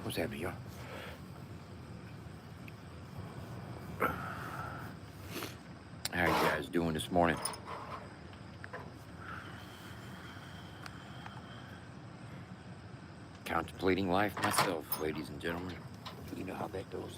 What's happening, y'all? How you guys doing this morning? Contemplating life myself, ladies and gentlemen. You know how that goes.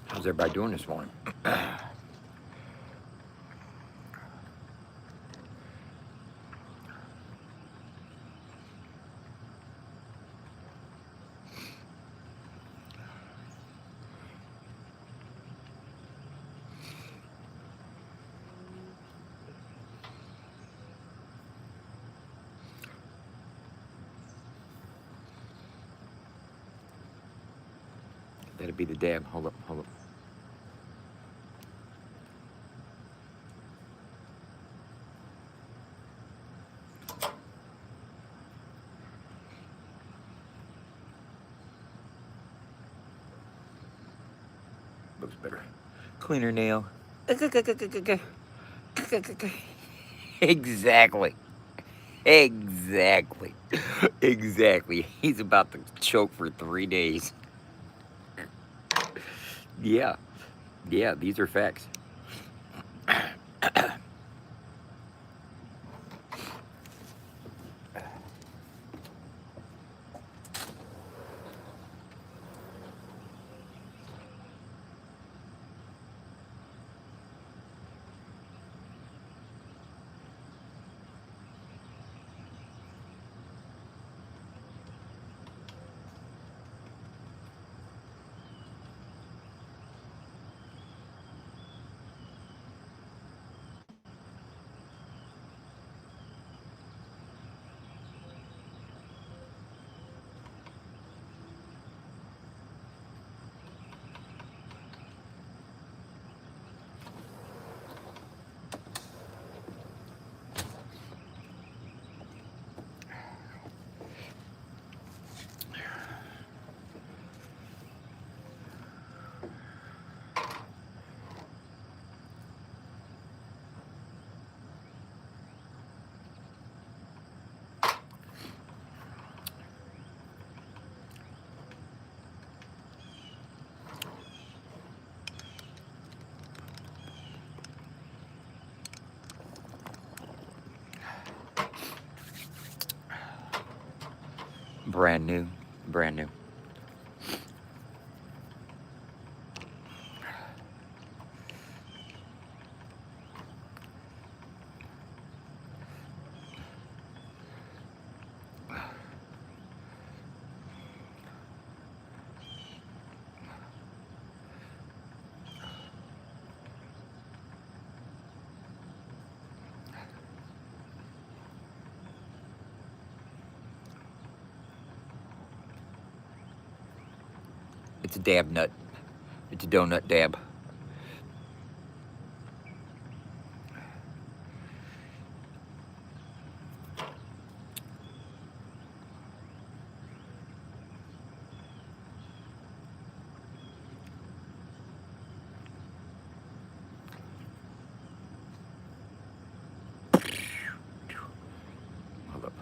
How's everybody doing this morning? That'd be the dab. Hold up, hold up. Looks better. Cleaner nail. Exactly. Exactly. Exactly. He's about to choke for 3 days. Yeah. Yeah, these are facts. Brand new. Brand new. It's a dab nut. It's a donut dab. Hold up.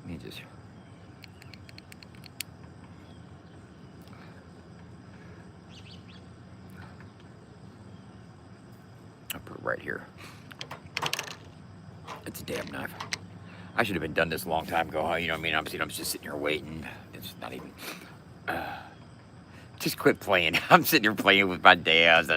Let me just... I'll put it right here. It's a damn knife. I should have been done this a long time ago. You know what I mean? I'm just sitting here waiting. It's not even... just quit playing. I'm sitting here playing with my dabs.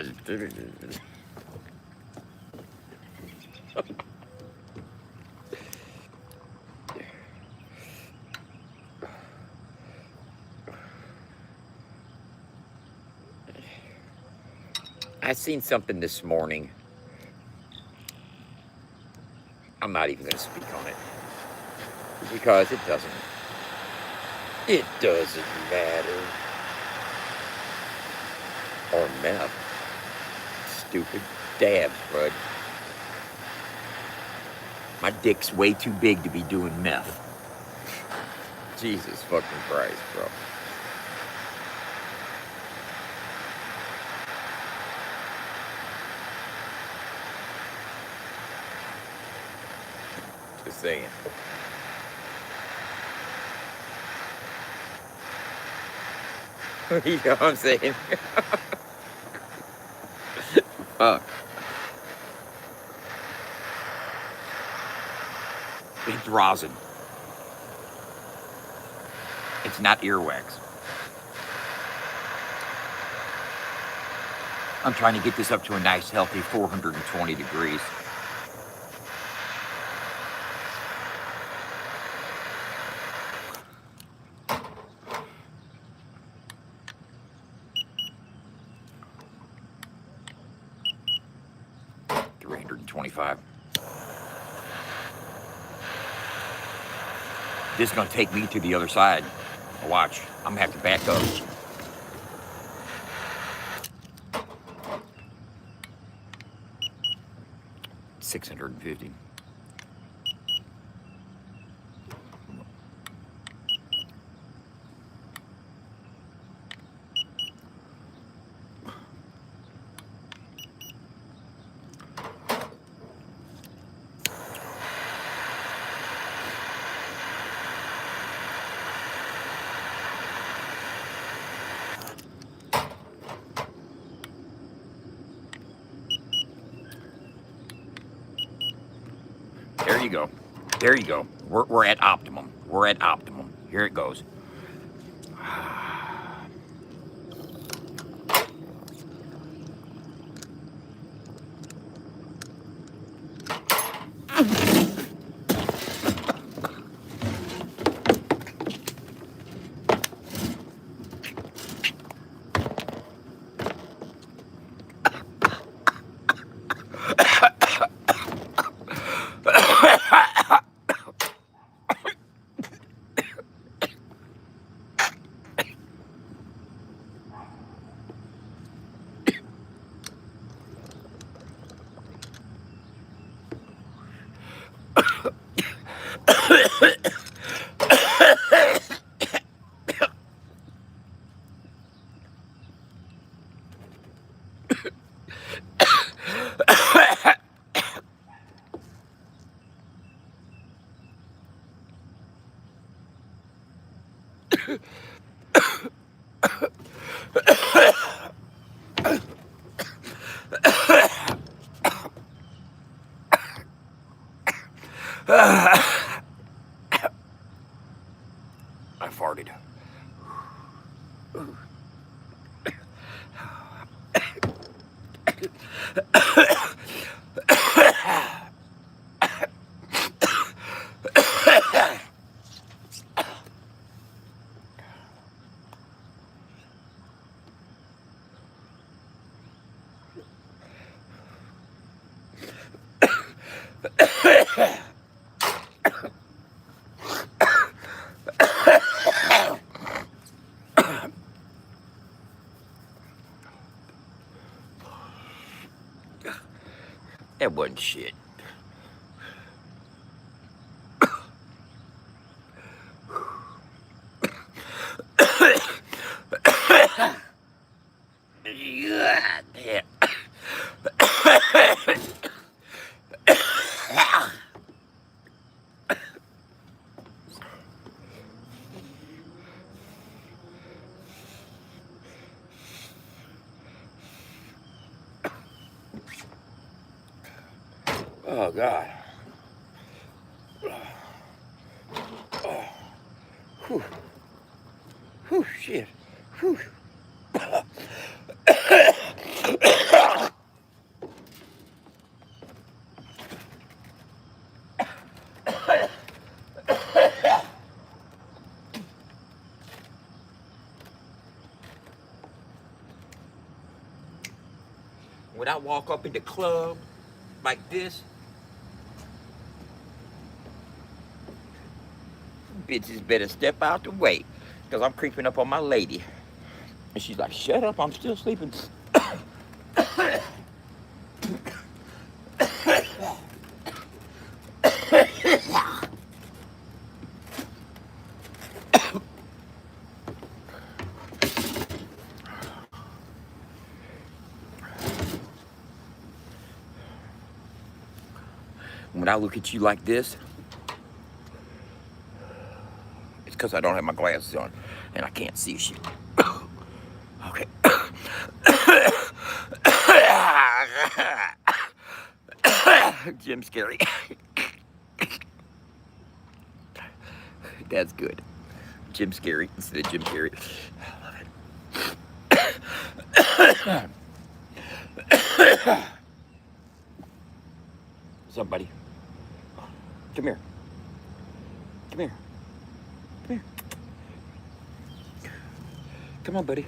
I seen something this morning. I'm not even going to speak on it because it doesn't matter. Or meth. Stupid dabs, bud. My dick's way too big to be doing meth. Jesus fucking Christ, bro. Just saying. You know what I'm saying? Fuck. It's rosin. It's not earwax. I'm trying to get this up to a nice, healthy 420 degrees. $325. This is going to take me to the other side. Watch. I'm going to have to back up. $650. There you go. There you go. We're at optimum. We're at optimum. Here it goes. I farted. That wasn't shit. God damn. Oh, God. Oh. Whew. Whew, shit. Whew. when I walk up in the club like this, bitches better step out the way. Because I'm creeping up on my lady. And she's like, shut up, I'm still sleeping. When I look at you like this, it's because I don't have my glasses on and I can't see shit. Okay. Jim Scary. That's good. Jim Scary instead of Jim Carrey. I love it. Somebody. Come here. Come here. Come here. Come on, buddy.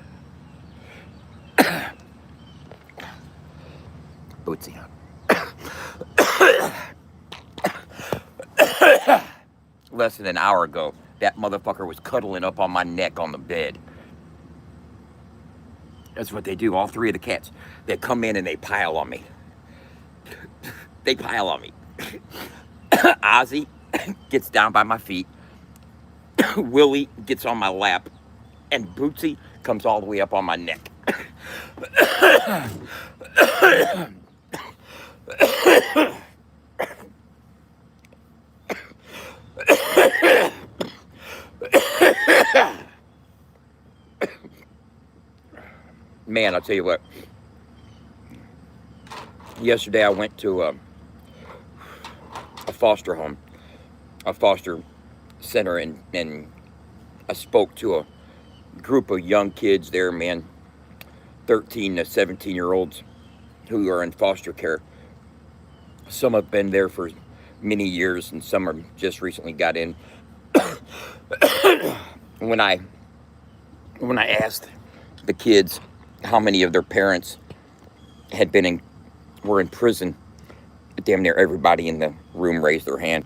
Bootsy. Less than an hour ago, that motherfucker was cuddling up on my neck on the bed. That's what they do, all three of the cats. They come in and they pile on me. They pile on me. Ozzy gets down by my feet. Willie gets on my lap. And Bootsy comes all the way up on my neck. Man, I'll tell you what. Yesterday I went to a foster home, a foster center, and I spoke to a group of young kids there, man, 13 to 17-year-olds who are in foster care. Some have been there for many years and some are just recently got in. When I asked the kids how many of their parents were in prison, damn near everybody in the room raised their hand.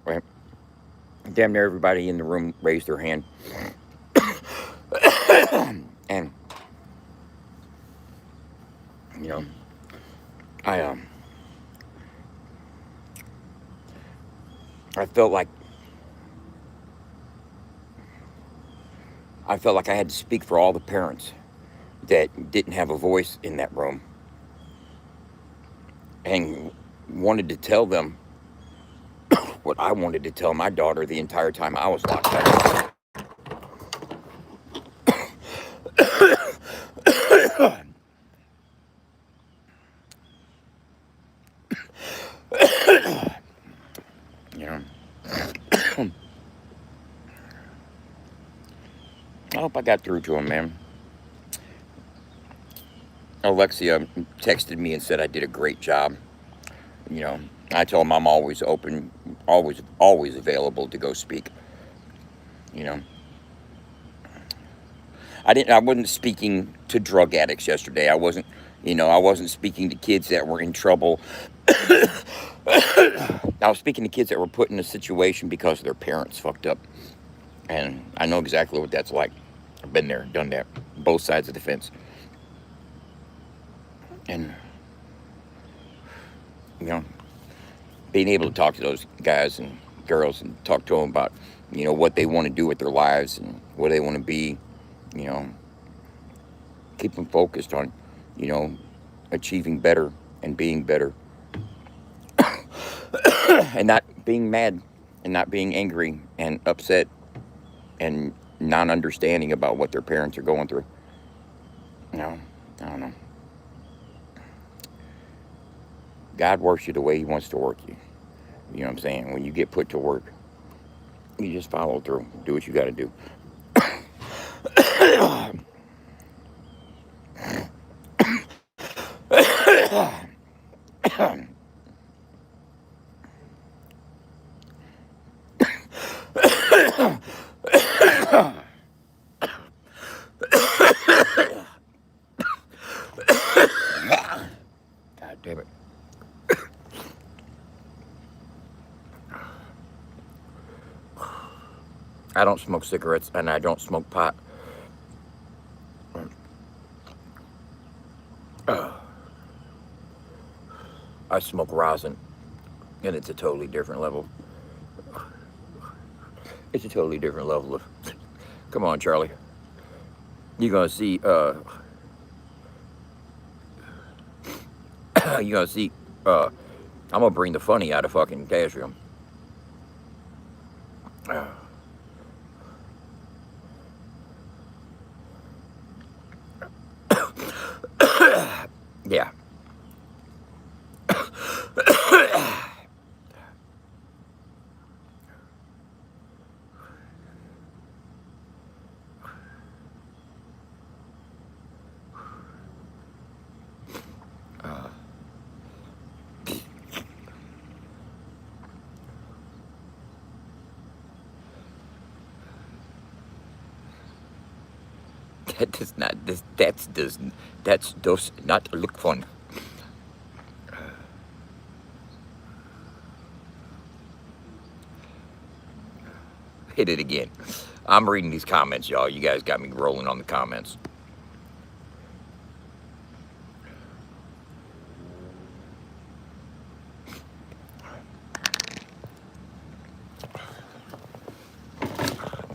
Right? Damn near everybody in the room raised their hand. And you know, I felt like I had to speak for all the parents that didn't have a voice in that room and wanted to tell them what I wanted to tell my daughter the entire time I was locked up. You know, I hope I got through to him, man. Alexia texted me and said I did a great job. You know, I told him I'm always open, always available to go speak. You know, I wasn't speaking to drug addicts yesterday. I wasn't speaking to kids that were in trouble. I was speaking to kids that were put in a situation because their parents fucked up. And I know exactly what that's like. I've been there, done that, both sides of the fence. And, you know, being able to talk to those guys and girls and talk to them about, you know, what they want to do with their lives and what they want to be, you know, keep them focused on, you know, achieving better and being better. And not being mad and not being angry and upset and non-understanding about what their parents are going through. You know, I don't know. God works you the way he wants to work you. You know what I'm saying? When you get put to work, you just follow through. Do what you got to do. I don't smoke cigarettes and I don't smoke pot. I smoke rosin, and it's a totally different level. It's a totally different level of. Come on, Charlie. You're gonna see. You're gonna see. I'm gonna bring the funny out of fucking Cashroom. Yeah. That does not. That does not look fun. Hit it again. I'm reading these comments, y'all. You guys got me rolling on the comments.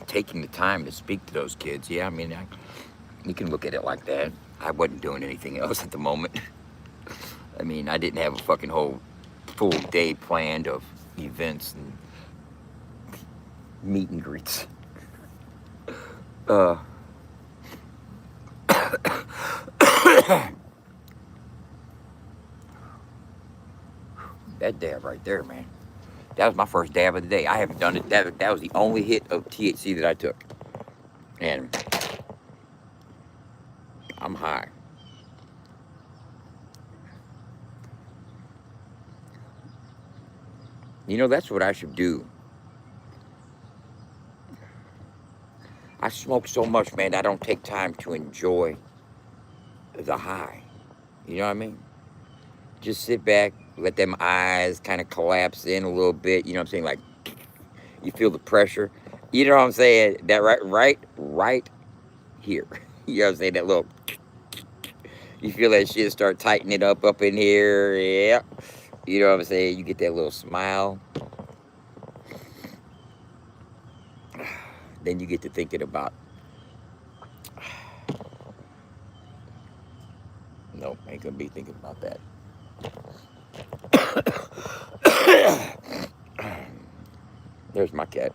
Taking the time to speak to those kids. Yeah, I mean, you can look at it like that. I wasn't doing anything else at the moment. I mean, I didn't have a fucking whole full day planned of events and meet and greets. That dab right there, man. That was my first dab of the day. I haven't done it. That was the only hit of THC that I took. And I'm high. You know, that's what I should do. I smoke so much, man, I don't take time to enjoy the high. You know what I mean? Just sit back, let them eyes kind of collapse in a little bit. You know what I'm saying? Like, you feel the pressure. You know what I'm saying? That right here. You know what I'm saying? That little, you feel that shit start tightening up in here. Yeah. You know what I'm saying? You get that little smile. Then you get to thinking about, nope, ain't gonna be thinking about that. There's my cat.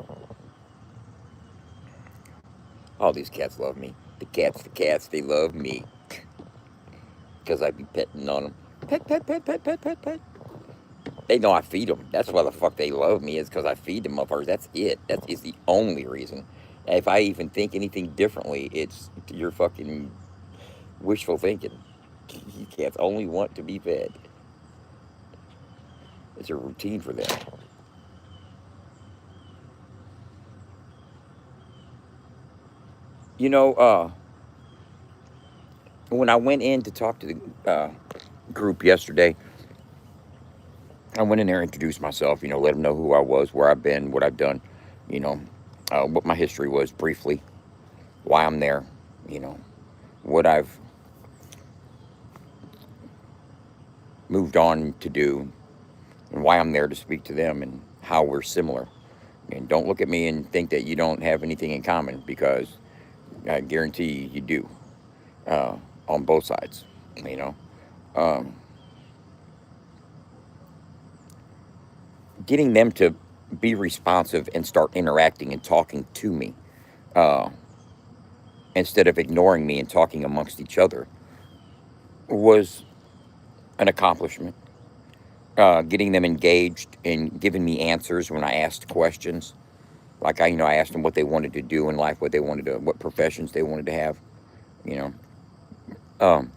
All these cats love me. The cats, they love me. Because I be petting on them. Pet, pet, pet, pet, pet, pet, pet. They know I feed them. That's why the fuck they love me, is because I feed them motherfuckers. That's it. That is the only reason. And if I even think anything differently, it's your fucking wishful thinking. You cats only want to be fed. It's a routine for them. You know, when I went in to talk to the group yesterday, I went in there and introduced myself, let them know who I was, where I've been, what I've done, you know, what my history was briefly, why I'm there, what I've moved on to do, and why I'm there to speak to them, and how we're similar. And don't look at me and think that you don't have anything in common, because I guarantee you do, on both sides, you know. Um, Getting them to be responsive and start interacting and talking to me, uh, instead of ignoring me and talking amongst each other, was an accomplishment. Getting them engaged and giving me answers when I asked questions. Like I asked them what they wanted to do in life, what professions they wanted to have. You know, um,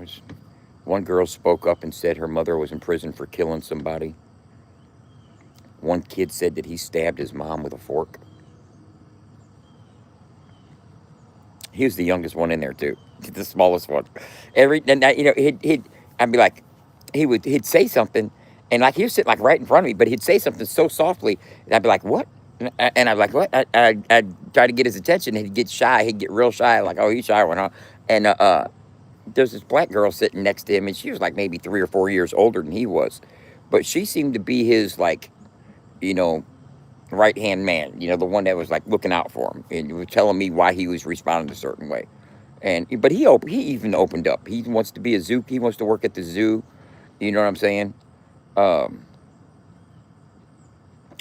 it's, one girl spoke up and said her mother was in prison for killing somebody. One kid said that he stabbed his mom with a fork. He was the youngest one in there too, the smallest one. Every and he'd I'd be like, he'd say something, and like he was sitting like right in front of me, but he'd say something so softly, and I'd be like, "What?" And I'd be like, "What?" I'd try to get his attention, and he'd get shy. He'd get real shy, like, "Oh, he's shy one, huh?" And there's this black girl sitting next to him, and she was like maybe 3 or 4 years older than he was, but she seemed to be his like, you know, right hand man. You know, the one that was like looking out for him and was telling me why he was responding a certain way. And but he even opened up. He wants to be a zoo. He wants to work at the zoo. You know what I'm saying? Um,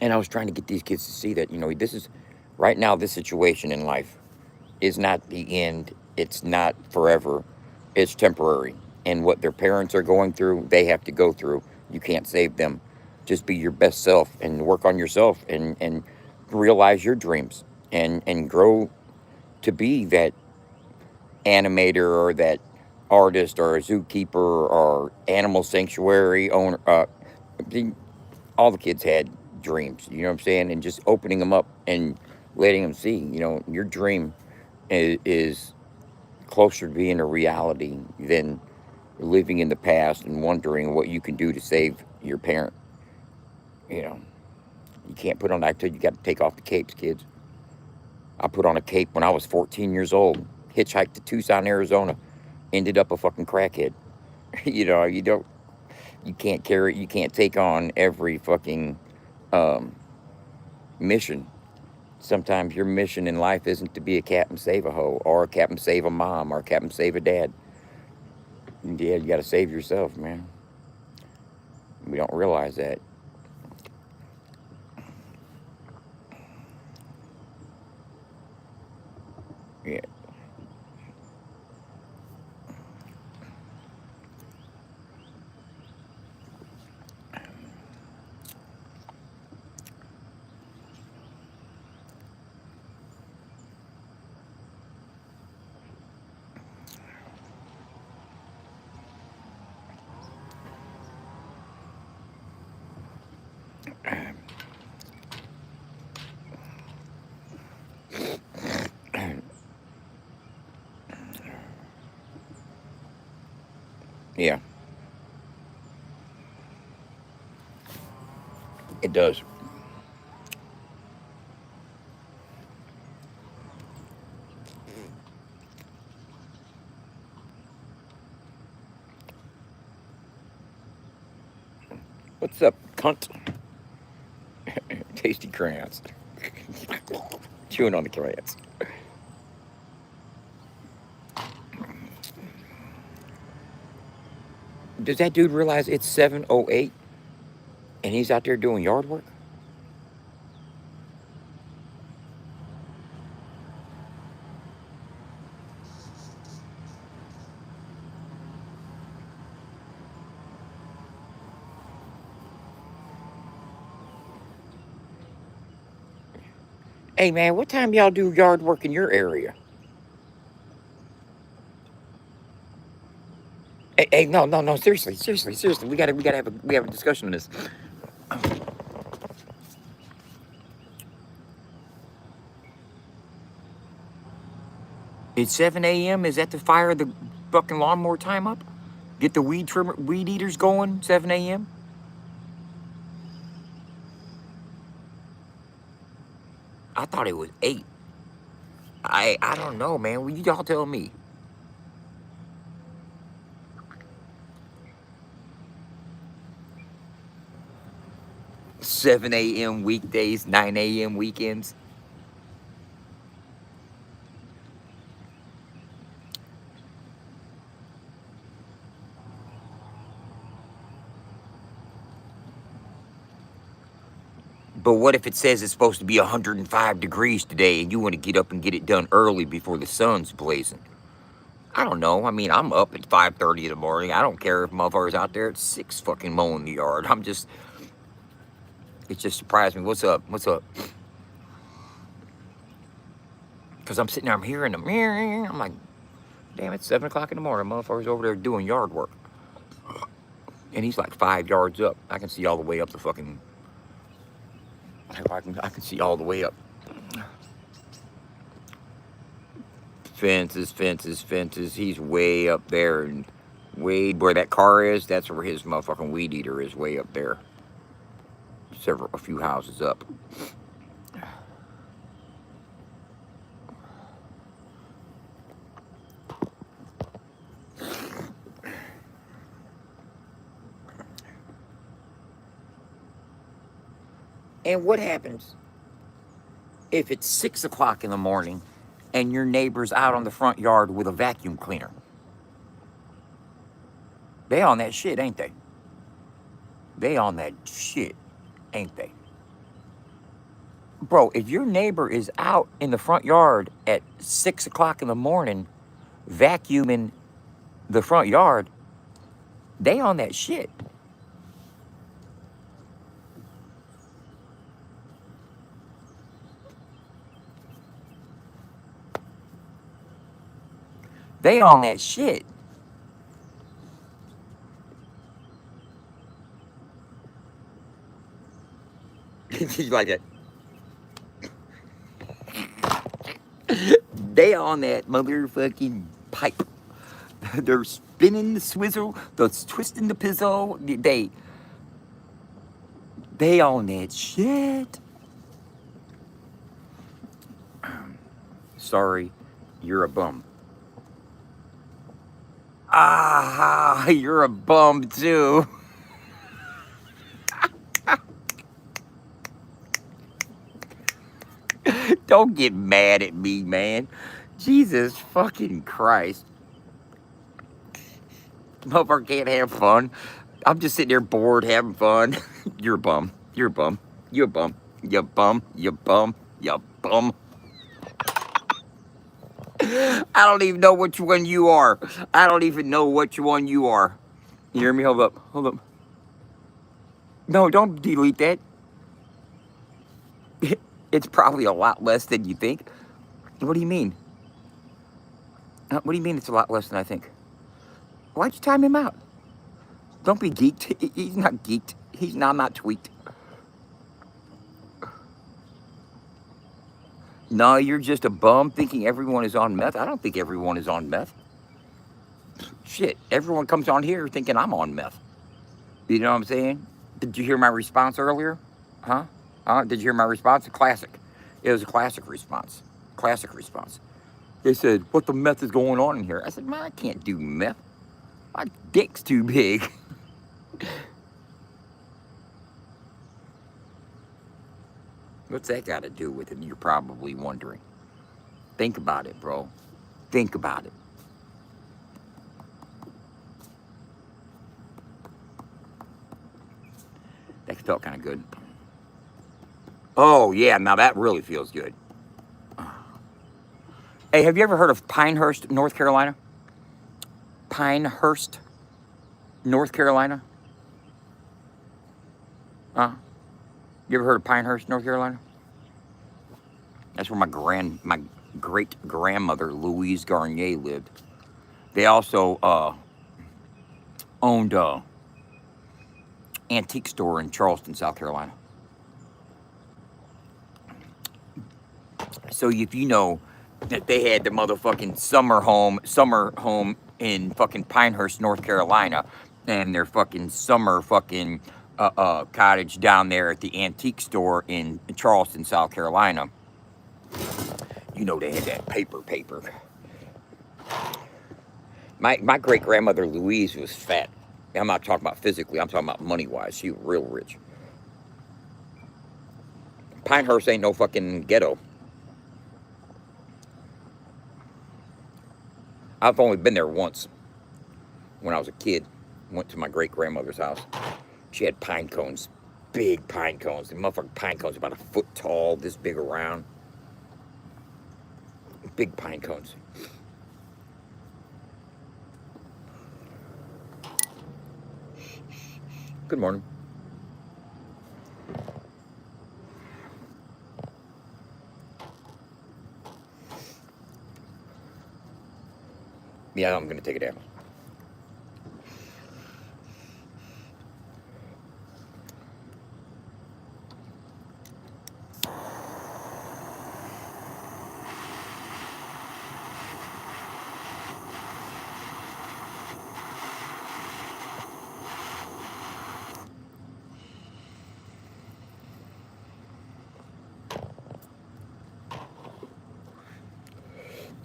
and I was trying to get these kids to see that, this is right now, this situation in life is not the end. It's not forever. It's temporary. And what their parents are going through, they have to go through. You can't save them. Just be your best self and work on yourself and realize your dreams and grow to be that animator or that artist or a zookeeper or animal sanctuary owner. All the kids had dreams, you know what I'm saying? And just opening them up and letting them see, your dream is closer to being a reality than living in the past and wondering what you can do to save your parent. You know, you can't put on, I tell you, you got to take off the capes, kids. I put on a cape when I was 14 years old, hitchhiked to Tucson, Arizona, ended up a fucking crackhead. You can't carry, you can't take on every fucking um, mission. Sometimes your mission in life isn't to be a captain save a hoe or a captain save a mom or a captain save a dad. Yeah, you got to save yourself, man. We don't realize that. Yeah, yeah, it does. What's up, cunt? Tasty crayons. Chewing on the crayons. Does that dude realize it's 7:08 and he's out there doing yard work? Hey, man, what time y'all do yard work in your area? Hey, no, no, no, seriously, seriously, seriously. We gotta have a discussion on this. It's 7 a.m. Is that to fire the fucking lawnmower time up? Get the weed eaters going, 7 a.m.? I thought it was 8. I don't know, man. Well, y'all tell me. 7 a.m. weekdays, 9 a.m. weekends. But what if it says it's supposed to be 105 degrees today and you want to get up and get it done early before the sun's blazing? I don't know. I mean, I'm up at 5:30 in the morning. I don't care if motherfuckers out there at 6 fucking mowing the yard. It just surprised me. What's up? What's up? Because I'm sitting there, I'm hearing them. I'm like, damn, it's 7 o'clock in the morning. Motherfuckers over there doing yard work. And he's like 5 yards up. I can see all the way up the fucking. I can see all the way up. Fences, fences, fences. He's way up there and Way where that car is, that's where his motherfucking weed eater is, way up there. A few houses up. And what happens if it's 6 o'clock in the morning and your neighbor's out on the front yard with a vacuum cleaner? They on that shit, ain't they? They on that shit, ain't they? Bro, if your neighbor is out in the front yard at 6 o'clock in the morning vacuuming the front yard, they on that shit. They on that shit. Like that. They on that motherfucking pipe. They're spinning the swizzle, they're twisting the pizzle. They on that shit. Sorry, you're a bum. Ah, you're a bum too. Don't get mad at me, man. Jesus fucking Christ. Motherfucker can't have fun. I'm just sitting there bored, having fun. You're a bum. You're a bum. You're a bum. You bum. You bum. You bum. I don't even know which one you are. I don't even know which one you are. You hear me? Hold up. Hold up. No, don't delete that. It's probably a lot less than you think. What do you mean? What do you mean it's a lot less than I think? Why'd you time him out? Don't be geeked. He's not geeked. I'm not tweaked. No, you're just a bum thinking everyone is on meth. I don't think everyone is on meth. Shit, everyone comes on here thinking I'm on meth. You know what I'm saying? Did you hear my response earlier? Huh? Did you hear my response? A classic. It was a classic response. Classic response. They said, what the meth is going on in here? I said, man, I can't do meth. My dick's too big. What's that got to do with it? You're probably wondering. Think about it, bro. Think about it. That felt kind of good. Oh, yeah, now that really feels good. Hey, have you ever heard of Pinehurst, North Carolina? Pinehurst, North Carolina? You ever heard of Pinehurst, North Carolina? That's where my great-grandmother, Louise Garnier, lived. They also owned an antique store in Charleston, South Carolina. So if you know that they had the motherfucking summer home in fucking Pinehurst, North Carolina, and their fucking summer fucking cottage down there at the antique store in Charleston, South Carolina, you know they had that paper. My great-grandmother Louise was fat. I'm not talking about physically, I'm talking about money-wise. She was real rich. Pinehurst ain't no fucking ghetto. I've only been there once when I was a kid. Went to my great-grandmother's house. She had pine cones, big pine cones. The motherfucking pine cones about a foot tall, this big around. Big pine cones. Good morning. Yeah, I'm gonna take it down.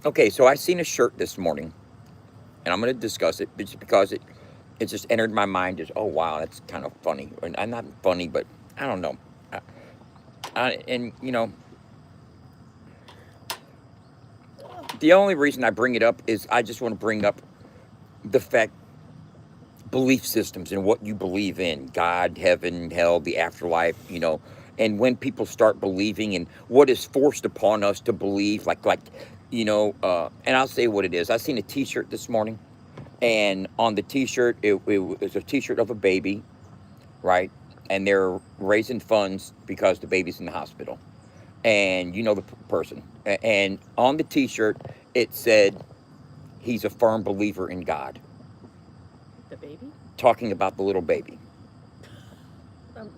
Okay, so I seen a shirt this morning, and I'm going to discuss it just because it just entered my mind as, oh, wow, that's kind of funny. And I'm not funny, but I don't know. And, the only reason I bring it up is I just want to bring up the fact belief systems and what you believe in God, heaven, hell, the afterlife, and when people start believing and what is forced upon us to believe, and I'll say what it is. I seen a T-shirt this morning, and on the T-shirt, it was a T-shirt of a baby, right? And they're raising funds because the baby's in the hospital, and you know the person, and on the T-shirt it said he's a firm believer in God, The baby? talking about the little baby. Don't.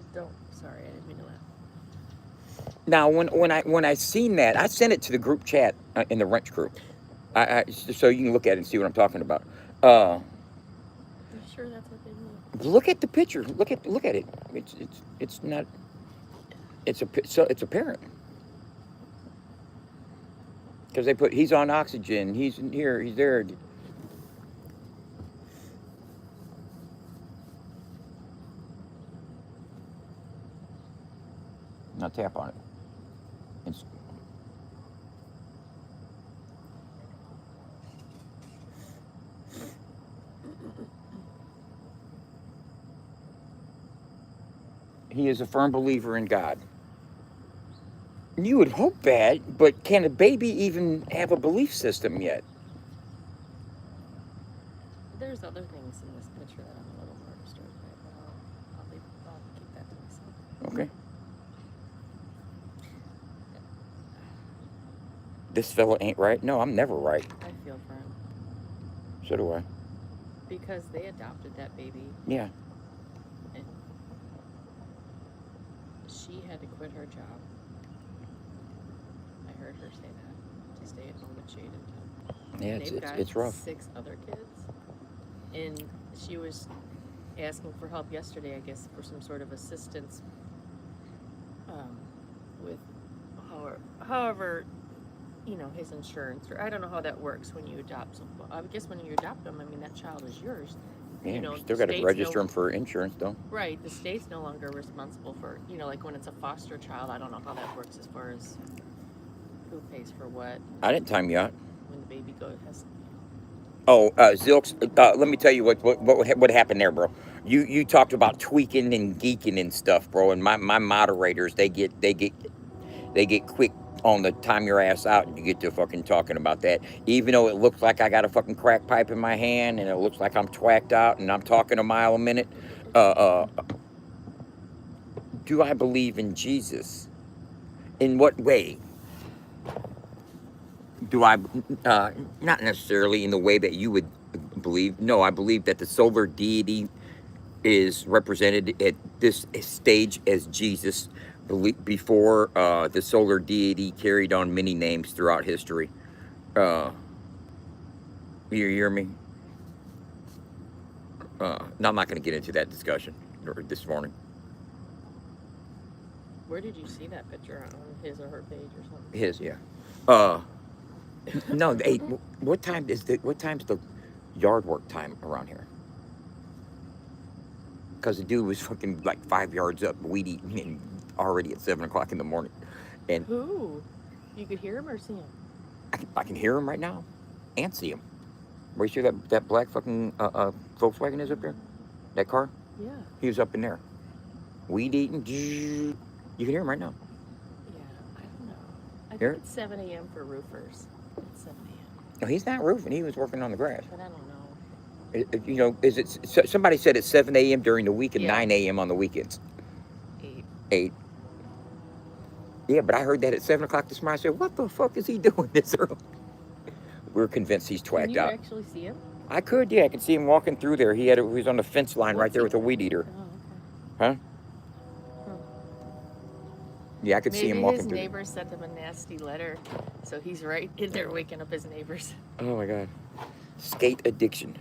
Sorry, I didn't mean to laugh. Now, when I seen that, I sent it to the group chat in the wrench crew, so you can look at it and see what I'm talking about. Uh, You sure that's what they mean? Look at the picture. Look at it. It's not. It's apparent because they put he's on oxygen. He's in here. He's there. Now tap on it. It's, he is a firm believer in God. You would hope that, but can a baby even have a belief system yet? There's other things in this picture that I'm a little more disturbed by, but I'll keep that to myself. Okay. This fella ain't right. No, I'm never right. I feel for him So do I. because they adopted that baby, Yeah. and she had to quit her job. I heard her say that to stay at home with Jaden. Yeah, They've got it's rough. 6 other kids, and she was asking for help yesterday, I guess, for some sort of assistance with however his insurance, or I don't know how that works when you adopt someone. I guess when you adopt them, I mean, that child is yours. Yeah, you still got to register them for insurance, though. Right, the state's no longer responsible for, like when it's a foster child, I don't know how that works as far as who pays for what. I didn't time you out. When the baby has. Oh, Zilks, let me tell you what happened there, bro. You talked about tweaking and geeking and stuff, bro. And my moderators, they get quick on the time your ass out, and you get to fucking talking about that. Even though it looks like I got a fucking crack pipe in my hand, and it looks like I'm twacked out, and I'm talking a mile a minute. Do I believe in Jesus? In what way? Do I, not necessarily in the way that you would believe. No, I believe that the solar deity is represented at this stage as Jesus before the solar deity carried on many names throughout history. Uh, you hear me? No, I'm not going to get into that discussion this morning. Where did you see that picture, on his or her page or something? His, yeah. Uh, no, hey, what time's the yard work time around here? Because the dude was fucking like 5 yards up, weed eating, and already at 7 o'clock in the morning. And Who? You could hear him or see him? I can hear him right now and see him. Where you see that black fucking Volkswagen is up there? That car? Yeah. He was up in there. Weed eating. You can hear him right now. Yeah, I don't know. I Here? think it's 7 a.m. for roofers. It's 7 a.m. No, he's not roofing. He was working on the grass. But I don't know. Is it? Somebody said it's 7 a.m. during the week and Yeah. 9 a.m. on the weekends. 8. 8. Yeah, but I heard that at 7 o'clock this morning. I said, what the fuck is he doing this early? We're convinced he's Can twacked you out. actually see him? I could, yeah. I could see him walking through there. He was on the fence line right there with a weed eater. Oh, okay. Huh? Huh. Yeah, I could see him walking through. Maybe his neighbors sent him a nasty letter, so he's right in there waking up his neighbors. Oh my God. Skate addiction.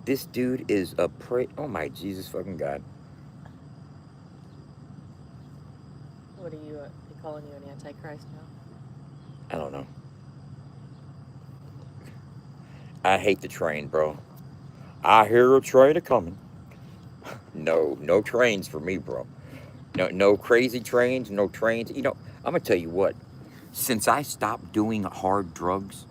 This dude is a prey. Oh my Jesus fucking God. What do you think calling you an antichrist now? I don't know. I hate the train, bro. I hear a train a coming. No, no trains for me, bro. No, no crazy trains, no trains. You know, I'm gonna tell you what. Since I stopped doing hard drugs,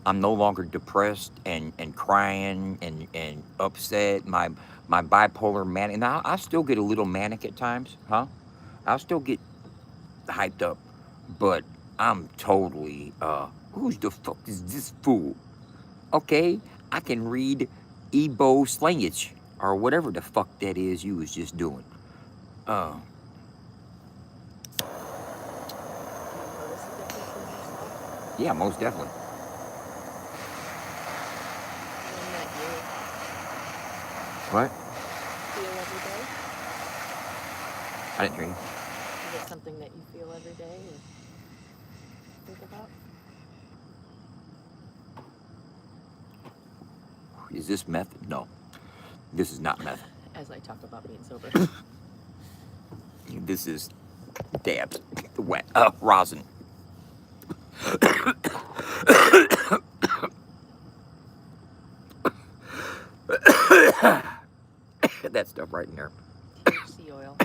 I'm no longer depressed and crying and upset. My bipolar manic, and I still get a little manic at times, huh? I'll still get hyped up, but I'm totally who's the fuck is this fool? Okay, I can read Ebo slangage or whatever the fuck that is you was just doing. Uh, Do you notice a difference in yourself? yeah, most definitely. One that you What? feel every day? I didn't hear you. Is it something that you feel every day or think about? Is this meth? No, this is not meth. As I talk about being sober. This is dabs, wet, rosin. That stuff right in there. THC oil.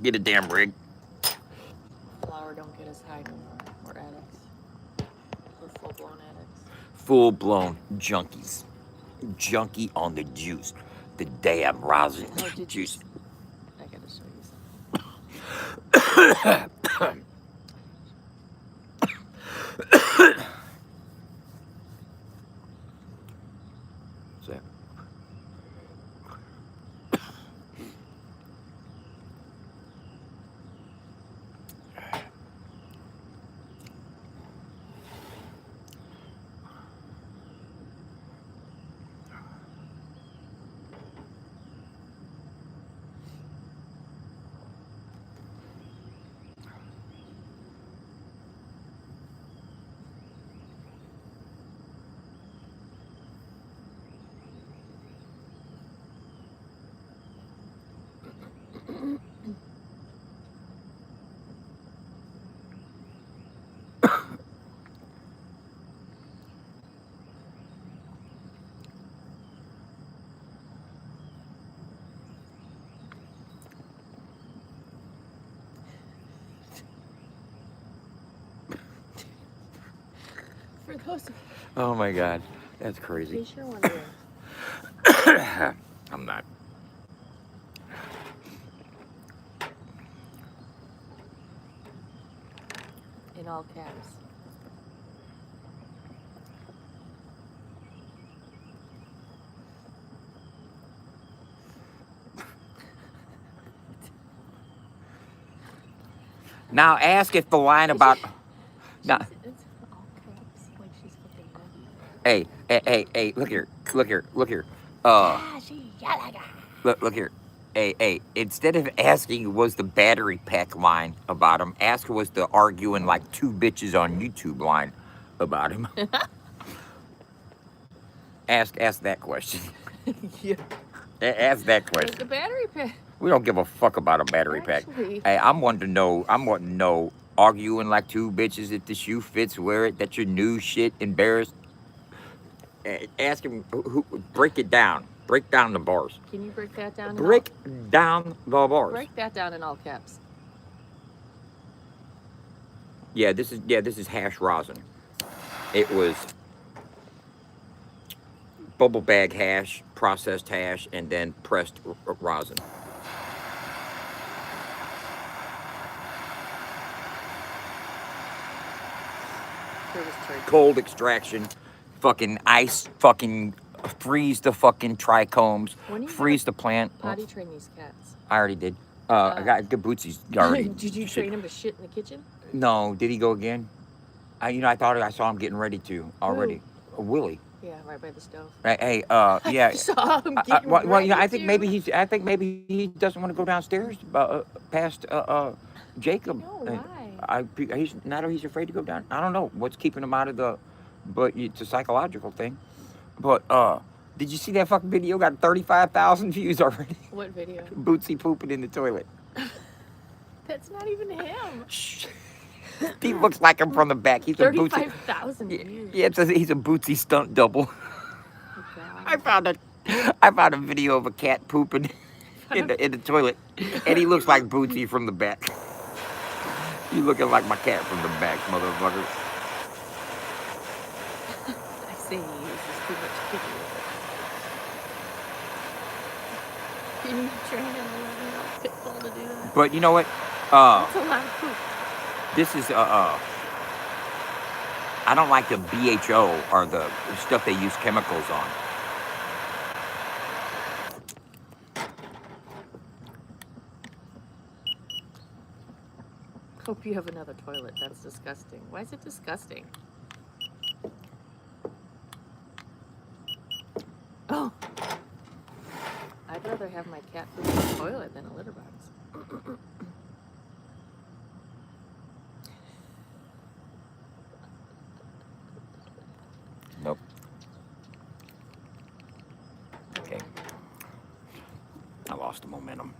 Get a damn rig. Flour don't get us high no more. We're addicts. We're full-blown addicts. Full blown junkies. Junkie on the juice. The damn rosin Oh, did you? juice. I gotta show you something. So, For those of oh my god, that's in crazy. case you're wondering. I'm not. In all caps. Now ask if the line about. Now, It's all caps. Like she's fucking nutty. hey, look here, look here. She yalaga. Look here. Hey, instead of asking was the battery pack line about him, ask was the arguing like two bitches on YouTube line about him. ask that question. Yeah. Ask that Where's question. the battery pack? We don't give a fuck about a battery pack. Actually. Hey, I'm wanting to know, arguing like two bitches if the shoe fits, wear it, that your new shit, embarrassed. Ask him, break it down. Break down the bars. Can you break that down? Break down the bars. Break that down in all caps. Yeah, this is hash rosin. It was bubble bag hash, processed hash, and then pressed rosin. Curtis Church. Cold extraction, fucking ice, fucking freeze the fucking trichomes, When you freeze the plant. Potty train these cats. I already did. I got good Bootsy's already. Did you train him to shit in the kitchen? No, did he go again? I thought I saw him getting ready to already. Willie. Yeah, right by the stove. Hey, yeah. I saw him getting well, ready I think to. maybe he doesn't want to go downstairs past Jacob. No, why? He's afraid to go down. I don't know what's keeping him out of the, but it's a psychological thing. But did you see that fucking video? Got 35,000 views already. What video? Bootsy pooping in the toilet. That's not even him. Shh. He looks like him from the back. He's a Bootsy. 35,000 views. Yeah, he's a Bootsy stunt double. Oh, God. I found a video of a cat pooping in the toilet, and he looks like Bootsy from the back. You looking like my cat from the back, motherfucker. I say he uses too much kitty with it. Can you train an 11-year-old pit bull to do that? But you know what? That's a lot of poop. This is I don't like the BHO or the stuff they use chemicals on. Hope you have another toilet. That's disgusting. Why is it disgusting? Oh. I'd rather have my cat poop in the toilet than a litter box. Nope. Okay. I lost the momentum.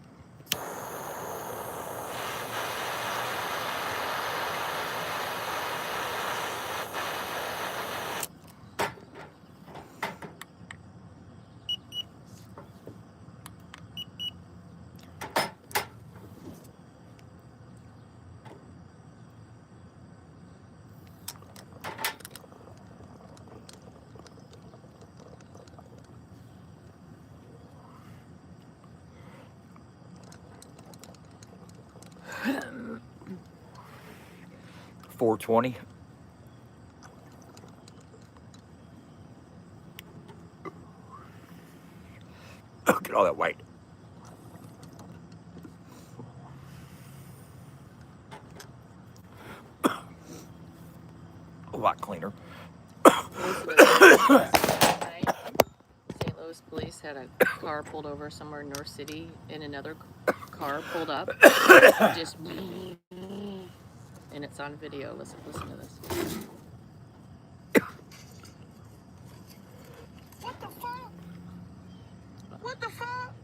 $4.20. Look at all that white. A lot cleaner. St. Louis police had a car pulled over somewhere in North City, and another car pulled up. Just, and it's on video. Listen to this. What the fuck? What the fuck?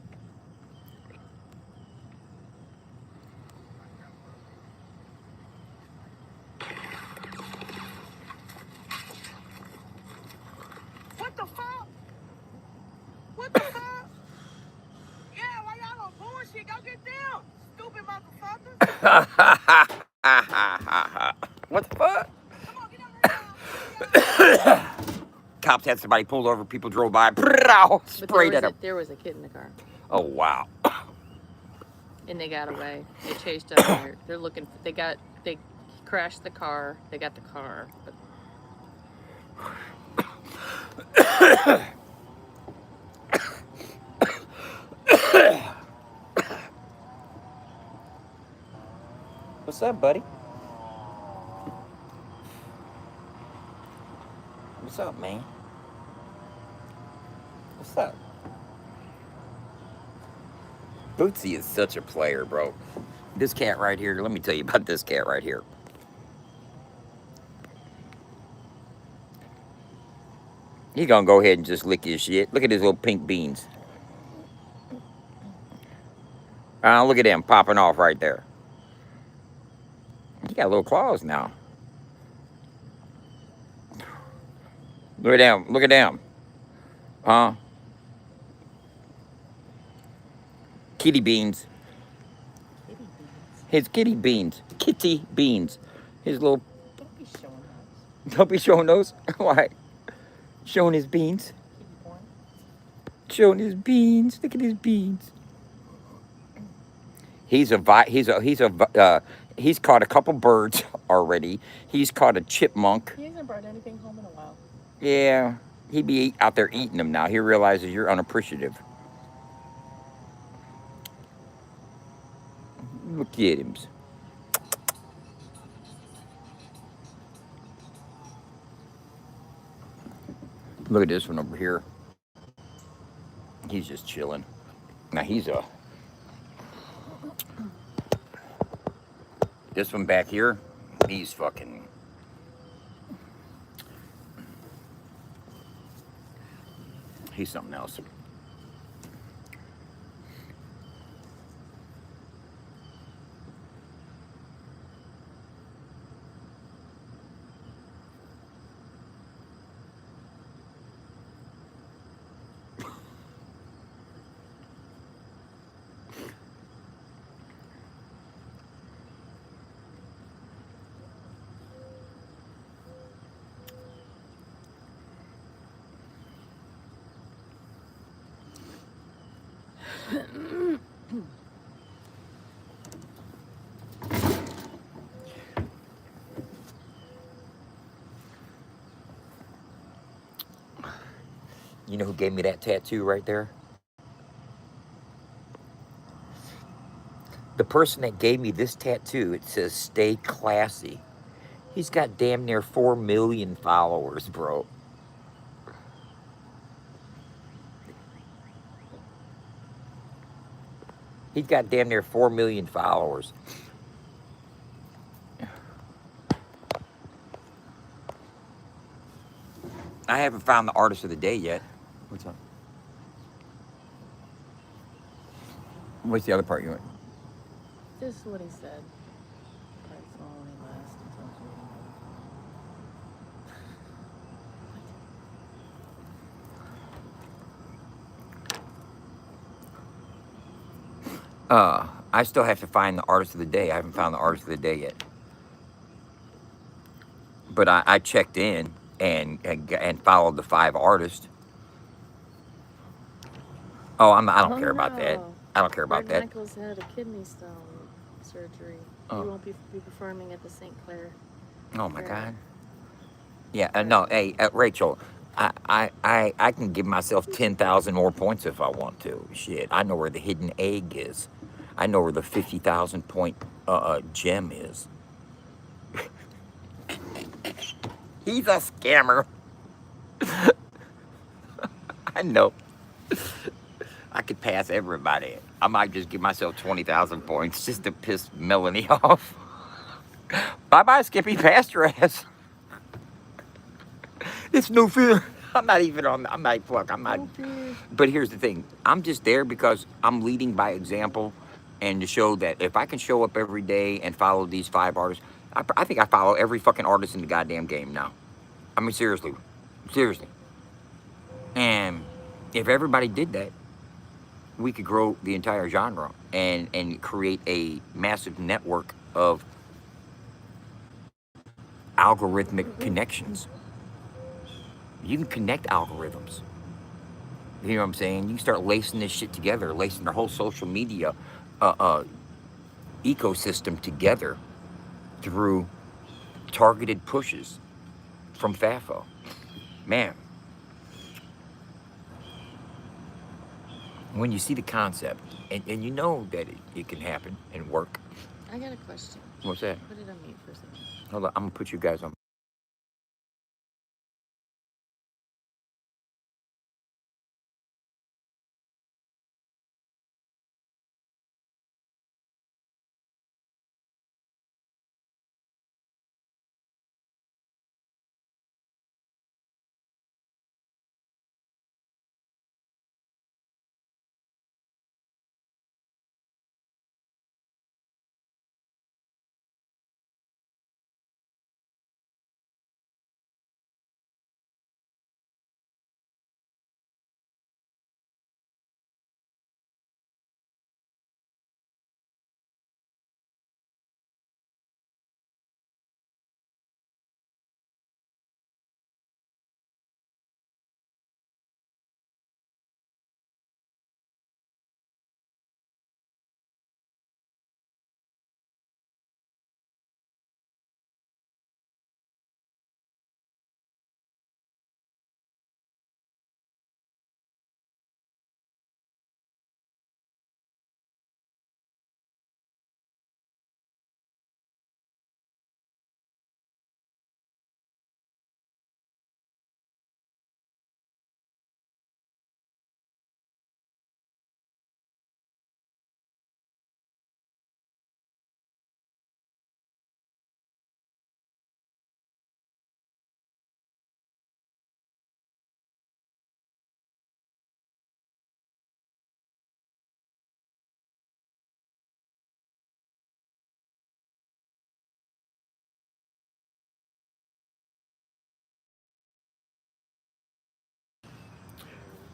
What the fuck? What the fuck? Yeah, why y'all on bullshit? Go get them, stupid motherfuckers. What the fuck? Come on, get over here. Cops had somebody pulled over. People drove by. But Sprayed at them. there was a kid in the car, Oh wow. and they got away. They chased them. They're looking. They crashed the car. They got the car. But What's up, buddy? What's up, man? What's up? Bootsy is such a player, bro. This cat right here, let me tell you about this cat right here. He's gonna go ahead and just lick his shit. Look at his little pink beans. Look at him popping off right there. He got little claws now. Look at them. Look at them. Kitty beans. His kitty beans. Kitty beans. His little. don't be showing us. Don't be showing those. Why? Showing his beans. Showing his beans. Look at his beans. He's caught a couple birds already. He's caught a chipmunk. He hasn't brought anything home in a while. Yeah, he'd be out there eating them now. He realizes you're unappreciative. Look at him. Look at this one over here. He's just chilling. Now he's a This one back here, he's fucking. He's something else. You know who gave me that tattoo right there? The person that gave me this tattoo, it says "Stay classy." He's got damn near 4 million followers, bro. He's got damn near 4 million followers. I haven't found the artist of the day yet. What's up? What's the other part you want? This is what he said. Price will only last until June. I still have to find the artist of the day. I haven't found the artist of the day yet. But I checked in and followed the 5 artists. Oh, I don't care about that. no. I don't care about Greg that. Michaels had a kidney stone surgery. Oh. He won't be performing at the St. Clair. Oh my Fair. God. Yeah, no, hey, Rachel, I can give myself 10,000 more points if I want to. Shit, I know where the hidden egg is. I know where the 50,000 point gem is. He's a scammer. I know. I could pass everybody. I might just give myself 20,000 points just to piss Melanie off. Bye-bye, Skippy. Pass your ass. It's no fear. I'm not. No fear. But here's the thing. I'm just there because I'm leading by example and to show that if I can show up every day and follow these 5 artists, I think I follow every fucking artist in the goddamn game now. I mean, seriously. Seriously. And if everybody did that, we could grow the entire genre and create a massive network of algorithmic connections. You can connect algorithms. You know what I'm saying? You can start lacing this shit together, lacing the whole social media ecosystem together through targeted pushes from FAFO. Man, when you see the concept and you know that it can happen and work. I got a question. What's that? Put it on mute for a second. Hold on, I'm gonna put you guys on.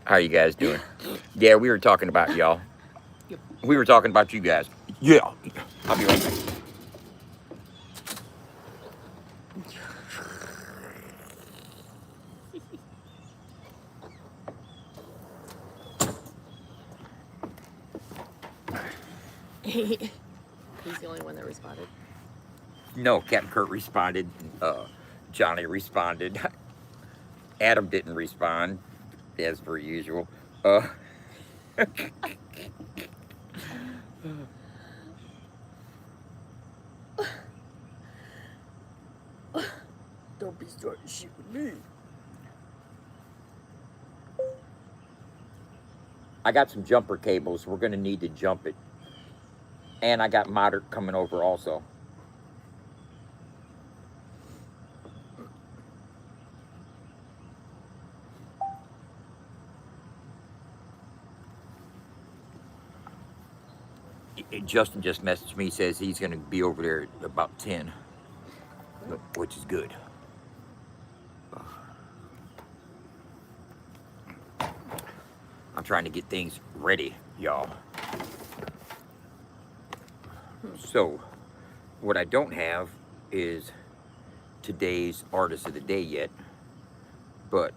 How you guys doing? Yeah, we were talking about y'all. Yep. We were talking about you guys. Yeah. I'll be right back. He's the only one that responded. No, Captain Kurt responded. Johnny responded. Adam didn't respond, as per usual. Don't be starting shit with me. I got some jumper cables. We're gonna need to jump it. And I got Modern coming over also. Justin just messaged me, says he's gonna be over there at about 10, which is good. I'm trying to get things ready, y'all. So, what I don't have is today's artist of the day yet, but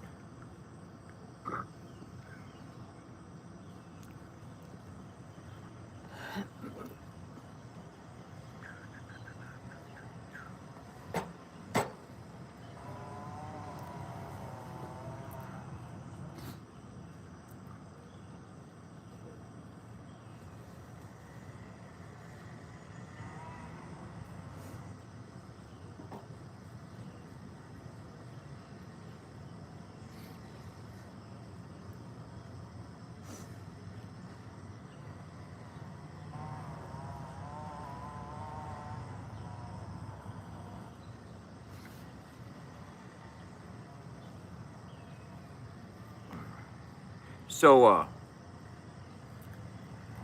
so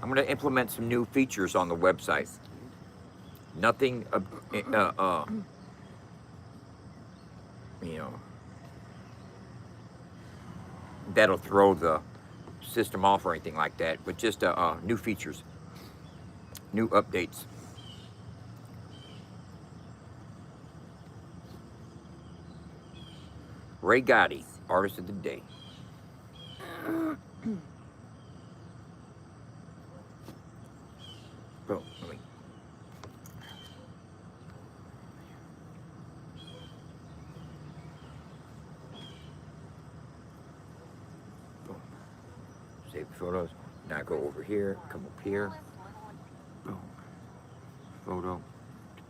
I'm gonna implement some new features on the website. Nothing, you know, that'll throw the system off or anything like that, but just new features, new updates. Ray Gotti, artist of the day. Boom. Let me. Boom. Save the photos. Now go over here. Come up here. Boom. Photo.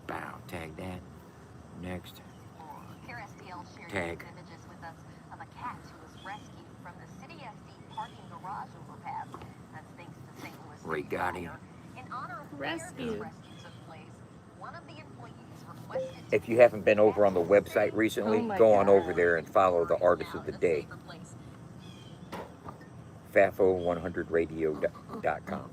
Bow. Tag that. Next. Tag. Images with us of a cat who was rescued from the City SD parking garage overpass. That's thanks to St. Louis. Ray Gotti. In honor of Rescue. where this rescue took place, one of the employees requested. If you haven't been over on the website recently, Oh my go on over God. there and follow the artist of the day. FAFO100radio.com.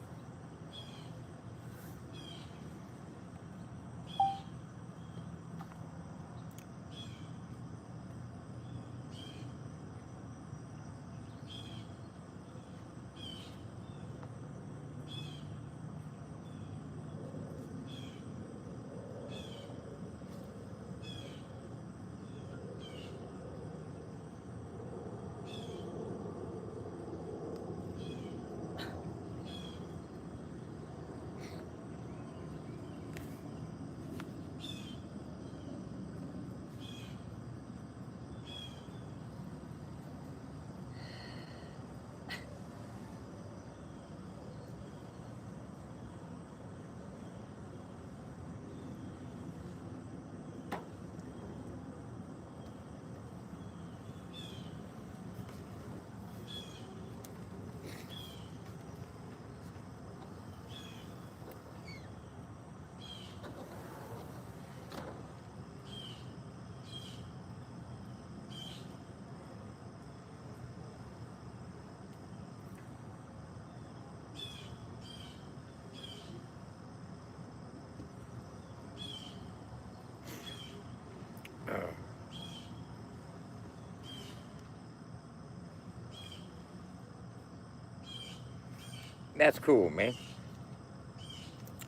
That's cool, man.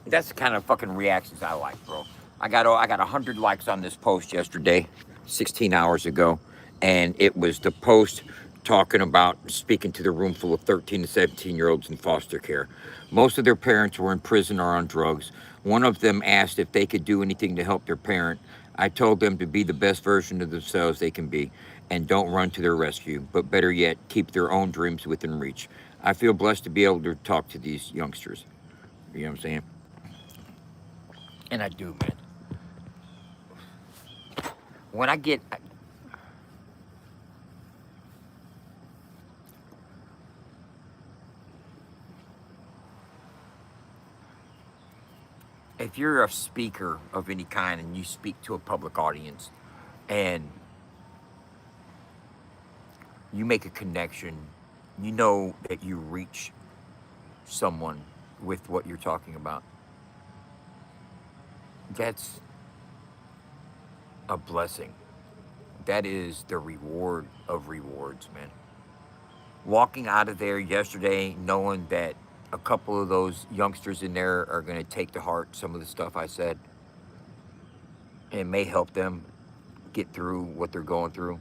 That's the kind of fucking reactions I like, bro. I got 100 likes on this post yesterday, 16 hours ago, and it was the post talking about speaking to the room full of 13 to 17-year-olds in foster care. Most of their parents were in prison or on drugs. One of them asked if they could do anything to help their parent. I told them to be the best version of themselves they can be and don't run to their rescue, but better yet, keep their own dreams within reach. I feel blessed to be able to talk to these youngsters. You know what I'm saying? And I do, man. When I get, if you're a speaker of any kind and you speak to a public audience and you make a connection, you know that you reach someone with what you're talking about. That's a blessing. That is the reward of rewards, man. Walking out of there yesterday knowing that a couple of those youngsters in there are going to take to heart some of the stuff I said and may help them get through what they're going through.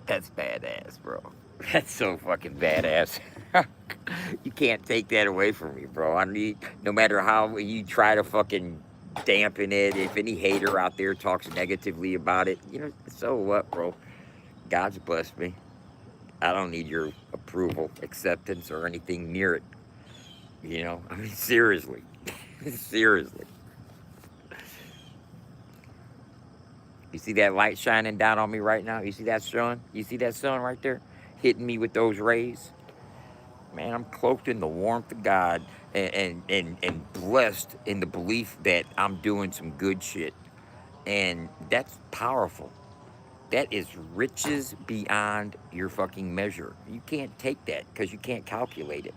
That's badass, bro. That's so fucking badass. You can't take that away from me, bro. I need, no matter how you try to fucking dampen it, if any hater out there talks negatively about it, you know, so what, bro? God's blessed me. I don't need your approval, acceptance, or anything near it. You know, I mean, seriously. Seriously. You see that light shining down on me right now? You see that sun? You see that sun right there? Hitting me with those rays? Man, I'm cloaked in the warmth of God and blessed in the belief that I'm doing some good shit. And that's powerful. That is riches beyond your fucking measure. You can't take that because you can't calculate it.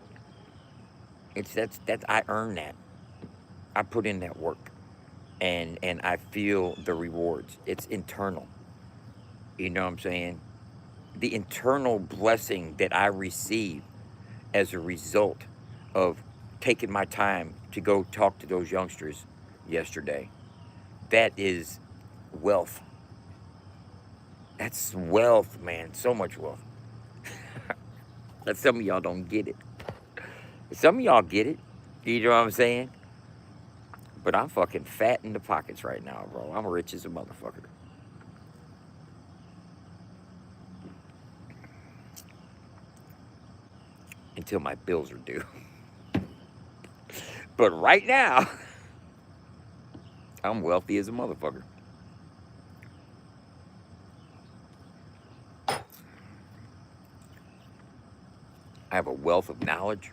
That's I earn that. I put in that work. And I feel the rewards. It's internal. You know what I'm saying? The internal blessing that I receive as a result of taking my time to go talk to those youngsters yesterday. That is wealth. That's wealth, man. So much wealth. But some of y'all don't get it. Some of y'all get it. You know what I'm saying? But I'm fucking fat in the pockets right now, bro. I'm rich as a motherfucker. Until my bills are due. But right now, I'm wealthy as a motherfucker. I have a wealth of knowledge,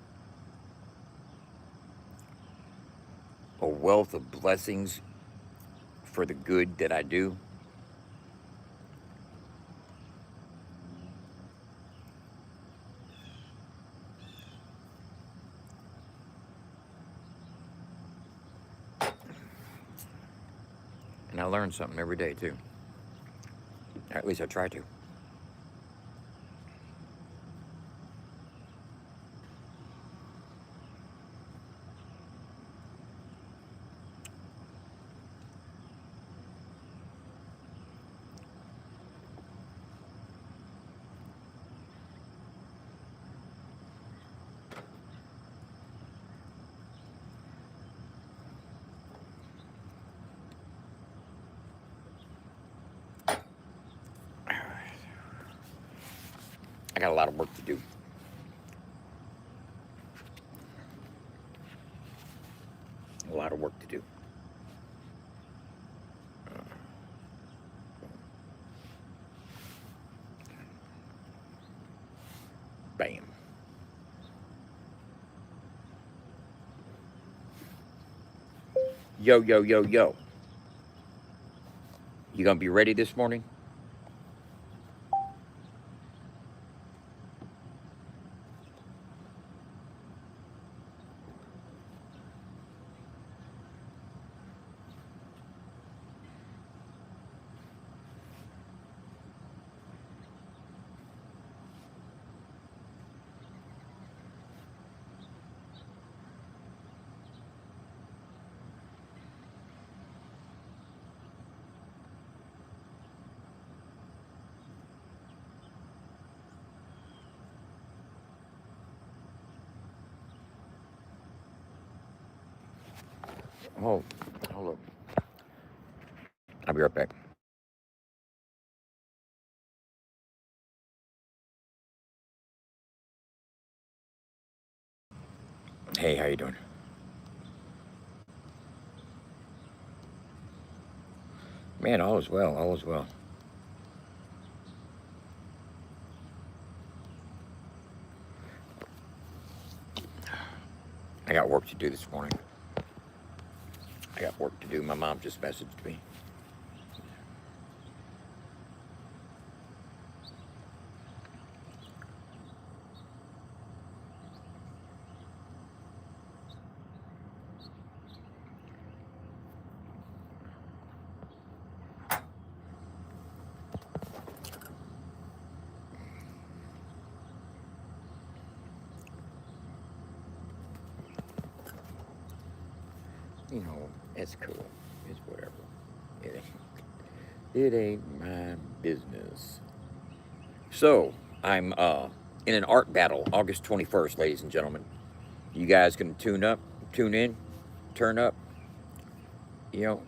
a wealth of blessings for the good that I do. And I learn something every day, too. Or at least I try to. I got a lot of work to do. A lot of work to do. Bam. Yo, yo, yo, yo. You gonna be ready this morning? Oh, hold up. I'll be right back. Hey, how you doing? Man, all is well. All is well. I got work to do this morning. I got work to do. My mom just messaged me. You know, it's cool. It's whatever. It ain't, it ain't my business. So, I'm in an art battle August 21st, ladies and gentlemen. You guys can tune in, turn up, you know.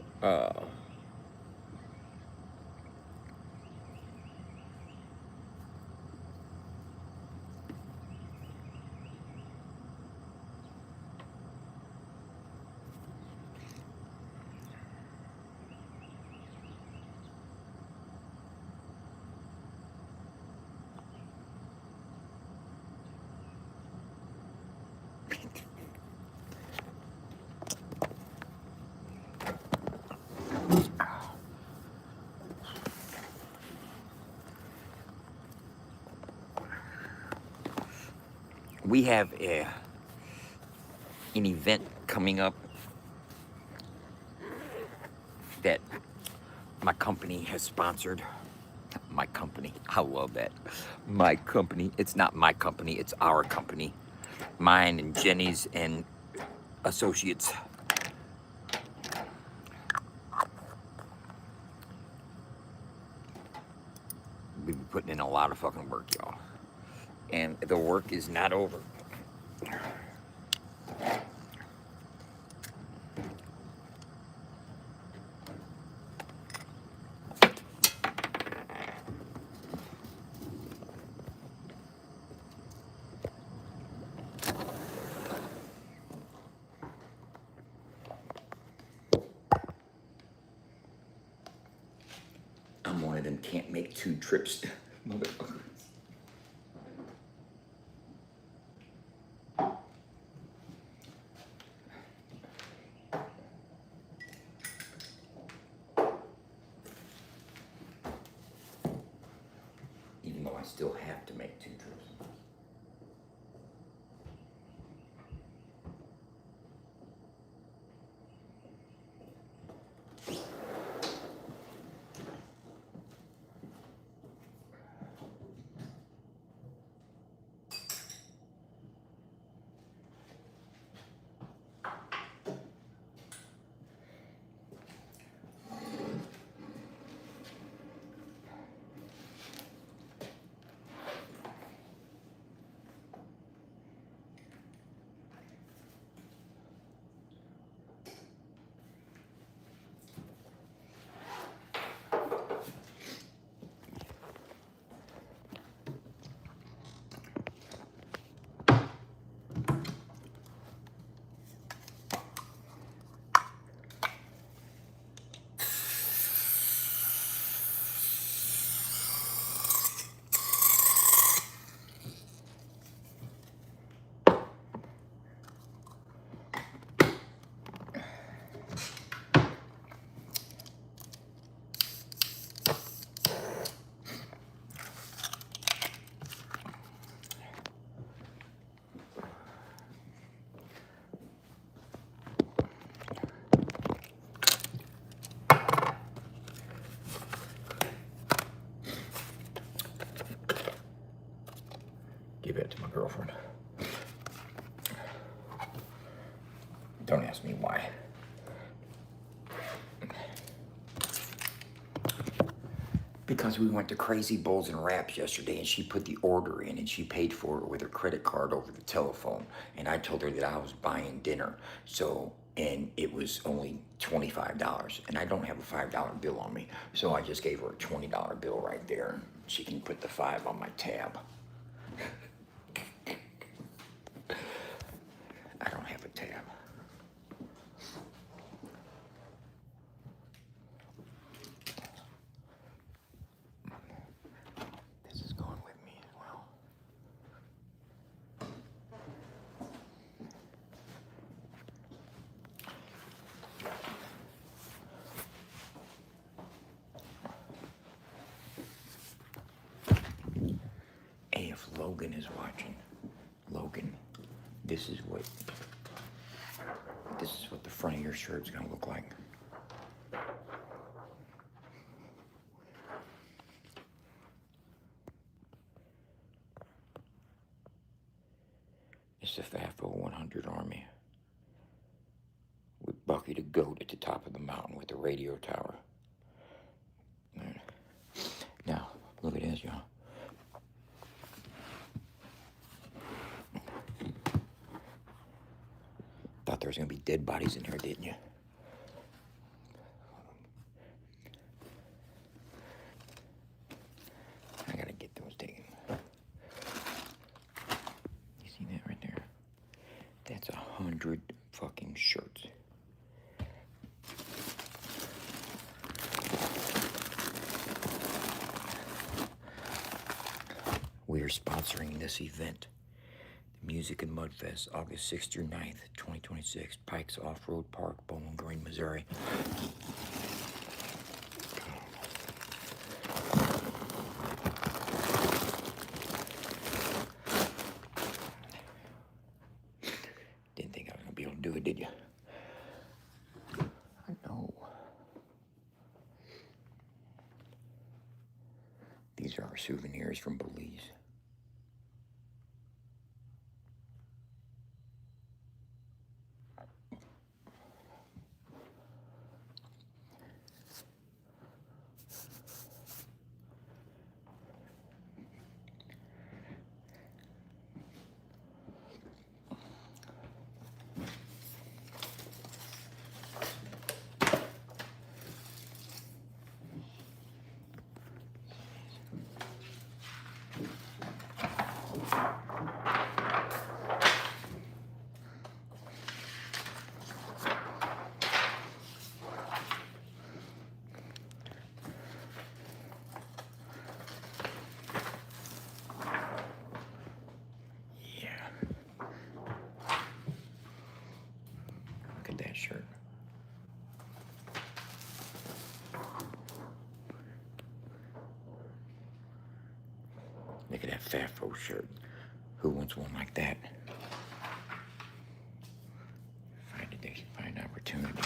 We have an event coming up that my company has sponsored. My company, I love that. My company, it's not my company, it's our company. Mine and Jenny's and associates. We've been putting in a lot of fucking work, y'all. And the work is not over. I'm one of them can't make two trips motherfuckers. Even though I still have to make two trips. Give it to my girlfriend. Don't ask me why. Because we went to Crazy Bowls and Wraps yesterday and she put the order in and she paid for it with her credit card over the telephone. And I told her that I was buying dinner. So and it was only $25, and I don't have a $5 bill on me, so I just gave her a $20 bill right there. She can put the 5 on my tab. I don't have a tab. This is going with me as well. Hey, if Logan is watching, Logan, this is what the front of your shirt's gonna look like. It's the FAFO100 Army with Bucky the Goat at the top of the mountain with the radio tower. Now, look at this, y'all. Thought there was gonna be dead bodies in there, didn't you? I gotta get those taken. You see that right there? That's 100 fucking shirts. We are sponsoring this event. Music and Mud Fest, August 6th through 9th, 2026, Pikes Off-Road Park, Bowling Green, Missouri. Didn't think I was gonna be able to do it, did you? I know. These are our souvenirs from Belize. Shirt. Look at that FAFO shirt. Who wants one like that? Find opportunity.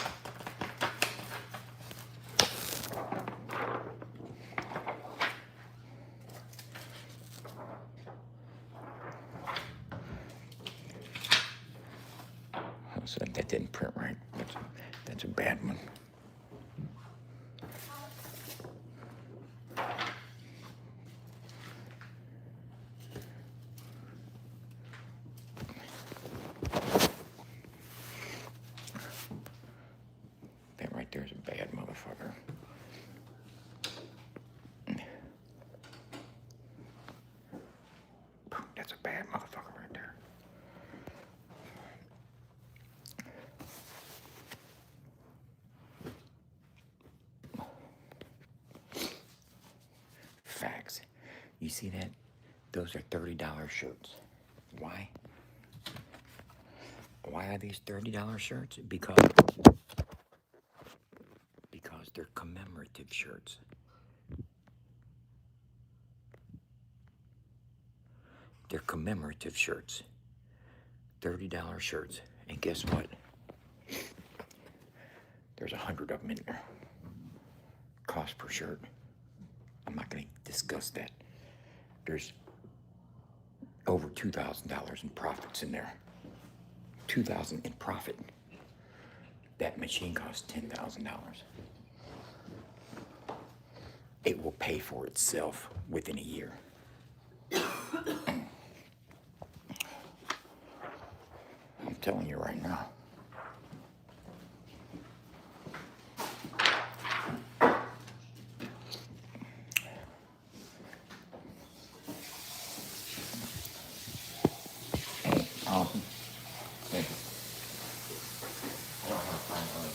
So that didn't print right. That's a bad one. That right there is a bad motherfucker. That's a bad motherfucker right there. Facts. You see that? Those are $30 shirts. Why? Why are these $30 shirts? Because they're commemorative shirts. They're commemorative shirts. $30 shirts. And guess what? There's 100 of them in there. Cost per shirt. I'm not going to discuss that. There's over $2,000 in profits in there. $2,000 in profit. That machine costs $10,000. It will pay for itself within a year. I'm telling you right now.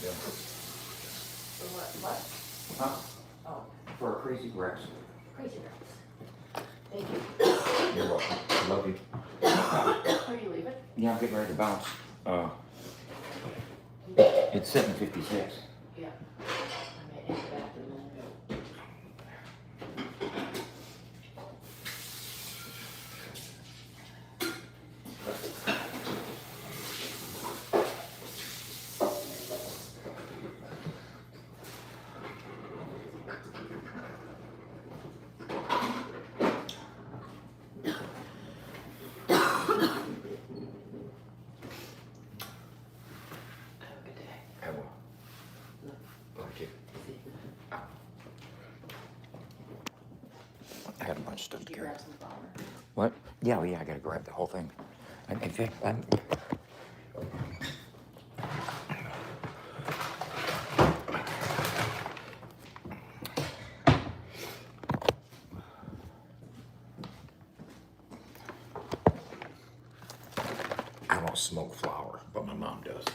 Bill. For what? Huh? Oh, For a crazy Rex. crazy girls. Thank you. You're welcome. I love you. Are you leaving? Yeah, I'm getting ready to bounce. It's 7:56. Yeah. I may enter back in a minute. Have a good day. I will. Thank you. I got a bunch of stuff Did to you carry. grab some flour? What? Yeah, well, yeah, I gotta grab the whole thing. In fact, I don't smoke flour, but my mom does.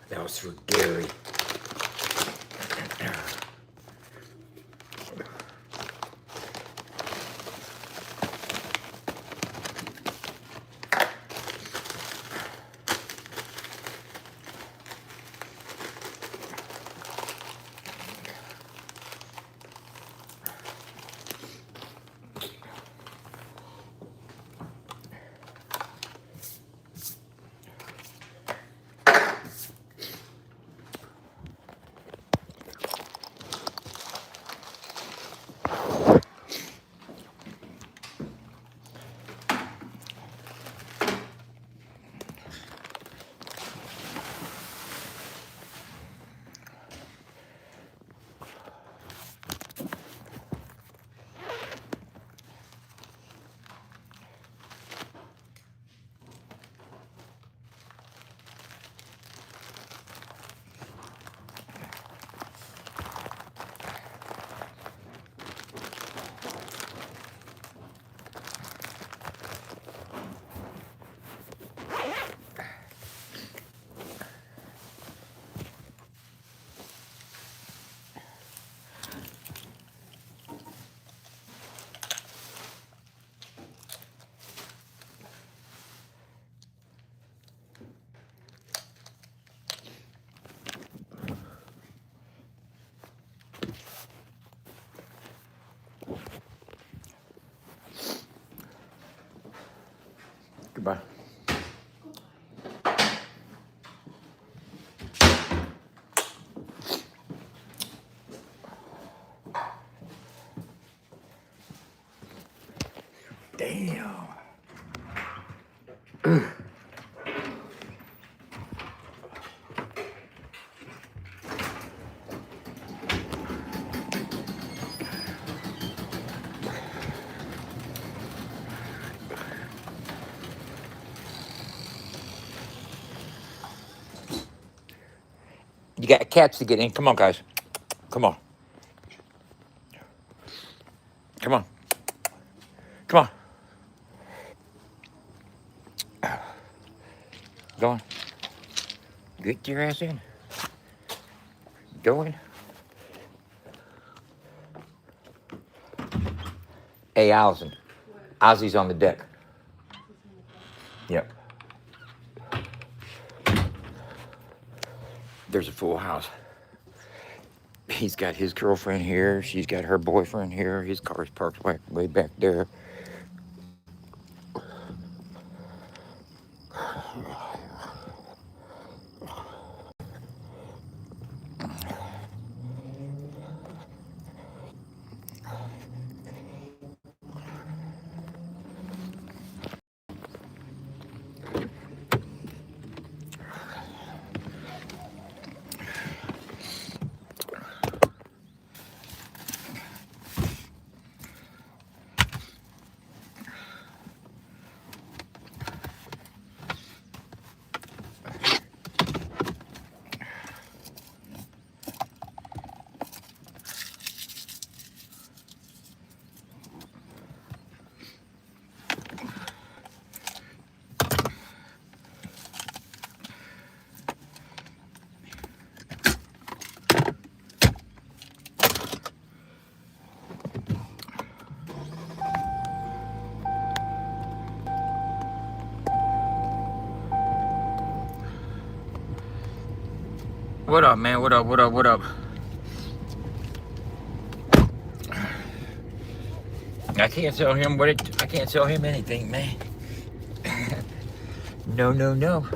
That was for Gary. Goodbye. Damn. You got cats to get in. Come on, guys. Come on. Come on. Come on. Go on. Get your ass in. Go in. Hey, Allison. Ozzy's on the deck. Yep. There's a full house. He's got his girlfriend here. She's got her boyfriend here. His car's parked way back there. What up, man? What up? What up? What up? I can't tell him I can't tell him anything, man. No, no, no.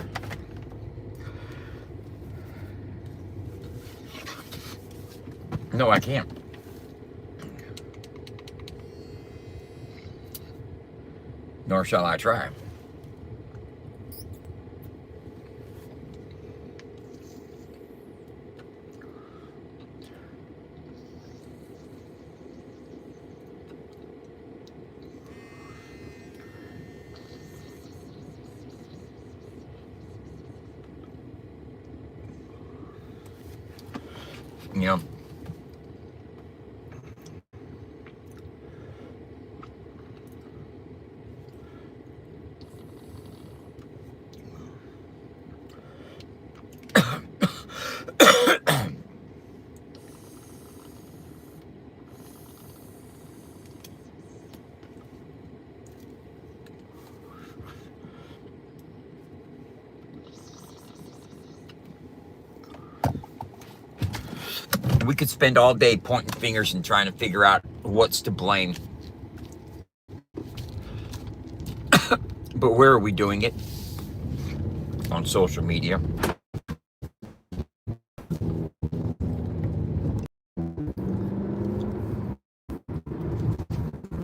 No, I can't. Nor shall I try. You know, we could spend all day pointing fingers and trying to figure out what's to blame. But where are we doing it? On social media.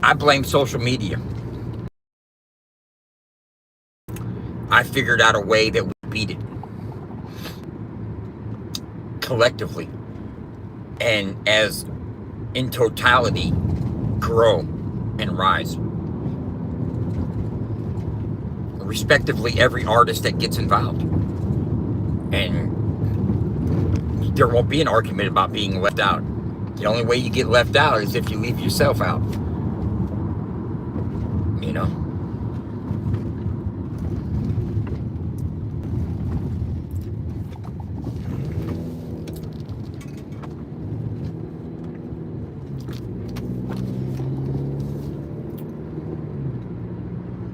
I blame social media. I figured out a way that we beat it. Collectively. And as in totality, grow and rise. Respectively, every artist that gets involved. And there won't be an argument about being left out. The only way you get left out is if you leave yourself out. You know?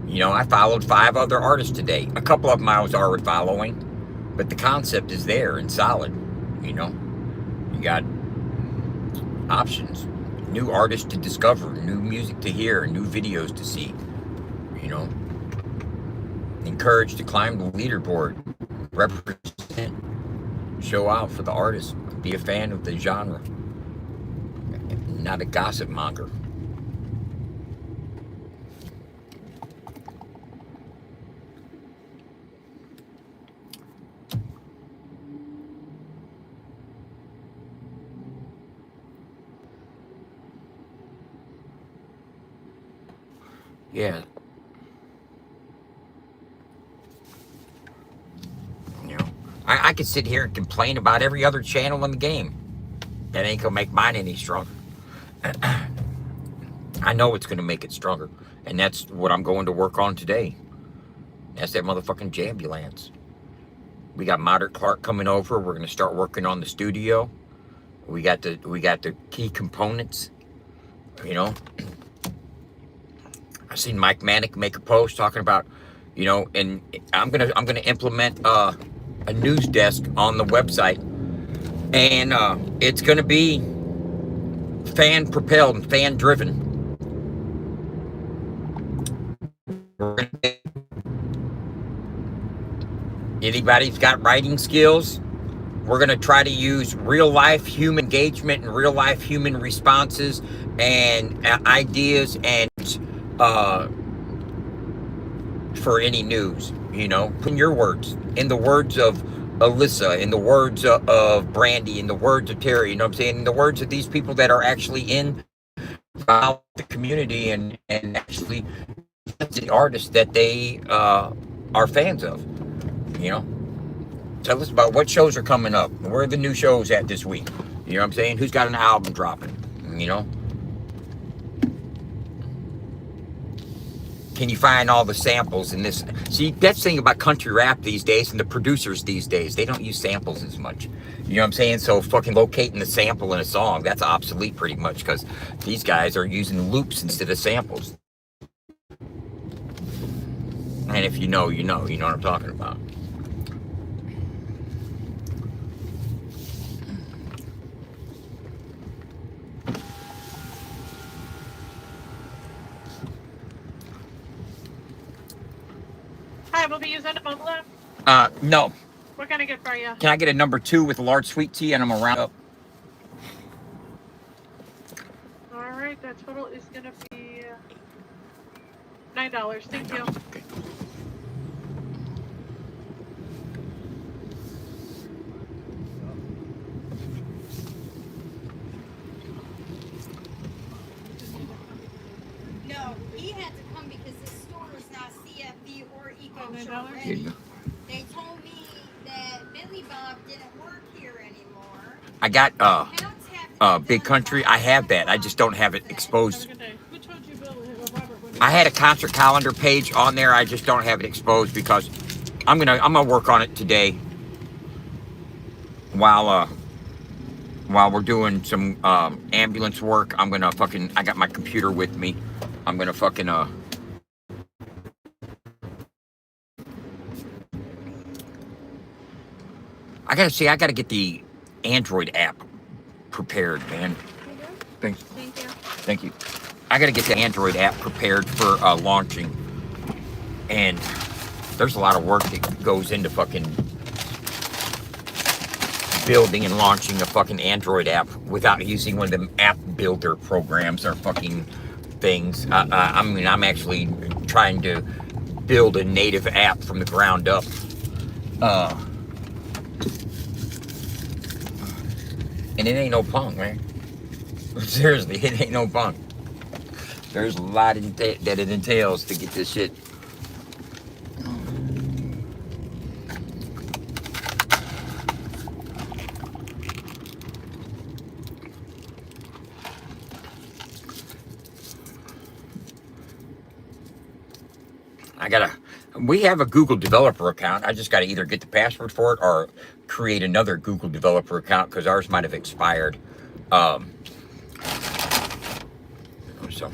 You know, I followed 5 other artists today. A couple of them I was already following, but the concept is there and solid. You know, you got options, new artists to discover, new music to hear, new videos to see. You know, encouraged to climb the leaderboard, represent, show out for the artist, be a fan of the genre, not a gossip monger. Yeah. You know, I could sit here and complain about every other channel in the game. That ain't gonna make mine any stronger. I know it's gonna make it stronger. And that's what I'm going to work on today. That's that motherfucking Jambulance. We got Modern Clark coming over. We're gonna start working on the studio. We got the key components. You know, I seen Mike Manick make a post talking about, you know, and I'm gonna implement a news desk on the website, and it's gonna be fan propelled and fan driven. Anybody's got writing skills, we're gonna try to use real life human engagement and real life human responses and ideas and for any news, you know, put in your words, in the words of Alyssa, in the words of Brandy, in the words of Terry, you know what I'm saying, in the words of these people that are actually in the community and actually the artists that they are fans of, you know. Tell us about what shows are coming up, where are the new shows at this week, you know what I'm saying, who's got an album dropping, you know. Can you find all the samples in this? See, that's the thing about country rap these days and the producers these days. They don't use samples as much. You know what I'm saying? So fucking locating the sample in a song, that's obsolete pretty much because these guys are using loops instead of samples. And if you know, you know. You know what I'm talking about. Hi, will be using a bubble up? No. What can I get for you? Can I get a number 2 with a large sweet tea and I'm around up? All right, that total is gonna be $9. Thank you. Okay. No, he had to come because this store is not CFD or eco Here you go. They told me that Billy Bob didn't work here anymore. I got Accounts have to be Big done Country. by I have that. I just don't have it Have exposed. a good day. Which one do you bill? Robert? I had a concert calendar page on there. I just don't have it exposed because I'm gonna work on it today while we're doing some ambulance work. I'm gonna fucking, I got my computer with me. I'm gonna fucking I gotta get the Android app prepared, man. Thanks. Thank you. Thank you. I gotta get the Android app prepared for launching, and there's a lot of work that goes into fucking building and launching a fucking Android app without using one of them app builder programs or fucking things. I mean, I'm actually trying to build a native app from the ground up. And it ain't no punk, man. Seriously, it ain't no punk. There's a lot that it entails to get this shit. We have a Google developer account. I just gotta either get the password for it or create another Google developer account because ours might have expired. So.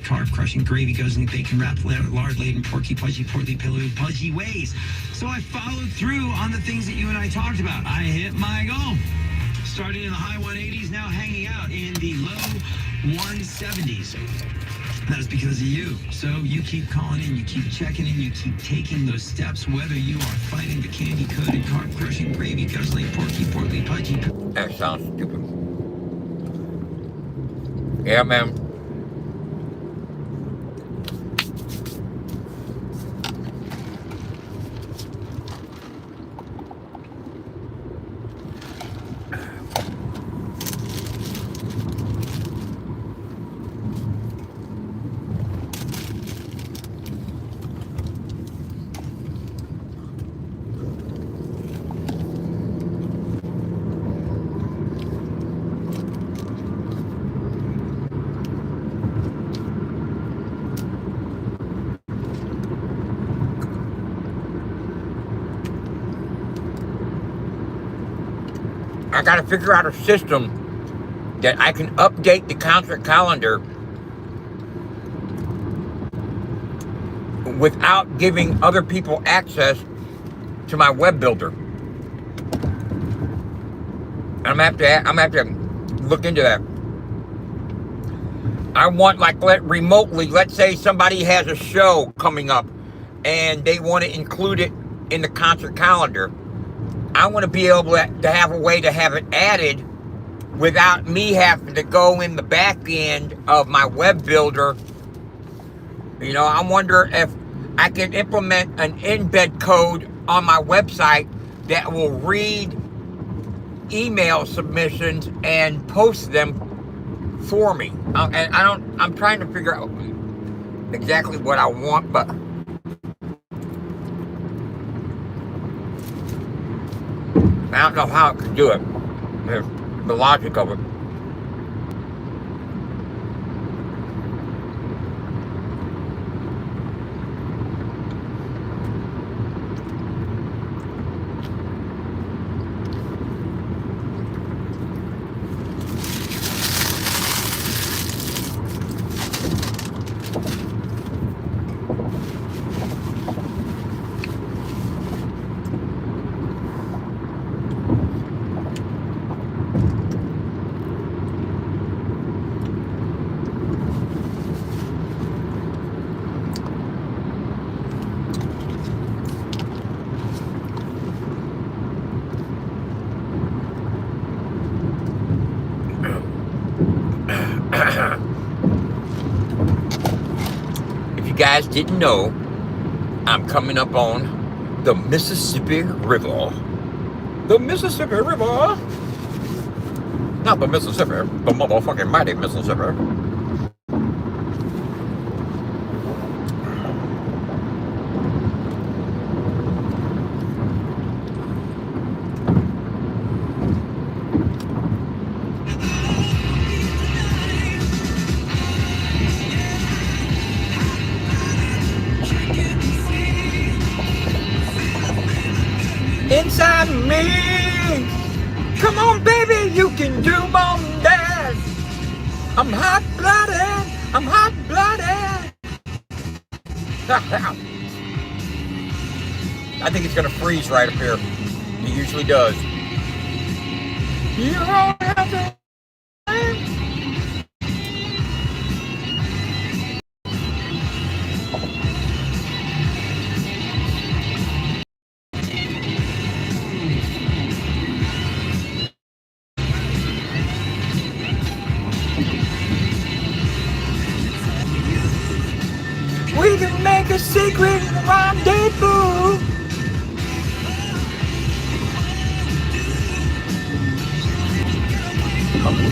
carb-crushing, gravy-guzzling, bacon-wrapped, lard-laden, porky, pudgy, portly, pillowy, pudgy ways. So I followed through on the things that you and I talked about. I hit my goal. Starting in the high 180s, now hanging out in the low 170s. That is because of you. So you keep calling in, you keep checking in, you keep taking those steps, whether you are fighting the candy-coated, carb-crushing, gravy-guzzling, porky, portly, pudgy. That sounds stupid. Yeah, man. I gotta figure out a system that I can update the concert calendar without giving other people access to my web builder. I'm gonna have to look into that. I want, like, remotely, let's say somebody has a show coming up and they want to include it in the concert calendar. I want to be able to have a way to have it added without me having to go in the back end of my web builder. You know, I wonder if I can implement an embed code on my website that will read email submissions and post them for me. And I'm trying to figure out exactly what I want, but I don't know how it could do it. The logic of it. If you guys didn't know, I'm coming up on the Mississippi River. The Mississippi River. Not the Mississippi, the motherfucking mighty Mississippi. Inside me, come on baby, you can do more than that. I'm hot-blooded, I'm hot-blooded. I think it's gonna freeze right up here. It usually does. You don't have to. We can make a secret rendezvous.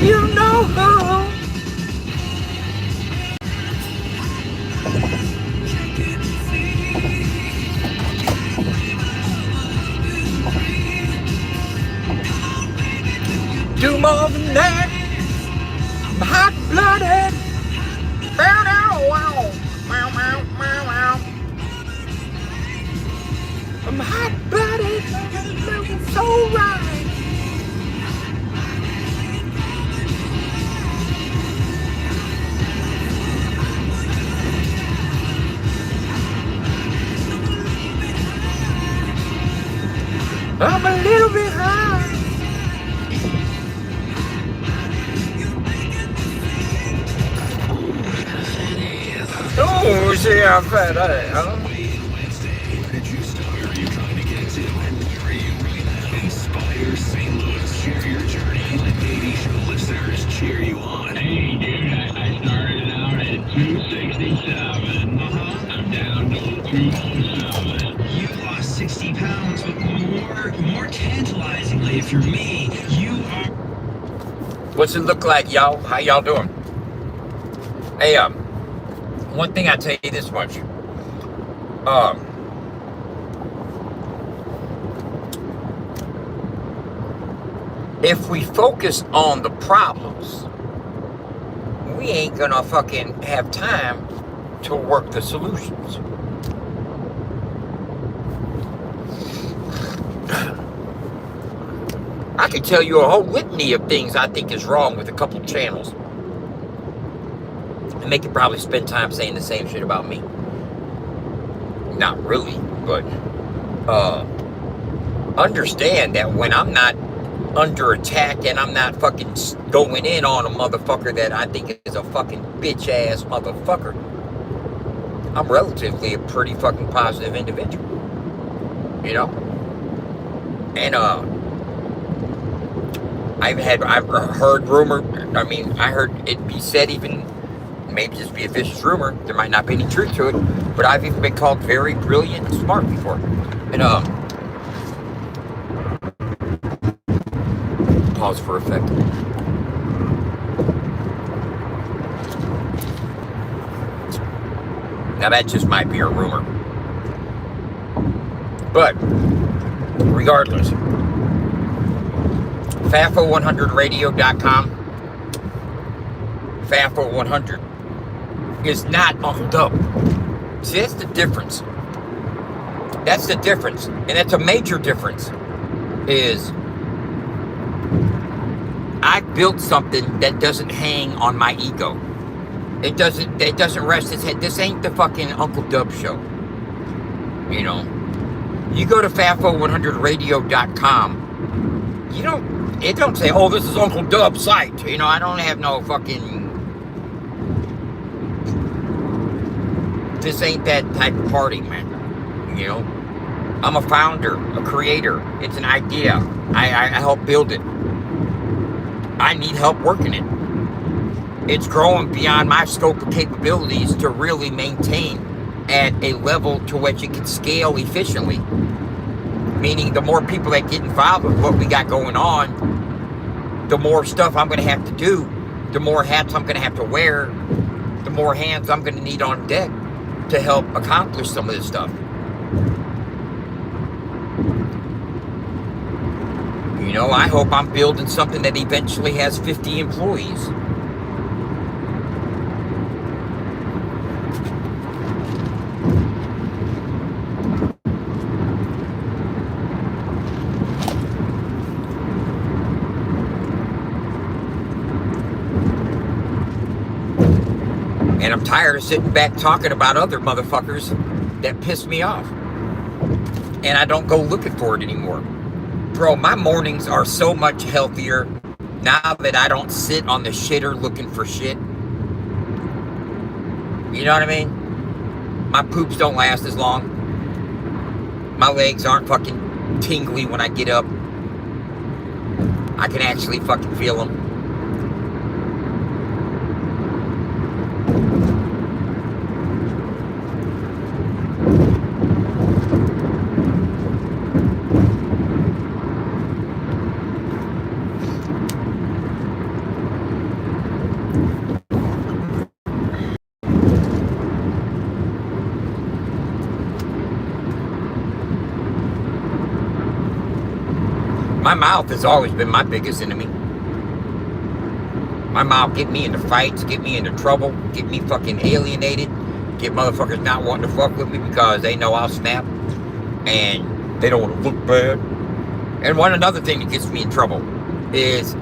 You know who. Do more than that. I'm hot-blooded. Bow down, wow. Meow, meow, meow, meow. I'm hot-blooded, moving so right. See how fat I am. Where did you start? Are you trying to get to? And where are you right now? Inspire St. Louis. Share your journey. Let 80 show listeners cheer you on. Hey, dude, I started out at 267. I'm down to 207. You lost 60 pounds, but more tantalizingly, if you're me, you are. What's it look like, y'all? How y'all doing? Hey, one thing I tell you this much. If we focus on the problems, we ain't gonna fucking have time to work the solutions. I could tell you a whole litany of things I think is wrong with a couple channels. And they could probably spend time saying the same shit about me. Not really, but understand that when I'm not under attack and I'm not fucking going in on a motherfucker that I think is a fucking bitch ass motherfucker, I'm relatively a pretty fucking positive individual, you know. And I've heard rumor. I mean, I heard it be said, even maybe just be a vicious rumor. There might not be any truth to it, but I've even been called very brilliant and smart before. And pause for effect. Now that just might be a rumor. But regardless, FAFO100radio.com. FAFO100 is not Uncle Dub. See, that's the difference. That's the difference. And that's a major difference. Is I built something that doesn't hang on my ego. It doesn't rest its head. This ain't the fucking Uncle Dub show. You know. You go to FAFO100radio.com. It don't say, oh, this is Uncle Dub's site. You know, I don't have no fucking. This ain't that type of party, man. You know. I'm a founder, a creator. It's an idea. I help build it. I need help working it. It's growing beyond my scope of capabilities to really maintain at a level to which it can scale efficiently. Meaning the more people that get involved with what we got going on, the more stuff I'm going to have to do, the more hats I'm going to have to wear, the more hands I'm going to need on deck to help accomplish some of this stuff. You know, I hope I'm building something that eventually has 50 employees. And I'm tired of sitting back talking about other motherfuckers that piss me off. And I don't go looking for it anymore. Bro, my mornings are so much healthier now that I don't sit on the shitter looking for shit. You know what I mean? My poops don't last as long. My legs aren't fucking tingly when I get up. I can actually fucking feel them. My mouth has always been my biggest enemy. My mouth get me into fights, get me into trouble, get me fucking alienated, get motherfuckers not wanting to fuck with me because they know I'll snap and they don't want to look bad. And another thing that gets me in trouble is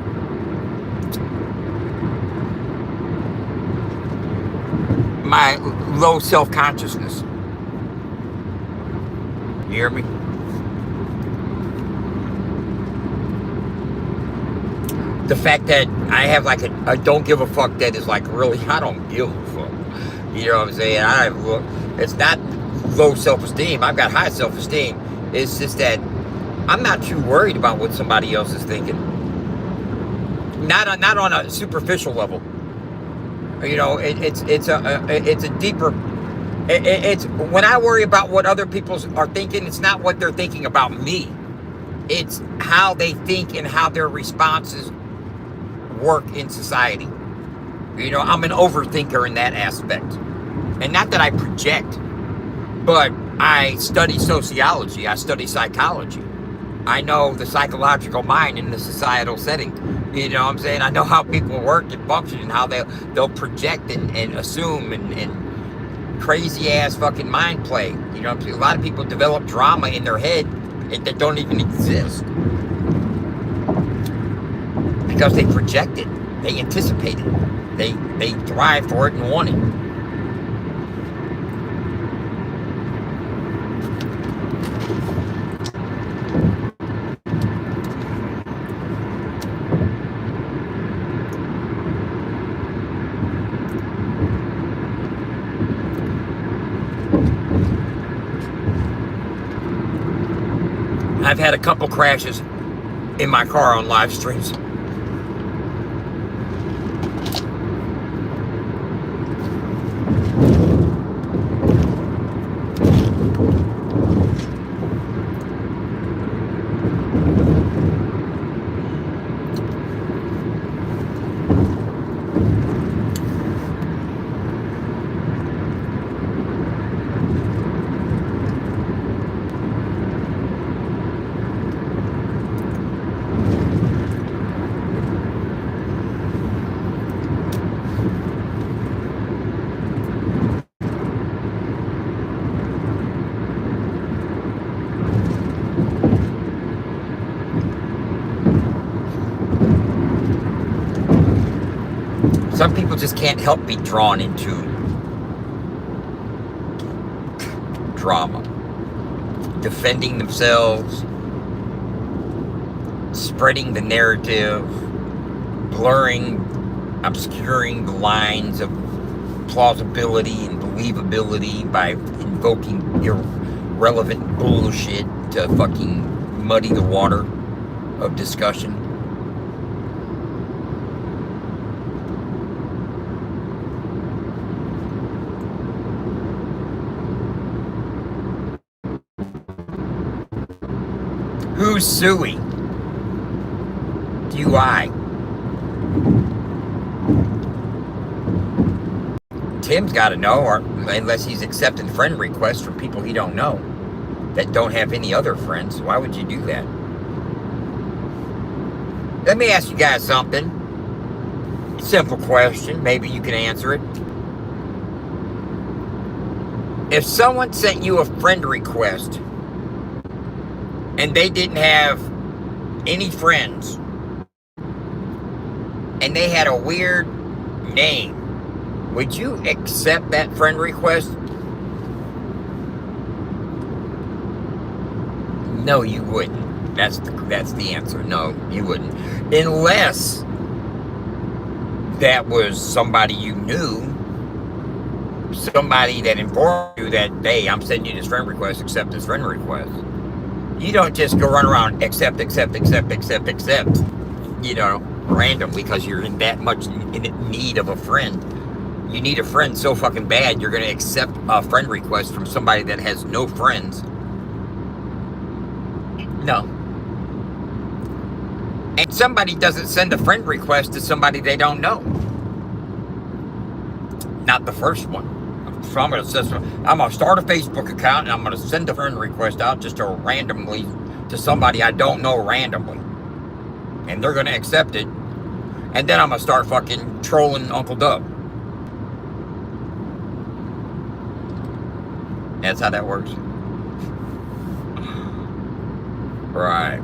my low self-consciousness. You hear me? The fact that I have like a don't give a fuck that is like, really, I don't give a fuck. You know what I'm saying? It's not low self-esteem. I've got high self-esteem. It's just that I'm not too worried about what somebody else is thinking. Not on a superficial level. You know, it's a deeper. It's when I worry about what other people are thinking. It's not what they're thinking about me. It's how they think and how their responses work in society. You know, I'm an overthinker in that aspect. And not that I project, but I study sociology. I study psychology. I know the psychological mind in the societal setting. You know what I'm saying? I know how people work and function and how they'll project and assume and crazy ass fucking mind play. You know what I'm saying? A lot of people develop drama in their head that don't even exist. Because they project it. They anticipate it. They thrive for it and want it. I've had a couple crashes in my car on live streams. Some people just can't help be drawn into drama. Defending themselves, spreading the narrative, blurring, obscuring the lines of plausibility and believability by invoking irrelevant bullshit to fucking muddy the water of discussion. Who's suing? You, I. Tim's got to know, or unless he's accepting friend requests from people he don't know that don't have any other friends. Why would you do that? Let me ask you guys something. Simple question. Maybe you can answer it. If someone sent you a friend request and they didn't have any friends, and they had a weird name, would you accept that friend request? No, you wouldn't. That's the answer. No, you wouldn't. Unless that was somebody you knew, somebody that informed you that, hey, I'm sending you this friend request, accept this friend request. You don't just go run around, accept, you know, randomly because you're in that much in need of a friend. You need a friend so fucking bad, you're going to accept a friend request from somebody that has no friends. No. And somebody doesn't send a friend request to somebody they don't know. Not the first one. So I'm gonna start a Facebook account and I'm gonna send a friend request out just to randomly to somebody I don't know randomly, and they're gonna accept it, and then I'm gonna start fucking trolling Uncle Doug. That's how that works. Right.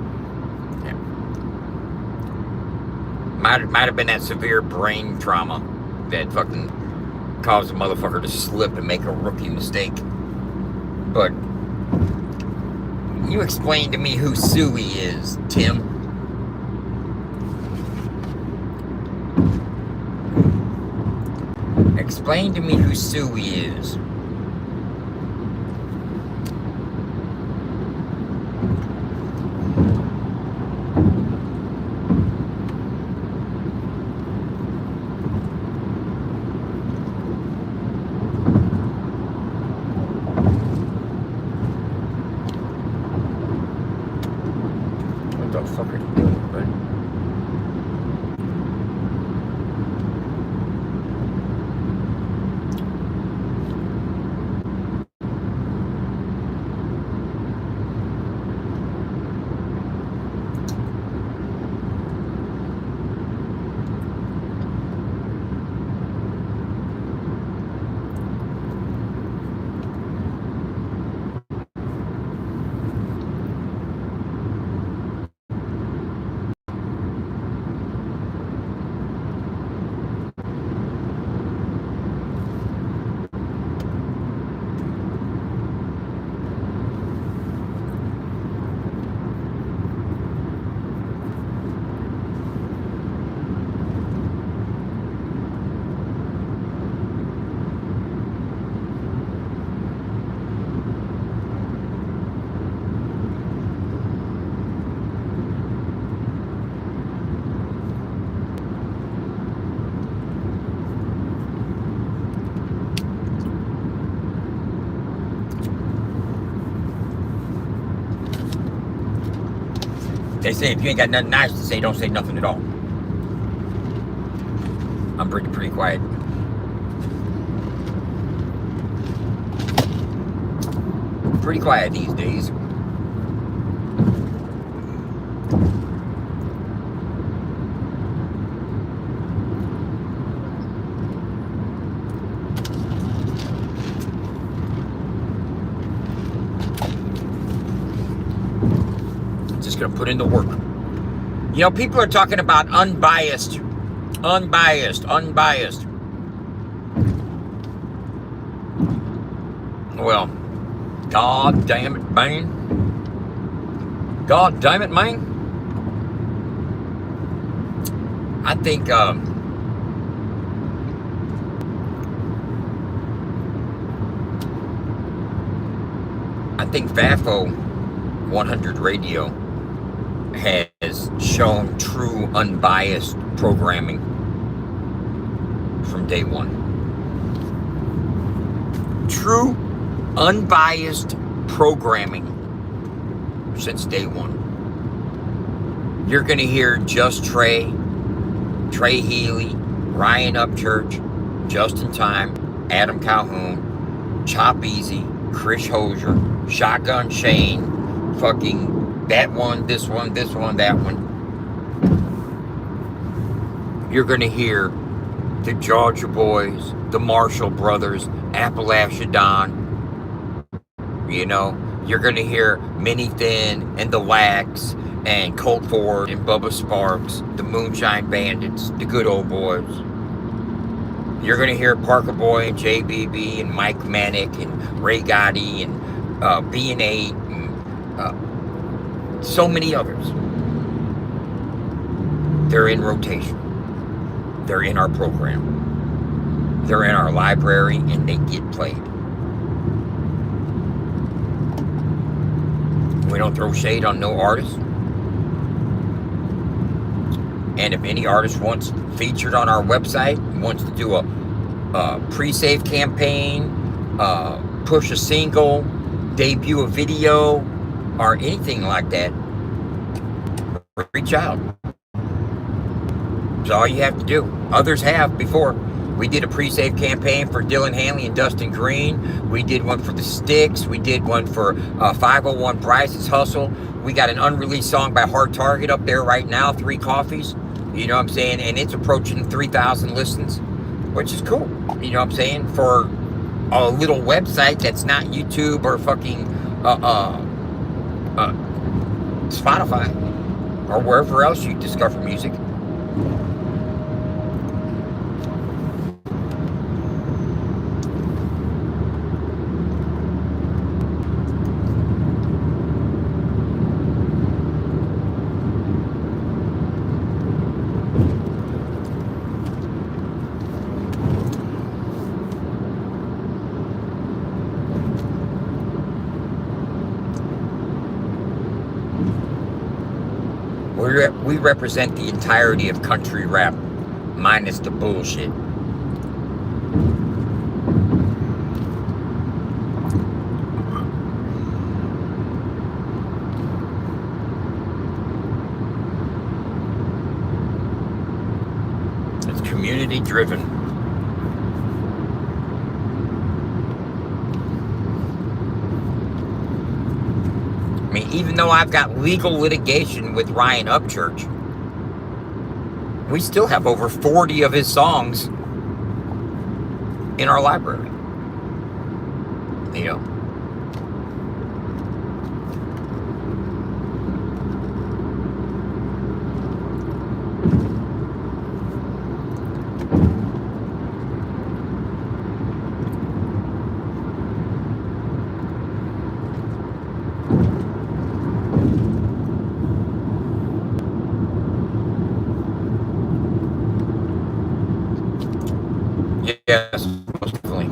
Yeah. Might have been that severe brain trauma that fucking cause a motherfucker to slip and make a rookie mistake. But you explain to me who Suey is, Tim. explain to me who Suey is. What the fuck are you doing, bud? They say if you ain't got nothing nice to say, don't say nothing at all. I'm pretty quiet. Pretty quiet these days. Just gonna put in the work. You know, people are talking about unbiased. Well, God damn it, man. God damn it, man. I think FAFO100 radio has shown true unbiased programming from day one. True unbiased programming since day one. You're gonna hear Just Trey Healy, Ryan Upchurch, Justin Time, Adam Calhoun, Chop Easy, Chris Hosier, Shotgun Shane, fucking that one, this one, that one. You're gonna hear the Georgia Boys, the Marshall Brothers, Appalachia Don. You know, you're gonna hear Minnie Thin and the Wax and Colt Ford and Bubba Sparks, the Moonshine Bandits, the Good Old Boys. You're gonna hear Parker Boy and JBB and Mike Manick and Ray Gotti and B&8 and so many others. They're in rotation. They're in our program. They're in our library and they get played. We don't throw shade on no artist. And if any artist wants featured on our website, wants to do a pre-save campaign, push a single, debut a video, or anything like that, reach out. That's all you have to do. Others have before. We did a pre-save campaign for Dylan Hanley and Dustin Green. We did one for the Sticks. We did one for 501 Bryce's Hustle. We got an unreleased song by Hard Target up there right now, 3 Coffees. You know what I'm saying? And it's approaching 3,000 listens, which is cool. You know what I'm saying? For a little website that's not YouTube or fucking Spotify or wherever else you discover music. we represent the entirety of country rap, minus the bullshit. It's community driven. I mean, even though I've got legal litigation with Ryan Upchurch, we still have over 40 of his songs in our library. You know. Yes, most definitely.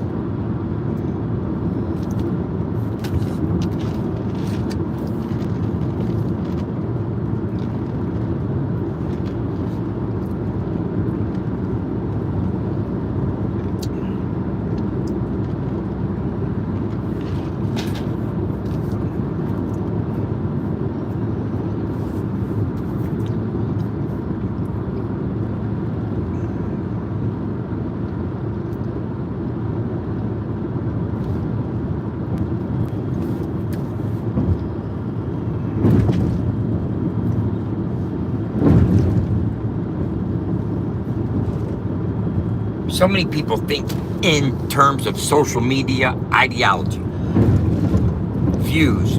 So many people think in terms of social media ideology, views,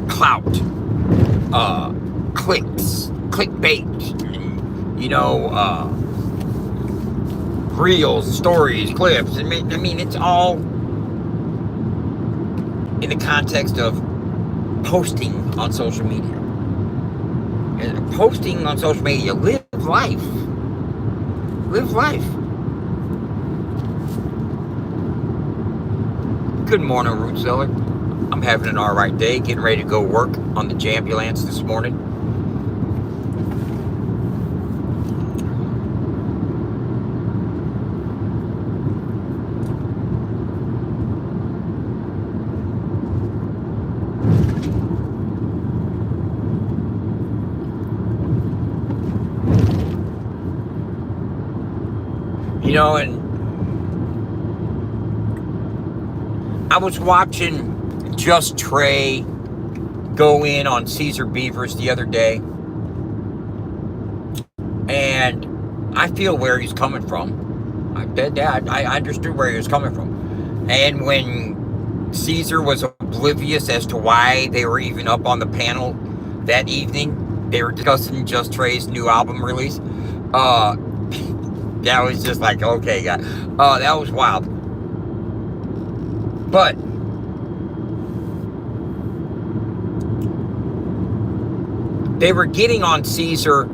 clout, clicks, clickbait, you know, reels, stories, clips. I mean, it's all in the context of posting on social media. And posting on social media, live life. Live life. Good morning, Root Seller. I'm having an alright day, getting ready to go work on the Jambulance this morning. You know, and I was watching Just Trey go in on Caesar Beavers the other day, and I feel where he's coming from. I understood where he was coming from. And when Caesar was oblivious as to why they were even up on the panel that evening, they were discussing Just Trey's new album release. That was just like, okay, God. That was wild. But they were getting on Caesar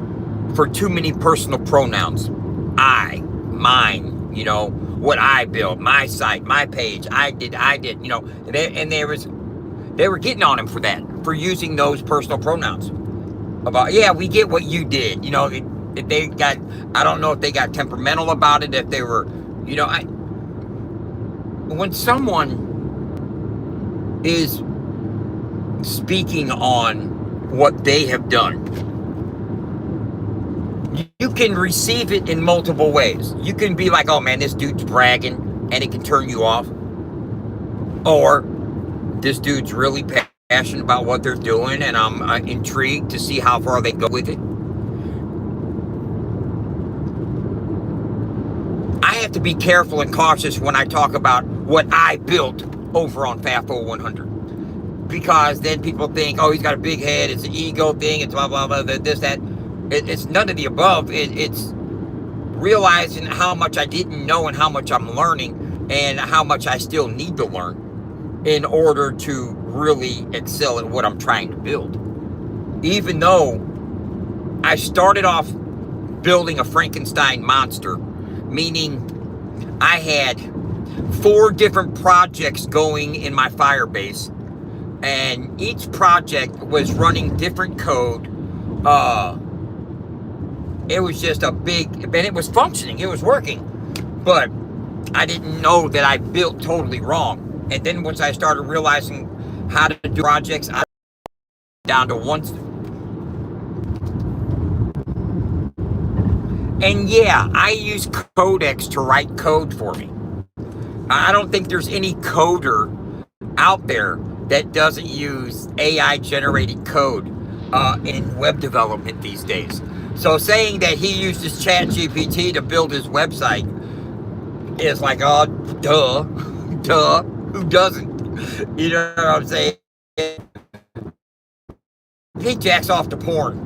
for too many personal pronouns. I, mine, you know, what I built, my site, my page, I did, you know, they were getting on him for that, for using those personal pronouns. About, yeah, we get what you did, you know, if they got, I don't know if they got temperamental about it, if they were, you know, when someone is speaking on what they have done, you can receive it in multiple ways. You can be like, oh man, this dude's bragging, and it can turn you off. Or this dude's really passionate about what they're doing, and I'm intrigued to see how far they go with it. I have to be careful and cautious when I talk about what I built over on FAFO100, because then people think, oh, he's got a big head, it's an ego thing, it's blah, blah, blah, this, that. It's none of the above. It's realizing how much I didn't know and how much I'm learning and how much I still need to learn in order to really excel at what I'm trying to build. Even though I started off building a Frankenstein monster, meaning I had 4 different projects going in my Firebase, and each project was running different code, It was just a big, and it was functioning, it was working. But I didn't know that I built totally wrong. And then once I started realizing how to do projects, I down to one. And yeah, I use Codex to write code for me. I don't think there's any coder out there that doesn't use AI generated code in web development these days. So saying that he uses ChatGPT to build his website is like, oh, duh, duh, who doesn't? You know what I'm saying? He jacks off to porn.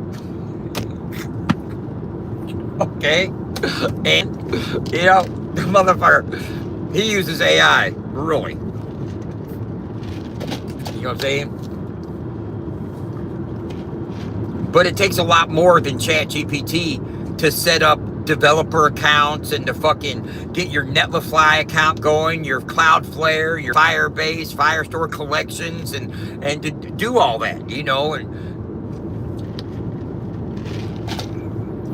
Okay? And, you know, the motherfucker, he uses AI, really. You know what I'm saying? But it takes a lot more than ChatGPT to set up developer accounts and to fucking get your Netlify account going, your Cloudflare, your Firebase, Firestore collections, and to do all that, you know. And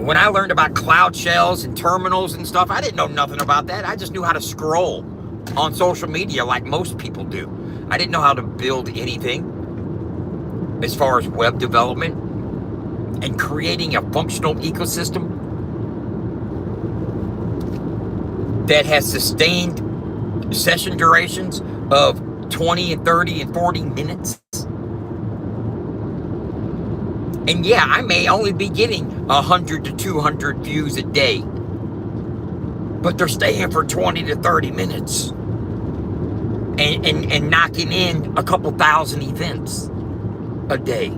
when I learned about cloud shells and terminals and stuff, I didn't know nothing about that. I just knew how to scroll on social media like most people do. I didn't know how to build anything as far as web development and creating a functional ecosystem that has sustained session durations of 20 and 30 and 40 minutes. And yeah, I may only be getting 100 to 200 views a day, but they're staying for 20 to 30 minutes and knocking in a couple thousand events a day.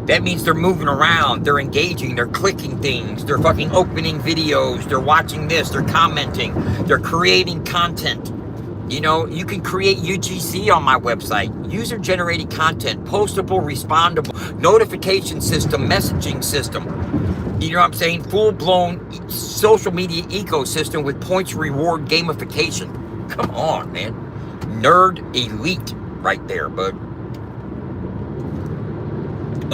That means they're moving around, they're engaging, they're clicking things, they're fucking opening videos, they're watching this, they're commenting, they're creating content. You know, you can create UGC on my website, user-generated content, postable, respondable, notification system, messaging system. You know what I'm saying? Full-blown social media ecosystem with points reward gamification. Come on, man. Nerd elite right there, bud.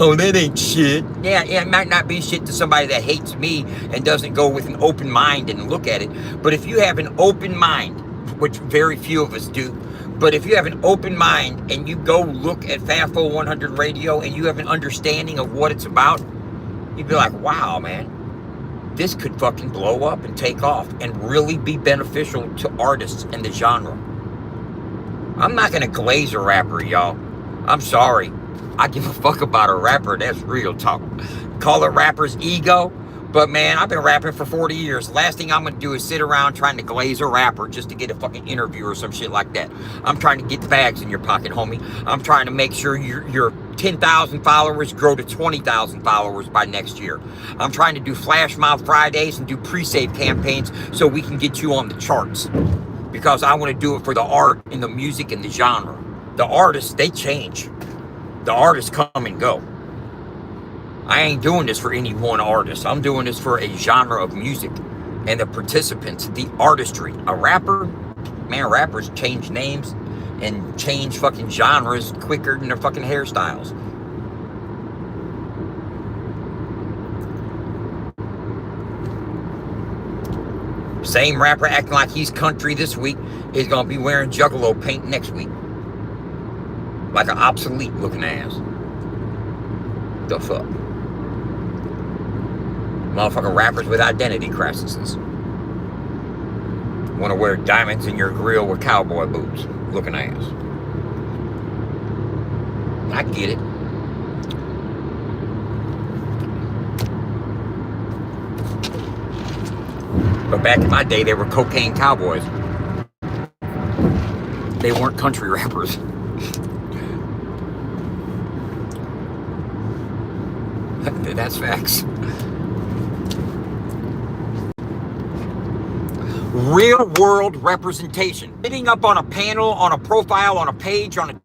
Oh, that ain't shit. Yeah, it might not be shit to somebody that hates me and doesn't go with an open mind and look at it. But if you have an open mind, which very few of us do, but if you have an open mind and you go look at FAFO100 radio and you have an understanding of what it's about, you'd be like, wow, man, this could fucking blow up and take off and really be beneficial to artists and the genre. I'm not gonna glaze a rapper, y'all. I'm sorry. I give a fuck about a rapper. That's real talk. Call it rapper's ego. But man, I've been rapping for 40 years. Last thing I'm gonna do is sit around trying to glaze a rapper just to get a fucking interview or some shit like that. I'm trying to get the bags in your pocket, homie. I'm trying to make sure your 10,000 followers grow to 20,000 followers by next year. I'm trying to do Flash Mob Fridays and do pre-save campaigns so we can get you on the charts. Because I want to do it for the art and the music and the genre. The artists, they change. The artists come and go. I ain't doing this for any one artist. I'm doing this for a genre of music and the participants, the artistry. A rapper, man, rappers change names and change fucking genres quicker than their fucking hairstyles. Same rapper acting like he's country this week is gonna be wearing Juggalo paint next week. Like an obsolete looking ass. The fuck? Motherfucking rappers with identity crises. Want to wear diamonds in your grill with cowboy boots. Looking ass. I get it. But back in my day, they were cocaine cowboys. They weren't country rappers. That's facts. Real world representation. Sitting up on a panel, on a profile, on a page, on a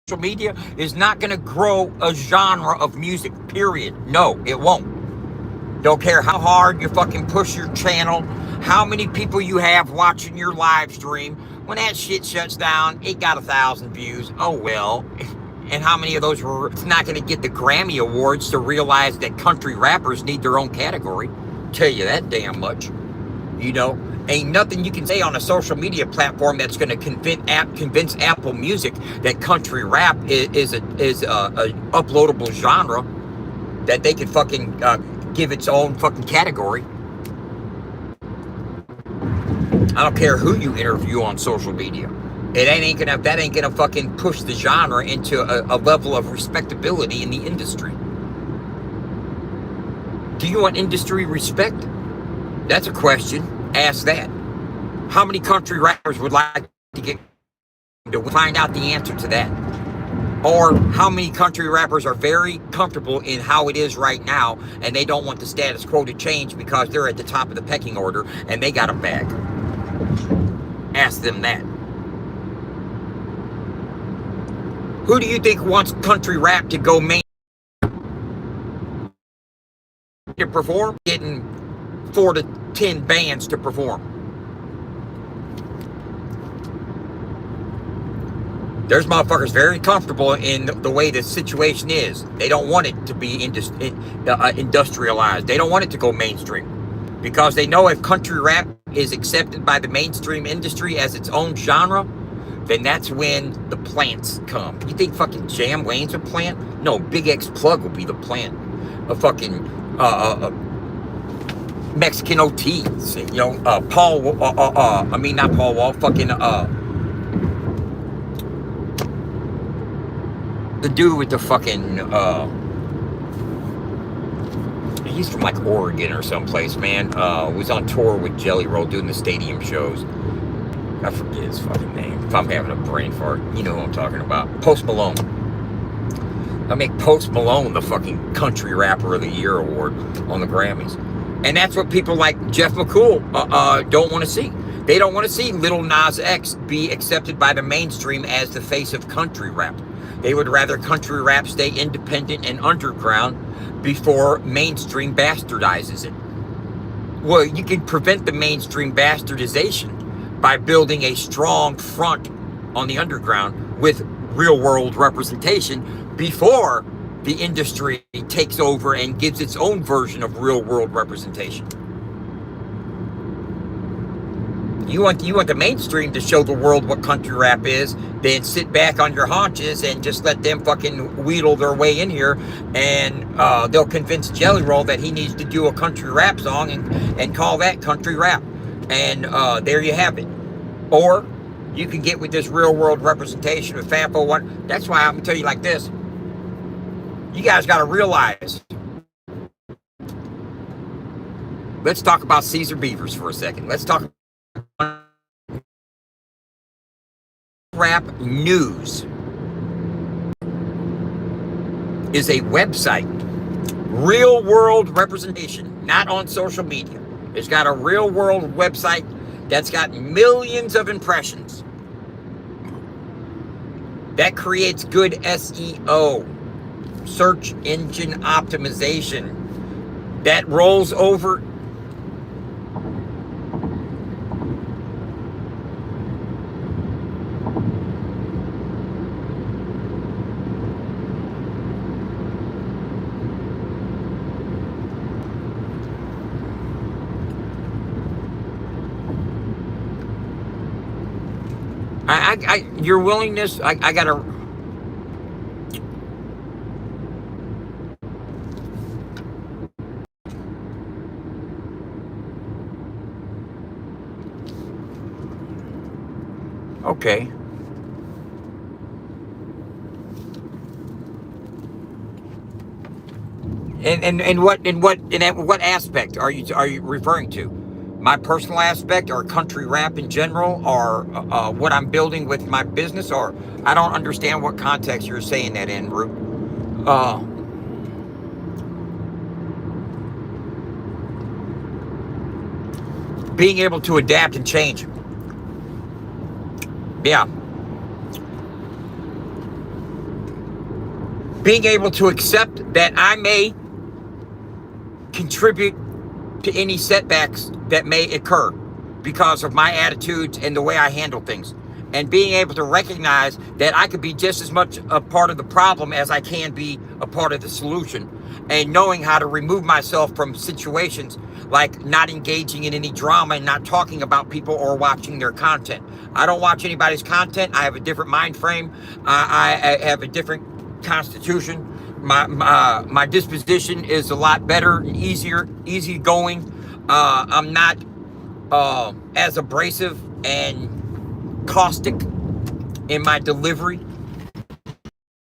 social media is not going to grow a genre of music, period. No, it won't. Don't care how hard you fucking push your channel, how many people you have watching your live stream. When that shit shuts down, it got 1,000 views. Oh well. And how many of those were not going to get the Grammy Awards to realize that country rappers need their own category? Tell you that damn much. You know, ain't nothing you can say on a social media platform that's going to convince Apple Music that country rap is a uploadable genre that they can fucking give its own fucking category. I don't care who you interview on social media. That ain't gonna fucking push the genre into a level of respectability in the industry. Do you want industry respect? That's a question. Ask that. How many country rappers would like to find out the answer to that? Or how many country rappers are very comfortable in how it is right now and they don't want the status quo to change because they're at the top of the pecking order and they got a bag? Ask them that. Who do you think wants country rap to go main to perform? Getting 4 to 10 bands to perform. There's motherfuckers very comfortable in the way the situation is. They don't want it to be industrialized. They don't want it to go mainstream. Because they know if country rap is accepted by the mainstream industry as its own genre, then that's when the plants come. You think fucking Jam Wayne's a plant? No, Big X Plug will be the plant. A fucking Mexican OT. You know, not Paul Wall, fucking the dude with the fucking he's from like Oregon or someplace, man. Was on tour with Jelly Roll doing the stadium shows. I forget his fucking name. If I'm having a brain fart, you know who I'm talking about. Post Malone. I make Post Malone the fucking Country Rapper of the Year award on the Grammys. And that's what people like Jeff McCool don't want to see. They don't want to see Lil Nas X be accepted by the mainstream as the face of country rap. They would rather country rap stay independent and underground before mainstream bastardizes it. Well, you can prevent the mainstream bastardization by building a strong front on the underground with real-world representation before the industry takes over and gives its own version of real-world representation. You want the mainstream to show the world what country rap is, then sit back on your haunches and just let them fucking wheedle their way in here, and they'll convince Jelly Roll that he needs to do a country rap song and call that country rap. And there you have it. Or you can get with this real world representation of FAFO100. That's why I'm going to tell you like this. You guys got to realize. Let's talk about Caesar Beavers for a second. Let's talk about Rap News is a website. Real world representation, not on social media. It's got a real world website that's got millions of impressions. That creates good SEO, search engine optimization. That rolls over. Your willingness, I gotta. Okay. And what aspect are you referring to? My personal aspect, or country rap in general, or what I'm building with my business, or I don't understand what context you're saying that in, Root. Being able to adapt and change. Yeah. Being able to accept that I may contribute to any setbacks that may occur because of my attitudes and the way I handle things. and being able to recognize that I could be just as much a part of the problem as I can be a part of the solution, and knowing how to remove myself from situations like not engaging in any drama and not talking about people or watching their content. I don't watch anybody's content. I have a different mind frame. I have a different constitution. My disposition is a lot better and easy going. I'm not as abrasive and caustic in my delivery.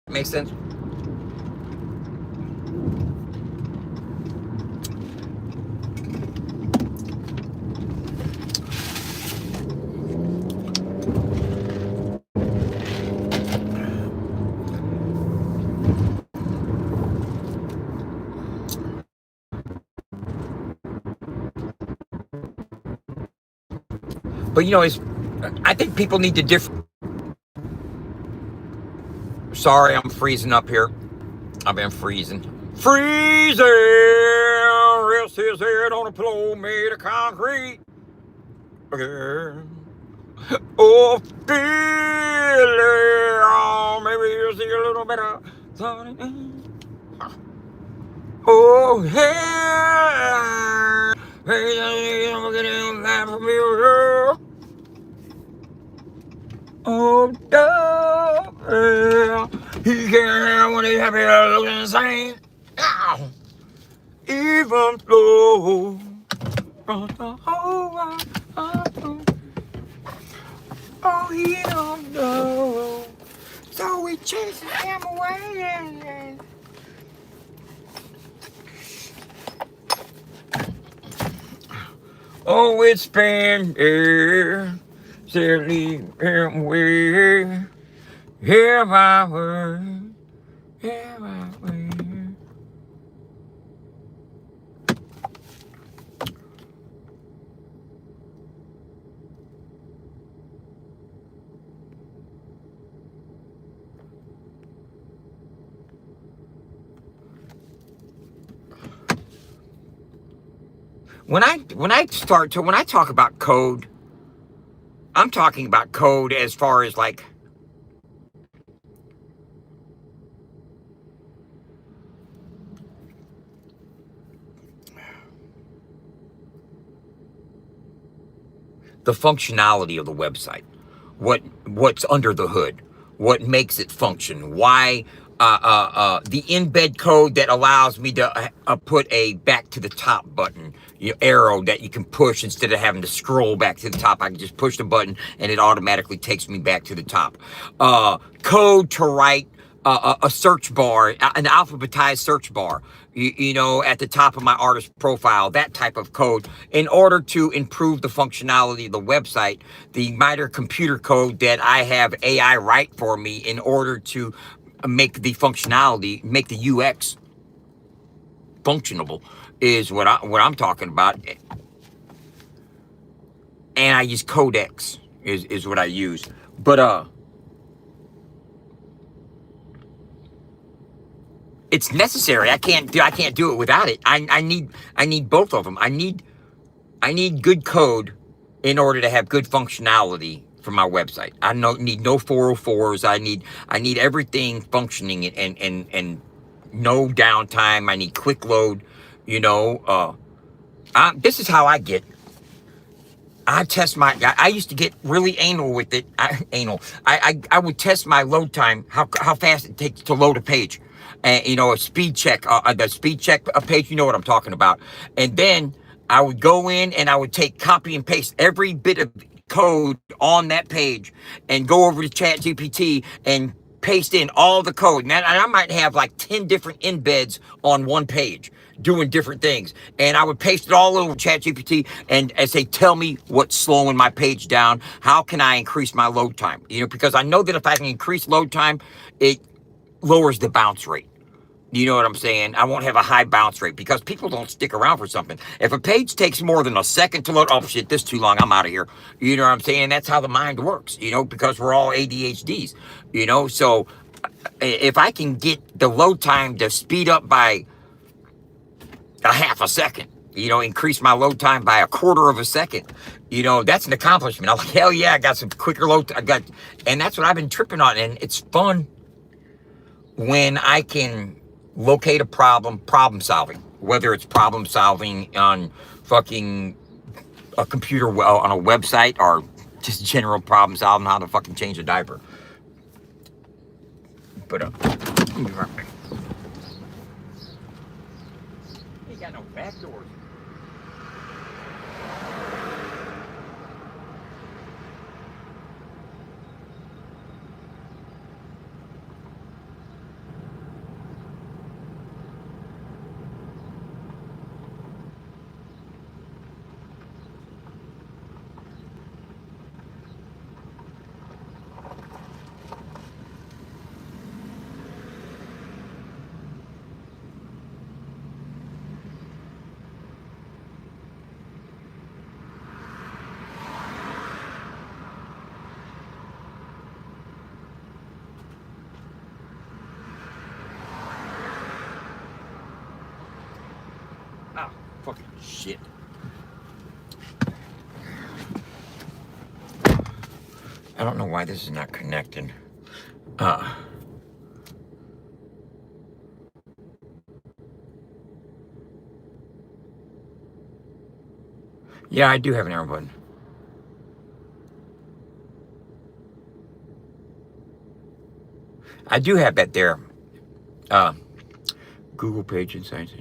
Makes sense? But I think people need to differ. Sorry, I'm freezing up here. I've been freezing. Freezing! Rests his head on a pillow made of concrete. Okay. Oh, Billy, maybe you'll see a little better. Oh, hey, I'm getting that from you. Oh, yeah. He can't hear when he's happy, looking insane. Ow. Even though the whole world, oh, he don't know. So we chasing him away. Oh, it's been here, said leave him away. Hear my word, hear my word. When I talk about code, I'm talking about code as far as like the functionality of the website, what's under the hood, what makes it function, why the embed code that allows me to put a back to the top button, arrow that you can push instead of having to scroll back to the top. I can just push the button and it automatically takes me back to the top. Code to write a search bar, an alphabetized search bar, at the top of my artist profile, that type of code, in order to improve the functionality of the website. The MITRE computer code that I have AI write for me in order to make the functionality, make the UX functionable, is what I'm talking about. And I use Codex is what I use. But it's necessary. I can't do it without it. I need both of them. I need good code in order to have good functionality for my website. I need no 404s. I need everything functioning and no downtime. I need quick load. This is how I get. I used to get really anal with it. I would test my load time, how fast it takes to load a page. And, a speed check, the speed check page, you know what I'm talking about. And then I would go in and I would copy and paste every bit of code on that page and go over to ChatGPT and paste in all the code. And I might have like 10 different embeds on one page doing different things. And I would paste it all over ChatGPT and say, tell me what's slowing my page down. How can I increase my load time? Because I know that if I can increase load time, it lowers the bounce rate. You know what I'm saying? I won't have a high bounce rate because people don't stick around for something. If a page takes more than a second to load, oh shit, this is too long, I'm out of here. You know what I'm saying? That's how the mind works, because we're all ADHDs, So if I can get the load time to speed up by a half a second, increase my load time by 1/4 of a second. That's an accomplishment. I'm like, hell yeah, I got some quicker load. And that's what I've been tripping on. And it's fun when I can locate a problem solving, whether it's problem solving on fucking a computer, on a website, or just general problem solving, how to fucking change a diaper. But, you got no back doors. Ah, fucking shit. I don't know why this is not connecting. Yeah, I do have an arrow button. I do have that there. Google page insights.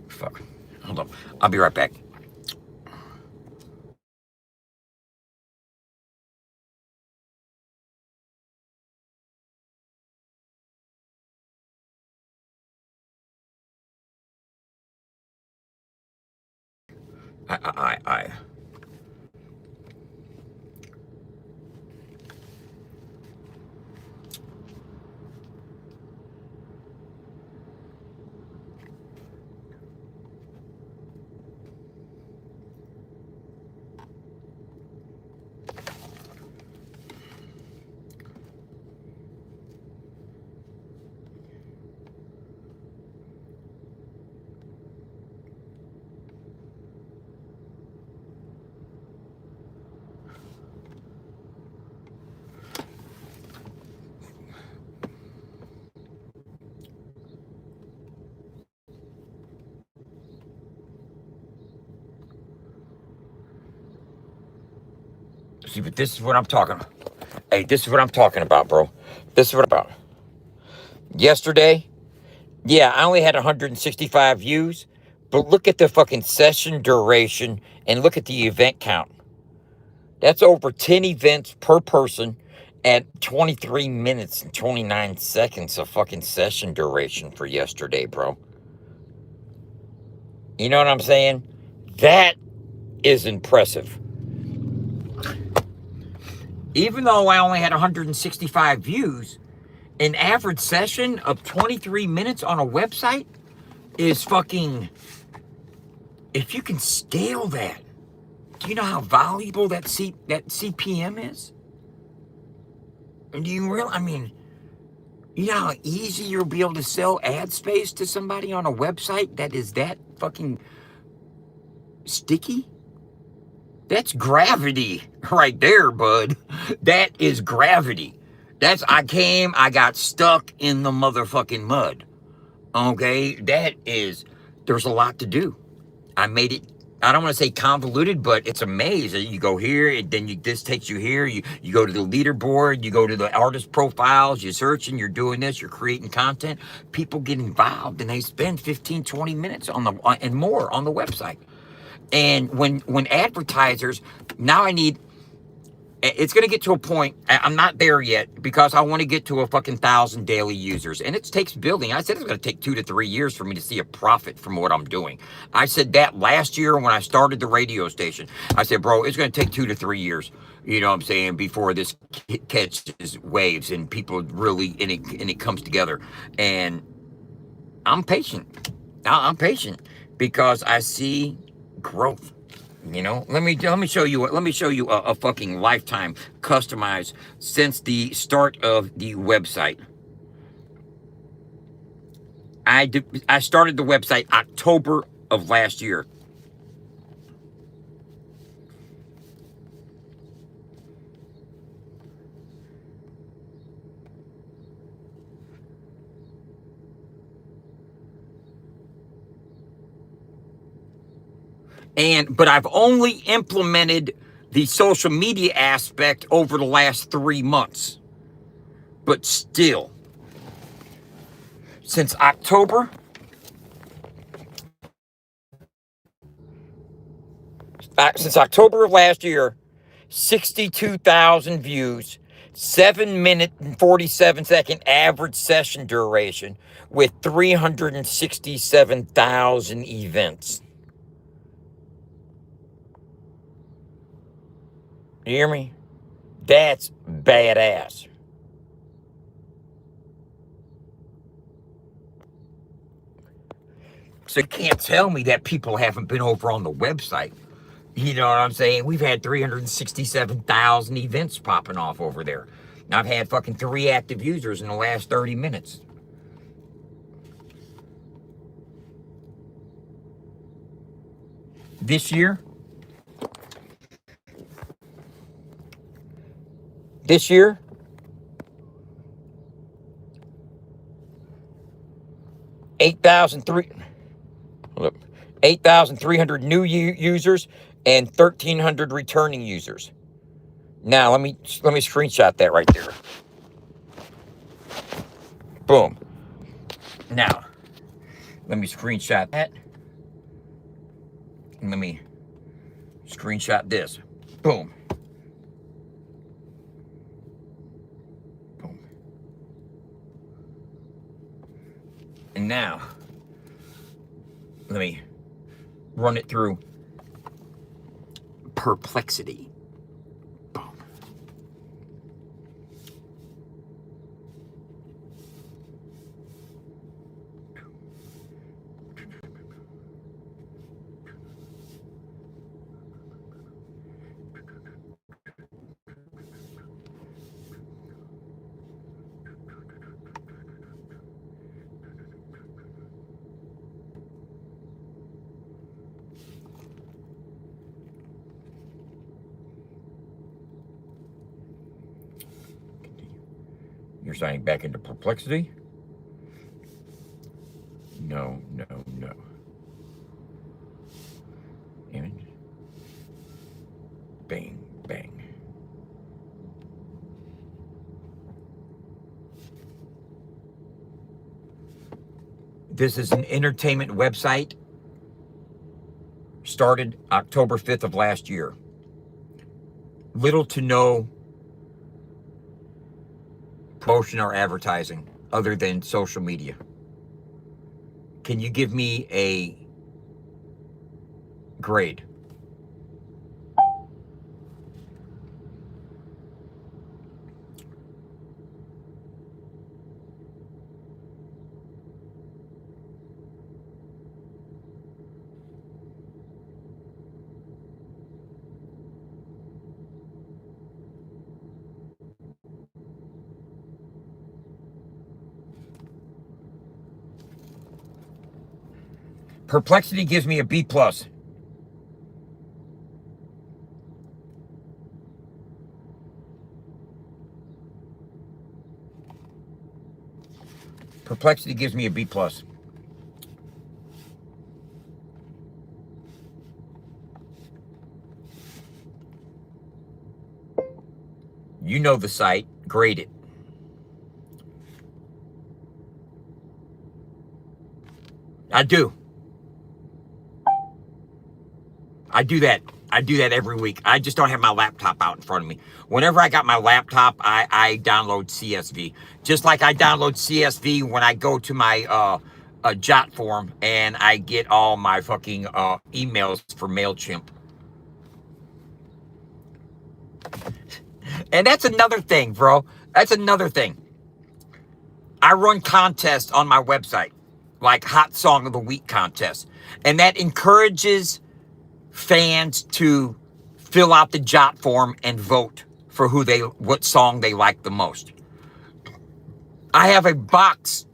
Fuck. Hold on. I'll be right back. I. See, but this is what I'm talking about. Hey, this is what I'm talking about, bro. This is what I'm about. Yesterday, yeah, I only had 165 views, but look at the fucking session duration and look at the event count. That's over 10 events per person at 23 minutes and 29 seconds of fucking session duration for yesterday, bro. You know what I'm saying? That is impressive. Even though I only had 165 views, an average session of 23 minutes on a website is fucking... If you can scale that, do you know how valuable that CPM is? And do you really... I mean, you know how easy you'll be able to sell ad space to somebody on a website that is that fucking sticky? That's gravity right there, bud. That is gravity. I got stuck in the motherfucking mud. Okay? There's a lot to do. I made it, I don't want to say convoluted, but it's a maze. You go here, and then this takes you here. You go to the leaderboard, you go to the artist profiles, you're searching, you're doing this, you're creating content. People get involved, and they spend 15, 20 minutes and more on the website. And when advertisers, now it's going to get to a point, I'm not there yet, because I want to get to a fucking 1,000 daily users. And it takes building. I said it's going to take 2 to 3 years for me to see a profit from what I'm doing. I said that last year when I started the radio station. I said, bro, it's going to take 2 to 3 years, you know what I'm saying, before this catches waves and people really, and it comes together. And I'm patient. I'm patient because I see growth. You know, let me show you a fucking lifetime customized since the start of the website. I started the website October of last year. But I've only implemented the social media aspect over the last 3 months. But still, since October of last year, 62,000 views, 7-minute and 47-second average session duration with 367,000 events. You hear me? That's badass. So you can't tell me that people haven't been over on the website. You know what I'm saying? We've had 367,000 events popping off over there. Now I've had fucking 3 active users in the last 30 minutes. This year, 8,300 new users and 1,300 returning users. Now let me screenshot that right there. Boom. Now let me screenshot that. And let me screenshot this. Boom. Boom. And now let me run it through Perplexity. Boom. You're signing back into Perplexity? No. Image. Bang, bang. This is an entertainment website. Started October 5th of last year. Little to no promotion or advertising other than social media. Can you give me a grade? Perplexity gives me a B+. Perplexity gives me a B+. You know the site. Grade it. I do that every week. I just don't have my laptop out in front of me. Whenever I got my laptop, I download CSV. Just like I download CSV when I go to my Jot form and I get all my fucking emails for MailChimp. And that's another thing, bro. That's another thing. I run contests on my website, like Hot Song of the Week contest. And that encourages fans to fill out the jot form and vote for what song they like the most. I have a box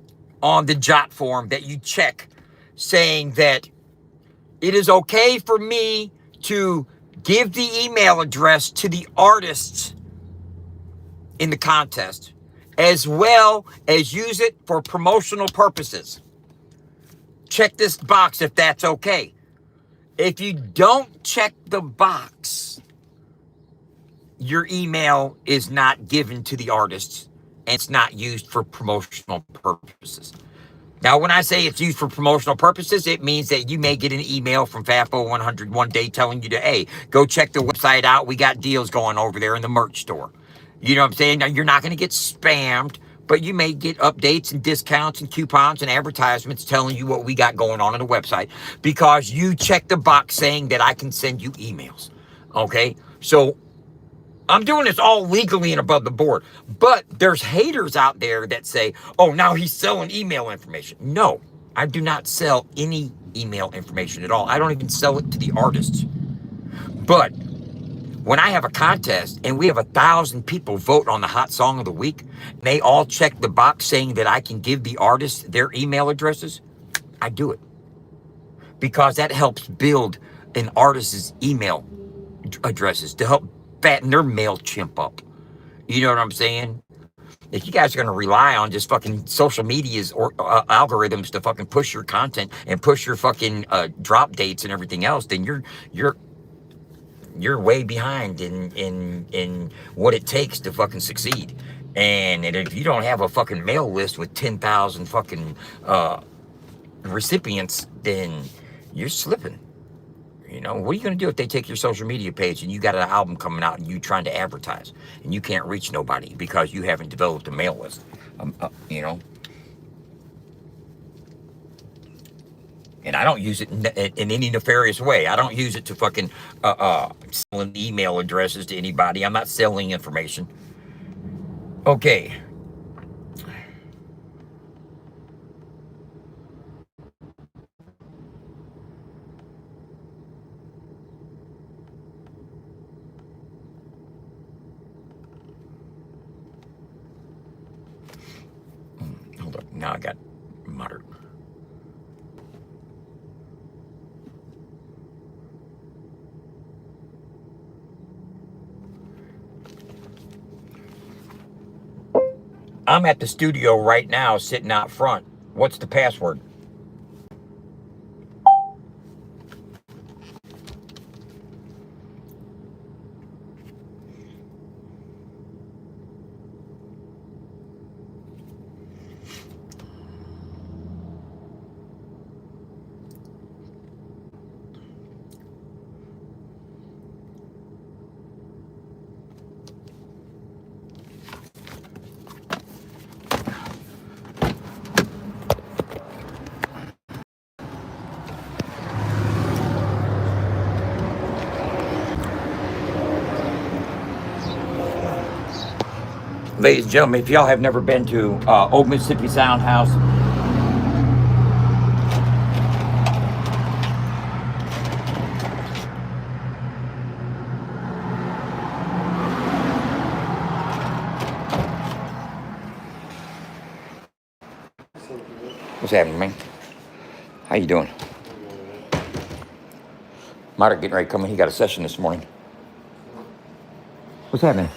on the jot form that you check saying that it is okay for me to give the email address to the artists in the contest, as well as use it for promotional purposes. Check this box if that's okay. If you don't check the box, your email is not given to the artists and it's not used for promotional purposes. Now, when I say it's used for promotional purposes, it means that you may get an email from FAFO100 one day telling you to, hey, go check the website out. We got deals going over there in the merch store. You know what I'm saying? Now, you're not going to get spammed, but you may get updates and discounts and coupons and advertisements telling you what we got going on the website because you check the box saying that I can send you emails. Okay? So I'm doing this all legally and above the board. But there's haters out there that say, oh, now he's selling email information. No, I do not sell any email information at all. I don't even sell it to the artists. But when I have a contest and we have 1,000 people vote on the hot song of the week, and they all check the box saying that I can give the artists their email addresses, I do it. Because that helps build an artist's email addresses to help fatten their MailChimp up. You know what I'm saying? If you guys are going to rely on just fucking social media's or algorithms to fucking push your content and push your fucking drop dates and everything else, then you're way behind in what it takes to fucking succeed. And if you don't have a fucking mail list with 10,000 fucking recipients, then you're slipping. You know, what are you going to do if they take your social media page and you got an album coming out and you trying to advertise and you can't reach nobody because you haven't developed a mail list? You know? And I don't use it in any nefarious way. I don't use it to fucking selling email addresses to anybody. I'm not selling information. Okay. Hold up. Now I got moderate. I'm at the studio right now, sitting out front. What's the password? Ladies and gentlemen, if y'all have never been to Old Mississippi Sound House, what's happening, man? How you doing? Mark getting ready to come in. He got a session this morning. What's happening?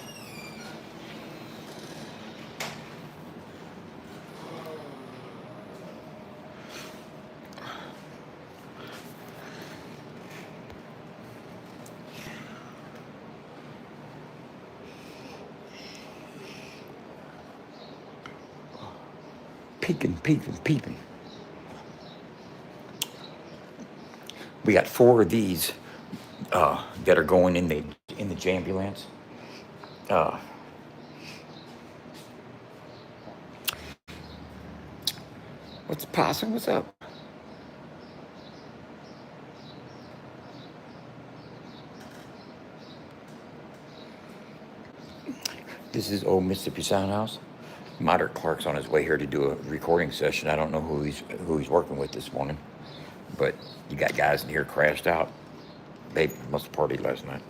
Peeping. We got 4 of these that are going in the Jambulance. What's possum? What's up? This is Old Mississippi Sound House. Moderate Clark's on his way here to do a recording session. I don't know who he's working with this morning, but you got guys in here crashed out. They must have partied last night.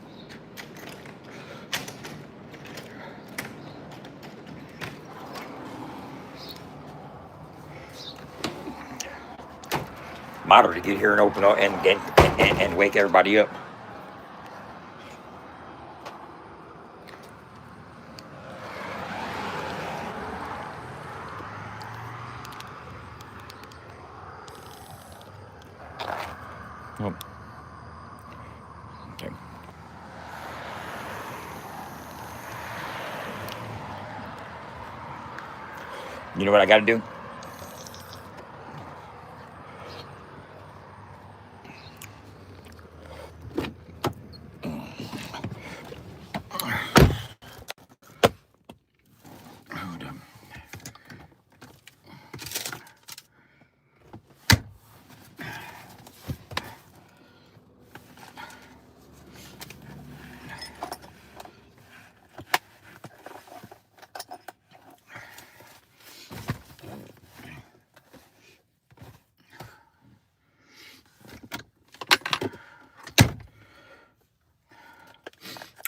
Modder to get here and open up and wake everybody up. Oh. Okay. You know what I got to do?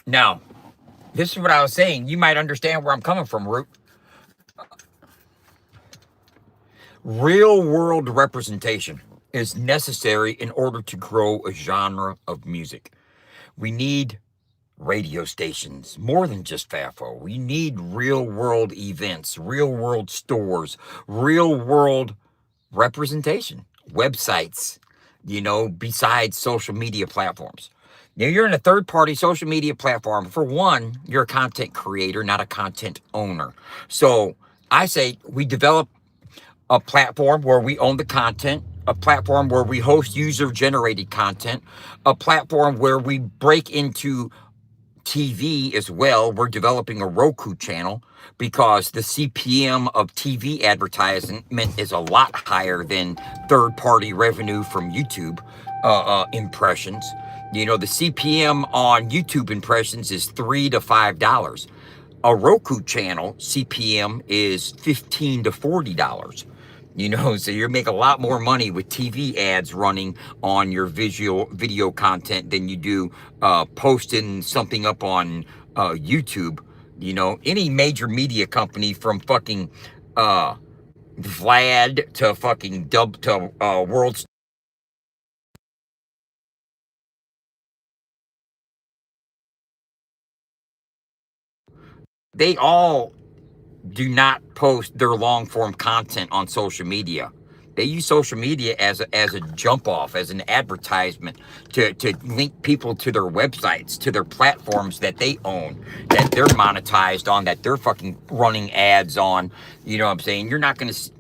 Now, this is what I was saying. You might understand where I'm coming from, Root. Real world representation is necessary in order to grow a genre of music. We need radio stations, more than just FAFO. We need real world events, real world stores, real world representation, websites, besides social media platforms. Now, you're in a third-party social media platform. For one, you're a content creator, not a content owner. So I say we develop a platform where we own the content, a platform where we host user-generated content, a platform where we break into TV as well. We're developing a Roku channel because the CPM of TV advertisement is a lot higher than third-party revenue from YouTube impressions. The CPM on YouTube impressions is $3 to $5. A Roku channel CPM is $15 to $40. So you make a lot more money with TV ads running on your video content than you do posting something up on YouTube. Any major media company from fucking Vlad to fucking Dub to World. They all do not post their long form content on social media. They use social media as a jump off, as an advertisement to link people to their websites, to their platforms that they own, that they're monetized on, that they're fucking running ads on. You know what I'm saying? You're not going to,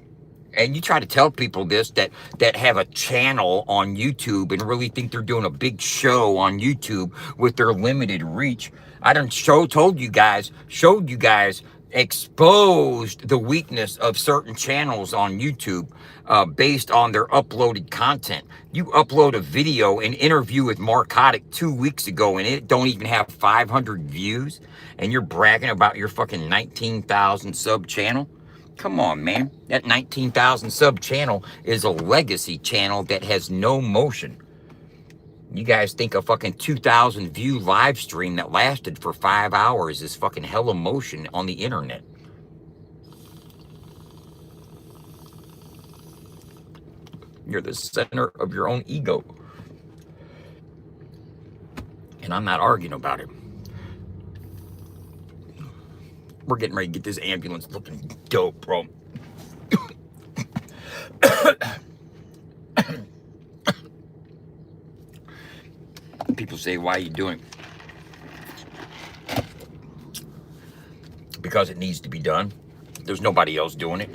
and you try to tell people this that have a channel on YouTube and really think they're doing a big show on YouTube with their limited reach. I done showed you guys, exposed the weakness of certain channels on YouTube based on their uploaded content. You upload a video, an interview with Mark Kotick 2 weeks ago, and it don't even have 500 views, and you're bragging about your fucking 19,000 sub channel? Come on, man. That 19,000 sub channel is a legacy channel that has no motion. You guys think a fucking 2,000 view live stream that lasted for 5 hours is fucking hella motion on the internet. You're the center of your own ego. And I'm not arguing about it. We're getting ready to get this ambulance looking dope, bro. People say, why are you doing it? Because it needs to be done. There's nobody else doing it.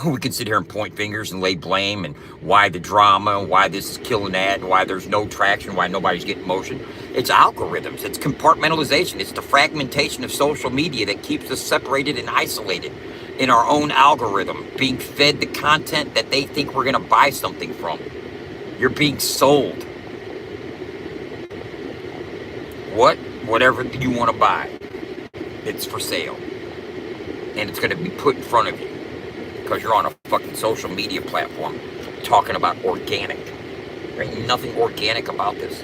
We can sit here and point fingers and lay blame and why the drama and why this is killing that and why there's no traction, why nobody's getting motion. It's algorithms. It's compartmentalization. It's the fragmentation of social media that keeps us separated and isolated in our own algorithm, being fed the content that they think we're going to buy something from. You're being sold whatever you want to buy. It's for sale. And it's going to be put in front of you because you're on a fucking social media platform talking about organic. There ain't nothing organic about this.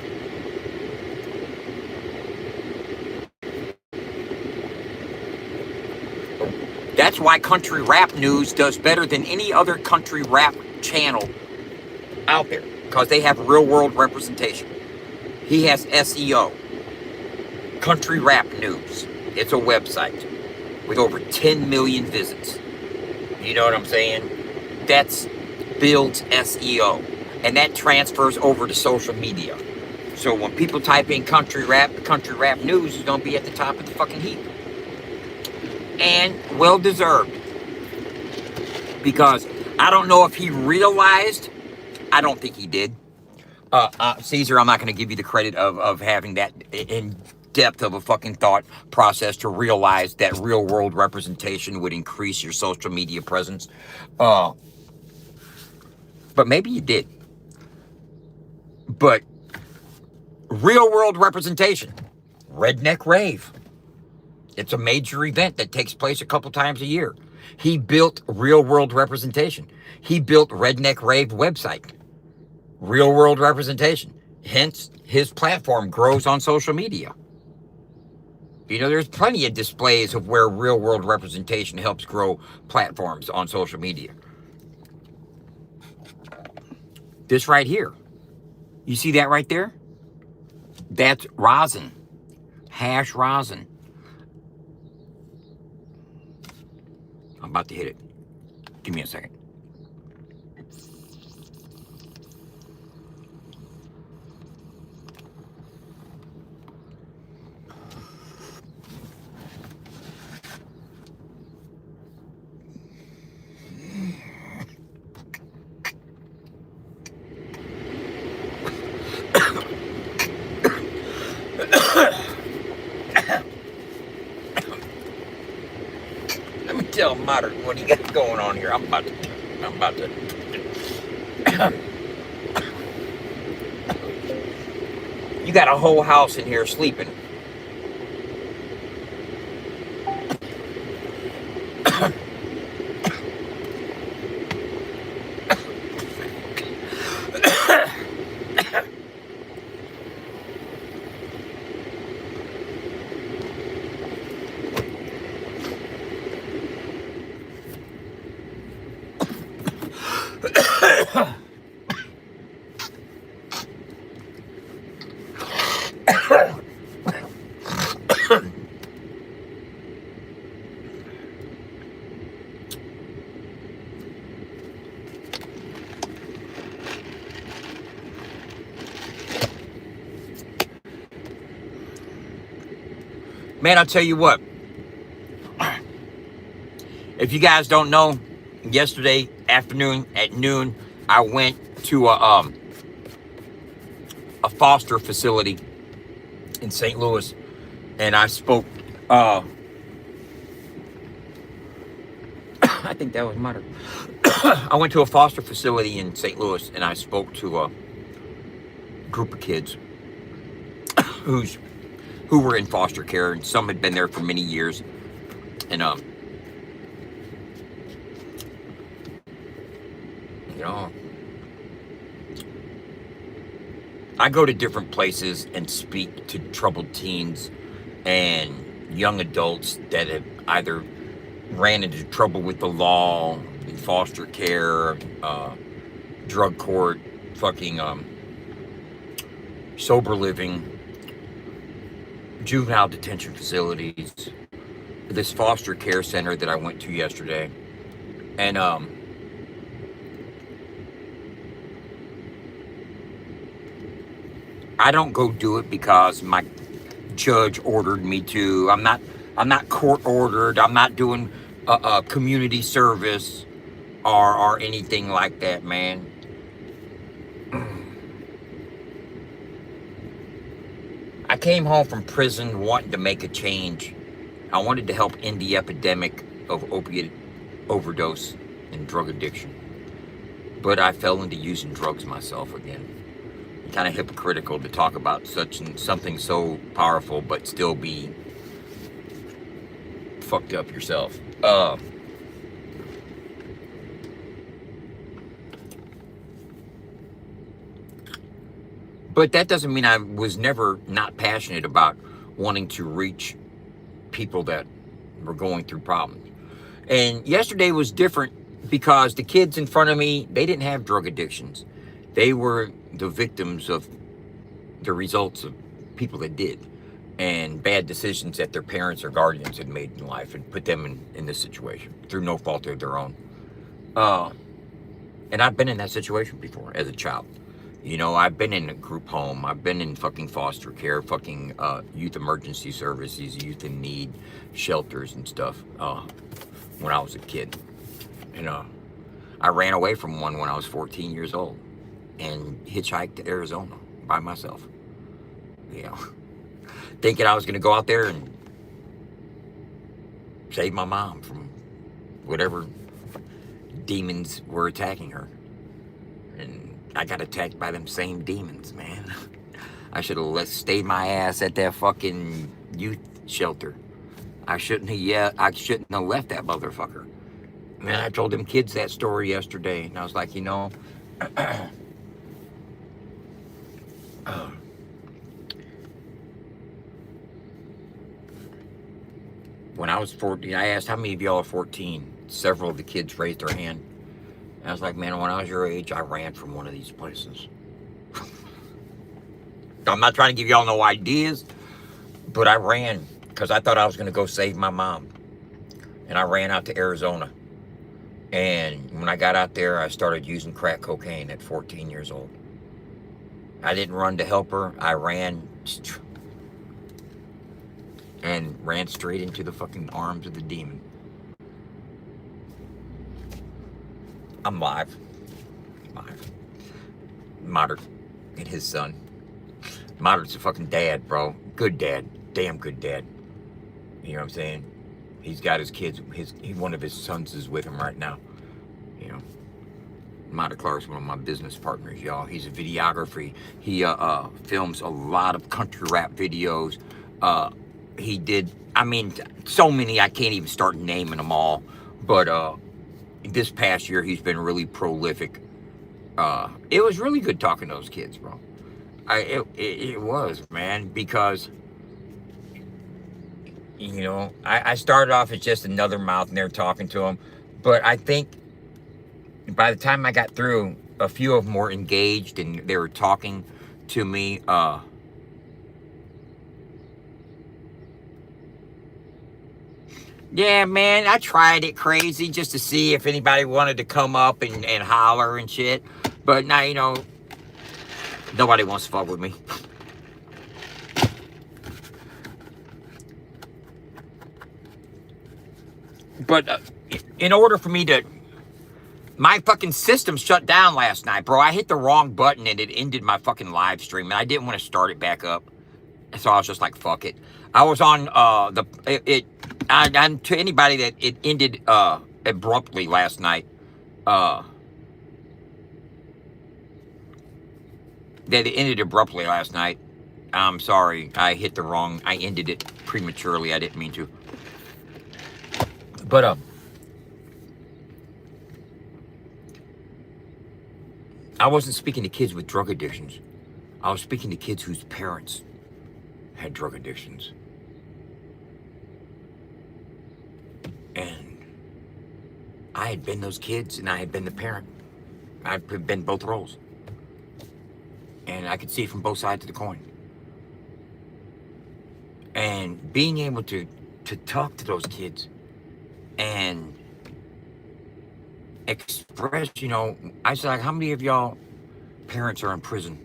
That's why Country Rap News does better than any other country rap channel out there, because they have real world representation. He has SEO. Country Rap News. It's a website with over 10 million visits. You know what I'm saying? That's builds SEO. And that transfers over to social media. So when people type in Country Rap News is going to be at the top of the fucking heap. And well deserved. Because I don't know if he realized, I don't think he did. Caesar, I'm not going to give you the credit of having that in depth of a fucking thought process to realize that real world representation would increase your social media presence. But maybe you did. But real world representation, Redneck Rave. It's a major event that takes place a couple times a year. He built real world representation. He built Redneck Rave website. Real world representation. Hence, his platform grows on social media. You know, there's plenty of displays of where real world representation helps grow platforms on social media. This right here. You see that right there? That's rosin. Hash rosin. I'm about to hit it. Give me a second. Let me tell Modern what he got going on here. I'm about to. You got a whole house in here sleeping. Man, I'll tell you what. If you guys don't know, yesterday afternoon at noon, I went to a foster facility in St. Louis, and I spoke. I think that was Mother. I went to a foster facility in St. Louis, and I spoke to a group of kids who were in foster care, and some had been there for many years, and you know, I go to different places and speak to troubled teens and young adults that have either ran into trouble with the law, in foster care, drug court, fucking sober living, juvenile detention facilities, this foster care center that I went to yesterday. And I don't go do it because my judge ordered me to. I'm not court ordered. I'm not doing a community service or anything like that, man. I came home from prison wanting to make a change. I wanted to help end the epidemic of opiate overdose and drug addiction. But I fell into using drugs myself again. Kind of hypocritical to talk about something so powerful but still be fucked up yourself. But that doesn't mean I was never not passionate about wanting to reach people that were going through problems. And yesterday was different because the kids in front of me, they didn't have drug addictions. They were the victims of the results of people that did, and bad decisions that their parents or guardians had made in life and put them in this situation through no fault of their own. And I've been in that situation before as a child. You know, I've been in a group home. I've been in fucking foster care, fucking youth emergency services, youth in need shelters and stuff when I was a kid. And I ran away from one when I was 14 years old and hitchhiked to Arizona by myself. You know, thinking I was going to go out there and save my mom from whatever demons were attacking her. And I got attacked by them same demons, man. I should have stayed my ass at that fucking youth shelter. I shouldn't have left that motherfucker. Man, I told them kids that story yesterday, and I was like, you know, when I was 14, I asked how many of y'all are 14. Several of the kids raised their hand. And I was like, man, when I was your age, I ran from one of these places. I'm not trying to give y'all no ideas, but I ran because I thought I was going to go save my mom. And I ran out to Arizona. And when I got out there, I started using crack cocaine at 14 years old. I didn't run to help her. I ran and ran straight into the fucking arms of the demon. I'm live. Modern and his son. Modern's a fucking dad, bro. Good dad. Damn good dad. You know what I'm saying? He's got his kids. One of his sons is with him right now. You know, Modern Clark's one of my business partners, y'all. He's a videographer. He films a lot of country rap videos. He did, I mean, so many I can't even start naming them all. But this past year, he's been really prolific. It was really good talking to those kids, bro. It was, man, because, you know, I started off as just another mouth and they're talking to him. But I think by the time I got through, a few of them were engaged and they were talking to me. Yeah, man, I tried it crazy just to see if anybody wanted to come up and holler and shit. But now, you know, nobody wants to fuck with me. But in order for me to... My fucking system shut down last night, bro. I hit the wrong button and it ended my fucking live stream. And I didn't want to start it back up. So I was just like, fuck it. I was on and to anybody that it ended abruptly last night. That it ended abruptly last night. I'm sorry. I ended it prematurely. I didn't mean to. But I wasn't speaking to kids with drug addictions. I was speaking to kids whose parents had drug addictions. And I had been those kids and I had been the parent. I've been both roles. And I could see from both sides of the coin. And being able to talk to those kids and express, you know, I said, like, how many of y'all parents are in prison?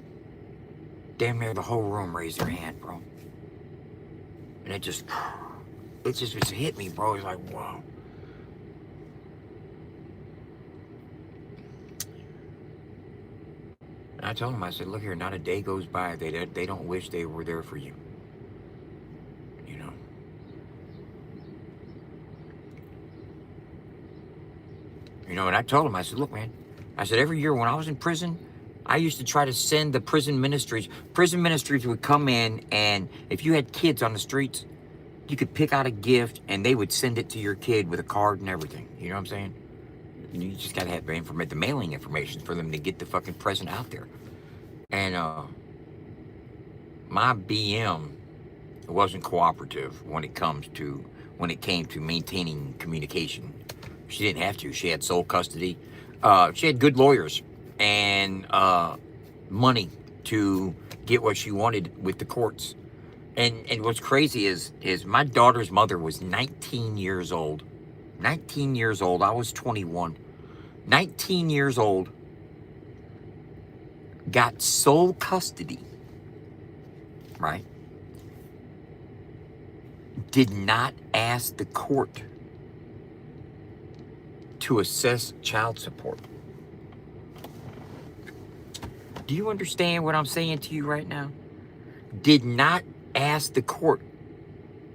Damn near the whole room raised their hand, bro. And it just hit me, bro. It's like, wow. And I told him, I said, look here, not a day goes by they don't wish they were there for you. You know? You know, and I told him, I said, look, man, I said, every year when I was in prison, I used to try to send the prison ministries would come in, and if you had kids on the streets, you could pick out a gift and they would send it to your kid with a card and everything. You know what I'm saying? You just gotta have the mailing information for them to get the fucking present out there. And my BM wasn't cooperative when it came to maintaining communication. She didn't have to. She had sole custody. She had good lawyers and money to get what she wanted with the courts. And what's crazy is my daughter's mother was 19 years old. 19 years old. I was 21. 19 years old. Got sole custody. Right? Did not ask the court to assess child support. Do you understand what I'm saying to you right now? Did not ask the court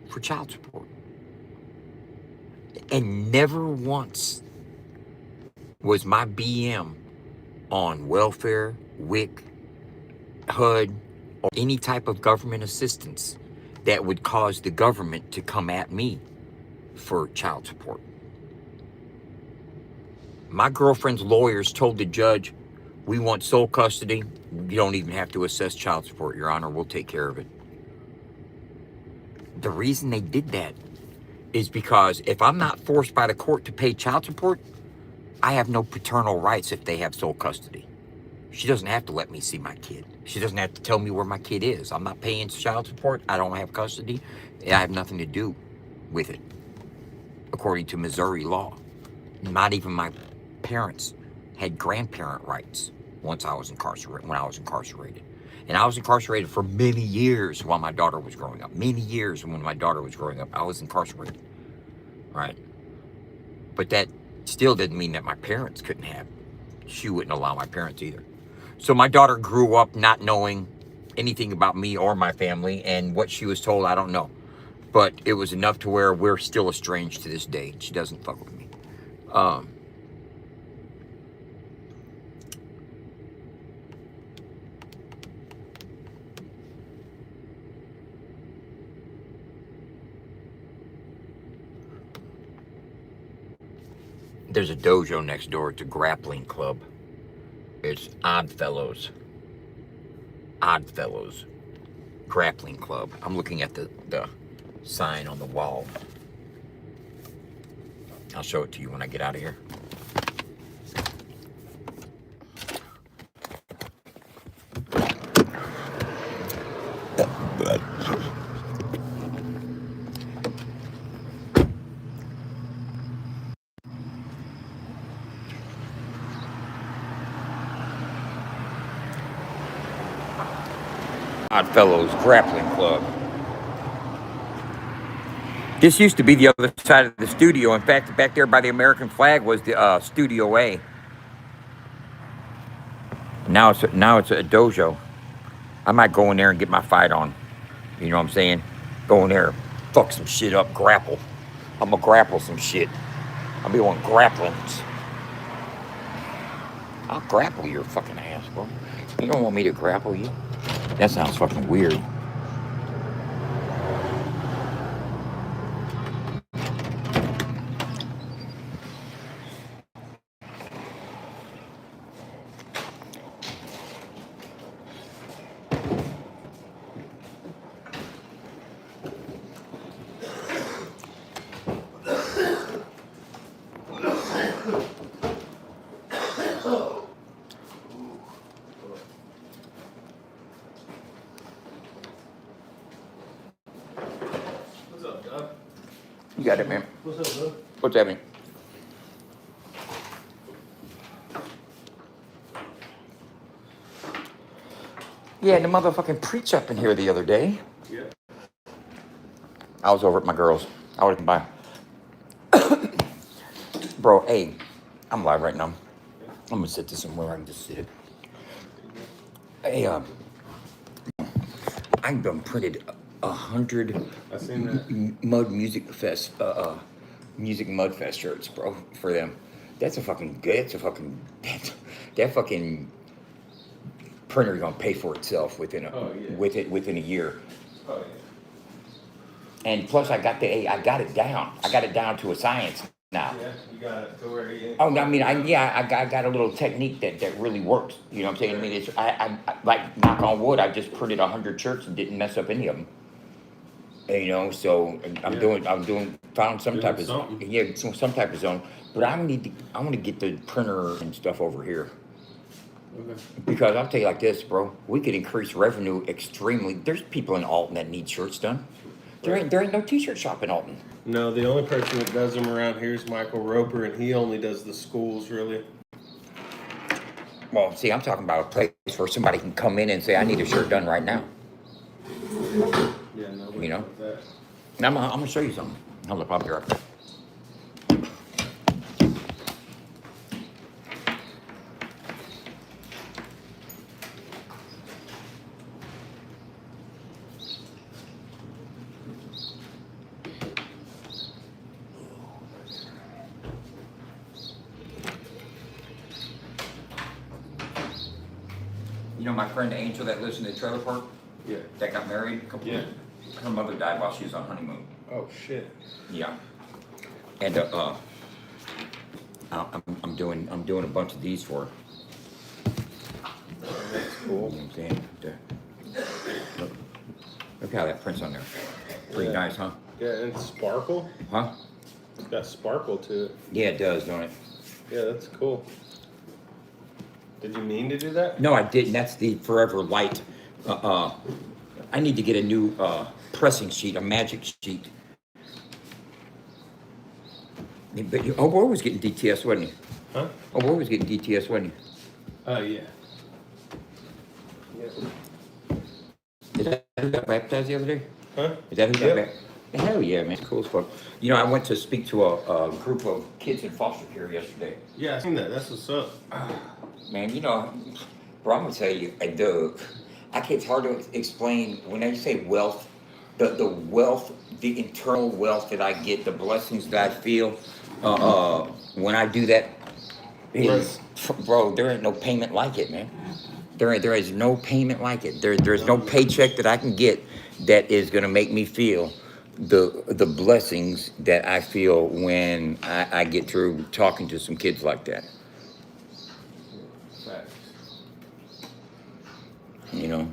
for child support. And never once was my BM on welfare, WIC, HUD, or any type of government assistance that would cause the government to come at me for child support. My girlfriend's lawyers told the judge, we want sole custody. You don't even have to assess child support, Your Honor. We'll take care of it. The reason they did that is because if I'm not forced by the court to pay child support, I have no paternal rights if they have sole custody. She doesn't have to let me see my kid. She doesn't have to tell me where my kid is. I'm not paying child support. I don't have custody. I have nothing to do with it, according to Missouri law. Not even my parents had grandparent rights when I was incarcerated. And I was incarcerated for many years while my daughter was growing up. Many years when my daughter was growing up, I was incarcerated. Right? But that still didn't mean that my parents couldn't have. She wouldn't allow my parents either. So my daughter grew up not knowing anything about me or my family, and what she was told, I don't know. But it was enough to where we're still estranged to this day. She doesn't fuck with me. There's a dojo next door. It's a grappling club. It's Oddfellows Grappling Club. I'm looking at the sign on the wall. I'll show it to you when I get out of here. Oddfellows Grappling Club. This used to be the other side of the studio. In fact, back there by the American flag was the Studio A. Now it's a dojo. I might go in there and get my fight on. You know what I'm saying? Go in there, fuck some shit up, grapple. I'm gonna grapple some shit. I'll be on grapplings. I'll grapple your fucking ass, bro. You don't want me to grapple you? That sounds fucking weird. You got it, man. What's up, bro? What's happening? Yeah, the motherfucking preach up in here the other day. Yeah. I was over at my girl's. I would have by. Bro, hey, I'm live right now. I'm gonna sit this somewhere I can just sit. Hey, I done printed 100 I seen that. Mud Music Fest, Music Mudfest shirts, bro, for them. That's a fucking good. That fucking printer's gonna pay for itself within a year. Oh, yeah. And plus, I got it down. I got it down to a science now. Yeah, you got it to where you. Oh, I mean, I got a little technique that really works. You know what I'm saying? I mean, it's like knock on wood. I just printed 100 shirts and didn't mess up any of them. And, you know, so found some Doing type of something. yeah, some type of zone. But I want to get the printer and stuff over here. Okay. Because I'll tell you like this, bro, we could increase revenue extremely. There's people in Alton that need shirts done. There ain't no t-shirt shop in Alton. No, the only person that does them around here is Michael Roper, and he only does the schools, really. Well, see, I'm talking about a place where somebody can come in and say, I need a shirt done right now. Yeah, no. You know? With that. And I'm gonna show you something. Hold up, I'll be right back. You know my friend Angel that lives in the trailer park? Yeah. That got married a couple Yeah. Her mother died while she was on honeymoon. Oh shit. Yeah. And I'm doing a bunch of these for her. That's You cool. know what I'm saying? Look how that prints on there. Pretty Yeah. nice, huh? Yeah, and it's sparkle. Huh? It's got sparkle to it. Yeah, it does, don't it? Yeah, that's cool. Did you mean to do that? No, I didn't. That's the Forever Light. I need to get a new pressing sheet, a magic sheet. But Boy was getting DTS, wasn't he? Huh? Boy was getting DTS, wasn't Oh yeah. Yeah. he? Is that who got baptized the other day? Huh? Is that who got Yep. baptized? Hell yeah, man. It's cool as fuck. You know, I went to speak to a group of kids in foster care yesterday. Yeah, I seen that. That's what's up. Man, you know, bro, I'm gonna tell you, it's hard to explain when I say wealth, the wealth, the internal wealth that I get, the blessings that I feel, when I do that, is, bro, there ain't no payment like it, man. There is no payment like it. There's no paycheck that I can get that is gonna make me feel the blessings that I feel when I get through talking to some kids like that. Facts. You know.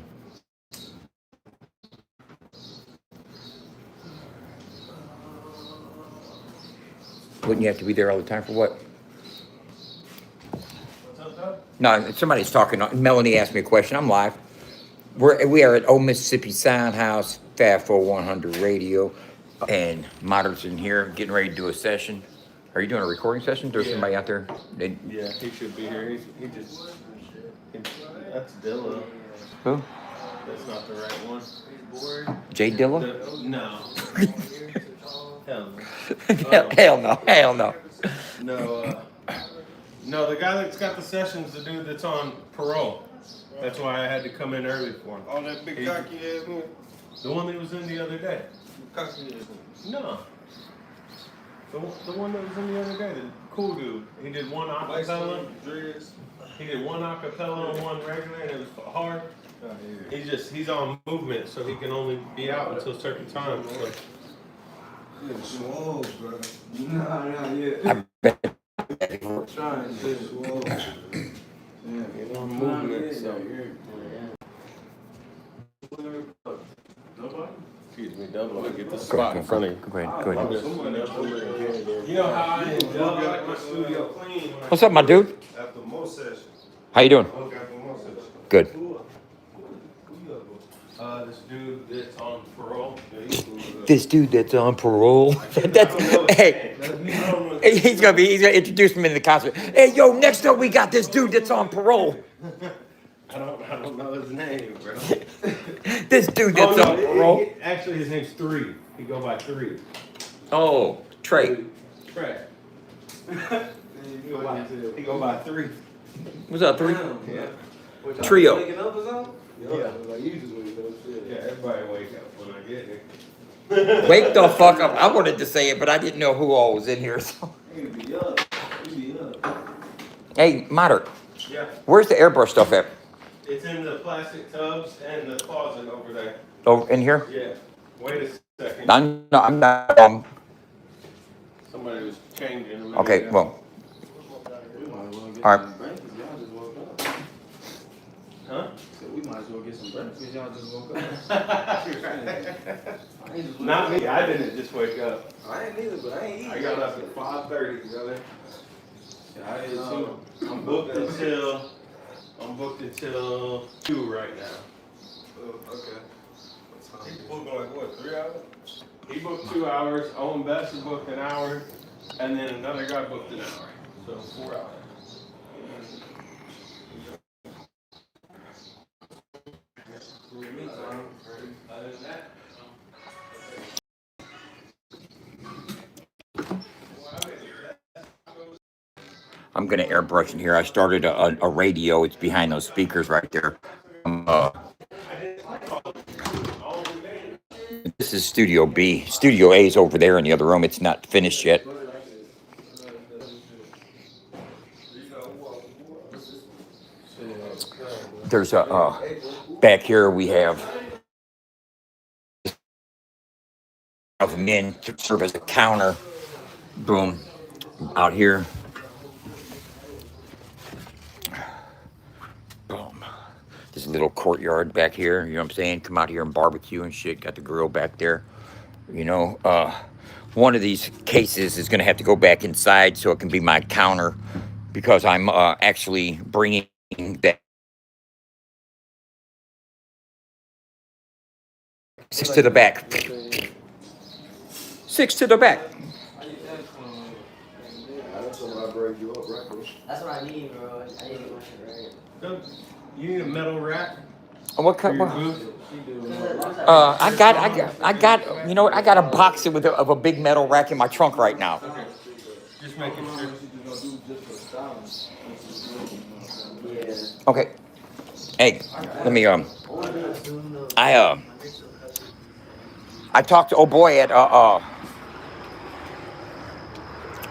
Wouldn't you have to be there all the time for what? What's up, Doug? No, somebody's talking. Melanie asked me a question. I'm live. We are at Old Mississippi Sound House, FAFO100 Radio, and Moderate's in here getting ready to do a session. Are you doing a recording session? There's Yeah. somebody out there. Yeah, he should be here. That's Dilla. Who? That's not the right one. Jay Dilla? No. Hell no. Hell no. Hell no. No, the guy that's got the session's the dude that's on parole. That's why I had to come in early for him. Oh, that big cocky ass one? The one that was in the other day. Cocky ass one. No. The one that was in the other day, the cool dude. He did one Light acapella. skin, dreads. He did one acapella and one regular, and it was hard. Oh, yeah. He's on movement, so he can only be out until certain times. So. Yeah, swole, bro. Nah, yeah. I bet. Trying to say swole. Yeah, He's on movement, so. Excuse me, double. I'll get the spot in front of you. Go ahead. You know how I enjoy like my studio clean. What's up, my dude? After most sessions. How you doing? Okay, after most sessions. Good. This dude that's on parole. This dude that's on parole. Hey, he's gonna introduce him in the concert. Hey, yo, next up we got this dude that's on parole. I don't know his name, bro. This dude that's on parole. Actually, his name's 3. He go by 3. Oh, Trey. Trey. He go by 3. What's up, 3? Yeah. Trio. Yeah. Yeah, everybody wake up when I get here. Wake the fuck up. I wanted to say it, but I didn't know who all was in here. So. Hey, Moderate. Yeah. Where's the airbrush stuff at? It's in the plastic tubs and the closet over there. Oh, in here? Yeah. Wait a second. I'm not. Somebody was change in a minute. Okay, well, We might as well get All right. some breakfast. Y'all just woke up. Huh? So we might as well get some breakfast. Y'all just woke up. I ain't just Not wake me. up. I didn't just wake up. I ain't either, but I ain't eating. I got up at 5:30, brother. Yeah, I did too. I'm booked until 2 right now. Oh, okay. He booked like what, 3 hours? He booked 2 hours. Owen Best booked an hour, and then another guy booked an hour. So 4 hours. Other than that, I'm gonna airbrush in here. I started a radio. It's behind those speakers right there. This is Studio B. Studio A is over there in the other room. It's not finished yet. There's a back here we have of men to serve as a counter. Boom, out here. Boom. This little courtyard back here. You know what I'm saying? Come out here and barbecue and shit. Got the grill back there. You know, one of these cases is going to have to go back inside so it can be my counter because I'm actually bringing that 6 to the back. 6 to the back. That's what I need, bro. I need to get my shit right. you need a metal rack What for kind? your booth? I got. You know what? I got a box of a big metal rack in my trunk right now. Okay. Just making sure. Okay. Hey, let me I talked to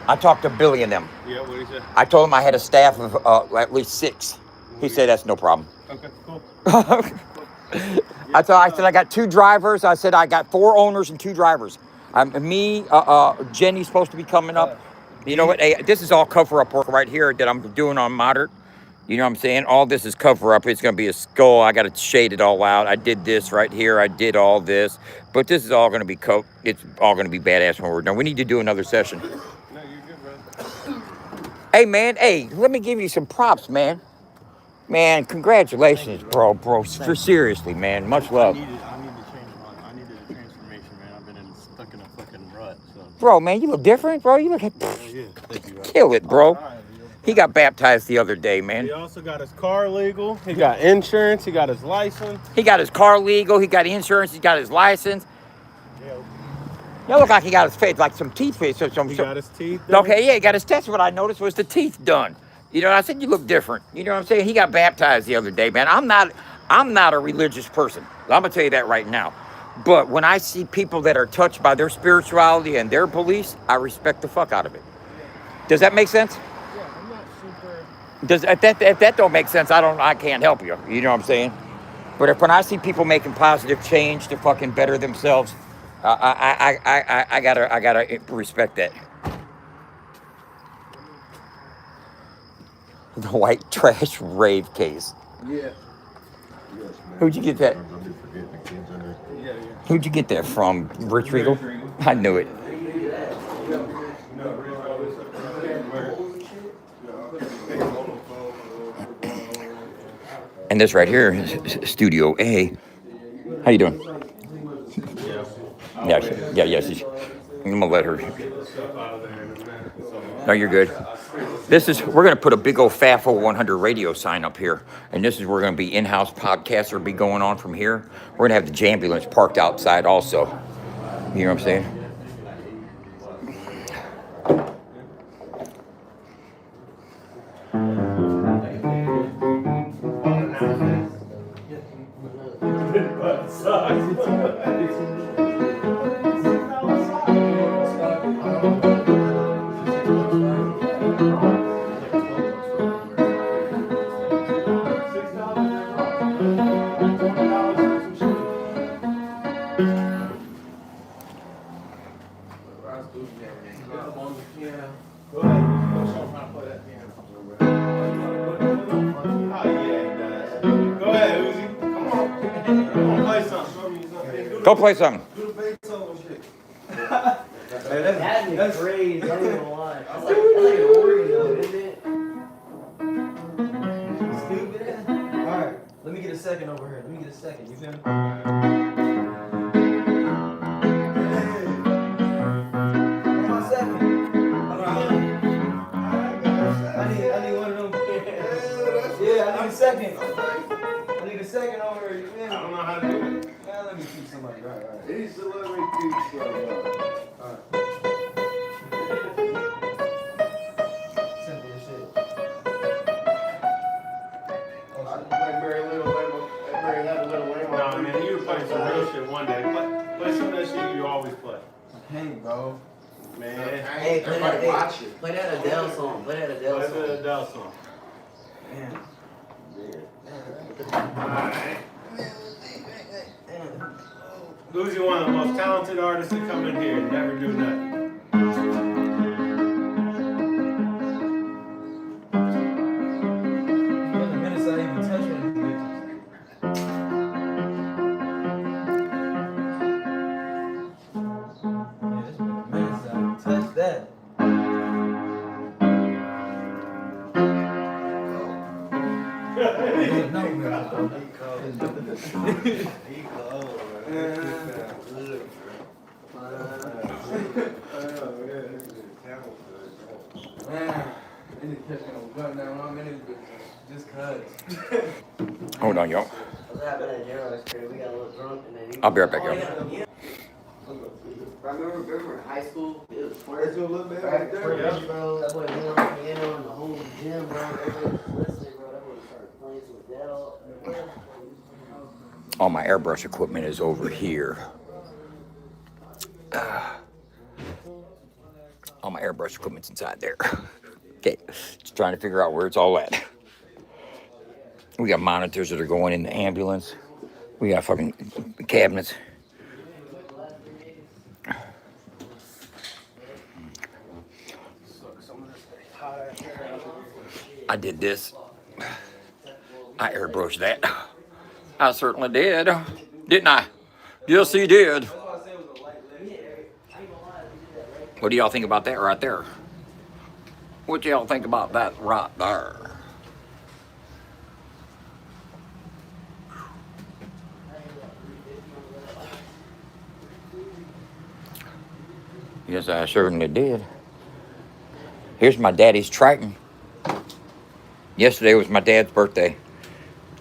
I talked to Billy and them. Yeah, what do you say? I told him I had a staff of at least 6. He said that's no problem. Okay, cool. I said I got 2 drivers. I said I got 4 owners and 2 drivers. Jenny's supposed to be coming up. You know what? Hey, this is all cover-up work right here that I'm doing on Modern. You know what I'm saying? All this is cover-up. It's going to be a skull. I got to shade it all out. I did this right here. I did all this. But this is all going to be it's all going to be badass when we're done. We need to do another session. No, you're good, brother. Hey, man. Hey, let me give you some props, man. Man, congratulations, bro. Seriously, man. Much love. I needed a transformation, man. I've been stuck in a fucking rut. So. Bro, man, you look different, bro. You look Yeah, thank you, bro. kill it, bro. He got baptized the other day, man. He also got his car legal. He got insurance. He got his license. He got his car legal. He got insurance. He got his license. You look like he got his face, like some teeth face or something. He got his teeth done. Okay, yeah, he got his test. What I noticed was the teeth done. You know, I said you look different. You know what I'm saying? He got baptized the other day, man. I'm not a religious person. I'm gonna tell you that right now. But when I see people that are touched by their spirituality and their beliefs, I respect the fuck out of it. Does that make sense? Yeah, I'm not super. If that don't make sense, I can't help you. You know what I'm saying? But when I see people making positive change to fucking better themselves, I gotta respect that. The white trash rave case. Yeah. Who'd you get that? Yeah. Who'd you get that from? Rich Regal? I knew it. And this right here is Studio A. How you doing? Yeah. I'm gonna let her. No, you're good. We're gonna put a big old FAFO100 radio sign up here, and this is where we're gonna be in-house podcasts will be going on from here. We're gonna have the Jambulance parked outside also. You know what I'm saying? Go play something. Do the Beethoven shit. That's crazy. I don't even lie. That's like an organ though, isn't it? Stupid. Alright, let me get a second over here. Let me get a second. You feel me? Where's my second? I need one of them. Yeah, I need a second. I need a second over here. You feel me? I don't know how to do it. Man, let me teach somebody. Right. He's the let me teach you. Alright. Simple as shit. Like Mary Little Lamb, Mary had a little lamb. Nah, man, you were playing some real shit one day. Play some of that shit you always play. Hey, bro. Man. Hey, play that, Everybody watch it. play that Adele song. Play that Adele Play song. the Adele song. Man. Alright. Lucy, one of the most talented artists to come in here and never do nothing. It's been a minute since I even touched one of these bitches. Yeah, it's been a minute since I even touched that. No, just cuz. Hold on, y'all. What's happening at Gerald's crib? We got a little drunk and then I'll be right back, y'all. Remember in high school? It was Where's your little man right there? bro. That boy went on the piano in the whole gym, bro. Everybody was listening, bro. That boy started playing some Adele. All my airbrush equipment is over here. All my airbrush equipment's inside there. Okay, just trying to figure out where it's all at. We got monitors that are going in the ambulance. We got fucking cabinets. I did this. I airbrushed that. I certainly did. Didn't I? Yes, he did. What do y'all think about that right there? What do y'all think about that right there? Yes, I certainly did. Here's my daddy's Triton. Yesterday was my dad's birthday.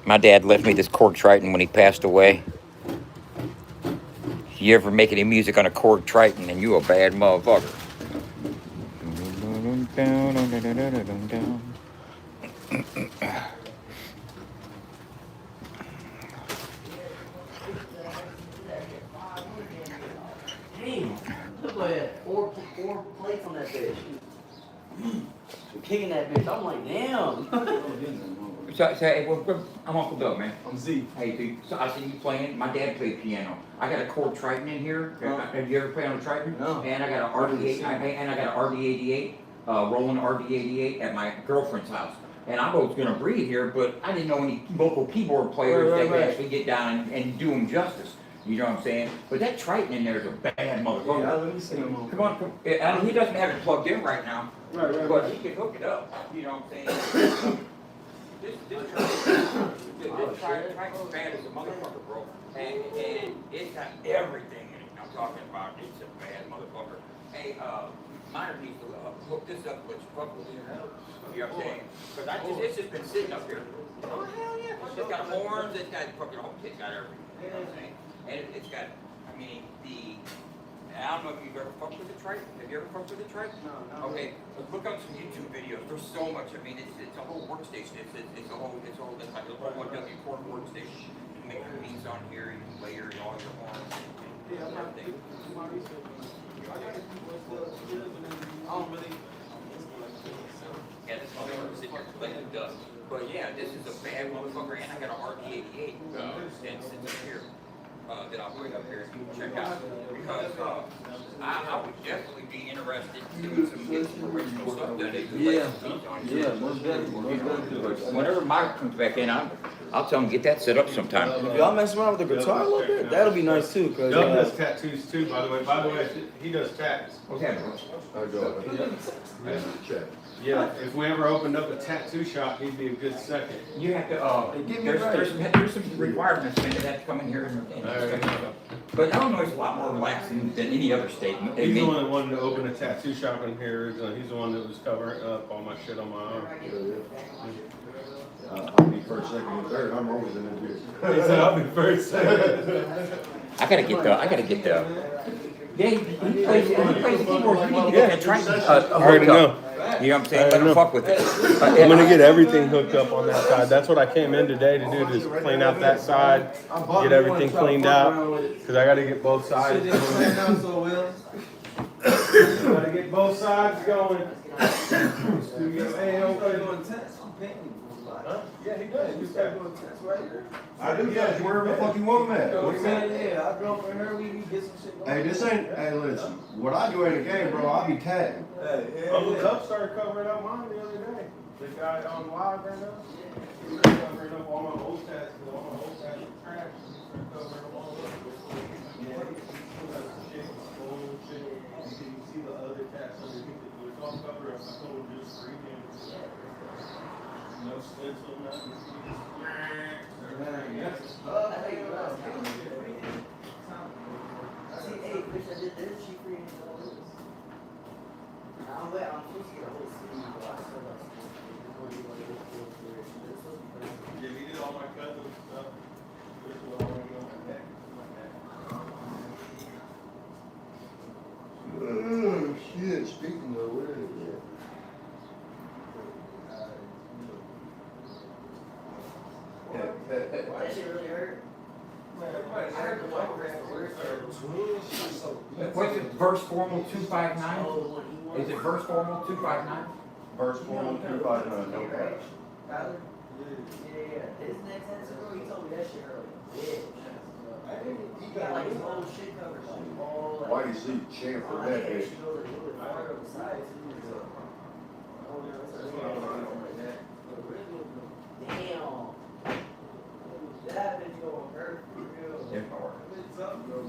My dad left me this Korg Triton when he passed away. You ever make any music on a Korg Triton and you a bad motherfucker. Damn. That boy had four plates on that bitch. Kicking that bitch. I'm like, damn. Hey, I'm Uncle Doug, man. I'm Z. Hey, dude, so I see you playing. My dad played piano. I got a Korg Triton in here. Have you ever played on a Triton? No. And I got an RD8, and I got an RD88, Roland RD88 at my girlfriend's house. And I was gonna breed here, but I didn't know any local keyboard players that could actually get down and do them justice. You know what I'm saying? But that Triton in there is a bad motherfucker. Yeah, let me see him. Come on, come. I mean, he doesn't have it plugged in right now, Right. but he can hook it up. You know what I'm saying? This Triton's bad as a motherfucker, bro. And it's got everything in it. I'm talking about it's a bad motherfucker. Hey, Minor needs to hook this up, but you fuck with it. You know what I'm saying? Because it's just been sitting up here. Oh, hell yeah. It's got horns, it's got fucking home, it's got everything. You know what I'm saying? And it's got, I mean, I don't know if you've ever fucked with the Triton. Have you ever fucked with the Triton? No. Okay, look up some YouTube videos. There's so much. I mean, it's a whole workstation. It's like a whole W Korg workstation. You can make your beats on here. You can layer all your horns and everything. Yeah, this motherfucker sitting here playing dust. But yeah, this is a bad motherfucker, and I got an RD88 that sits up here. That I'll bring up here and you can check out, because I would definitely be interested in doing some original stuff that they do. Yeah, most definitely. Whenever Mike comes back in, I'll tell him get that set up sometime. If y'all mess around with the guitar a little bit, that'll be nice too. Cause Doug does tattoos too, by the way. By the way, he does tats. Okay. Yeah, if we ever opened up a tattoo shop, he'd be a good second. You have to. There's some requirements, man. That have to come in here and but Illinois is a lot more relaxed than any other state. He's the one that wanted to open a tattoo shop in here originally. He's the one that was covering up all my shit on my arm. I'll be first, second, and third. I'm always in this bitch. He said I'll be first, second. I gotta get the. Yeah, he plays the keyboard. You need to get that Triton I already know. You know what I'm saying? Let him fuck with it. I'm gonna get everything hooked up on that side. That's what I came in today to do, is clean out that side, get everything cleaned out, because I gotta get both sides going. Gotta get both sides going. Yeah, he does. He's got to test right here. I do, yeah, wherever the fuck you want me at. What you mean? Yeah, I go for her, we can get some shit going. Hey, this ain't, hey, listen, what I do ain't a game, bro. I be tagging. Uncle Cup started covering up mine the other day. The guy on live right now. He started covering up all my old tats, because all my old tats are trash. He started covering up all of them. Yeah, he still has some shit, old shit. You can see the other tats underneath it, but it's all covered up. I told him just free him. No stencil, nothing. Yeah, he did all my cousins and stuff. This is all on my neck. Oh, shit, speaking of where is it? That shit really hurt. I heard the one word. What's it? Verse formal 259? Is it verse formal 259? Verse 41259, no cash. Tyler? Yeah. His next answer, bro, he told me that shit earlier. Yeah. He got like his whole shit covered. Why do you see champ for that bitch? Damn. That bitch go on earth for real.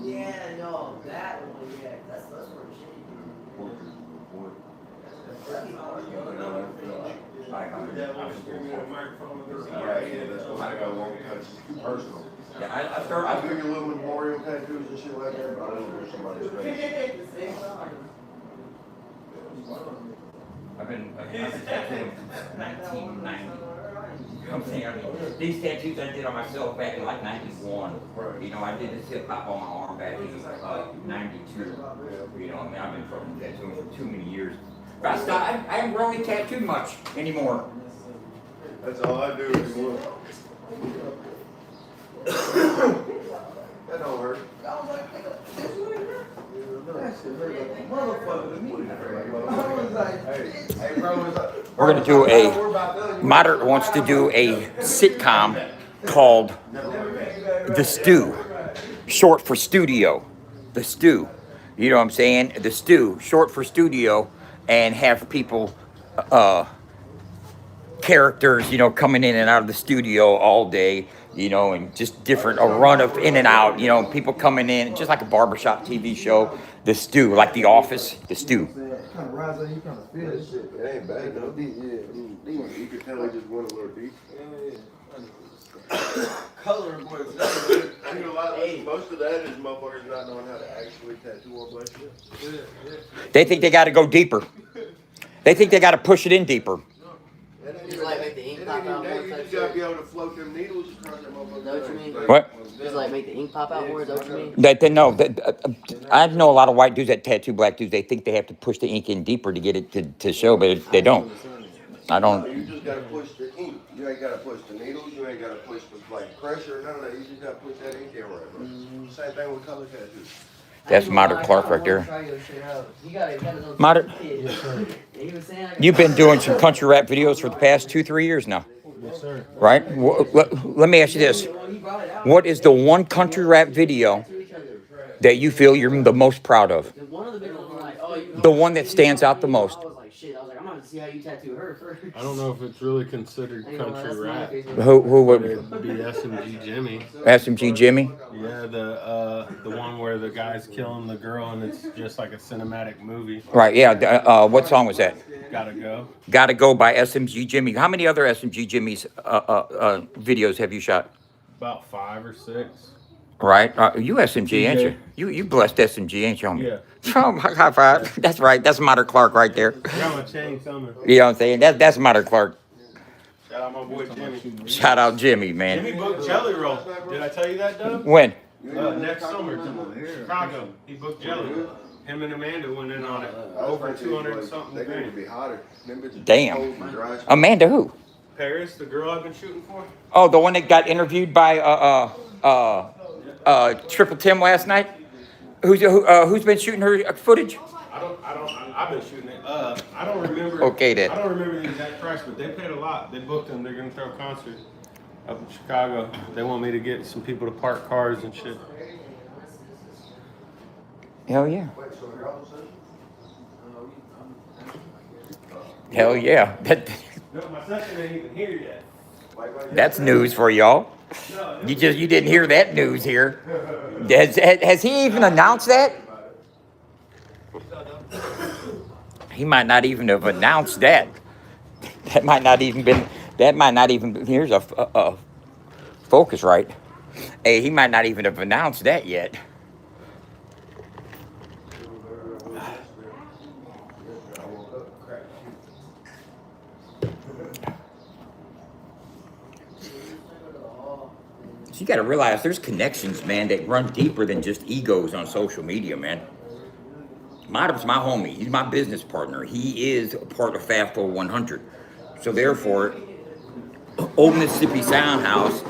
Yeah, no, that one, yeah. That's where the shit. Personal. Yeah, I do your little memorial tattoos and shit like that, but I don't do somebody's face. I've been tattooing since 1990. I'm saying, I mean, these tattoos I did on myself back in like 91. You know, I did this hip hop on my arm back in 92. You know, I mean, I've been fucking tattooing for too many years. But I haven't really tattooed much anymore. That's all I do is look. That don't hurt. We're gonna do Moderate wants to do a sitcom called The Stew, short for studio. The Stew. You know what I'm saying? The Stew, short for studio, and have people, characters, you know, coming in and out of the studio all day, you know, and just different, a run of in and out, you know, people coming in, just like a barbershop TV show. The Stew, like The Office, The Stew. Kind of rise on you, kind of feel this shit. It ain't bad, no. Yeah, you could tell it just went a little deep. Coloring boys. I know a lot of, most of that is motherfuckers not knowing how to actually tattoo on black shit. They think they got to go deeper. They think they got to push it in deeper. Just like make the ink pop out more. You just gotta be able to float them needles across that motherfucker. Is that what you mean? What? Just like make the ink pop out more. Is that what you mean? They know. I know a lot of white dudes that tattoo black dudes. They think they have to push the ink in deeper to get it to show, but they don't. I don't. You just gotta push the ink. You ain't gotta push the needles. You ain't gotta push the like pressure. None of that. You just gotta push that ink in right, bro. Same thing with color tattoos. That's Moderate Clark right there. Moderate. You've been doing some country rap videos for the past 2-3 years now. Yes, sir. Right? Let me ask you this. What is the one country rap video that you feel you're the most proud of? The one that stands out the most. see how you tattoo her first. I don't know if it's really considered Hey, well, country that's my rap. face. Who But would it'd be SMG Jimmy. SMG Jimmy? Yeah, the one where the guy's killing the girl and it's just like a cinematic movie. Right. Yeah. What song was that? Gotta go. Gotta Go by SMG Jimmy. How many other SMG Jimmy's videos have you shot? About 5 or 6. Right. You SMG, ain't TJ. you? You blessed SMG, ain't you? Homie? Yeah. Oh, high five. That's right. That's Mater Clark right there. I got my chain coming. You know what I'm saying? That's Mater Clark. Shout out my boy Jimmy. Shout out Jimmy, man. Jimmy booked Jelly Roll. Did I tell you that, Doug? When? Next summer, Chicago. He booked Jelly. Him and Amanda went in on it. Over 200 and something They're going to grand. be hotter. Them bitches Damn. cold and dry. Amanda who? Paris, the girl I've been shooting for. Oh, the one that got interviewed by Triple Tim last night. Who's been shooting her footage? I've been shooting it. I don't remember. Okay, then. I don't remember the exact price, but they paid a lot. They booked them. They're gonna throw a concert up in Chicago. They want me to get some people to park cars and shit. Hell yeah. Hell yeah. No, my section ain't even here yet. That's news for y'all. You didn't hear that news here. Has he even announced that? He might not even have announced that. That might not even been. Here's a focus right. Hey, he might not even have announced that yet. So you got to realize there's connections, man, that run deeper than just egos on social media, man. Madam's my homie. He's my business partner. He is a part of FAFO100. So therefore, Old Mississippi Soundhouse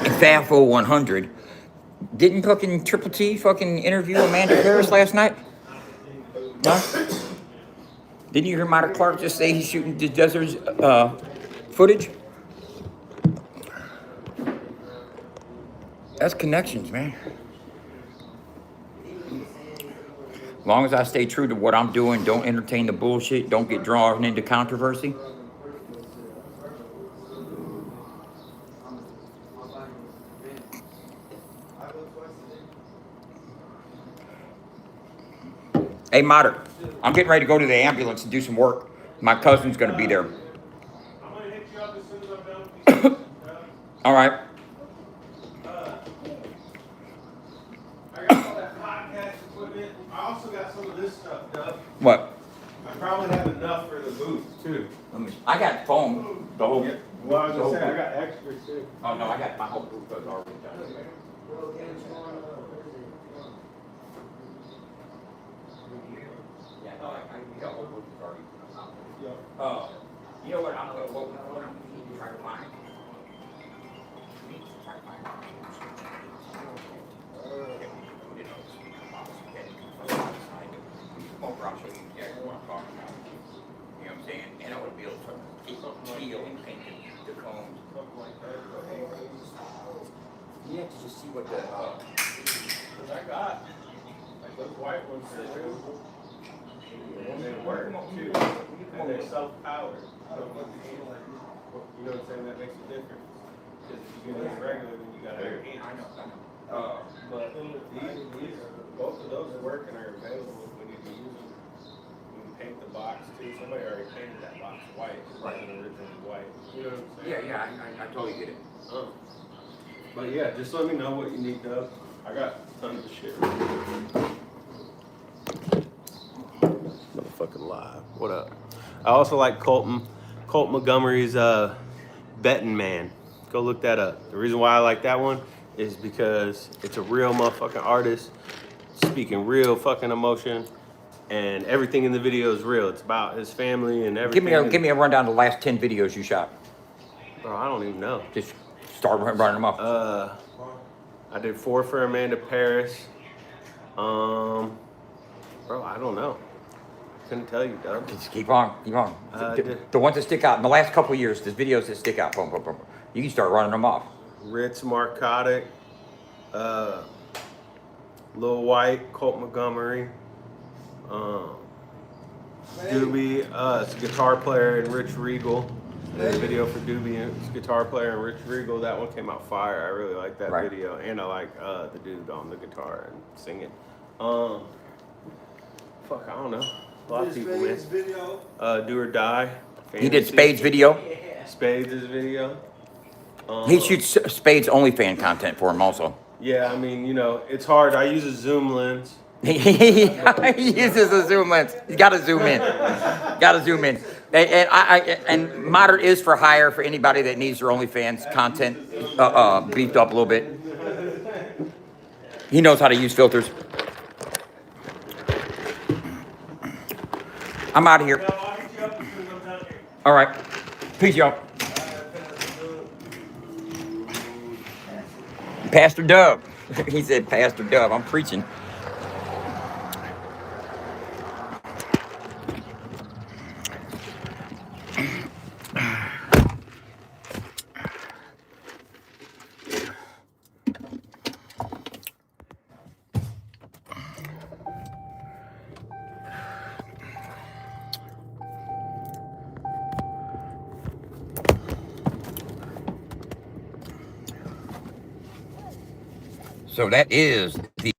and FAFO100 didn't fucking Triple T fucking interview Amanda Paris last night? Huh? Didn't you hear Mater Clark just say he's shooting the Desert's footage? That's connections, man. As long as I stay true to what I'm doing, don't entertain the bullshit, don't get drawn into controversy. Hey, Mater, I'm getting ready to go to the ambulance and do some work. My cousin's going to be there. I'm gonna hit you up as soon as I'm done with these. All right. I got all that podcast equipment. I also got some of this stuff, Doug. What? I probably have enough for the booth too. I got foam. The whole. Yeah. Well, I was gonna say I got extras too. Oh no, I got my whole booth already done. Yeah, no, I got whole booth already done. You know what? I'm going to try to find. You know what I'm saying? And I would be able to peel and paint the cones. You have to just see what the. Cause I got like those white ones too. And they work too. And they're self-powered. You know what I'm saying? That makes a difference. Because if you do this regular, then you gotta have your hands. I know. But these, both of those work and are available if we need to use them. We can paint the box too. Somebody already painted that box white. It wasn't originally white. You know what I'm saying? Yeah, I totally get it. But yeah, just let me know what you need, Doug. I got tons of shit. Motherfucking live. What up? I also like Colt Montgomery's Betting Man. Go look that up. The reason why I like that one is because it's a real motherfucking artist speaking real fucking emotion, and everything in the video is real. It's about his family and everything. Give me a rundown of the last 10 videos you shot. Bro, I don't even know. Just start running them off. I did 4 for Amanda Paris. Bro, I don't know. Couldn't tell you, Doug. Just keep on. The ones that stick out in the last couple of years, the videos that stick out, boom, boom, boom. You can start running them off. Ritz Marcotic, Lil White, Colt Montgomery, Doobie, it's a guitar player, and Rich Regal. The video for Doobie, it's a guitar player, and Rich Regal. That one came out fire. I really like that Right. video, and I like the dude on the guitar and singing. Fuck, I don't know. A lot of people, man. Do or Die. He did Fantasy. Spades video. Spades' video. He shoots Spades OnlyFans content for him also. Yeah, I mean, you know, it's hard. I use a zoom lens. He uses a zoom lens. He's got to zoom in. Got to zoom in. And moderate is for hire for anybody that needs their OnlyFans content beefed up a little bit. He knows how to use filters. I'm out of here. All right. Peace, y'all. Pastor Dub. He said, Pastor Dub. I'm preaching. So that is the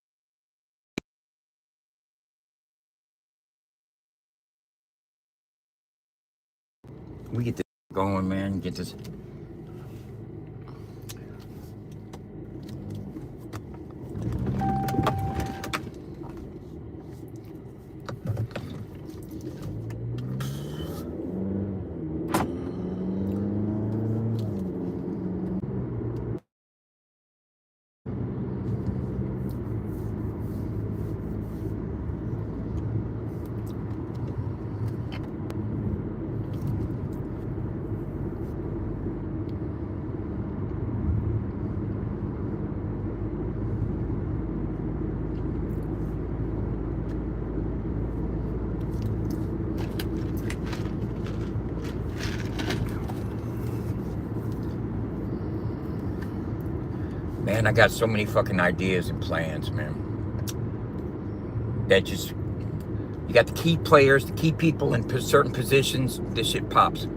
we get this going, man. Get this. Man, I got so many fucking ideas and plans, man. That just, you got the key players, the key people in certain positions, this shit pops.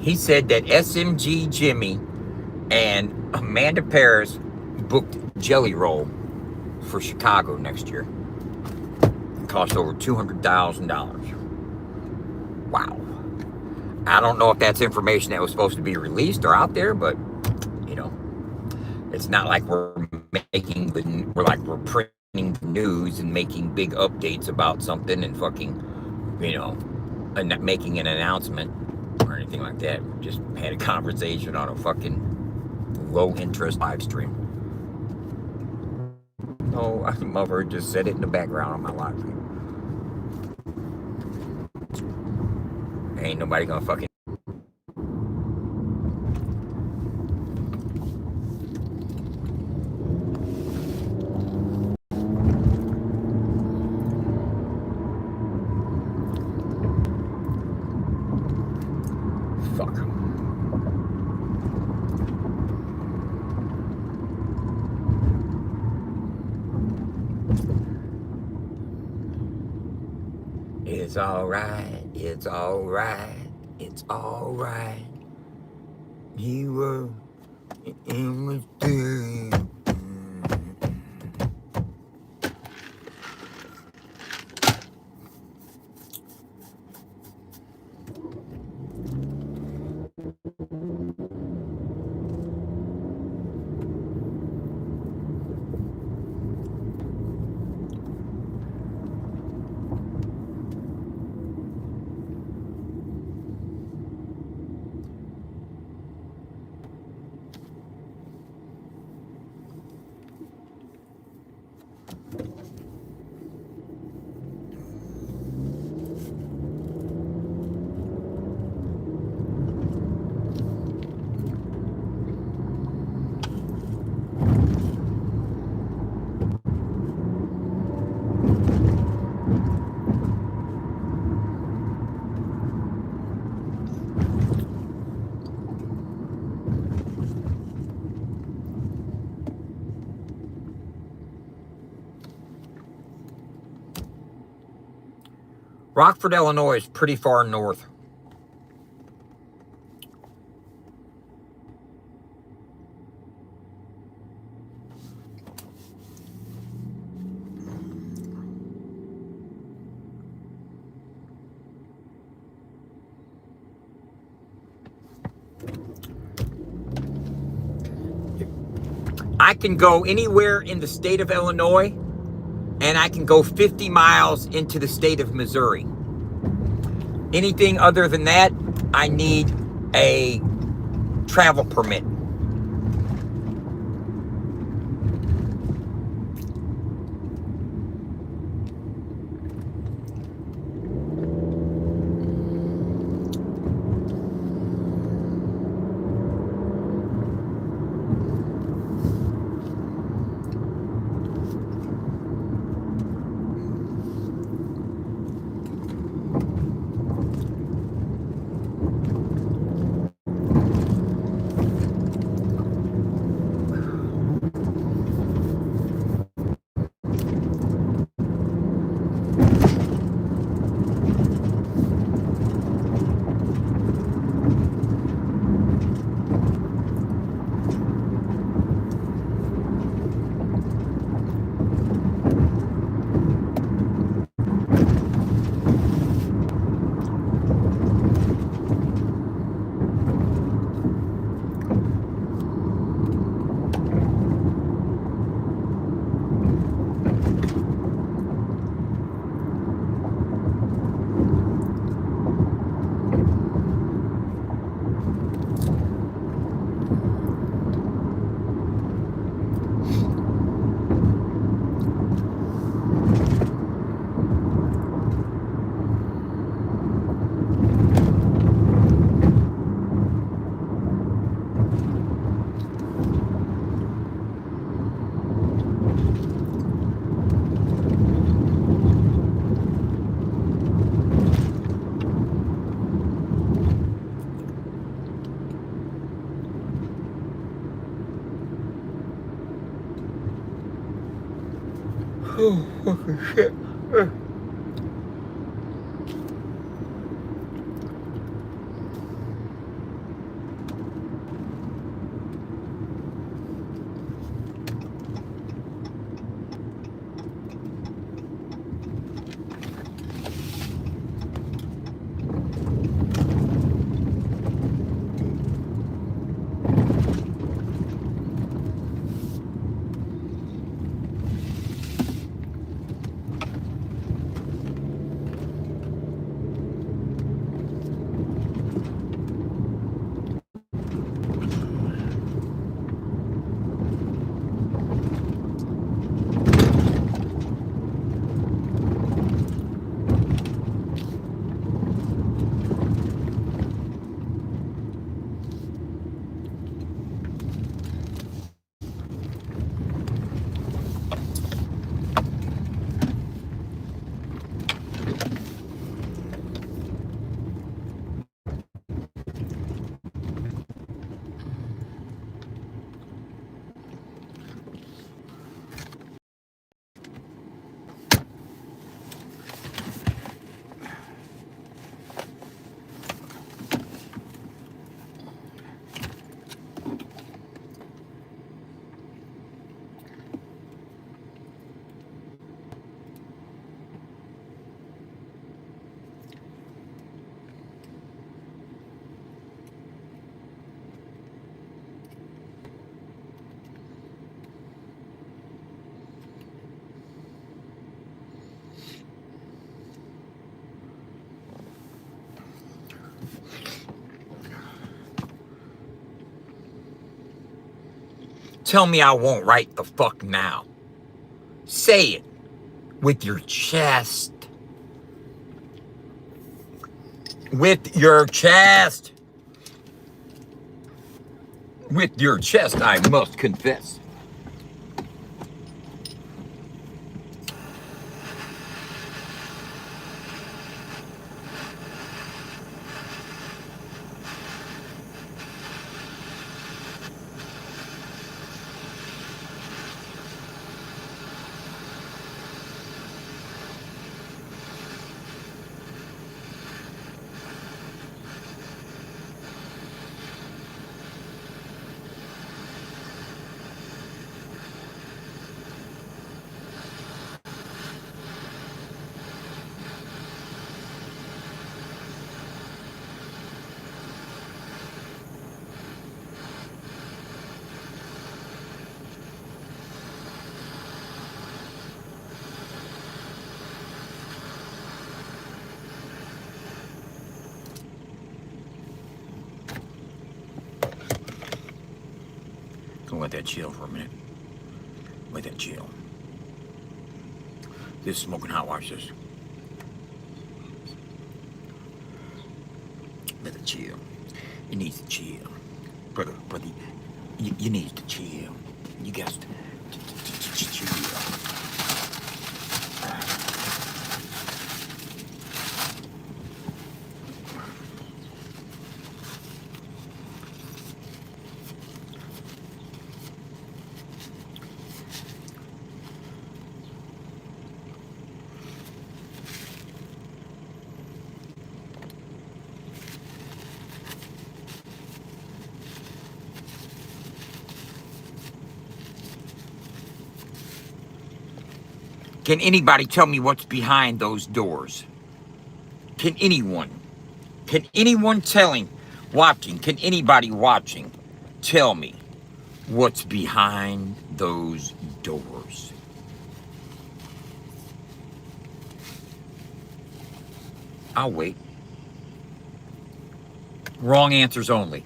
He said that SMG Jimmy and Amanda Paris booked Jelly Roll for Chicago next year. It cost over $200,000. Wow. I don't know if that's information that was supposed to be released or out there, but you know, it's not like we're printing the news and making big updates about something and fucking, you know, and not making an announcement or anything like that. We just had a conversation on a fucking low interest live stream. No, my mother just said it in the background on my live stream. Ain't nobody gonna fucking fuck. It's alright, it's alright, it's alright. You were in mistake. Rockford, Illinois is pretty far north. I can go anywhere in the state of Illinois, and I can go 50 miles into the state of Missouri. Anything other than that, I need a travel permit. Oh, fucking shit. Tell me I won't write the fuck now. Say it with your chest. With your chest. With your chest, I must confess. let that chill for a minute. Let that chill. This is smoking hot. Watch this. Let it chill. It needs to chill. Brother, you need to chill. You got to chill. Can anybody tell me what's behind those doors? Can anyone? Can anyone watching, can anybody watching tell me what's behind those doors? I'll wait. Wrong answers only.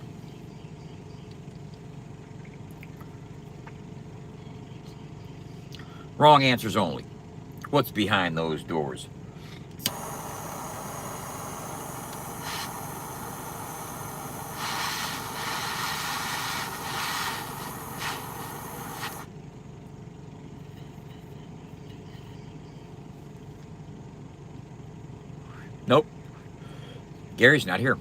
Wrong answers only. What's behind those doors? Nope. Gary's not here.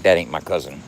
That ain't my cousin.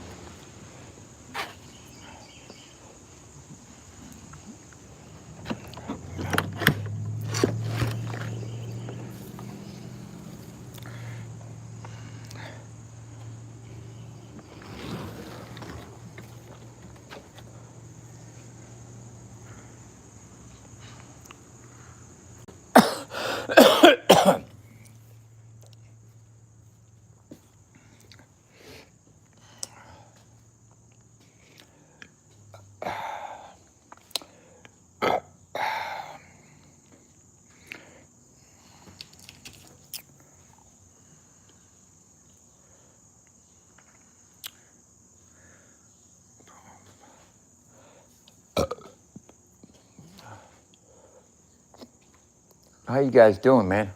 How you guys doing, man?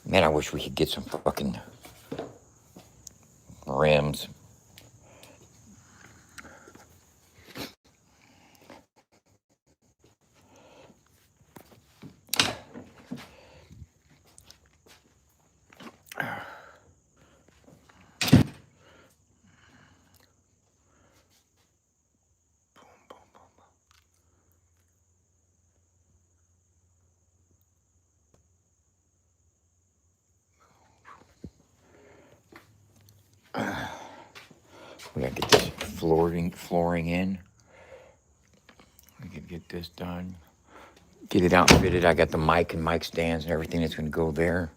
Man, I wish we could get some fucking rims. We gotta get this flooring in. We can get this done. Get it outfitted. I got the mic and mic stands and everything that's gonna go there.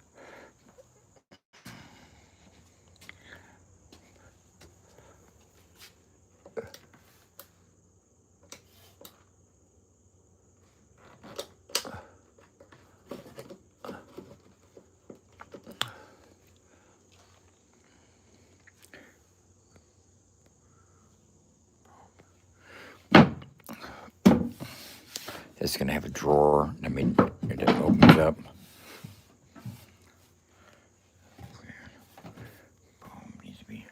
It's gonna have a drawer. I mean, it opens up. Needs to be.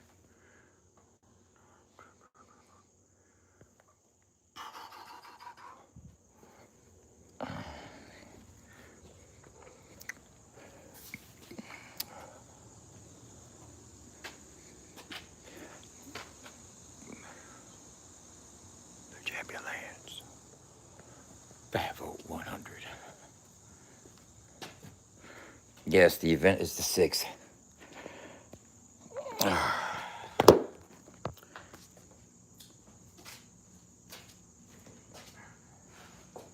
100. Yes, the event is the 6th.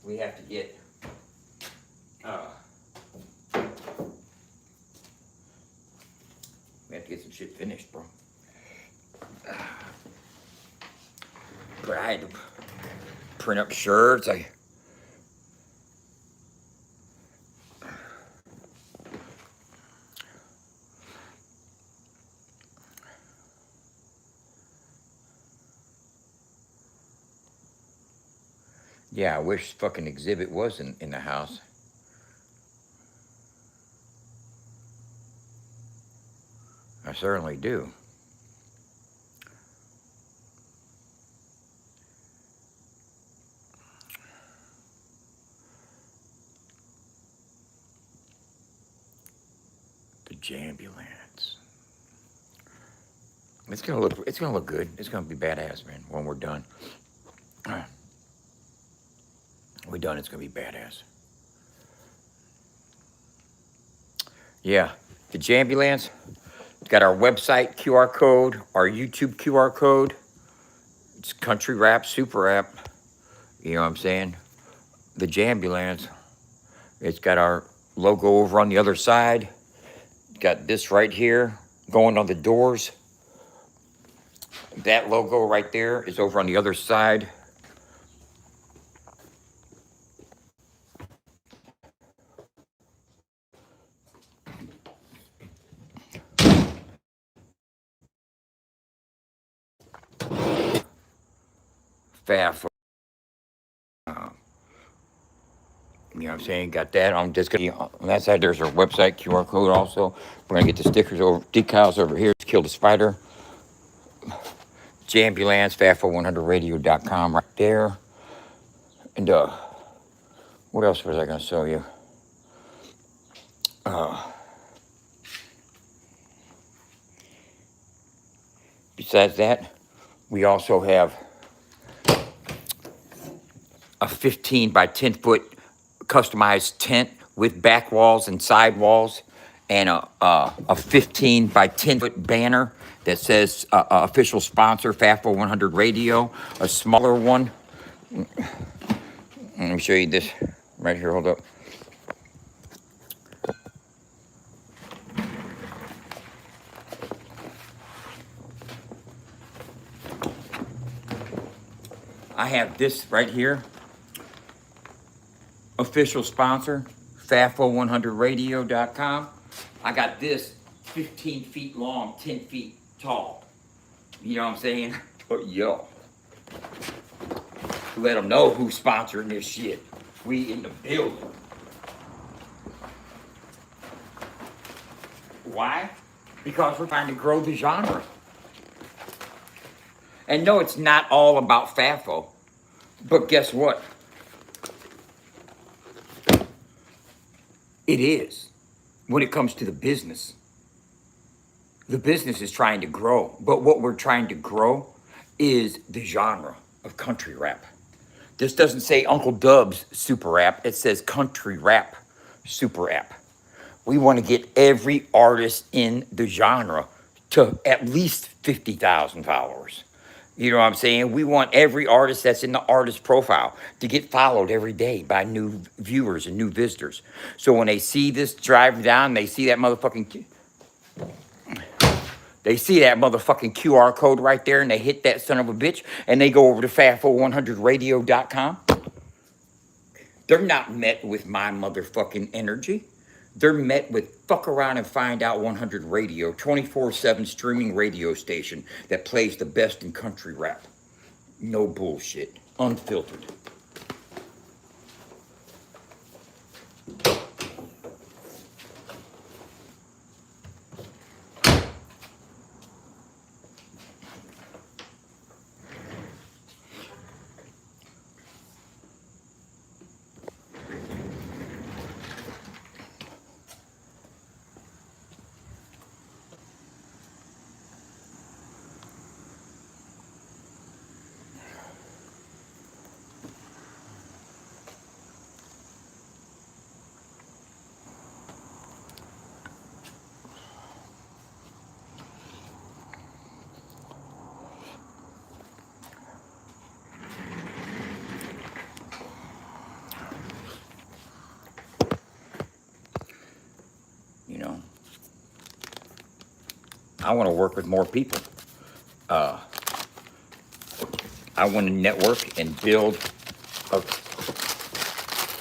We have to get some shit finished, bro. But I had to print up shirts. Yeah, I wish fucking exhibit was in the house. I certainly do. The Jambulance. It's gonna look good. It's gonna be badass, man, when we're done. We're done, it's gonna be badass. Yeah, the Jambulance. It's got our website QR code, our YouTube QR code. It's country rap, super rap. You know what I'm saying? The Jambulance. It's got our logo over on the other side. Got this right here going on the doors. That logo right there is over on the other side. FAFO. You know what I'm saying? Got that on that side. There's our website QR code also. We're gonna get the stickers over, decals over here. Kill the spider. Jambulance, FAFO100radio.com right there. And what else was I gonna show you? Besides that, we also have a 15 by 10 foot customized tent with back walls and side walls, and a 15 by 10 foot banner that says official sponsor FAFO100 Radio. A smaller one. Let me show you this right here. Hold up. I have this right here. Official sponsor, FAFO100radio.com. I got this 15 feet long, 10 feet tall. You know what I'm saying? But yo, let them know who's sponsoring this shit. We in the building. Why? Because we're trying to grow the genre. And no, it's not all about FAFO. But guess what? It is. When it comes to the business. The business is trying to grow. But what we're trying to grow is the genre of country rap. This doesn't say Uncle Dub's super rap. It says country rap super rap. We want to get every artist in the genre to at least 50,000 followers. You know what I'm saying? We want every artist that's in the artist profile to get followed every day by new viewers and new visitors. So when they see this drive down, they see that motherfucking QR code right there, and they hit that son of a bitch, and they go over to FAFO100radio.com. They're not met with my motherfucking energy. They're met with fuck around and find out 100 radio, 24/7 streaming radio station that plays the best in country rap. No bullshit. Unfiltered. I want to work with more people. I want to network and build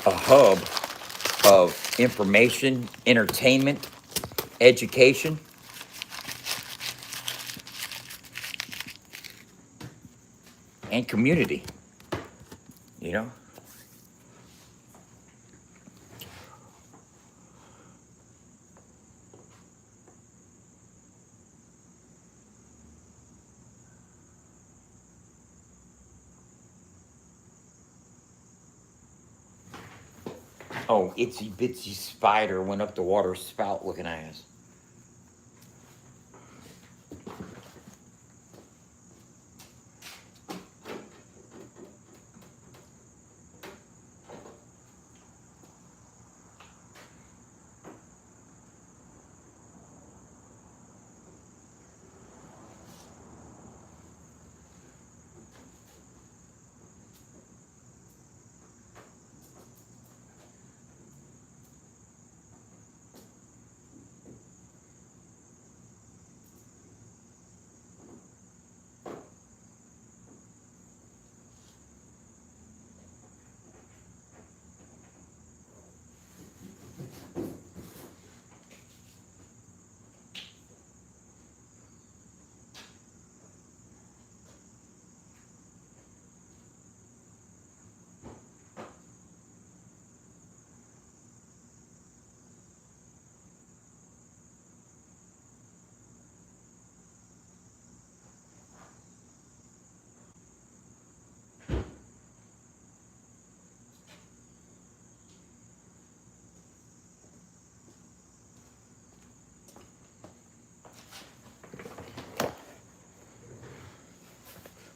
a hub of information, entertainment, education, and community. You know? Oh, itsy bitsy spider went up the water spout looking ass.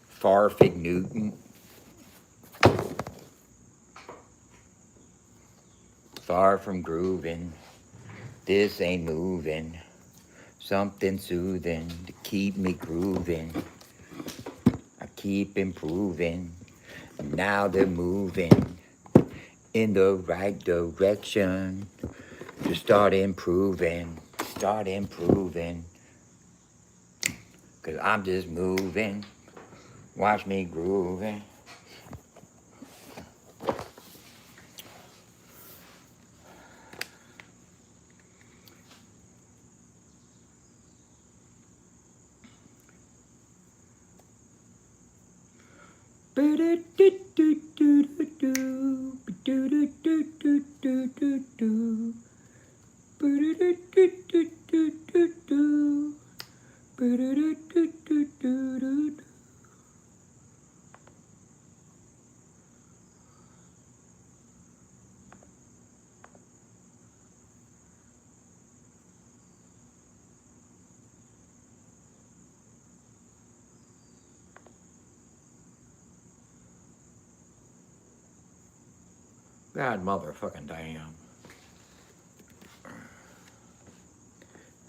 Far Fig Newton. Far from grooving. This ain't moving. Something soothing to keep me grooving. I keep improving. Now they're moving in the right direction to start improving. Start improving. Cause I'm just moving. Watch me grooving. God motherfucking damn.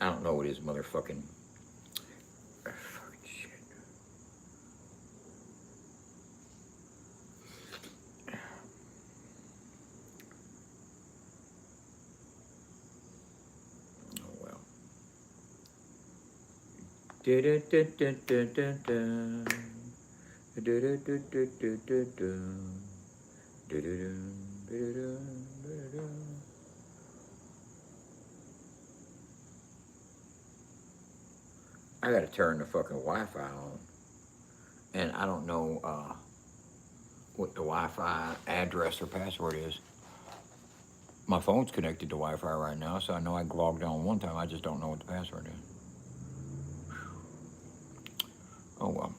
I don't know what his motherfucking shit. Oh well. I gotta turn the fucking Wi-Fi on. And I don't know what the Wi-Fi address or password is. My phone's connected to Wi-Fi right now, so I know I logged on one time. I just don't know what the password is. Oh well.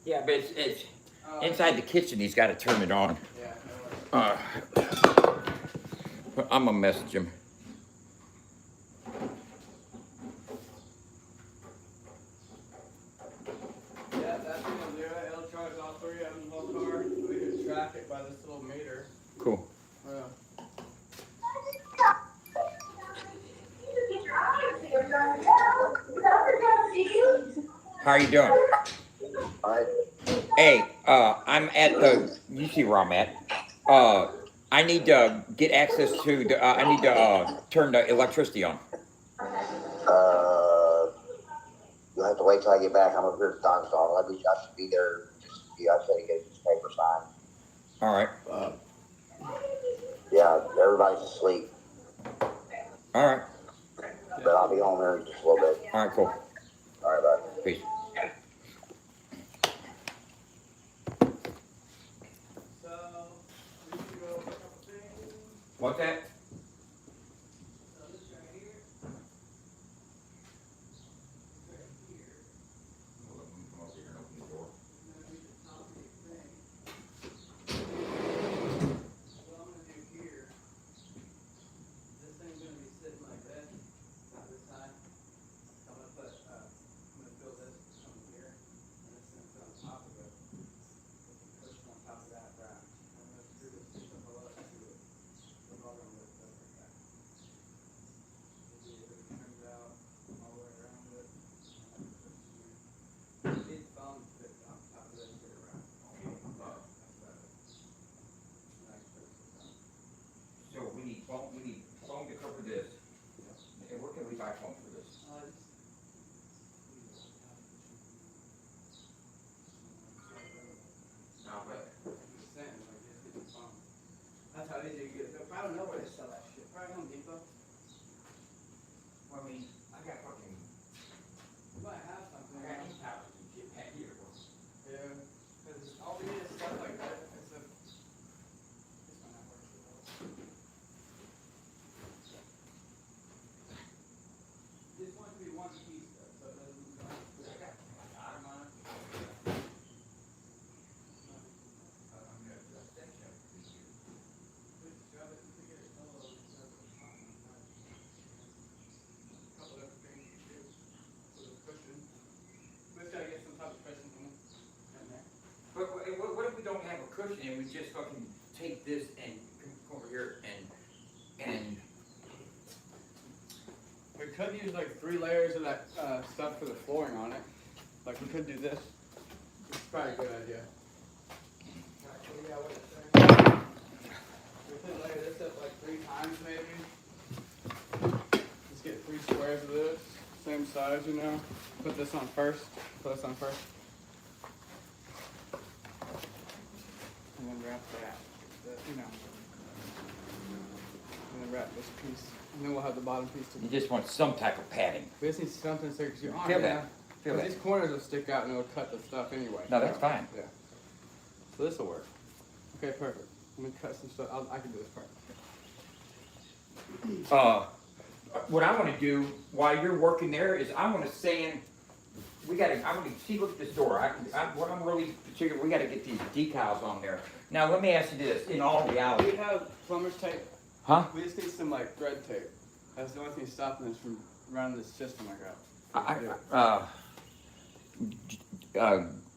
Yeah, but it's inside the kitchen. He's got to turn it on. Yeah, I'm gonna message him. yeah, that's gonna do it. It'll charge all three of them the whole car. We can track it by this little meter. Cool. How are you doing? Alright. Hey, I'm at the. You see where I'm at? I need to get access to the. I need to turn the electricity on. You'll have to wait till I get back. I'm over here at the dog stall. I should be there. I said to get this paper signed. All right. Yeah, everybody's asleep. All right. But I'll be home here in just a little bit. All right. Cool. All right, bye. Peace. So, we need to go over a couple things. What's that? So this right here. What I'm gonna do here, this thing's gonna be sitting like this, not this side. I'm gonna fill this from here, and this thing's on top of it. Put the cushion on top of that rack. I'm gonna screw this piece of below to it. The bottom of it, like that. Maybe it turns out all the way around it. These foam fit on top of this here rack. That's about it. So we need foam. We need foam to cover this. And where can we buy foam for this? Now, but That's how easy you get it. I don't know where they sell that shit. Probably Home Depot. I mean, I got fucking. You might have something. I got these houses and shit back here. Yeah. Because all we need is stuff like that. It's a. This might not work too well. This wants to be one piece though, so it doesn't go. I got arm on it. Just shove it to get it full of it. Couple different things you can do with a cushion. We just gotta get some type of cushion in there. But what if we don't have a cushion and we just fucking take this and come over here and We could use like 3 layers of that stuff for the flooring on it. Like we could do this. It's probably a good idea. We could layer this up like 3 times maybe. Just get 3 squares of this, same size, you know. Put this on first. Put this on first. And then wrap that, you know. And then wrap this piece. And then we'll have the bottom piece to. you just want some type of padding. We just need something so because you're on Feel it. that. Feel But that. these corners will stick out and it'll cut the stuff anyway. No, that's fine. Yeah. So this will work. Okay, perfect. Let me cut some stuff. I can do this part. What I want to do while you're working there is I want to sand. I want to see. Look at this door. What I'm really particular. We got to get these decals on there. Now let me ask you this. In all We reality, have plumber's tape. huh? We just need some like thread tape. That's the only thing stopping us from running this system like that.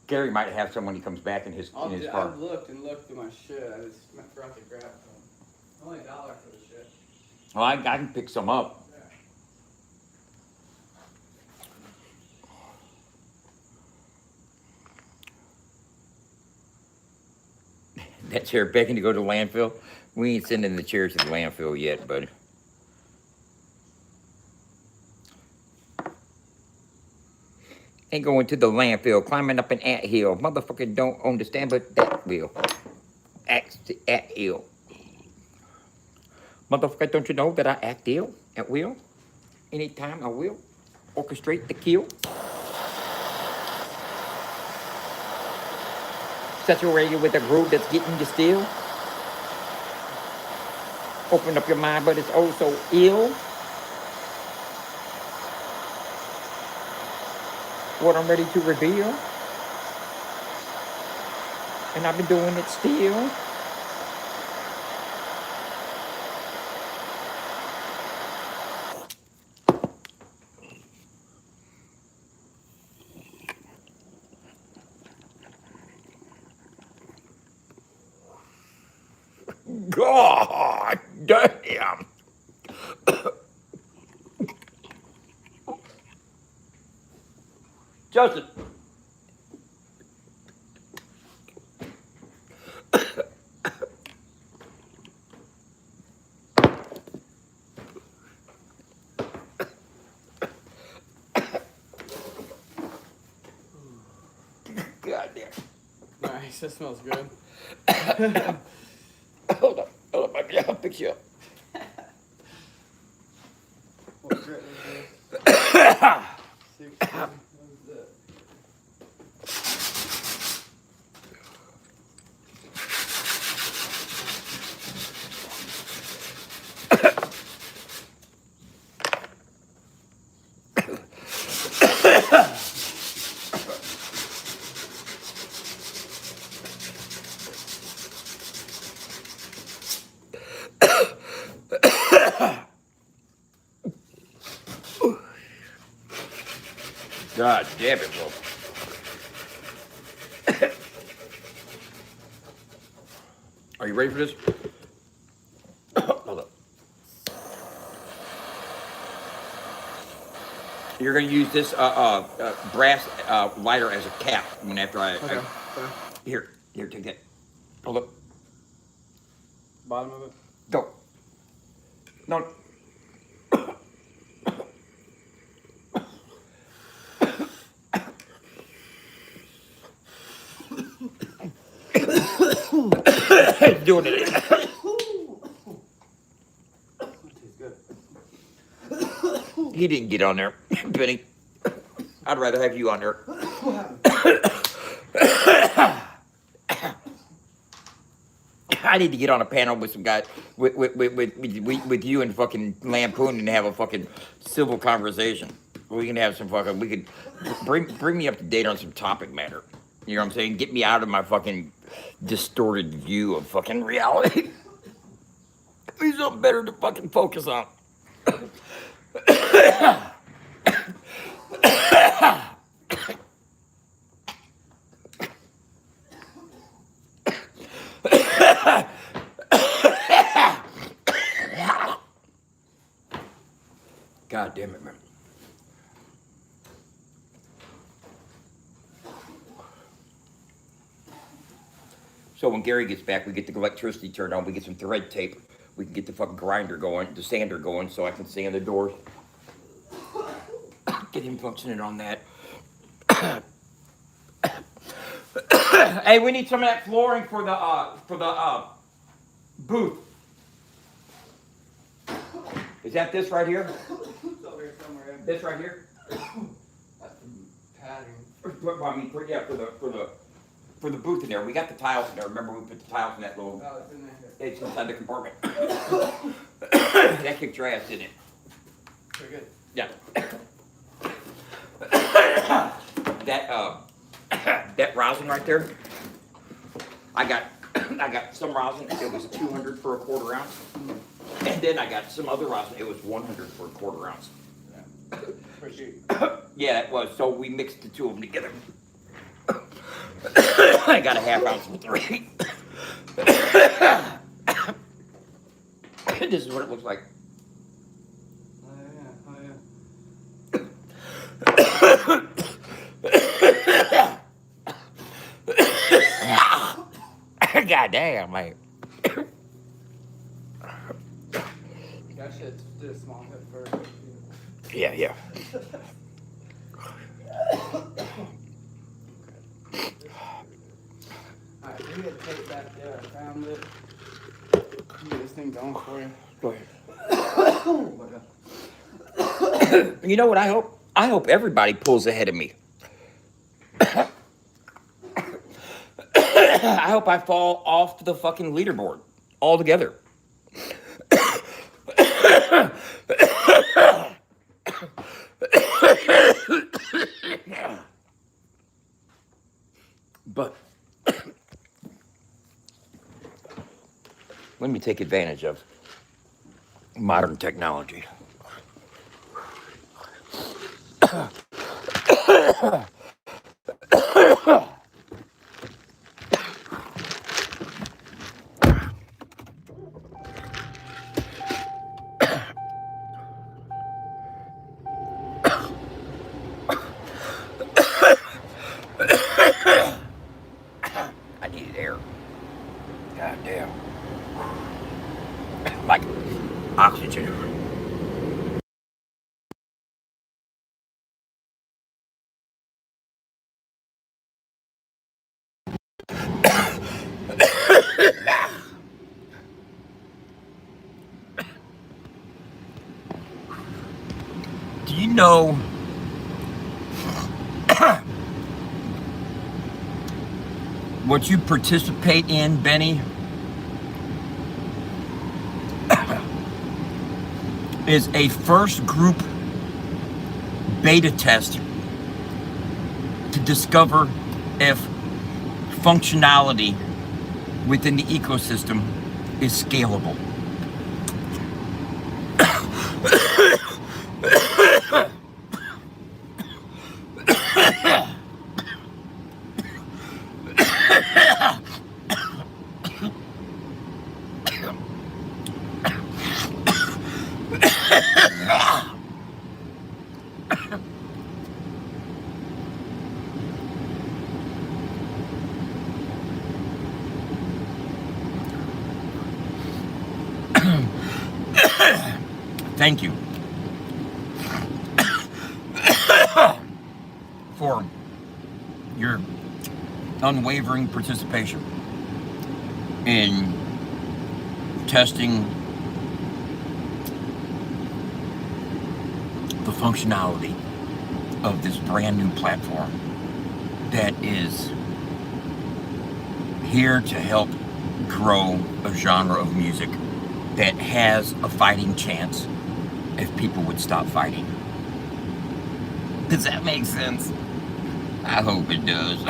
Gary might have some when he comes back in his car. I've looked and looked through my shit. I just forgot to grab some. Only $1 for the shit. Well, I can pick some up. That chair begging to go to landfill. We ain't sending the chairs to the landfill yet, but ain't going to the landfill. Climbing up an anthill. Motherfucker don't understand, but that will. Act at ill. Motherfucker, don't you know that I act ill at will? Anytime I will orchestrate the kill. Saturated with a groove that's getting you still. Open up your mind, but it's oh so ill. What I'm ready to reveal. And I've been doing it still. God damn. Justin. God damn. Nice, that smells good. Hold up, baby. I'll fix you up. What grit was this? 60. What was that? God damn it, bro. Are you ready for this? Hold up. You're gonna use this brass lighter as a cap. After Okay. Here, take that. Hold up. Bottom of it. Go. No. Doing it. Tastes good. He didn't get on there, Benny. I'd rather have you on there. I need to get on a panel with some guys, with you and fucking Lampoon and have a fucking civil conversation. We can have some fucking, we could bring me up to date on some topic matter. You know what I'm saying? Get me out of my fucking distorted view of fucking reality. Be something better to fucking focus on. God damn it, man. So when Gary gets back, we get the electricity turned on, we get some thread tape, we can get the fucking grinder going, the sander going, so I can sand the doors. Get him functioning on that. Hey, we need some of that flooring for the booth. Is that this right here? It's over here somewhere. This right here? That's the padding. I mean, for the booth in there. We got the tiles in there. Remember, we put the tiles in that little. Oh, it's in there. It's inside the compartment. That kicked your ass, didn't it? Pretty good. Yeah. That rosin right there. I got some rosin. It was 200 for a quarter ounce, and then I got some other rosin. It was 100 for a quarter ounce. Yeah. Pretty cheap. Yeah, it was. So we mixed the two of them together. I got a half ounce of 3. This is what it looks like. God damn, mate. I should do a small hit first. Yeah. Alright, we had to take it back there. I found it. Get this thing going for you. Go ahead. You know what I hope? I hope everybody pulls ahead of me. I hope I fall off the fucking leaderboard altogether. But let me take advantage of modern technology. I needed air. God damn. Like oxygen. Do you know what you participate in, Benny, is a first group beta test to discover if functionality within the ecosystem is scalable. Thank you for your unwavering participation in testing the functionality of this brand new platform that is here to help grow a genre of music that has a fighting chance if people would stop fighting. Does that make sense? I hope it does.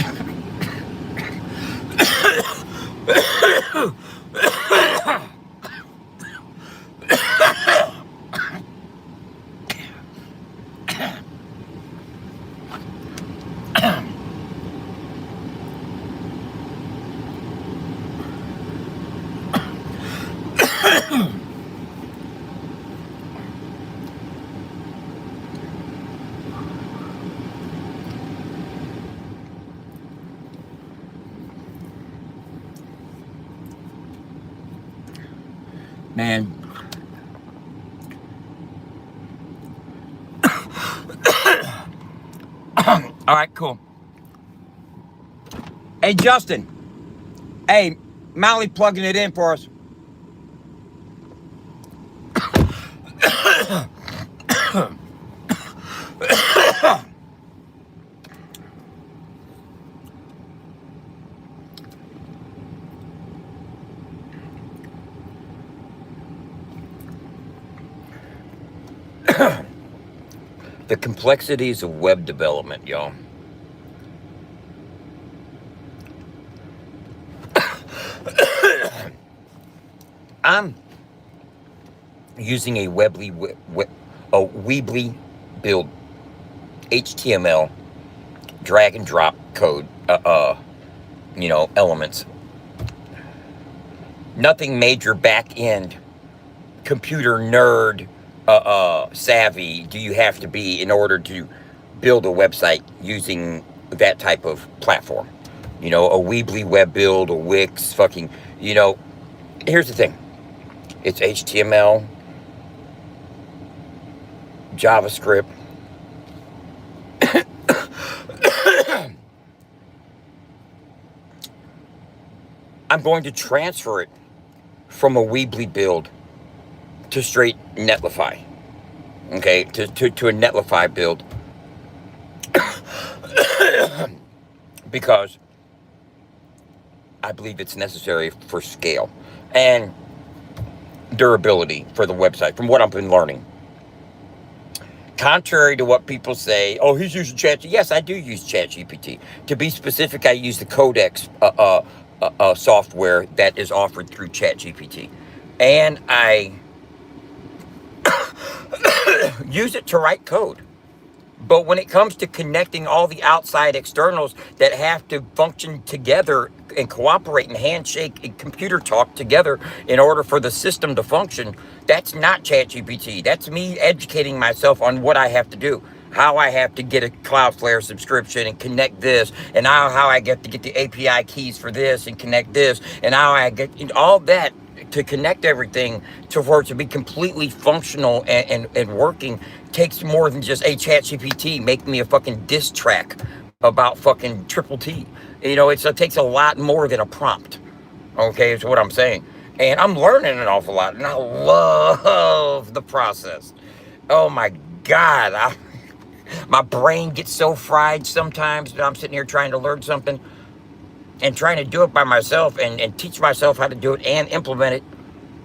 Man, all right, cool. Hey, Justin. Hey, Molly plugging it in for us. The complexities of web development, y'all. I'm using a Weebly build HTML drag and drop code, elements. Nothing major back end computer nerd savvy do you have to be in order to build a website using that type of platform. A Weebly web build, a Wix, here's the thing. It's HTML, JavaScript, I'm going to transfer it from a Weebly build to straight Netlify. Okay, to a Netlify build. Because I believe it's necessary for scale and durability for the website, from what I've been learning. Contrary to what people say, oh, he's using ChatGPT. Yes, I do use ChatGPT. To be specific, I use the Codex software that is offered through ChatGPT. and I use it to write code. But when it comes to connecting all the outside externals that have to function together and cooperate and handshake and computer talk together in order for the system to function, that's not ChatGPT. That's me educating myself on what I have to do, how I have to get a Cloudflare subscription and connect this, and how I get to get the API keys for this and connect this, and how I get all that to connect everything for it to be completely functional and working takes more than just a ChatGPT make me a fucking diss track about fucking triple T. You know, it takes a lot more than a prompt. Okay, is what I'm saying. And I'm learning an awful lot, and I love the process. Oh my God. My brain gets so fried sometimes that I'm sitting here trying to learn something and trying to do it by myself and teach myself how to do it and implement it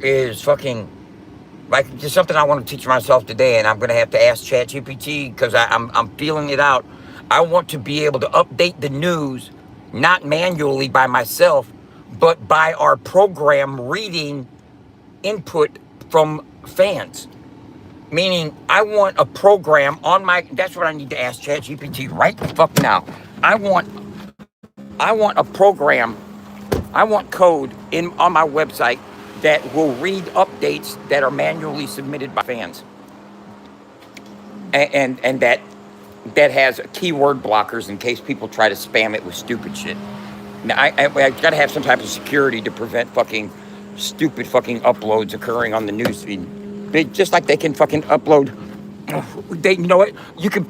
is fucking like just something I want to teach myself today, and I'm gonna have to ask ChatGPT because I'm feeling it out. I want to be able to update the news, not manually by myself, but by our program reading input from fans. Meaning, I want a program on my. That's what I need to ask ChatGPT right the fuck now. I want a program. I want code on my website that will read updates that are manually submitted by fans, and that has keyword blockers in case people try to spam it with stupid shit. Now, I gotta have some type of security to prevent fucking stupid fucking uploads occurring on the newsfeed. Just like they can fucking upload. You know what? You could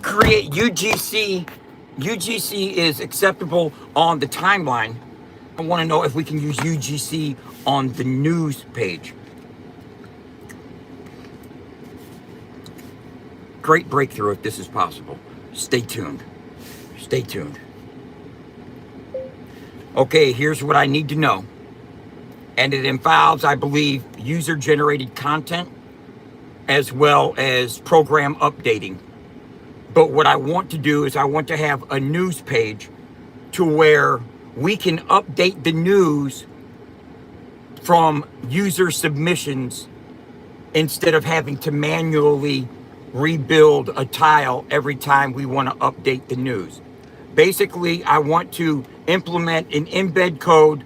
create UGC. UGC is acceptable on the timeline. I want to know if we can use UGC on the news page. Great breakthrough if this is possible. Stay tuned. Stay tuned. Okay, here's what I need to know. And it involves, I believe, user-generated content as well as program updating. But what I want to do is I want to have a news page to where we can update the news from user submissions instead of having to manually rebuild a tile every time we want to update the news. Basically, I want to implement an embed code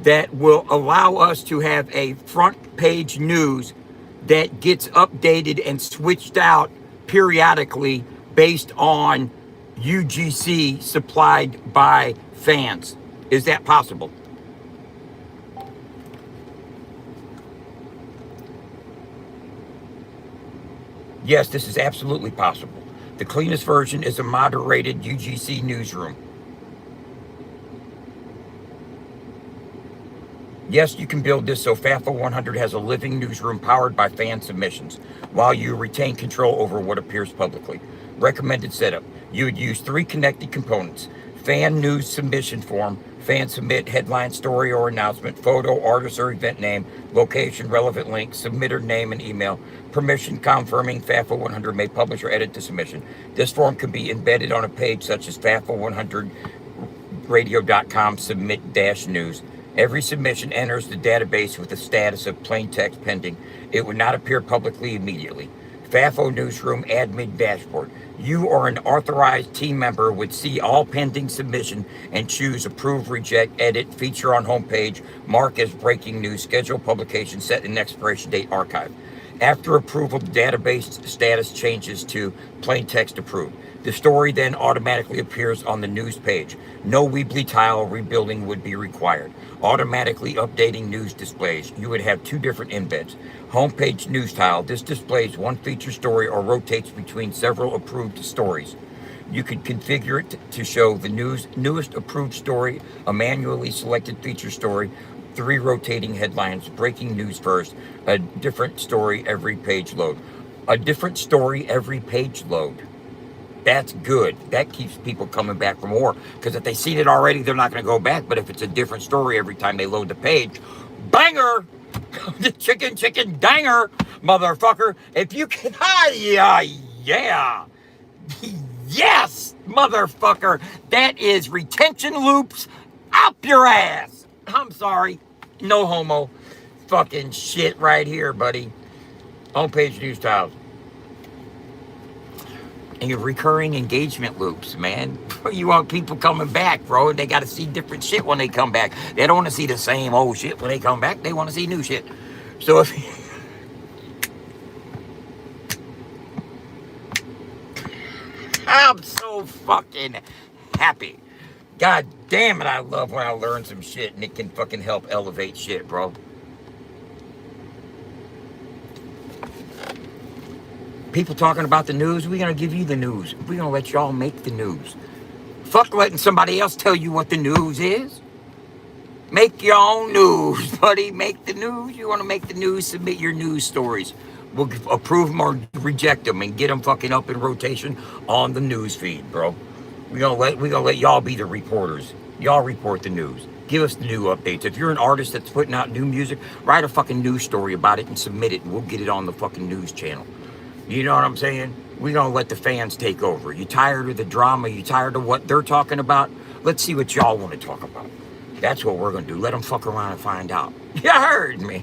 that will allow us to have a front page news that gets updated and switched out periodically based on UGC supplied by fans. Is that possible? Yes, this is absolutely possible. The cleanest version is a moderated UGC newsroom. Yes, you can build this so FAFO100 has a living newsroom powered by fan submissions, while you retain control over what appears publicly. Recommended setup. You would use 3 connected components: fan news submission form, fan submit headline, story, or announcement, photo, artist, or event name, location, relevant link, submitter name, and email, permission confirming FAFO100 may publish or edit the submission. This form can be embedded on a page such as FAFO100radio.com submit-news. Every submission enters the database with the status of plain text pending. It would not appear publicly immediately. FAFO Newsroom Admin Dashboard. You or an authorized team member would see all pending submission and choose approve, reject, edit, feature on homepage, mark as breaking news, schedule publication, set an expiration date, archive. After approval, the database status changes to plain text approved. The story then automatically appears on the news page. No Weebly tile rebuilding would be required. Automatically updating news displays. You would have 2 different embeds. Homepage news tile. This displays one feature story or rotates between several approved stories. You could configure it to show the newest approved story, a manually selected feature story, 3 rotating headlines, breaking news first, a different story every page load. A different story every page load. That's good. That keeps people coming back for more. Because if they've seen it already, they're not going to go back. But if it's a different story every time they load the page, banger! The chicken danger, motherfucker. If you can, yeah. Yes, motherfucker. That is retention loops up your ass. I'm sorry. No homo. fucking shit right here, buddy. Homepage news tiles. And your recurring engagement loops, man. You want people coming back, bro, and they got to see different shit when they come back. They don't want to see the same old shit when they come back. They want to see new shit. So if I'm so fucking happy. God damn it, I love when I learn some shit and it can fucking help elevate shit, bro. People talking about the news, we're gonna give you the news. We're gonna let y'all make the news. Fuck letting somebody else tell you what the news is. Make your own news, buddy. Make the news. You want to make the news, submit your news stories. We'll approve them or reject them and get them fucking up in rotation on the news feed, bro. We gonna let y'all be the reporters. Y'all report the news. Give us the new updates. If you're an artist that's putting out new music, write a fucking news story about it and submit it, and we'll get it on the fucking news channel. You know what I'm saying? We're gonna let the fans take over. You tired of the drama? You tired of what they're talking about? Let's see what y'all want to talk about. That's what we're gonna do. Let them fuck around and find out. You heard me.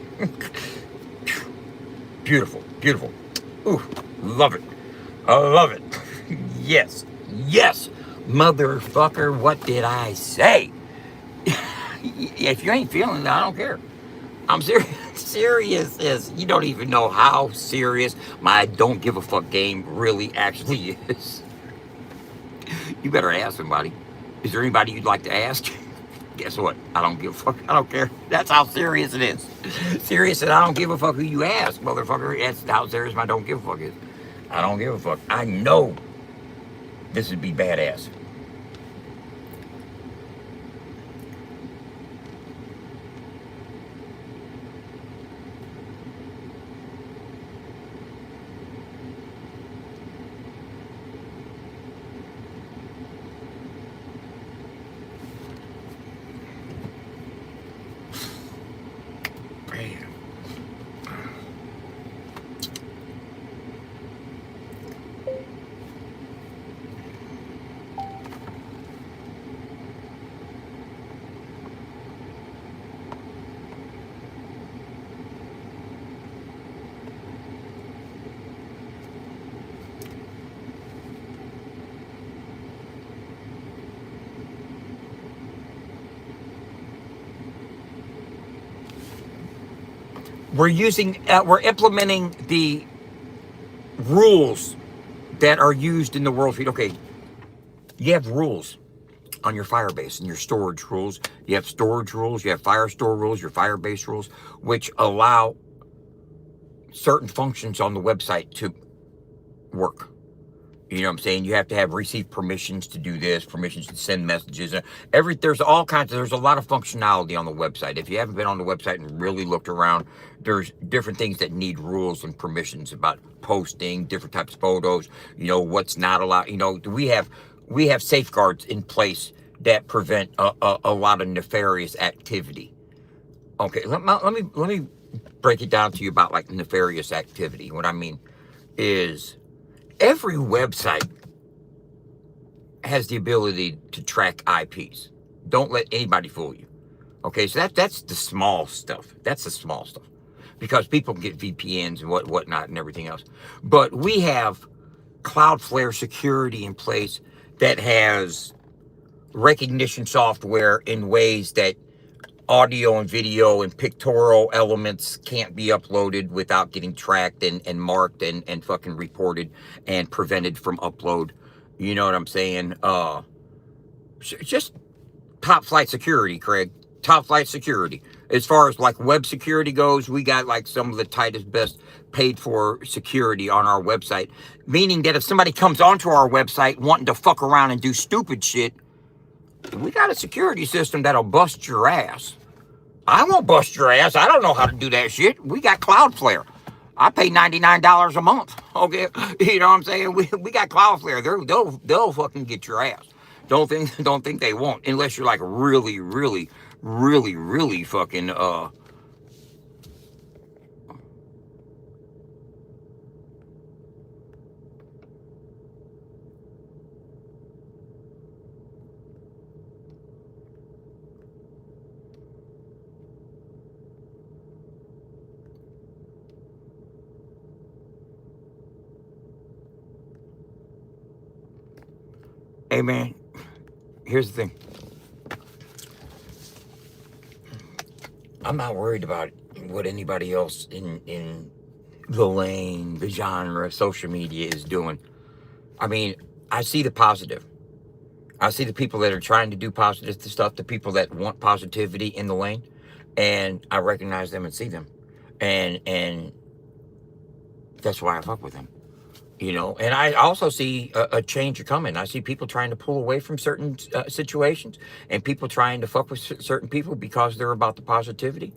Beautiful, beautiful. Ooh, love it. I love it. Yes, yes, motherfucker. What did I say? If you ain't feeling it, I don't care. I'm serious. Serious is, you don't even know how serious my don't give a fuck game really actually is. You better ask somebody. Is there anybody you'd like to ask? Guess what? I don't give a fuck. I don't care. That's how serious it is. Serious and I don't give a fuck who you ask, motherfucker. That's how serious my don't give a fuck is. I don't give a fuck. I know this would be badass. We're implementing the rules that are used in the world feed. Okay, you have rules on your Firebase and your storage rules. You have storage rules, you have Firestore rules, your Firebase rules, which allow certain functions on the website to work. You know what I'm saying? You have to have receive permissions to do this, permissions to send messages. There's there's a lot of functionality on the website. If you haven't been on the website and really looked around, there's different things that need rules and permissions about posting, different types of photos, what's not allowed. We have safeguards in place that prevent a lot of nefarious activity. Okay, let me break it down to you about like nefarious activity. What I mean is every website has the ability to track IPs. Don't let anybody fool you. Okay, so that's the small stuff. That's the small stuff. Because people get VPNs and whatnot and everything else. But we have Cloudflare security in place that has recognition software in ways that audio and video and pictorial elements can't be uploaded without getting tracked and marked and fucking reported and prevented from upload. You know what I'm saying? Just top flight security, Craig. Top flight security. As far as like web security goes, we got like some of the tightest, best paid for security on our website. Meaning that if somebody comes onto our website wanting to fuck around and do stupid shit, we got a security system that'll bust your ass. I won't bust your ass. I don't know how to do that shit. We got Cloudflare. I pay $99 a month. Okay, you know what I'm saying? We got Cloudflare. They'll fucking get your ass. Don't think they won't unless you're like really, really, really, really fucking Hey, man, here's the thing. I'm not worried about what anybody else in the lane, the genre, social media is doing. I mean, I see the positive. I see the people that are trying to do positive stuff, the people that want positivity in the lane, and I recognize them and see them, and that's why I fuck with them. And I also see a change coming. I see people trying to pull away from certain situations, and people trying to fuck with certain people because they're about the positivity.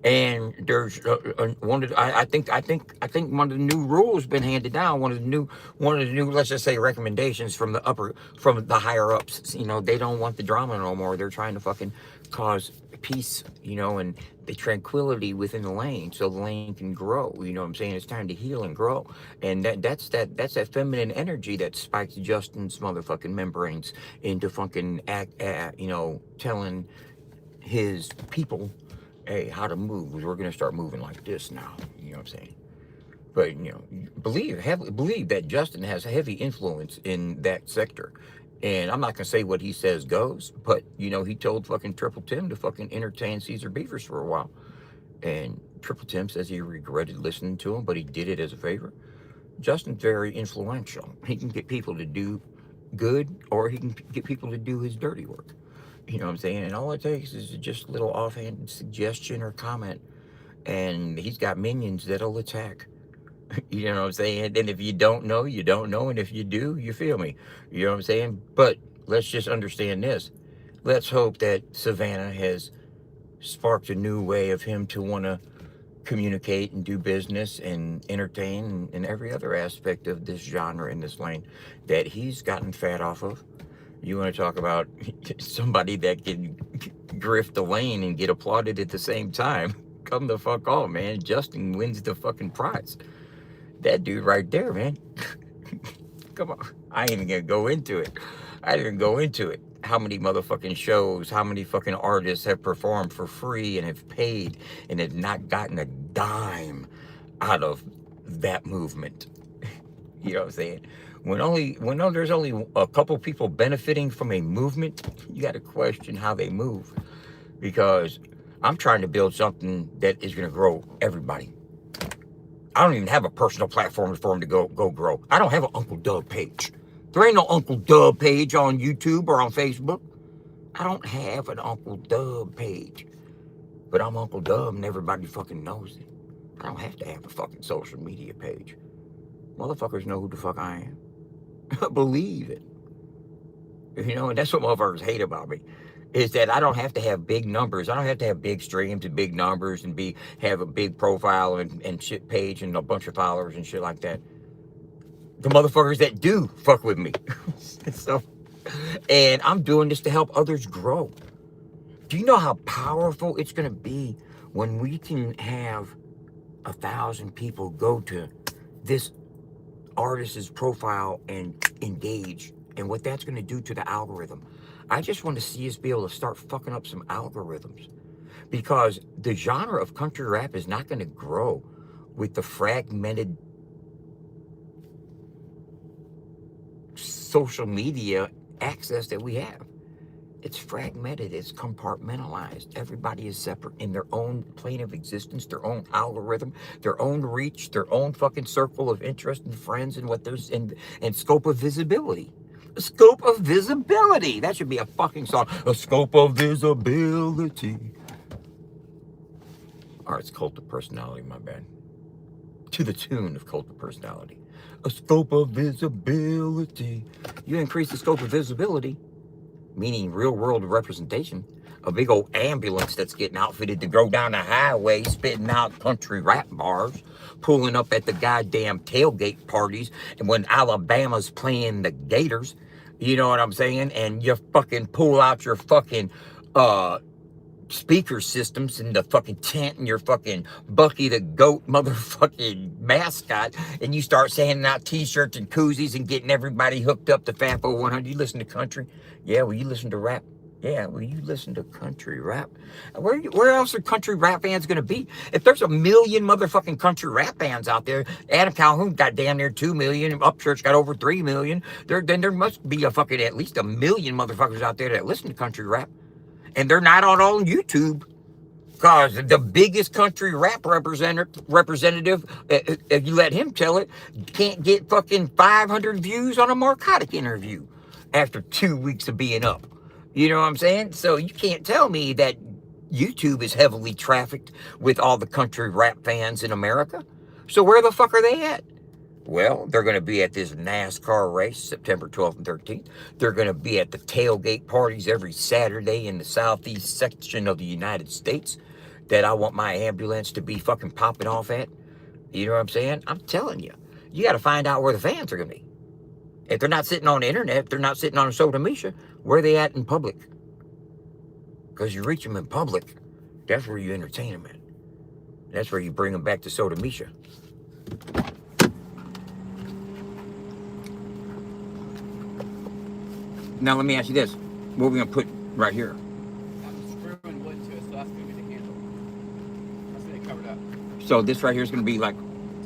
And there's one of the, I think one of the new rules been handed down. One of the new, let's just say, recommendations from the higher ups. They don't want the drama no more. They're trying to fucking cause peace, and the tranquility within the lane, so the lane can grow. You know what I'm saying? It's time to heal and grow, and that's that feminine energy that spikes Justin's motherfucking membranes into fucking telling his people, hey, how to move. We're going to start moving like this now. You know what I'm saying? But, believe that Justin has a heavy influence in that sector. And I'm not going to say what he says goes, but, he told fucking Triple Tim to fucking entertain Caesar Beavers for a while. And Triple Tim says he regretted listening to him, but he did it as a favor. Justin's very influential. He can get people to do good, or he can get people to do his dirty work. You know what I'm saying? And all it takes is just a little offhand suggestion or comment. And he's got minions that'll attack. You know what I'm saying? And if you don't know, you don't know. And if you do, you feel me. You know what I'm saying? But let's just understand this. Let's hope that Savannah has sparked a new way of him to want to communicate and do business and entertain and every other aspect of this genre in this lane that he's gotten fat off of. You want to talk about somebody that can grift the lane and get applauded at the same time? Come the fuck on, man. Justin wins the fucking prize. That dude right there, man. Come on. I ain't even gonna go into it. I didn't even go into it. How many motherfucking shows, how many fucking artists have performed for free and have paid and have not gotten a dime out of that movement? You know what I'm saying? When there's only a couple people benefiting from a movement, you got to question how they move. Because I'm trying to build something that is going to grow everybody. I don't even have a personal platform for them to go grow. I don't have an Uncle Dub page. There ain't no Uncle Dub page on YouTube or on Facebook. I don't have an Uncle Dub page. But I'm Uncle Dub and everybody fucking knows it. I don't have to have a fucking social media page. Motherfuckers know who the fuck I am. Believe it. And that's what motherfuckers hate about me, is that I don't have to have big numbers. I don't have to have big streams and big numbers and have a big profile and shit page and a bunch of followers and shit like that. The motherfuckers that do fuck with me. And I'm doing this to help others grow. Do you know how powerful it's going to be when we can have 1,000 people go to this artist's profile and engage, and what that's going to do to the algorithm? I just want to see us be able to start fucking up some algorithms, because the genre of country rap is not going to grow with the fragmented social media access that we have. It's fragmented, it's compartmentalized. Everybody is separate in their own plane of existence, their own algorithm, their own reach, their own fucking circle of interest and friends and what there's and scope of visibility. A scope of visibility. That should be a fucking song. A scope of visibility. All right, it's Cult of Personality, my bad. To the tune of Cult of Personality. A scope of visibility. You increase the scope of visibility, meaning real world representation. A big old ambulance that's getting outfitted to go down the highway, spitting out country rap bars, pulling up at the goddamn tailgate parties, and when Alabama's playing the Gators, you know what I'm saying? And you fucking pull out your fucking speaker systems in the fucking tent and your fucking Bucky the Goat motherfucking mascot, and you start handing out t-shirts and koozies and getting everybody hooked up to FAFO100. You listen to country? Yeah, well, you listen to rap. Yeah, well, you listen to country rap. Where else are country rap fans going to be? If there's a million motherfucking country rap bands out there, Adam Calhoun got damn near 2 million, Upchurch got over 3 million, then there must be a fucking at least a million motherfuckers out there that listen to country rap. And they're not on YouTube. Because the biggest country rap representative, if you let him tell it, can't get fucking 500 views on a narcotic interview after 2 weeks of being up. You know what I'm saying? So you can't tell me that YouTube is heavily trafficked with all the country rap fans in America. So where the fuck are they at? Well, they're going to be at this NASCAR race, September 12th and 13th. They're going to be at the tailgate parties every Saturday in the southeast section of the United States that I want my ambulance to be fucking popping off at. You know what I'm saying? I'm telling you, you got to find out where the fans are going to be. If they're not sitting on the internet, if they're not sitting on social media, where are they at in public? Because you reach them in public, that's where you entertain them at. That's where you bring them back to social media. Now let me ask you this. What are we going to put right here? I'm screwing wood to it, so that's going to be the handle. That's going to cover it up. So this right here is going to be like...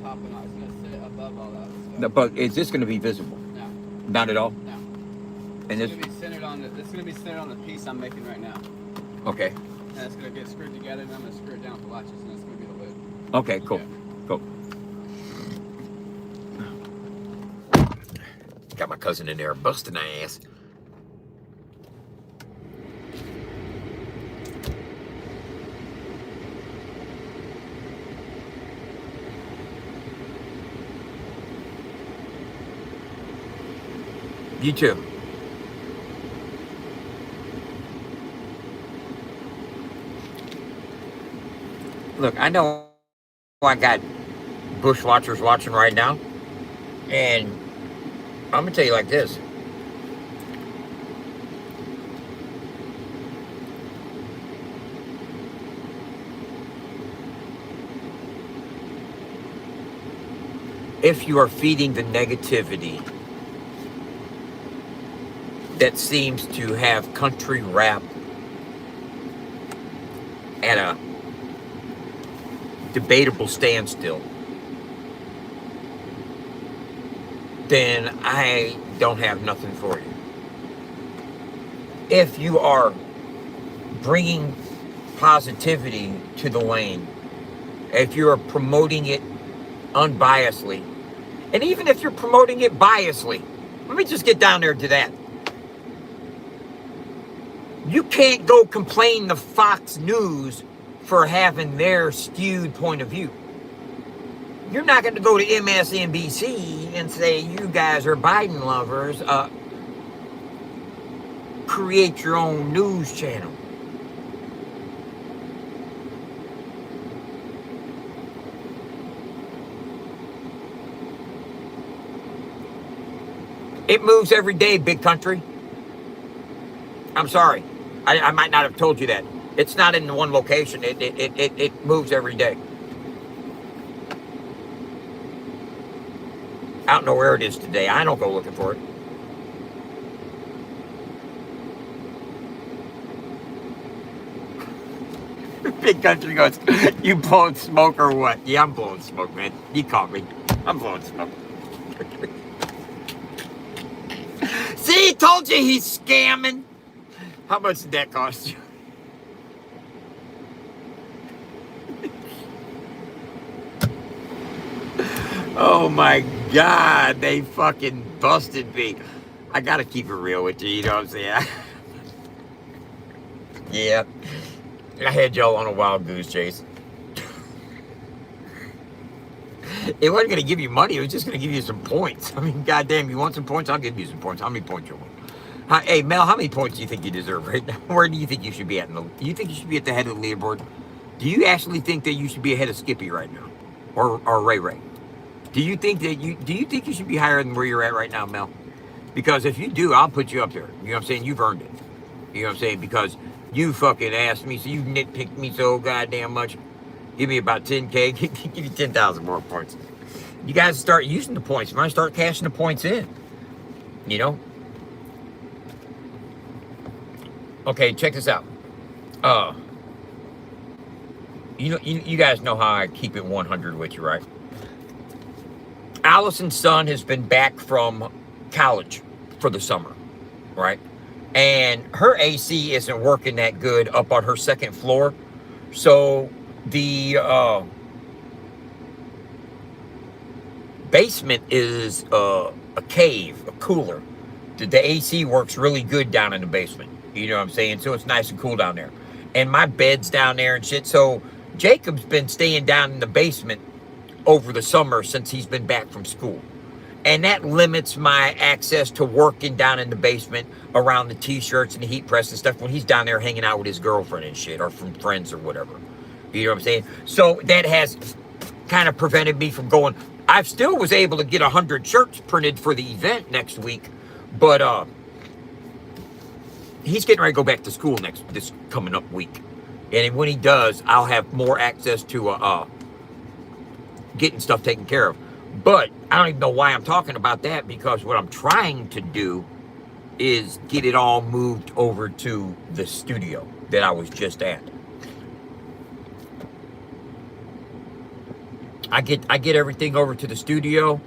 Top and all. It's going to sit above all that stuff. But is this going to be visible? No. Not at all? No. And It's going to be centered on the piece I'm making right now. Okay. And it's going to get screwed together, and I'm going to screw it down with the latches, and it's going to be the lid. Okay, cool. Yeah. Cool. Got my cousin in there busting ass. You too. Look, I know I got bush watchers watching right now, and I'm gonna tell you like this. If you are feeding the negativity that seems to have country rap at a debatable standstill, then I don't have nothing for you. If you are bringing positivity to the lane, if you are promoting it unbiasedly, and even if you're promoting it biasedly, let me just get down there to that. You can't go complain to Fox News for having their skewed point of view. You're not going to go to MSNBC and say, you guys are Biden lovers, create your own news channel. It moves every day, big country. I'm sorry. I might not have told you that. It's not in one location. It moves every day. I don't know where it is today. I don't go looking for it. Big country goes, you blowing smoke or what? Yeah, I'm blowing smoke, man. You caught me. I'm blowing smoke. See, told you he's scamming. How much did that cost you? Oh my God, they fucking busted me. I gotta keep it real with you, you know what I'm saying? Yeah, I had y'all on a wild goose chase. It wasn't gonna give you money, it was just gonna give you some points. I mean, goddamn, you want some points? I'll give you some points. How many points you want? Hey, Mel, how many points do you think you deserve right now? Where do you think you should be at? Do you think you should be at the head of the leaderboard? Do you actually think that you should be ahead of Skippy right now? Or Ray Ray? Do you think you should be higher than where you're at right now, Mel? Because if you do, I'll put you up there. You know what I'm saying? You've earned it. You know what I'm saying? Because you fucking asked me, so you nitpicked me so goddamn much. Give me about 10K. Give you 10,000 more points. You guys start using the points. You might start cashing the points in. You know? Okay, check this out. Uh, you guys know how I keep it 100 with you, right? Allison's son has been back from college for the summer, right? And her AC isn't working that good up on her second floor. So the basement is a cave, a cooler. The AC works really good down in the basement. You know what I'm saying? So it's nice and cool down there. And my bed's down there and shit. So Jacob's been staying down in the basement over the summer since he's been back from school. And that limits my access to working down in the basement around the t-shirts and the heat press and stuff when he's down there hanging out with his girlfriend and shit, or from friends or whatever. You know what I'm saying? So that has kind of prevented me from going. I still was able to get 100 shirts printed for the event next week, but he's getting ready to go back to school this coming up week. And when he does, I'll have more access to getting stuff taken care of. But I don't even know why I'm talking about that, because what I'm trying to do is get it all moved over to the studio that I was just at. I get everything over to the studio,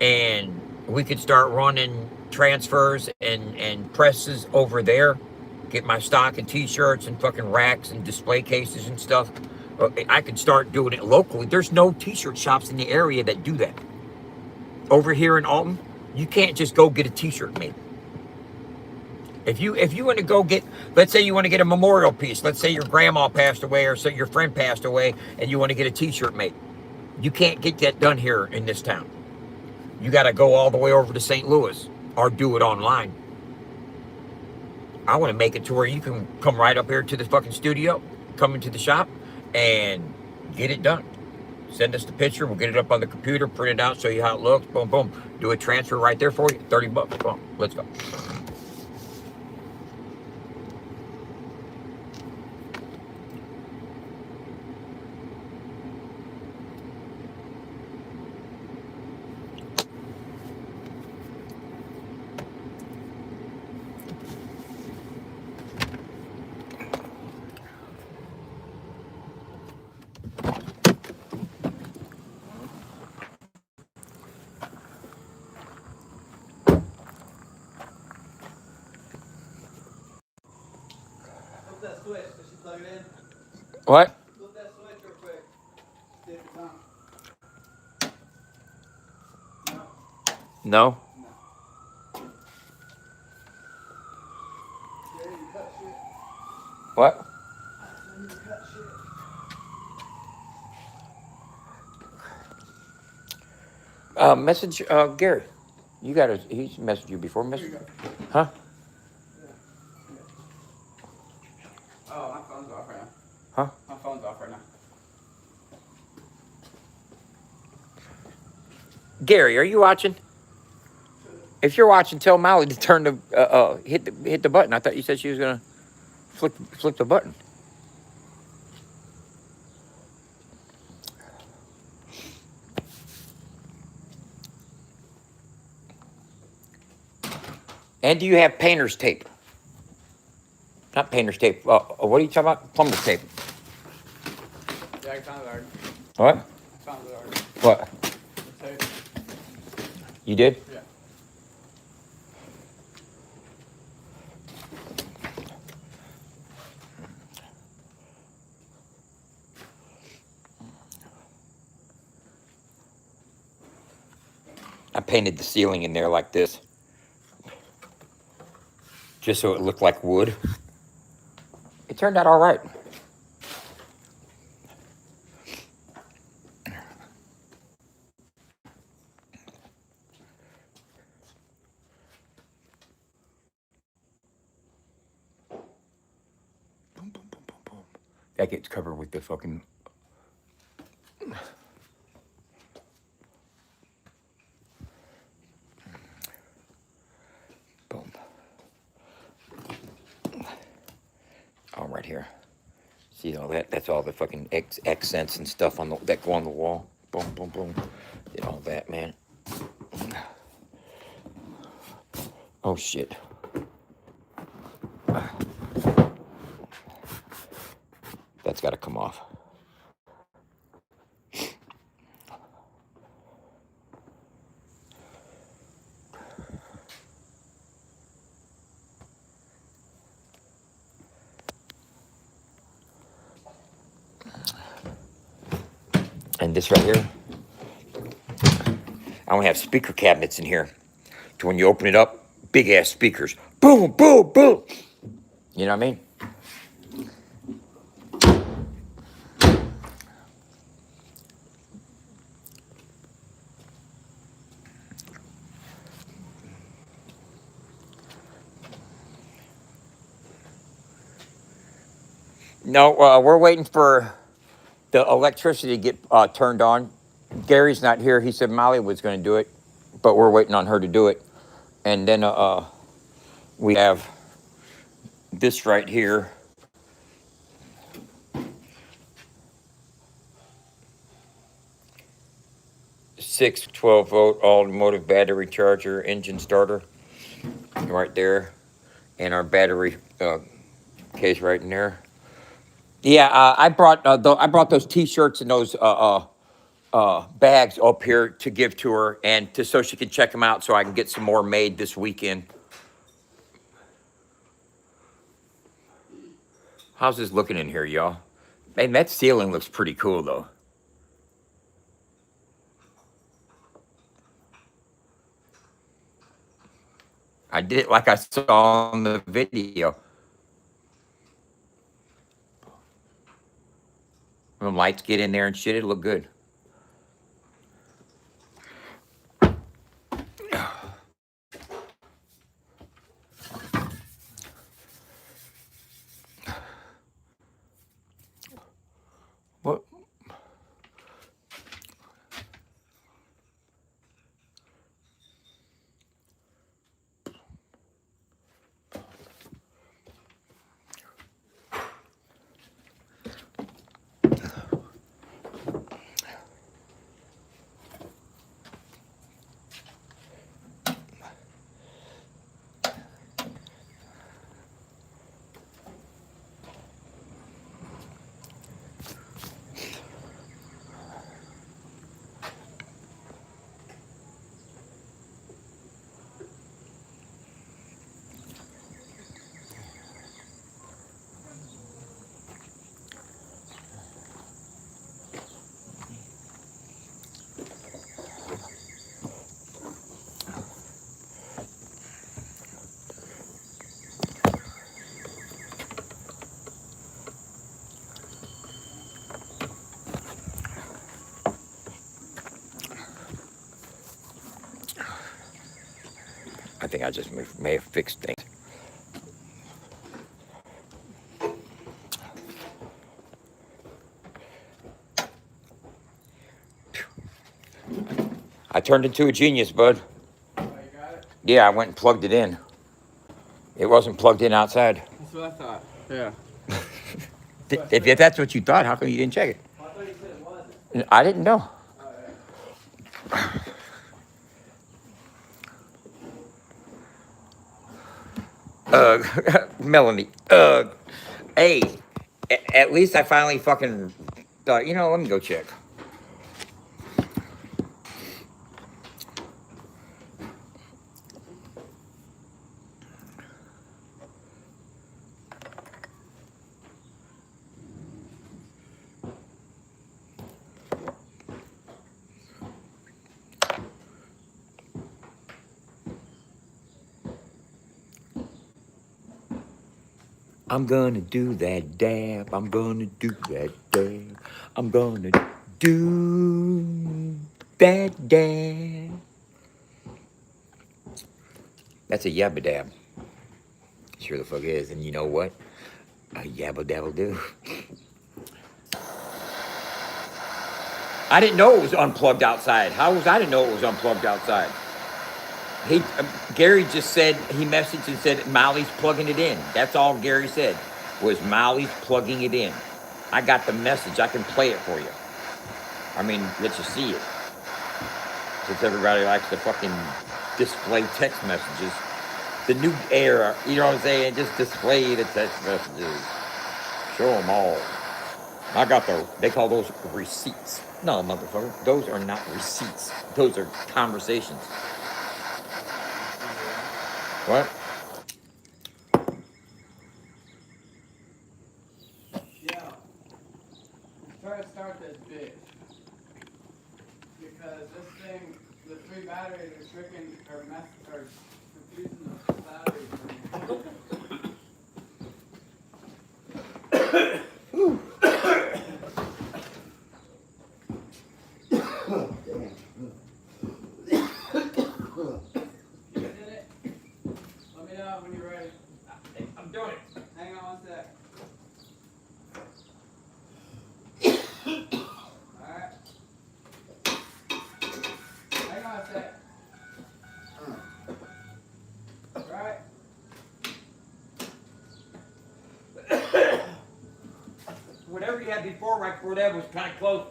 and we could start running transfers and presses over there. Get my stock and t-shirts and fucking racks and display cases and stuff. I could start doing it locally. There's no t-shirt shops in the area that do that. Over here in Alton, you can't just go get a t-shirt made. If you want to go get, let's say you want to get a memorial piece. Let's say your grandma passed away, or so your friend passed away, and you want to get a t-shirt made. You can't get that done here in this town. You got to go all the way over to St. Louis or do it online. I want to make it to where you can come right up here to the fucking studio, come into the shop, and get it done. Send us the picture. We'll get it up on the computer, print it out, show you how it looks. Boom, boom. Do a transfer right there for you. 30 bucks. Boom. Let's go. Flip that switch. Did she plug it in? What? Flip that switch real quick. See if it's on. No? No. Yeah, you cut shit. What? You cut shit. Message Gary. He's messaged you before. Here you go. Huh? Oh, my phone's off right now. Huh? My phone's off right now. Gary, are you watching? If you're watching, tell Molly to turn the hit the button. I thought you said she was gonna flip the button. And do you have painter's tape? Not painter's tape. What are you talking about? Plumber's tape. Yeah, I found it already. What? I found it already. What? The tape. You did? Yeah. I painted the ceiling in there like this, just so it looked like wood. It turned out all right. Boom, boom, boom, boom, boom. That gets covered with the fucking... Boom. All right here. See all that? That's all the fucking accents and stuff on that go on the wall. Boom, boom, boom. Did all that, man. Oh shit. That's got to come off. And this right here, I want to have speaker cabinets in here. So when you open it up, big ass speakers. Boom, boom, boom. You know what I mean? No, we're waiting for the electricity to get turned on. Gary's not here. He said Molly was going to do it, but we're waiting on her to do it. And then we have this right here. 6 12-volt automotive battery charger engine starter right there, and our battery case right in there. Yeah, I brought those T-shirts and those bags up here to give to her, and so she can check them out, so I can get some more made this weekend. How's this looking in here, y'all? Man, that ceiling looks pretty cool though. I did it like I saw on the video. When lights get in there and shit, it'll look good. What? I think I just may have fixed things. I turned into a genius, bud. Oh, you got it? Yeah, I went and plugged it in. It wasn't plugged in outside. That's what I thought. Yeah. If that's what you thought, how come you didn't check it? I thought you said it wasn't. I didn't know. Melanie. Hey, at least I finally fucking thought, let me go check. I'm gonna do that dab. I'm gonna do that dab. I'm gonna do that dab. That's a yabba dab. Sure the fuck is. And you know what? A yabba dabble do. I didn't know it was unplugged outside. How was I to know it was unplugged outside? Gary just said, he messaged and said, Molly's plugging it in. That's all Gary said, was Molly's plugging it in. I got the message. I can play it for you. I mean, let you see it. Since everybody likes to fucking display text messages. The new era, you know what I'm saying? Just display the text messages. Show them all. I got they call those receipts. No, motherfucker, those are not receipts. Those are conversations. What? Yeah. Try to start this bitch. Because this thing, the 3 batteries are tricking or confusing the batteries for me. You did it? Let me know when you're ready. I'm doing it. Hang on one sec. Alright. Hang on a sec. Right. Whatever you had before, right before that was kind of close.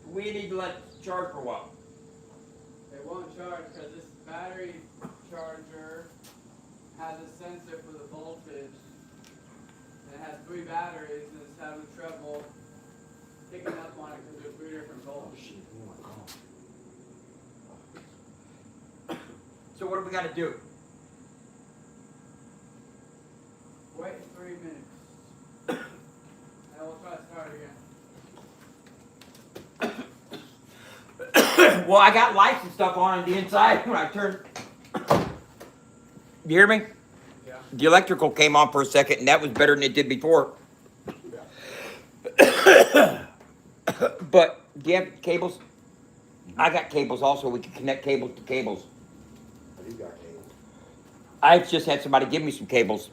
We need to let it charge for a while. It won't charge because this battery charger has a sensor for the voltage. And it has 3 batteries and it's having trouble picking up on it because there's 3 different voltages. So what do we got to do? Wait 3 minutes. And we'll try to start again. Well, I got lights and stuff on the inside when I turned. You hear me? Yeah. The electrical came on for a second, and that was better than it did before. But do you have cables? I got cables also. We can connect cables to cables. You got cables. I've just had somebody give me some cables.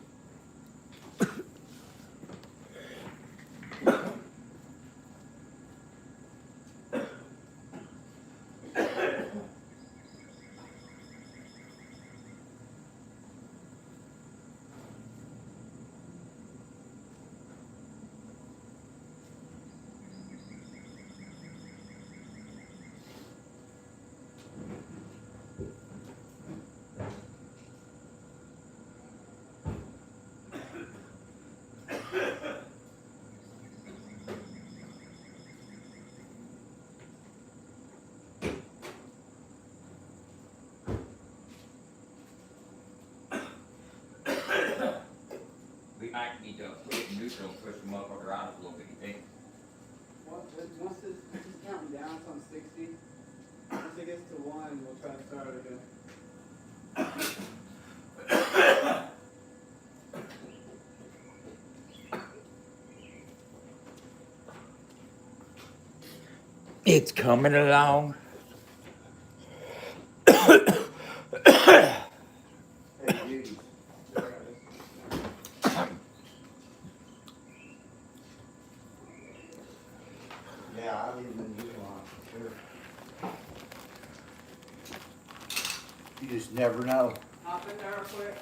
We might need to put it in neutral and push the motherfucker out a little bit, you think? Once it's counting down, it's on 60. Once it gets to 1, we'll try to start again. It's coming along. Hey, beauties. Yeah, I leave them in you on. Sure. You just never know. Hop in there real quick.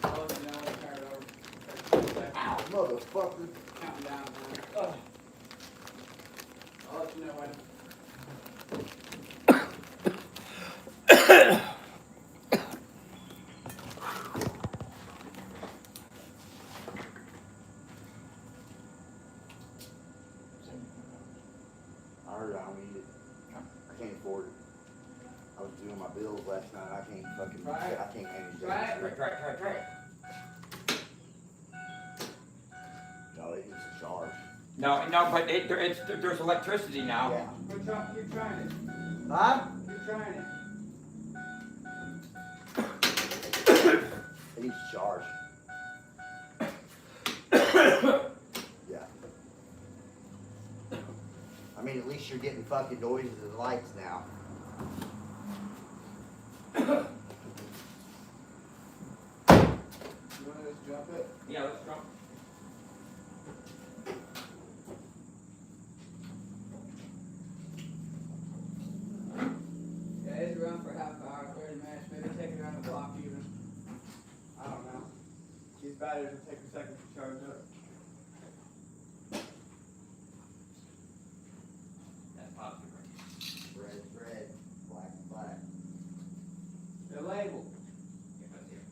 I'll let you know when I turn it over. 30 seconds. Ow, motherfucker. Counting down, man. I'll let you know when. I heard I don't need it. I can't afford it. I was doing my bills last night. I can't fucking. Right. I can't manage Try that. it. Try it. No, it needs a charge. No, but there's electricity now. Yeah. Keep trying it. Huh? Keep trying it. It needs a charge. Yeah. I mean, at least you're getting fucking noises and lights now. You want to just drop it? Yeah, let's drop. Yeah, it's around for half an hour, 30 minutes. Maybe take it around the block even. I don't know. These batteries will take a second to charge up. That's positive. Red, red, black, black. They're labeled. Yeah, that's it.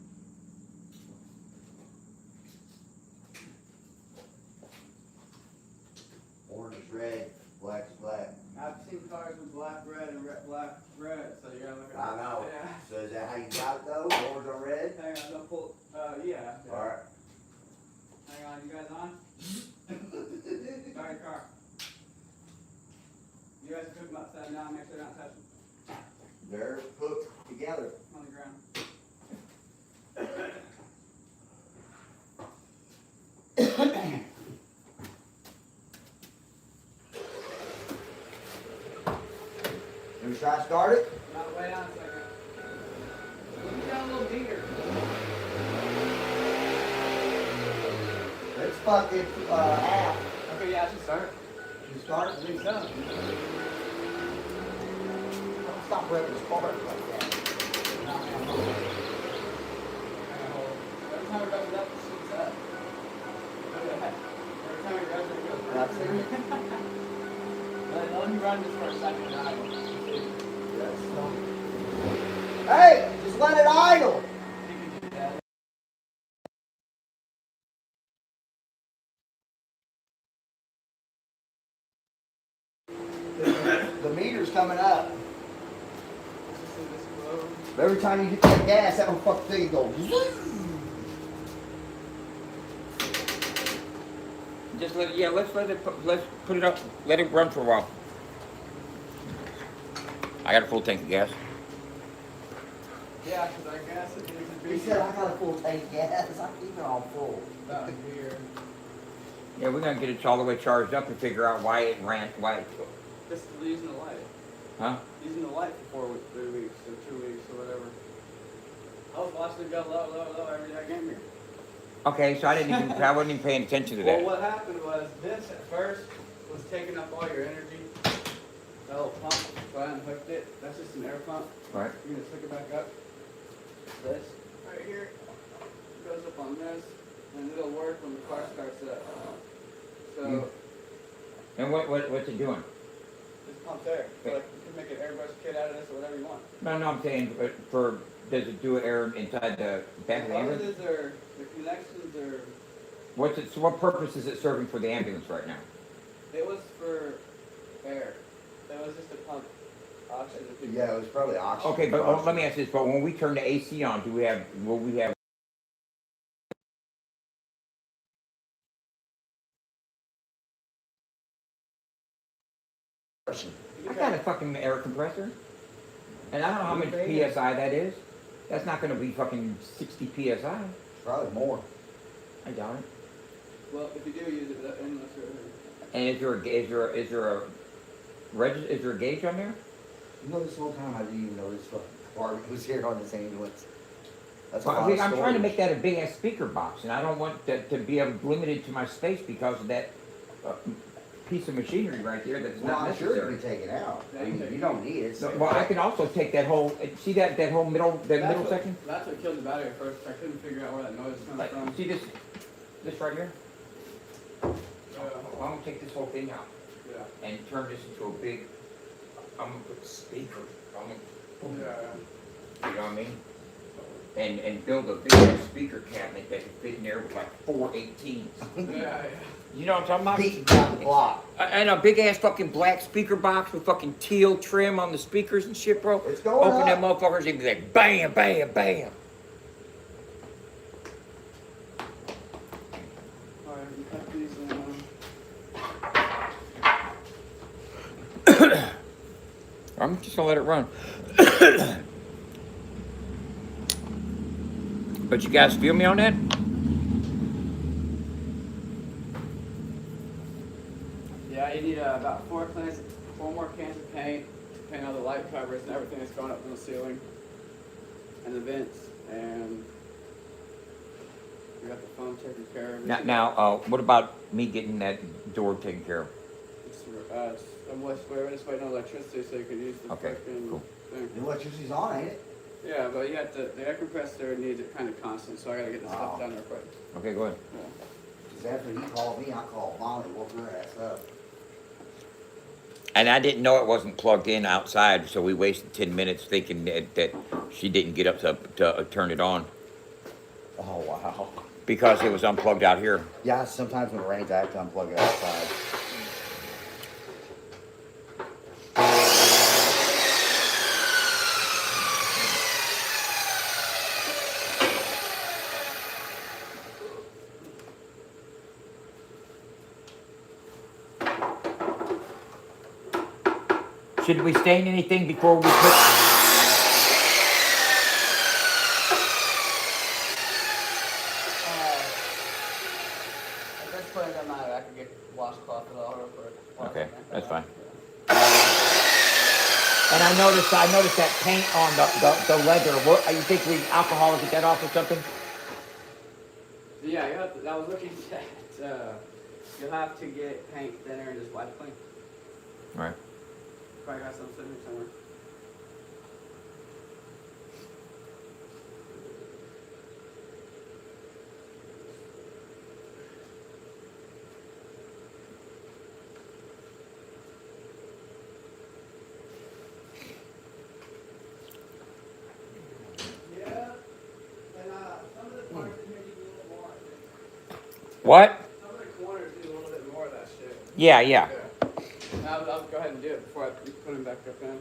Try to start it? Now, wait on a second. Look down a little meter. It's fucking half. Okay, yeah, I should start. You start? I think so. Don't stop revving the spark like that. Every time it goes up, it shoots up. Look at that. Every time it goes, it goes. That's it. Let me run this for a second. Hey, just let it idle. The meter's coming up. Every time you hit that gas, that fucking thing goes. Just let it, yeah, let's put it up, let it run for a while. I got a full tank of gas. Yeah, because I guess it needs to be. He said I got a full tank of gas. I keep it all full. About here. Yeah, we're gonna get it all the way charged up and figure out why it ran, Just using the light. huh? Using the light for 4 weeks, 3 weeks, or 2 weeks, or whatever. I was watching it go low, low, low every day I came here. Okay, so I wasn't even paying attention to Well, that. what happened was this at first was taking up all your energy. That little pump, so I unhooked it. That's just an air pump. Right. You're gonna hook it back up. This right here goes up on this, and it'll work when the car starts up. So And what's it doing? this pump there, so like you can make an airbrush kit out of this or whatever you want. No, I'm saying, does it do air inside the back of the ambulance? Hoses are, the connections are, So what purpose is it serving for the ambulance right now? it was for air. It was just a pump oxygen. Yeah, it was probably oxygen. Okay, but let me ask this, but when we turn the AC on, will we have? I got a fucking air compressor, and I don't know how much PSI that is. That's not gonna be fucking 60 PSI. Probably more. I doubt it. Well, if you do use it, unless you're. And is there a gauge on there? You know, this whole time I didn't even know this fucking part was here on this ambulance. That's a Well, lot of I'm trying to storage. make that a big ass speaker box, and I don't want that to be limited to my space because of that piece of machinery right there that's Well, not I'm sure necessary. it'll be taken out. I mean, you don't need it. No, well, I can also take that whole, see that whole middle section? That's what killed the battery at first. I couldn't figure out where that noise was coming Like, from. see this right here? I'm gonna take this whole thing out Yeah. and turn this into a big, I'm gonna put speakers, Yeah. you know what I mean? And build a big ass speaker cabinet that can fit in there with like 4 18s. Yeah. You know what I'm talking about? Beating down the block. And a big ass fucking black speaker box with fucking teal trim on the speakers and shit, bro. It's going Open them up. motherfuckers and be like bam, bam, bam. Alright, we cut these I'm just gonna let it run. But you guys feel me on that? Yeah, you need about 4 more cans of paint to paint all the light covers and everything that's going up from the ceiling and the vents, and we got the foam taken care of. Now, what about me getting that door taken care of? I'm just waiting on electricity so you can use the Okay, freaking cool. thing. The electricity's on, ain't it? Yeah, but you have to, the air compressor needs it kind of constant, so I gotta get the stuff down there quick. Okay, go ahead. Yeah. Because after he called me, I called Molly, woke her ass up. And I didn't know it wasn't plugged in outside, so we wasted 10 minutes thinking that she didn't get up to turn it on Oh, wow. because it was unplugged out here. Yeah, sometimes when it rains, I have to unplug it outside. Should we stain anything before we put? At this point, it doesn't matter. I can get washcloth it all real quick. Okay, that's fine. And I noticed that paint on the leather. What you think we alcohol to get that off or something? So yeah, you have to, I was looking at, you'll have to get paint thinner and just wipe clean. Right. Probably got some sitting here somewhere. Yeah, and some of the parts maybe need a little more, I think. What? Some of the corners need a little bit more of that shit. Yeah, yeah. I'll go ahead and do it before I put them back up in.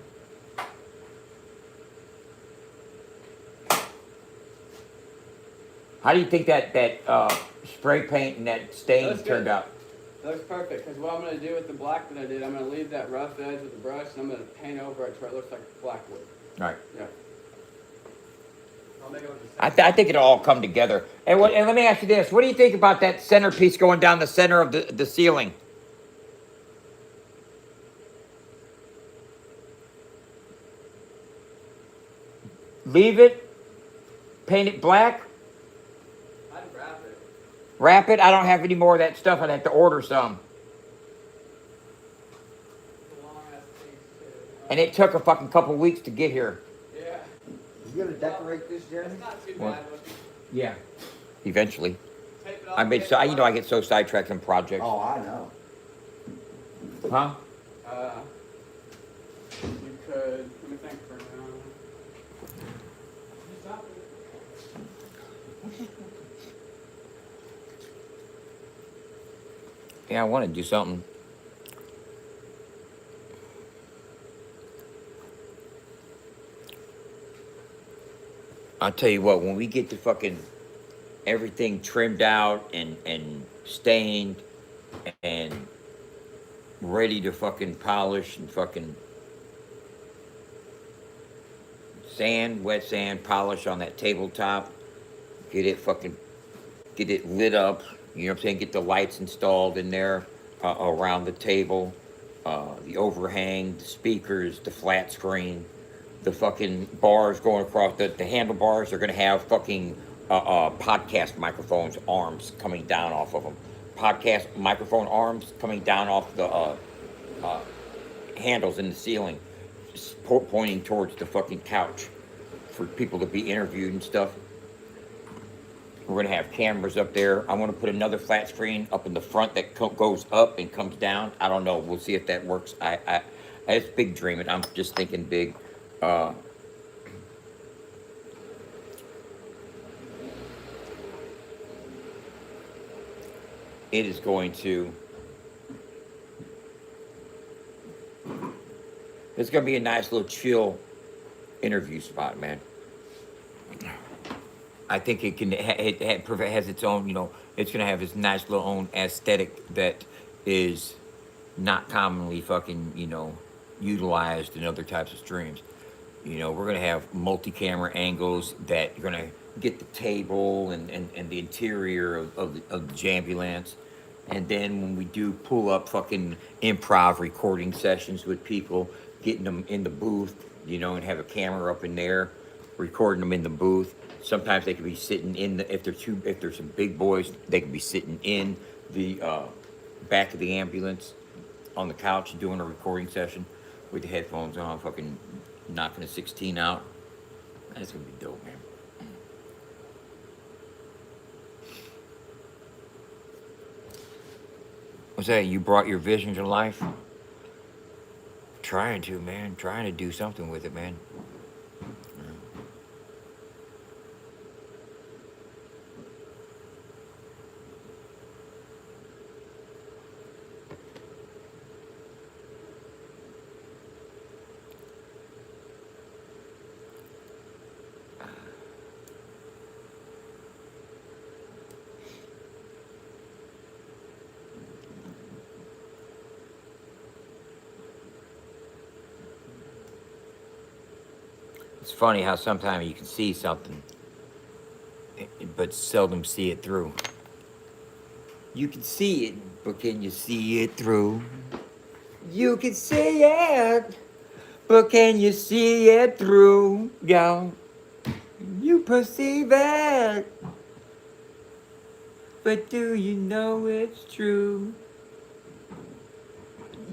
How do you think that spray paint and that stain That's turned good. out? That looks perfect, because what I'm going to do with the black that I did, I'm going to leave that rough edge with the brush, and I'm going to paint over it so it looks like black wood. Right. Yeah. I'll make it look the same. I think it'll all come together. And let me ask you this: what do you think about that centerpiece going down the center of the ceiling? Leave it, paint it black, I'd wrap it. wrap it. I don't have any more of that stuff. I'd have to order some. It's a long ass piece, too. And it took a fucking couple weeks to get here. Yeah. You gonna decorate this, Jeremy? It's not too What? bad looking. Yeah. Eventually. Tape it off. I made so I get so sidetracked on projects. Oh, I know. Huh? You could, let me think for now. You stop it. Yeah, I want to do something. I'll tell you what, when we get the fucking everything trimmed out and stained and ready to fucking polish and fucking sand, wet sand, polish on that tabletop, get it lit up, you know what I'm saying, get the lights installed in there around the table, the overhang, the speakers, the flat screen, the fucking bars going across, the handlebars are gonna have fucking podcast microphones, arms coming down off of them. Podcast microphone arms coming down off the handles in the ceiling, pointing towards the fucking couch for people to be interviewed and stuff. We're gonna have cameras up there. I want to put another flat screen up in the front that goes up and comes down. I don't know. We'll see if that works. It's big dreaming. I'm just thinking big. It is going to. It's gonna be a nice little chill interview spot, man. I think it can. It has its own. You know, it's gonna have its nice little own aesthetic that is not commonly fucking utilized in other types of streams. You know, we're gonna have multi-camera angles that you're gonna get the table and the interior of the Jambulance. And then when we do pull up fucking improv recording sessions with people, getting them in the booth, and have a camera up in there, recording them in the booth. Sometimes they could be sitting in if there's some big boys, they could be sitting in the back of the ambulance on the couch doing a recording session with the headphones on, fucking knocking a 16 out. That's gonna be dope, man. What's that? You brought your vision to life? Trying to, man. Trying to do something with it, man. It's funny how sometimes you can see something, but seldom see it through. You can see it, but can you see it through? You can see it, but can you see it through, y'all? You perceive it, but do you know it's true?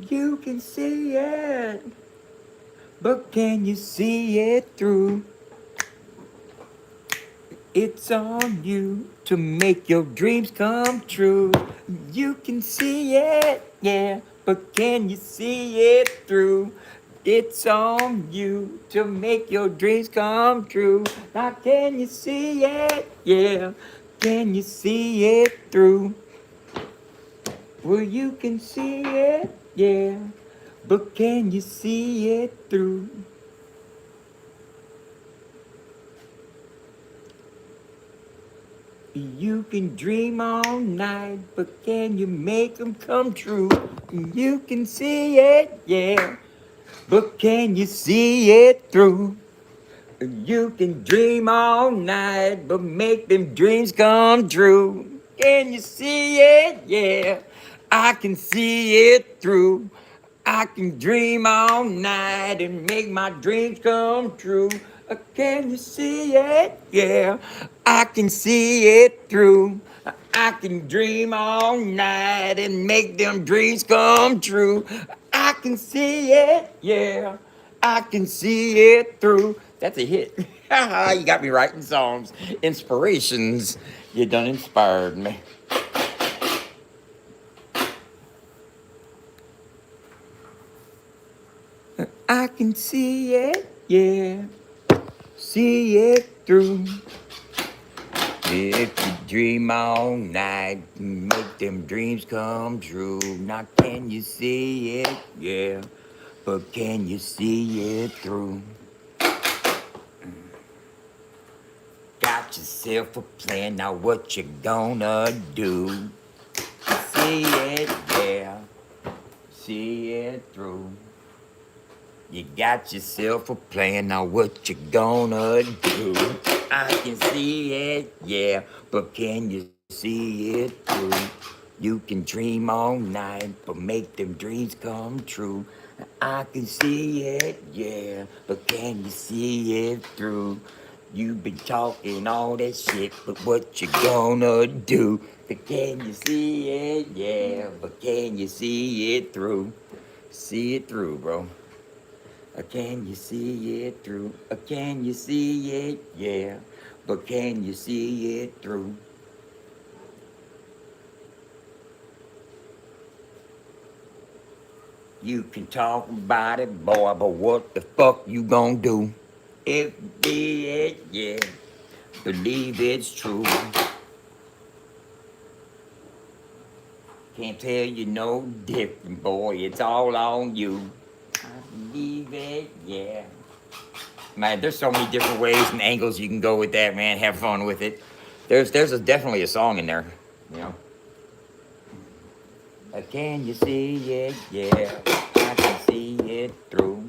You can see it, but can you see it through? It's on you to make your dreams come true. You can see it, yeah, but can you see it through? It's on you to make your dreams come true. Now, can you see it, yeah? Can you see it through? Well, you can see it, yeah, but can you see it through? You can dream all night, but can you make them come true? You can see it, yeah, but can you see it through? You can dream all night, but make them dreams come true. Can you see it? Yeah, I can see it through. I can dream all night and make my dreams come true. Can you see it? Yeah, I can see it through. I can dream all night and make them dreams come true. I can see it, yeah. I can see it through. That's a hit. You got me writing songs. Inspirations. You done inspired me. I can see it, yeah. See it through. If you dream all night, make them dreams come true. Now can you see it? Yeah. But can you see it through? Got yourself a plan, now what you gonna do? See it, yeah. See it through. You got yourself a plan, now what you gonna do? I can see it, yeah, but can you see it through? You can dream all night, but make them dreams come true. I can see it, yeah, but can you see it through? You've been talking all that shit, but what you gonna do? But can you see it, yeah, but can you see it through? See it through, bro. Can you see it through? Can you see it? Yeah. But can you see it through? You can talk about it, boy, but what the fuck you gonna do? If you be it, yeah. Believe it's true. Can't tell you no different, boy. It's all on you. I believe it, yeah. Man, there's so many different ways and angles you can go with that, man. Have fun with it. Definitely a song in there, you know. Can you see it? Yeah, I can see it through.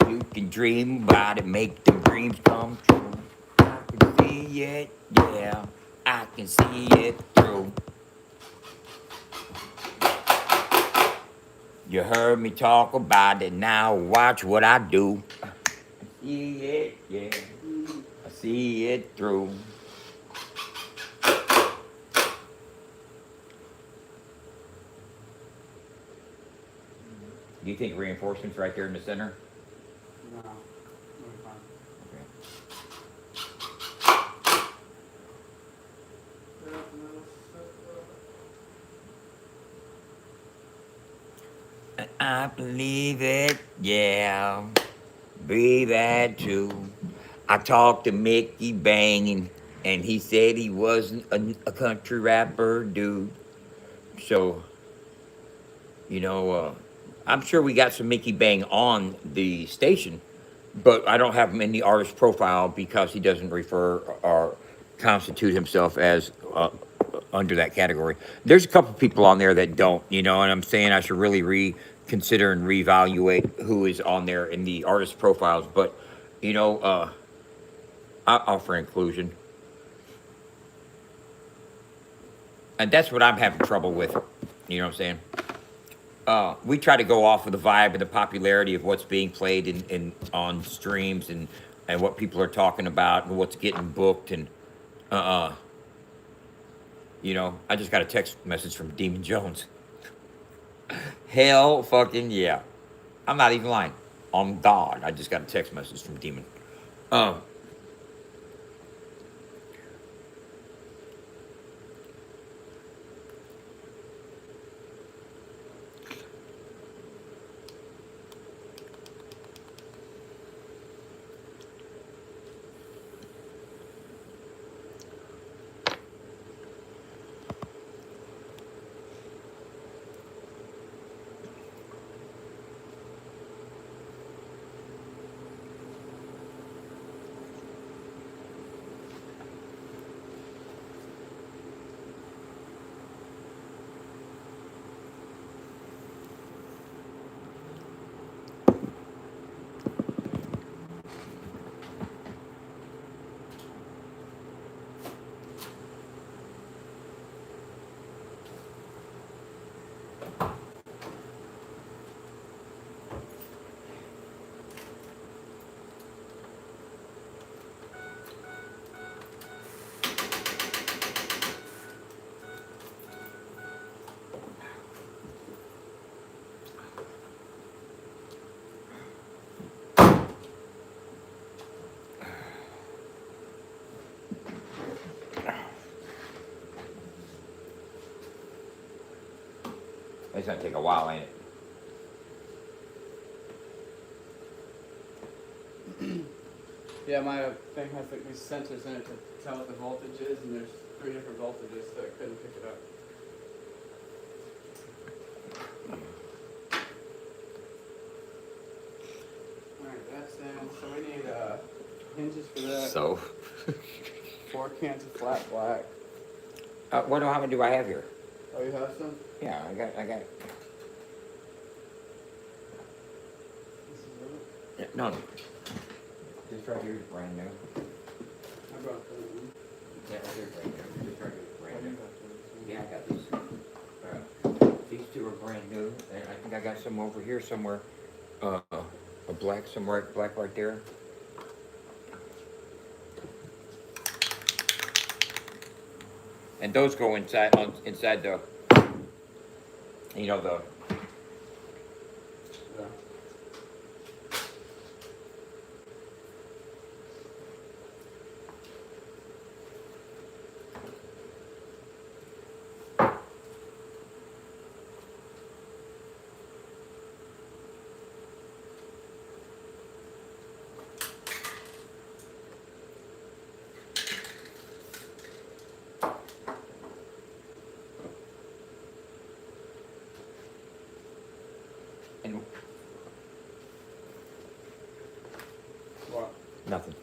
You can dream about it, make the dreams come true. I can see it, yeah, I can see it through. You heard me talk about it, now watch what I do. I see it, yeah, I see it through. Do you think reinforcements right there in the center? No. We're fine. Okay. Right up the middle. I believe it, yeah. Believe that too. I talked to Mickey Bang and he said he wasn't a country rapper dude. So, you know, I'm sure we got some Mickey Bang on the station, but I don't have him in the artist profile because he doesn't refer or constitute himself as under that category. There's a couple people on there that don't, you know, and I'm saying I should really reconsider and reevaluate who is on there in the artist profiles. But, you know, I offer inclusion. And that's what I'm having trouble with. You know what I'm saying? we try to go off of the vibe and the popularity of what's being played in on streams and what people are talking about and what's getting booked and you know, I just got a text message from Demon Jones. Hell fucking yeah. I'm not even lying. On God, I just got a text message from Demon. It's gonna take a while, ain't it? Yeah, my thing has like these sensors in it to tell what the voltage is, and there's 3 different voltages, so I couldn't pick it up. Alright, that's in. So we need hinges for that. So, 4 cans of flat black. how many do I have here? Oh, you have some? Yeah, I got. This is it? Yeah, no. This right here is brand new. I brought that one. Yeah, right here is brand new. This right here is Oh, brand you new. got those. Yeah, I got these. These 2 are brand new, and I think I got some over here somewhere. A black somewhere, black right there. And those go inside the, you know, the. Yeah. And What? nothing.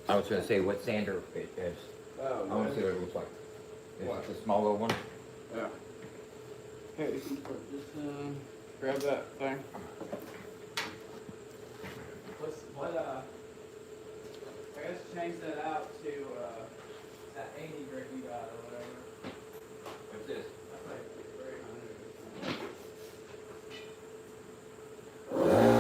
I was gonna say what sander it is. Oh, I wanna see what it looks like. Is What? it the small little one? Yeah. Hey, you can put this in. Grab that thing. What, I guess change that out to, that 80 grit you got or whatever. What's this? That's like 300.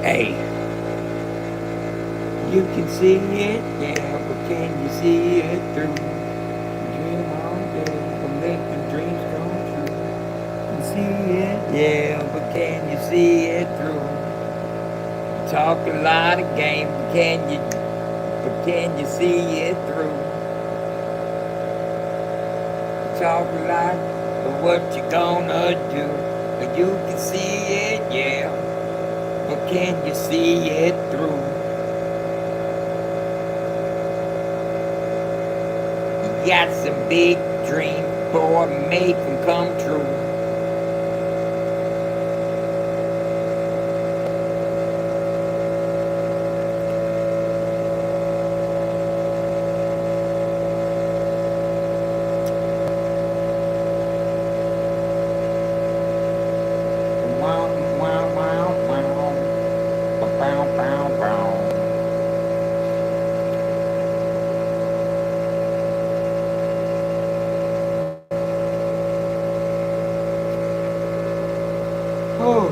Hey, you can see it, yeah, but can you see it through? Dream all day, but make the dreams come true. You see it, yeah, but can you see it through? Talk a lot of game, but can you see it through? Talk a lot, but what you gonna do? But you can see it, yeah, but can you see it through? You got some big dreams, boy, make them come true. Wow, wow, wow, wow. Bow, bow, bow. Oh.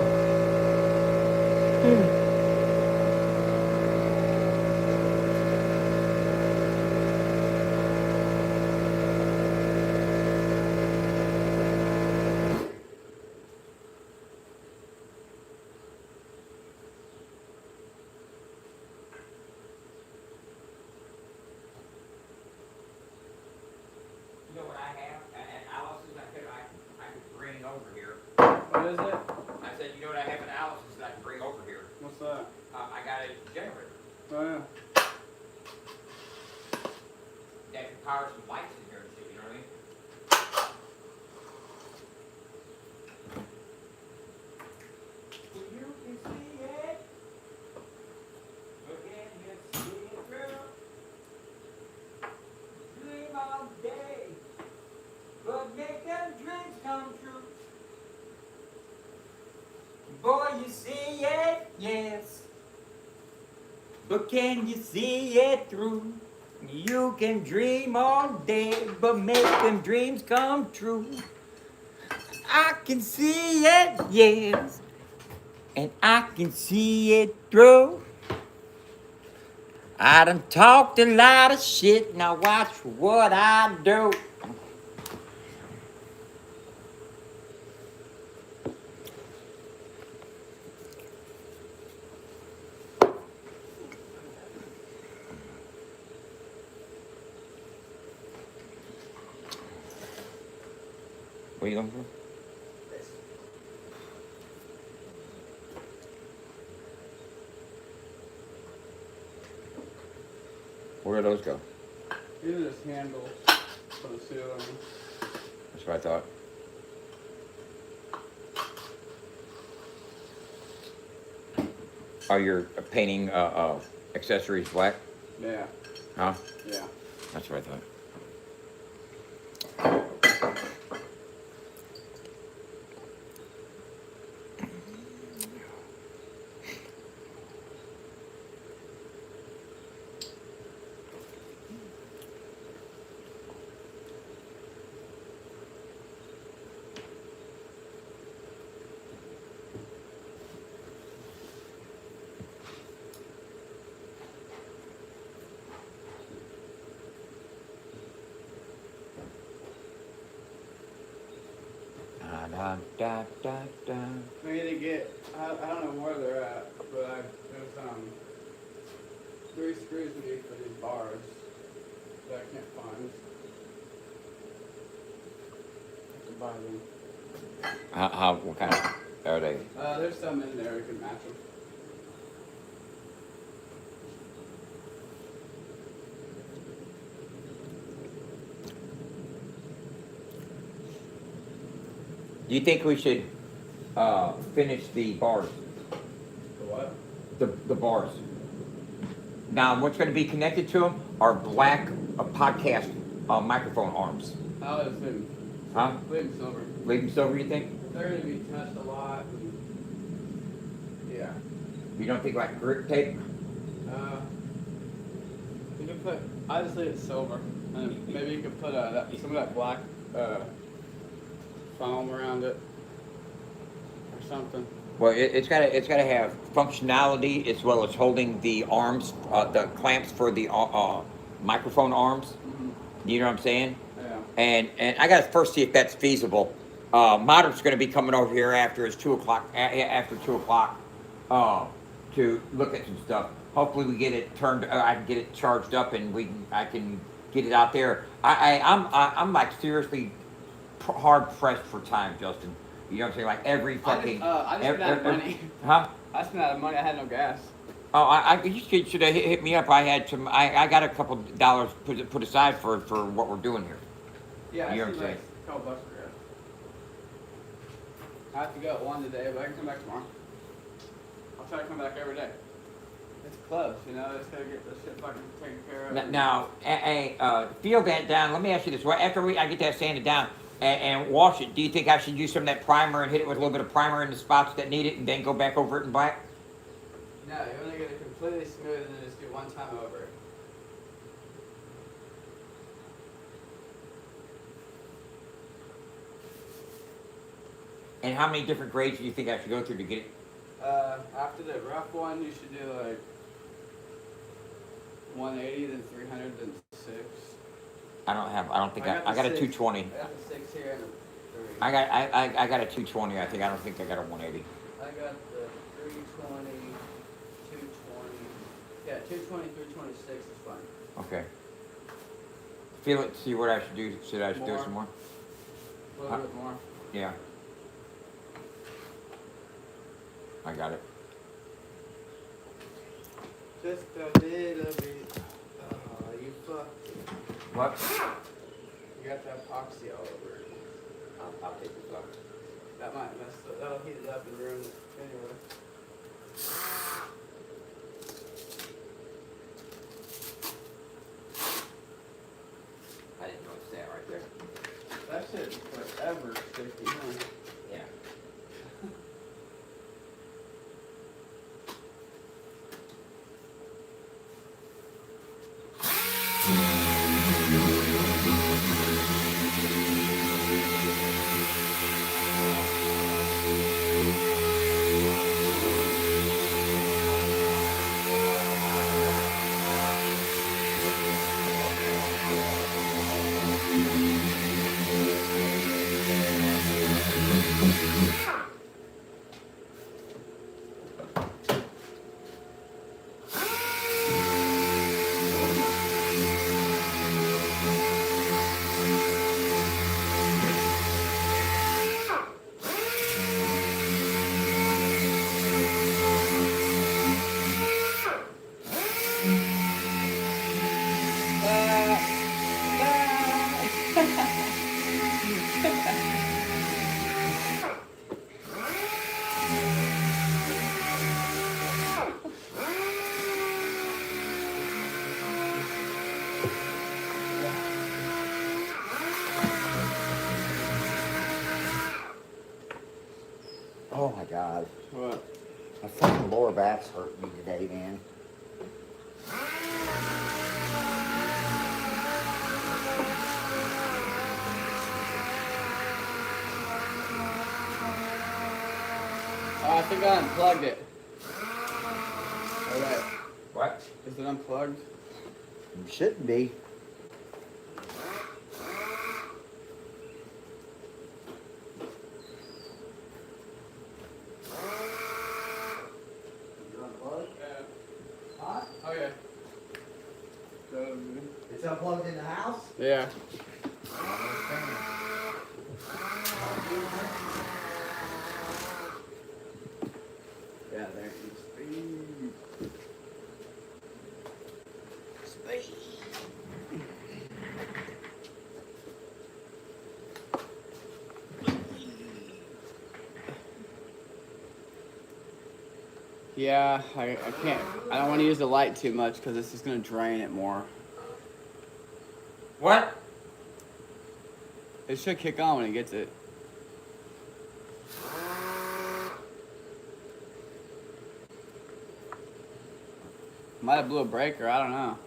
You know what I have at Alice's? I could bring over here. What is it? I said, you know what I have at Alice's that I can bring over here? What's that? I got a generator Oh yeah. that can power some lights in here and shit. You know what I mean? You can see it, but can you see it through? Dream all day, but make them dreams come true. Boy, you see it, yes, but can you see it through? You can dream all day, but make them dreams come true. I can see it, yes, and I can see it through. I done talked a lot of shit, now watch what I do. What are you looking for? Where do those go? These are just handles for the ceiling. That's what I thought. Are your painting accessories black? Yeah. Huh? Yeah. That's what I thought. Da, da, da, da. We need to get, I don't know where they're at, but there's 3 screws we need for these bars that I can't find. I have to buy them. What kind of, are they? There's some in there, we can match them. Do you think we should finish the bars? The what? The bars. Now, what's going to be connected to them are black podcast microphone arms. I'll just leave them. Huh? Leave them silver. Leave them silver, you think? They're going to be touched a lot. Yeah. You don't think like grip tape? You can put, I just leave it silver. And maybe you could put some of that black foam around it. Or something. Well, it's gotta have functionality as well as holding the arms, the clamps for the microphone arms. Mhm. You know what I'm saying? Yeah. And I gotta first see if that's feasible. Moderat's gonna be coming over here after it's 2 o'clock. After 2 o'clock, to look at some stuff. Hopefully, we get it turned. I can get it charged up, and I can get it out there. I'm like seriously hard pressed for time, Justin. You know what I'm saying? Like every fucking. I just ran out of money. Huh? I spent out of money. I had no gas. Oh, you should have hit me up. I had some. I got a couple dollars put aside for what we're doing here. Yeah, You know I what I'm see saying? like a couple bucks for gas. I have to go at 1 today, but I can come back tomorrow. I'll try to come back every day. It's close, you know. I just gotta get this shit fucking taken care of. Now, feel that down. Let me ask you this: after I get that sanded down and wash it, do you think I should use some of that primer and hit it with a little bit of primer in the spots that need it, and then go back over it in black? No, you want to get it completely smooth and then just do one time over it. And how many different grades do you think I should go through to get it? After the rough one, you should do like 180, then 300, then 6. I don't think I got a 220. I got the 6 here and the 3. I got a 220. I don't think I got a 180. I got the 320, 220. Yeah, 220, 326 is fine. Okay. Feel it. See what I should do. Should I do More. some more? A little bit more. Yeah. I got it. Just a little bit. Oh, you fucked it. What? You got the epoxy all over it. I'll take this off. That might mess up. That'll heat it up and ruin it anyway. I didn't notice that right there. That shit is forever sticky, huh? Yeah. Oh my God. What? My fucking lower back's hurting me today, man. Oh, I think I unplugged it. Alright. What? Is it unplugged? You shouldn't be. Huh? Oh yeah. It's unplugged in the house? Yeah. Yeah, there it is. Yeah, I can't. I don't want to use the light too much because it's just going to drain it more. What? It should kick on when it gets it. Might have blew a breaker, I don't know.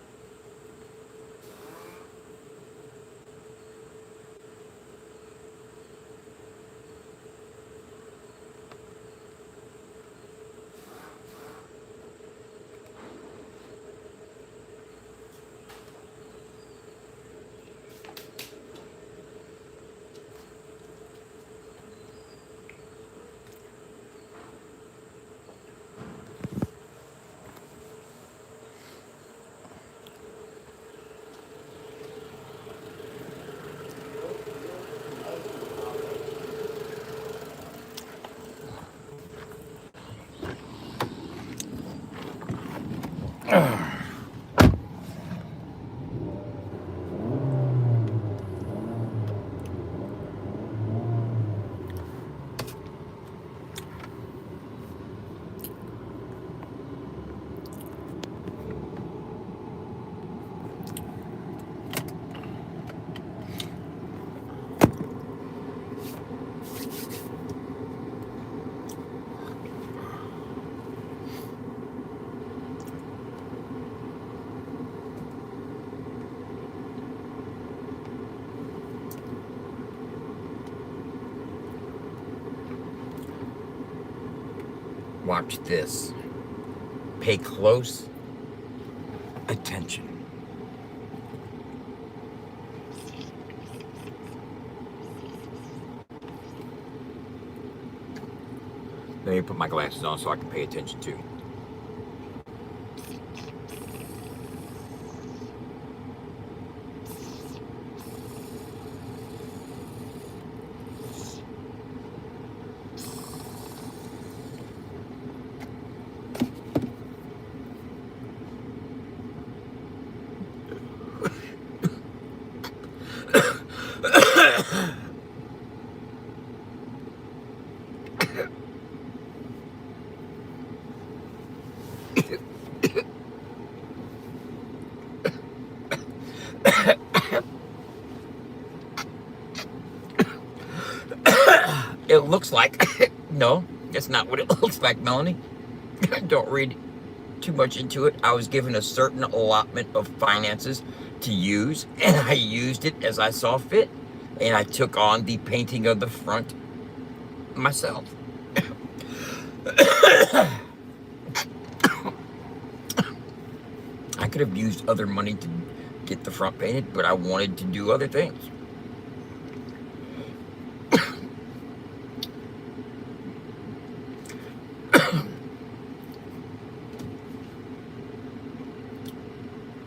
Watch this. Pay close attention. Let me put my glasses on so I can pay attention too. It looks like, no, that's not what it looks like, Melanie. Don't read too much into it. I was given a certain allotment of finances to use, and I used it as I saw fit. And I took on the painting of the front myself. I could have used other money to get the front painted, but I wanted to do other things.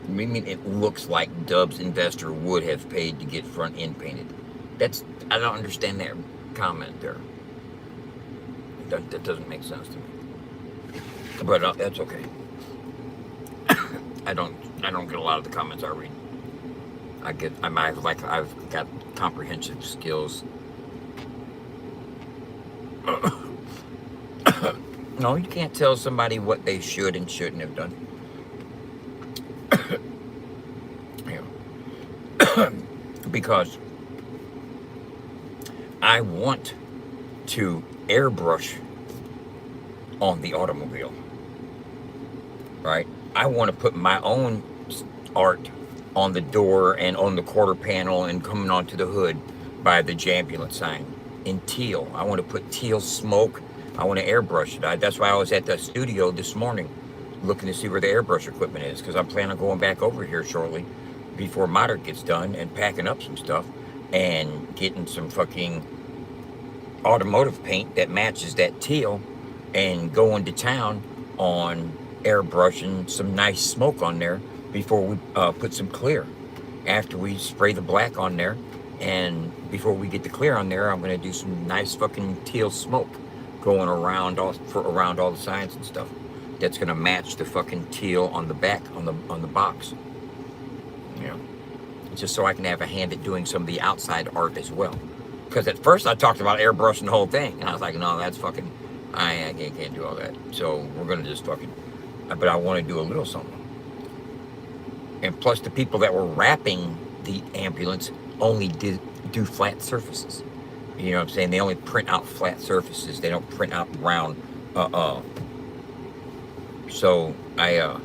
I mean, it looks like Dub's investor would have paid to get front end painted. I don't understand that comment there. That doesn't make sense to me. But that's okay. I don't get a lot of the comments I read. I've got comprehensive skills. No, you can't tell somebody what they should and shouldn't have done. Because I want to airbrush on the automobile, right? I want to put my own art on the door and on the quarter panel and coming onto the hood by the Jambulance sign in teal. I want to put teal smoke. I want to airbrush it. That's why I was at the studio this morning looking to see where the airbrush equipment is, because I'm planning on going back over here shortly before Modern gets done and packing up some stuff and getting some fucking automotive paint that matches that teal and going to town on airbrushing some nice smoke on there before we put some clear. After we spray the black on there and before we get the clear on there, I'm going to do some nice fucking teal smoke going around all the signs and stuff. That's going to match the fucking teal on the back on the box. You know, just so I can have a hand at doing some of the outside art as well. Because at first I talked about airbrushing the whole thing, and I was like, no, that's fucking, I can't do all that. So we're gonna just fucking, but I want to do a little something. And plus, the people that were wrapping the ambulance only do flat surfaces. You know what I'm saying? They only print out flat surfaces. They don't print out round. So I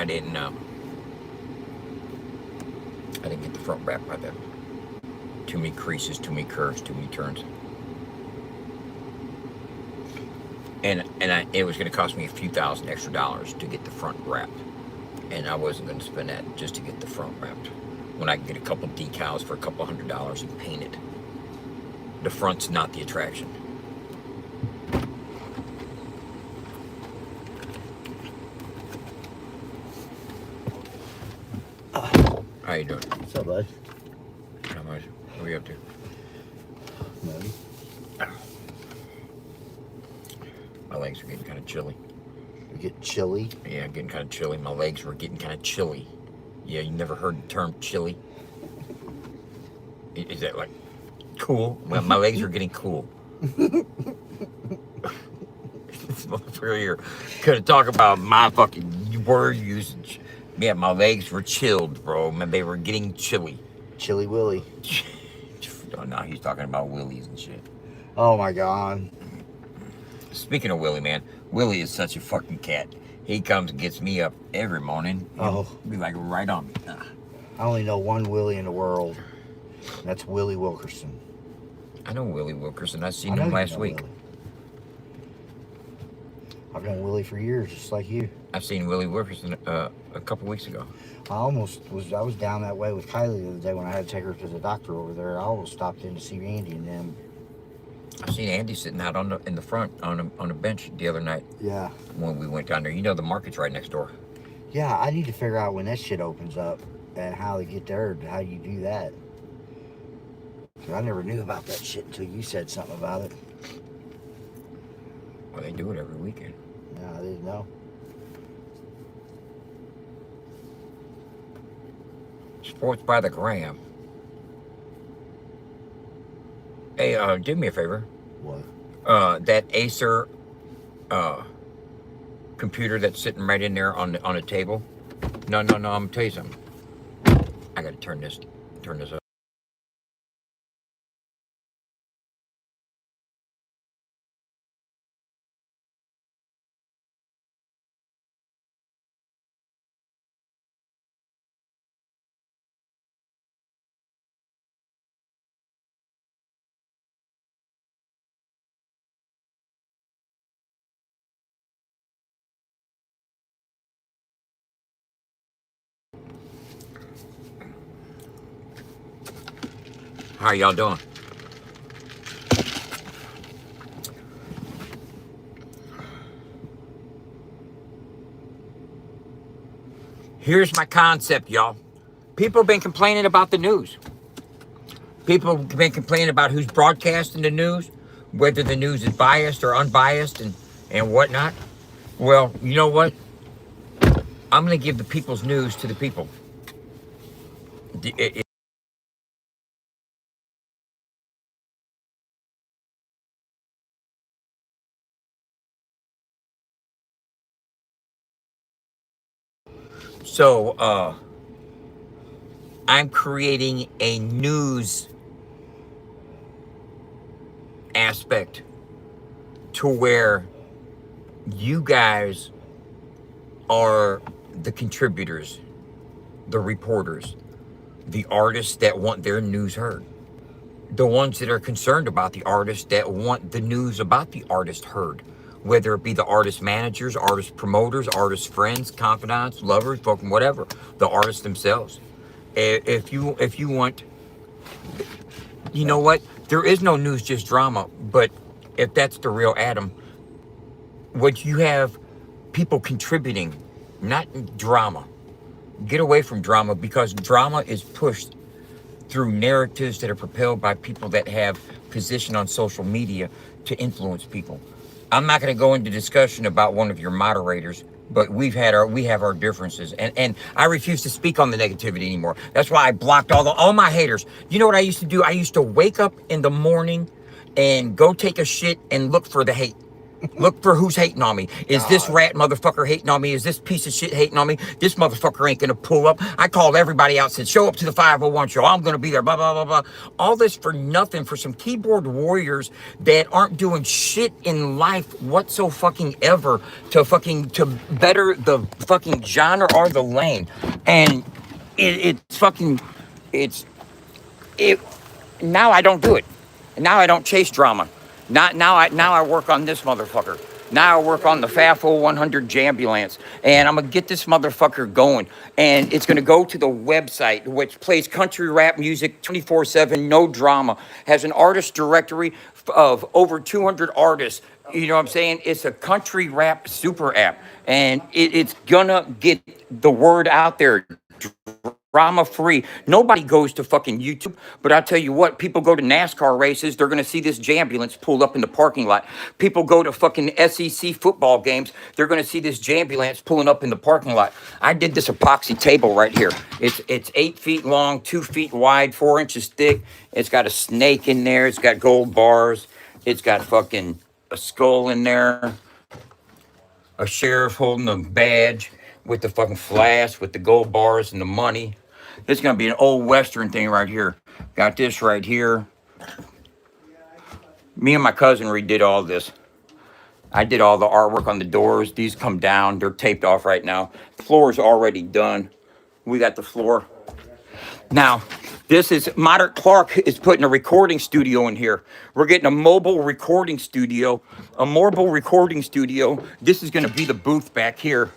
didn't get the front wrap by then. Too many creases, too many curves, too many turns. And it was going to cost me a few $1,000 extra to get the front wrapped. And I wasn't going to spend that just to get the front wrapped. When I can get a couple decals for a couple $100 and paint it. The front's not the attraction. How you doing? What's up, bud? How much? What are you up to? Nothing. My legs are getting kind of chilly. You get chilly. Yeah, getting kind of chilly. My legs were getting kind of chilly. Yeah, you never heard the term chilly? Is that like cool? My legs are getting cool. This motherfucker here gonna talk about my fucking word usage. Yeah, my legs were chilled, bro. Man, they were getting chilly. Chilly Willy. Oh, now he's talking about willies and shit. Oh my god. Speaking of Willie, man, Willie is such a fucking cat. He comes and gets me up every morning. Oh. Be like right on me. I only know one Willie in the world. And that's Willie Wilkerson. I know Willie Wilkerson. I seen him last week. Willie. I've known Willie for years, just like you. I've seen Willie Wilkerson a couple weeks ago. I was down that way with Kylie the other day when I had to take her to the doctor over there. I almost stopped in to see Andy and them. I seen Andy sitting out in the front on a bench the other night. Yeah. When we went down there, you know the market's right next door. Yeah, I need to figure out when that shit opens up and how to get there, how you do that. 'Cause I never knew about that shit until you said something about it. Well, they do it every weekend. Yeah, I didn't know. Sports by the gram. Hey, do me a favor. What? That Acer computer that's sitting right in there on a table. No, I'm gonna tell you something. I gotta turn this up. How y'all doing? Here's my concept, y'all. People have been complaining about the news. People have been complaining about who's broadcasting the news, whether the news is biased or unbiased and whatnot. Well, you know what? I'm going to give the people's news to the people. So, I'm creating a news aspect to where you guys are the contributors, the reporters, the artists that want their news heard, the ones that are concerned about the artists that want the news about the artist heard, whether it be the artist managers, artist promoters, artist friends, confidants, lovers, fucking whatever, the artists themselves. If you want, you know what? There is no news, just drama. But if that's the real Adam, what you have people contributing, not drama. Get away from drama, because drama is pushed through narratives that are propelled by people that have position on social media to influence people. I'm not going to go into discussion about one of your moderators, but we have our differences, and I refuse to speak on the negativity anymore. That's why I blocked all my haters. You know what I used to do? I used to wake up in the morning and go take a shit and look for the hate. Look for who's hating on me. Is this rat motherfucker hating on me? Is this piece of shit hating on me? This motherfucker ain't gonna pull up. I called everybody out, said, show up to the 501 show. I'm gonna be there, blah, blah, blah, blah. All this for nothing, for some keyboard warriors that aren't doing shit in life whatsoever to better the fucking genre or the lane. And now I don't do it. Now I don't chase drama. Now I work on this motherfucker. Now I work on the FAFO100 Jambulance, and I'm gonna get this motherfucker going. And it's gonna go to the website, which plays country rap music 24/7, no drama. Has an artist directory of over 200 artists. You know what I'm saying? It's a country rap super app, and it's gonna get the word out there. drama free. Nobody goes to fucking YouTube, but I tell you what, people go to NASCAR races, they're gonna see this jambulance pulled up in the parking lot. People go to fucking SEC football games, they're gonna see this jambulance pulling up in the parking lot. I did this epoxy table right here. It's 8 feet long, 2 feet wide, 4 inches thick. It's got a snake in there, it's got gold bars, it's got fucking a skull in there, a sheriff holding a badge with the fucking flask, with the gold bars and the money. It's gonna be an old Western thing right here. Got this right here. Me and my cousin redid all this. I did all the artwork on the doors. These come down. They're taped off right now. Floor's already done. We got the floor. Now, this is Modern Clark is putting a recording studio in here. We're getting a mobile recording studio. A mobile recording studio. This is gonna be the booth back here.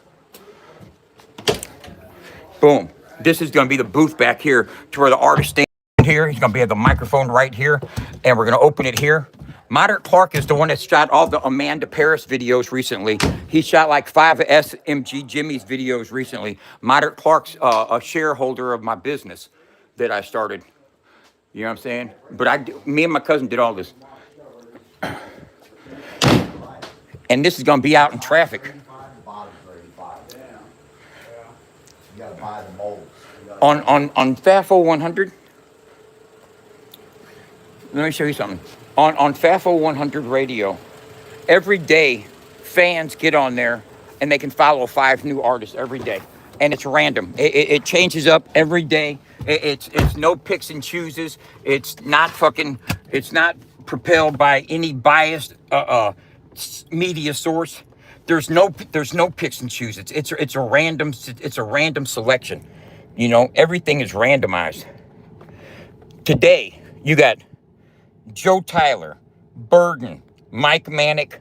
Boom. This is going to be the booth back here to where the artist stands here. He's going to be at the microphone right here, and we're going to open it here. Modern Clark is the one that shot all the Amanda Paris videos recently. He shot like 5 SMG Jimmy's videos recently. Modern Clark's a shareholder of my business that I started. You know what I'm saying? But me and my cousin did all this. And this is going to be out in traffic. You gotta buy the molds. On FAFO100, let me show you something. On FAFO100 radio, every day fans get on there and they can follow 5 new artists every day, and it's random. It changes up every day. It's no picks and chooses. It's not propelled by any biased media source. There's no picks and chooses. It's a random selection. You know, everything is randomized. Today, you got Joe Tyler, Burden, Mike Manic,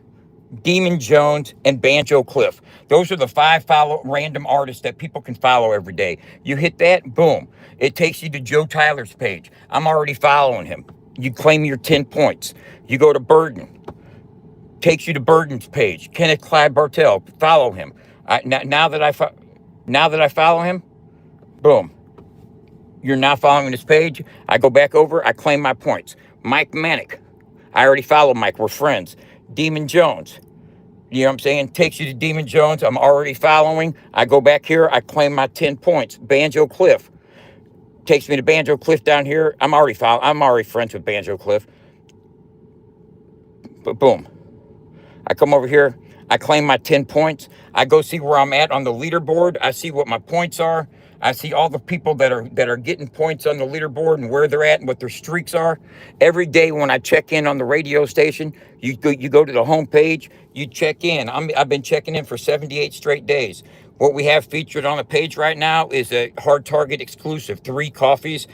Demon Jones, and Banjo Cliff. Those are the 5 random artists that people can follow every day. You hit that, boom. It takes you to Joe Tyler's page. I'm already following him. You claim your 10 points. You go to Burden. Takes you to Burden's page. Kenneth Clyde Bartell, follow him. Now that I follow him, boom. You're now following this page. I go back over. I claim my points. Mike Manic. I already follow Mike. We're friends. Demon Jones. You know what I'm saying? Takes you to Demon Jones. I'm already following. I go back here. I claim my 10 points. Banjo Cliff. Takes me to Banjo Cliff down here. I'm already friends with Banjo Cliff. But boom. I come over here, I claim my 10 points. I go see where I'm at on the leaderboard. I see what my points are. I see all the people that are getting points on the leaderboard and where they're at and what their streaks are. Every day when I check in on the radio station, you go to the homepage, you check in. I've been checking in for 78 straight days. What we have featured on the page right now is a Hard Target exclusive, 3 coffees.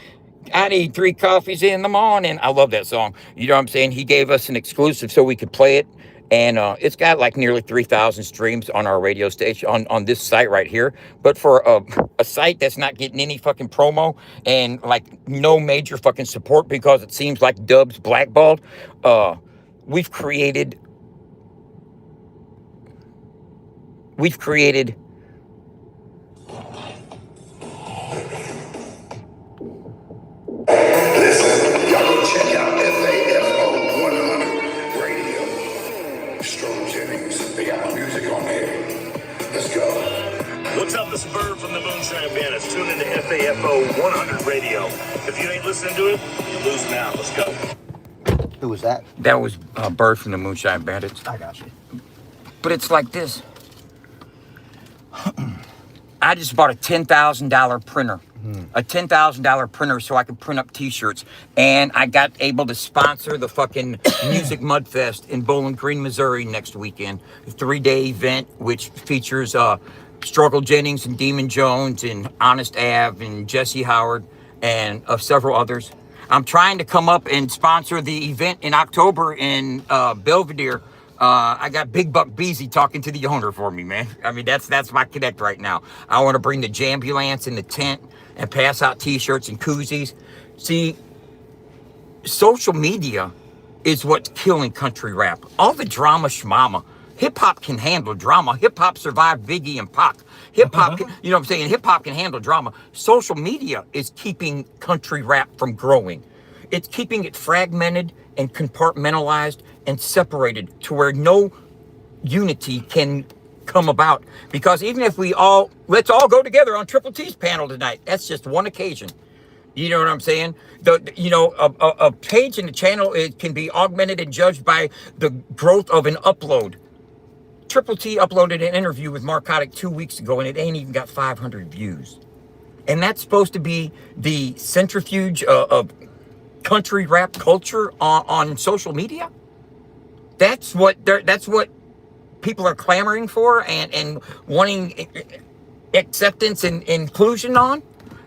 I need 3 coffees in the morning. I love that song. You know what I'm saying? He gave us an exclusive so we could play it. And it's got like nearly 3,000 streams on our radio station, on this site right here. But for a site that's not getting any fucking promo and like no major fucking support because it seems like Dub's blackballed, we've created Listen, y'all go check out FAFO100 Radio. Strong Jennings, they got music on there. Let's go. What's up, this is Bird from the Moonshine Bandits. Tune into FAFO 100 Radio. If you ain't listening to it, you're losing out. Let's go. Who was that? That was Bird from the Moonshine Bandits. I got you. But it's like this. I just bought a $10,000 printer. A $10,000 printer so I could print up t-shirts. And I got able to sponsor the fucking Music Mudfest in Bowling Green, Missouri next weekend. A 3-day event which features Struggle Jennings and Demon Jones and Honest Ave and Jesse Howard and several others. I'm trying to come up and sponsor the event in October in Belvedere. I got Big Buck Beasy talking to the owner for me, man. I mean, that's my connect right now. I want to bring the Jambulance in the tent and pass out t-shirts and koozies. See, social media is what's killing country rap. All the drama schmama Hip hop can handle drama. Hip hop survived Biggie and Pac. Hip hop, you know what I'm saying? Hip hop can handle drama. Social media is keeping country rap from growing. It's keeping it fragmented and compartmentalized and separated to where no unity can come about. Because even if let's all go together on Triple T's panel tonight. That's just one occasion. You know what I'm saying? A page in the channel, it can be augmented and judged by the growth of an upload. Triple T uploaded an interview with Mark Kotick 2 weeks ago, and it ain't even got 500 views. And that's supposed to be the centrifuge of country rap culture on social media. That's what people are clamoring for and wanting acceptance and inclusion on.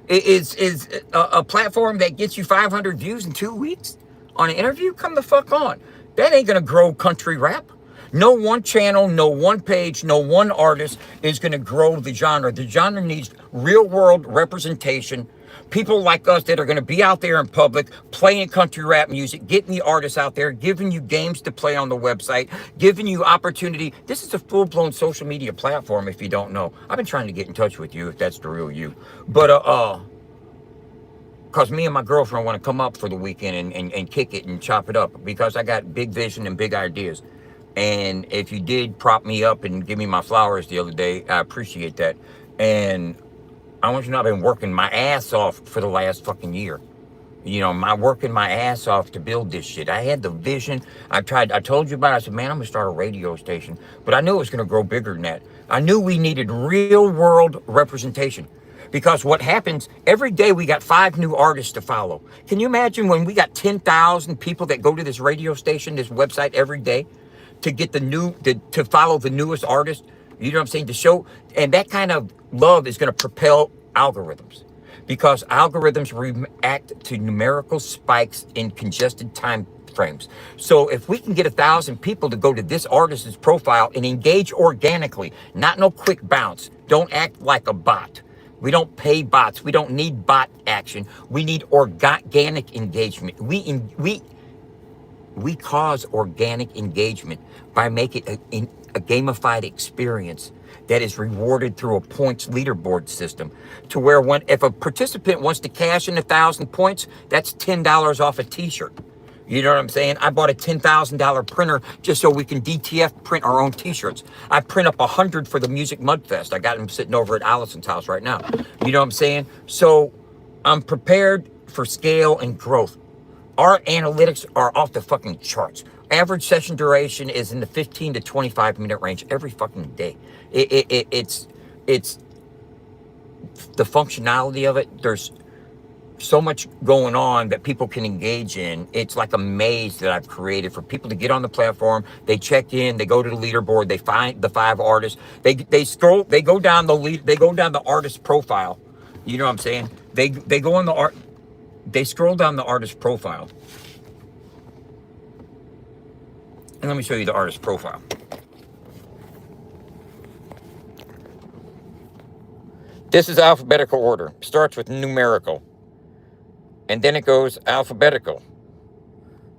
Is a platform that gets you 500 views in 2 weeks on an interview? Come the fuck on. That ain't gonna grow country rap. No one channel, no one page, no one artist is gonna grow the genre. The genre needs real world representation. People like us that are gonna be out there in public, playing country rap music, getting the artists out there, giving you games to play on the website, giving you opportunity. This is a full-blown social media platform if you don't know. I've been trying to get in touch with you if that's the real you. But because me and my girlfriend want to come up for the weekend and kick it and chop it up because I got big vision and big ideas. And if you did prop me up and give me my flowers the other day, I appreciate that. And I want you to know I've been working my ass off for the last fucking year. You know, working my ass off to build this shit. I had the vision. I told you about it. I said, man, I'm going to start a radio station. But I knew it was going to grow bigger than that. I knew we needed real world representation. Because what happens, every day we got 5 new artists to follow. Can you imagine when we got 10,000 people that go to this radio station, this website every day to get to follow the newest artist? You know what I'm saying? To show, and that kind of love is going to propel algorithms. Because algorithms react to numerical spikes in congested time frames. So if we can get 1,000 people to go to this artist's profile and engage organically, not no quick bounce, don't act like a bot. We don't pay bots. We don't need bot action. We need organic engagement. We cause organic engagement by making a gamified experience that is rewarded through a points leaderboard system to where if a participant wants to cash in 1,000 points, that's $10 off a t-shirt. You know what I'm saying? I bought a $10,000 printer just so we can DTF print our own t-shirts. I print up 100 for the Music Mudfest. I got them sitting over at Allison's house right now. You know what I'm saying? So I'm prepared for scale and growth. Our analytics are off the fucking charts. Average session duration is in the 15 to 25 minute range every fucking day. It's the functionality of it. There's so much going on that people can engage in. It's like a maze that I've created for people to get on the platform. They check in, they go to the leaderboard, they find the 5 artists. They scroll, they go down the artist profile. You know what I'm saying? They go on they scroll down the artist profile. And let me show you the artist profile. This is alphabetical order. Starts with numerical. And then it goes alphabetical.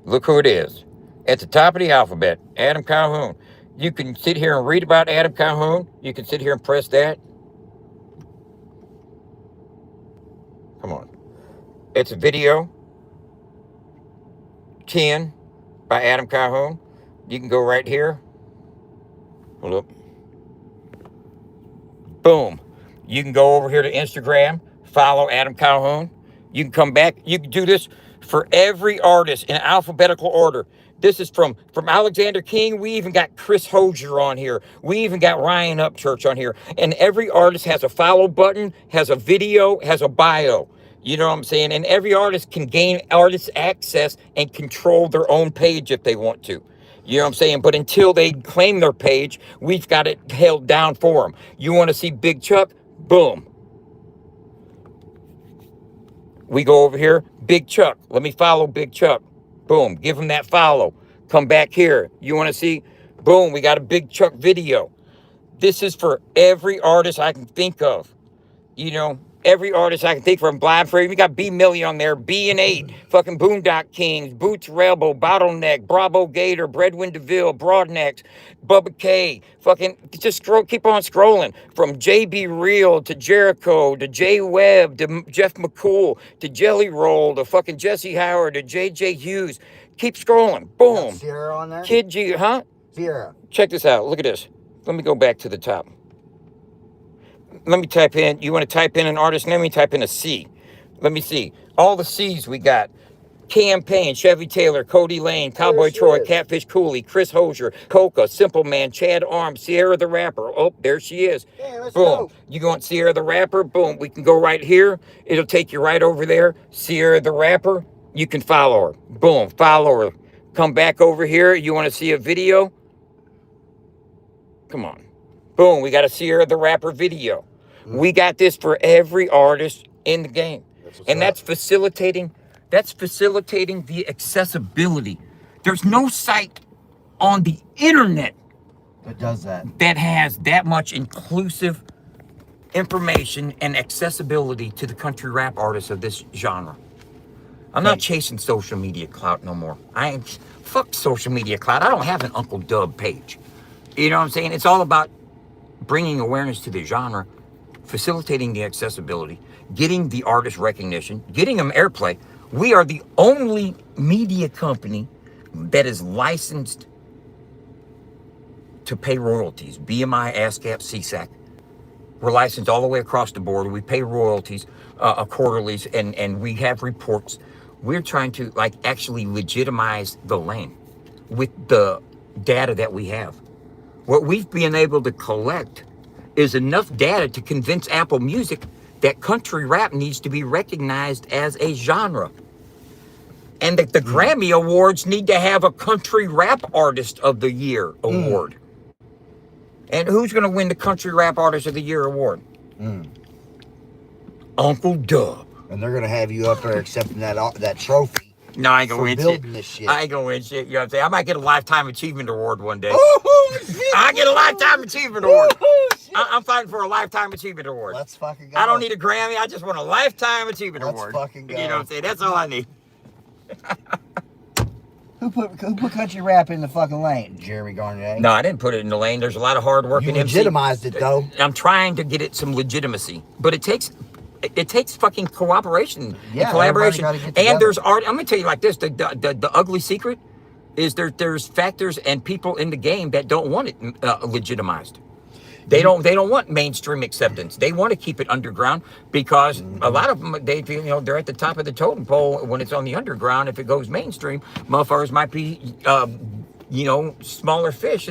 Look who it is. At the top of the alphabet, Adam Calhoun. You can sit here and read about Adam Calhoun. You can sit here and press that. Come on. It's a video. 10 by Adam Calhoun. You can go right here. Hold up. Boom. You can go over here to Instagram. Follow Adam Calhoun. You can come back. You can do this for every artist in alphabetical order. This is from Alexander King. We even got Chris Hosier on here. We even got Ryan Upchurch on here. And every artist has a follow button, has a video, has a bio. You know what I'm saying? And every artist can gain artist access and control their own page if they want to. You know what I'm saying? But until they claim their page, we've got it held down for them. You want to see Big Chuck? Boom. We go over here, Big Chuck. Let me follow Big Chuck. Boom, give him that follow. Come back here. You want to see? Boom, we got a Big Chuck video. This is for every artist I can think of. You know, every artist I can think from. Blind Free. We got B Million on there, B and 8, fucking Boondock Kings, Boots Rebel, Bottleneck, Bravo Gator, Breadwin DeVille, Broadnecks, Bubba K. Fucking just scroll, keep on scrolling. From JB Real to Jericho to Jay Webb to Jeff McCool to Jelly Roll to fucking Jesse Howard to JJ Hughes. Keep scrolling. Boom. Sierra on there? Kid G, huh? Sierra. Check this out. Look at this. Let me go back to the top. Let me type in, you want to type in an artist name? Let me type in a C. Let me see. All the C's we got. Campaign, Chevy Taylor, Cody Lane, Cowboy Troy, Catfish Cooley, Chris Hosier, Coca, Simple Man, Chad Arms, Sierra the Rapper. Oh, there she is. Let's Boom. go. You want Sierra the Rapper? Boom. We can go right here. It'll take you right over there. Sierra the Rapper. You can follow her. Boom. Follow her. Come back over here. You want to see a video? Come on. Boom. We got a Sierra the Rapper video. We got this for every artist in the game. That's facilitating the accessibility. There's no site on the internet that does that, that has that much inclusive information and accessibility to the country rap artists of this genre. I'm not chasing social media clout no more. Fuck social media clout. I don't have an Uncle Dub page. You know what I'm saying? It's all about bringing awareness to the genre, facilitating the accessibility, getting the artist recognition, getting them airplay. We are the only media company that is licensed to pay royalties. BMI, ASCAP, CSAC. We're licensed all the way across the board. We pay royalties, quarterlies, and we have reports. We're trying to actually legitimize the lane with the data that we have. What we've been able to collect is enough data to convince Apple Music that country rap needs to be recognized as a genre. And that the Grammy Awards need to have a Country Rap Artist of the Year award. And who's going to win the Country Rap Artist of the Year award? Uncle Dub. And they're going to have you up there accepting that trophy. No, I ain't going to win shit. This shit. I ain't going to win shit. You know what I'm saying? I might get a Lifetime Achievement Award one day. Oh, shit. I get a Lifetime Achievement Award. I'm fighting for a Lifetime Achievement Award. Let's fucking go. I don't need a Grammy. I just want a Lifetime Achievement Award. Let's fucking go. You know what I'm saying? That's all I need. Who put country rap in the fucking lane? Jeremy Garnier? No, I didn't put it in the lane. There's a lot of hard work in MC. You legitimized it, though. I'm trying to get it some legitimacy. But it takes fucking cooperation and collaboration. And there's art. I'm going to tell you like this. The ugly secret is there's factors and people in the game that don't want it legitimized. They don't want mainstream acceptance. They want to keep it underground because a lot of them, they feel, they're at the top of the totem pole when it's on the underground. If it goes mainstream, motherfuckers might be, smaller fish.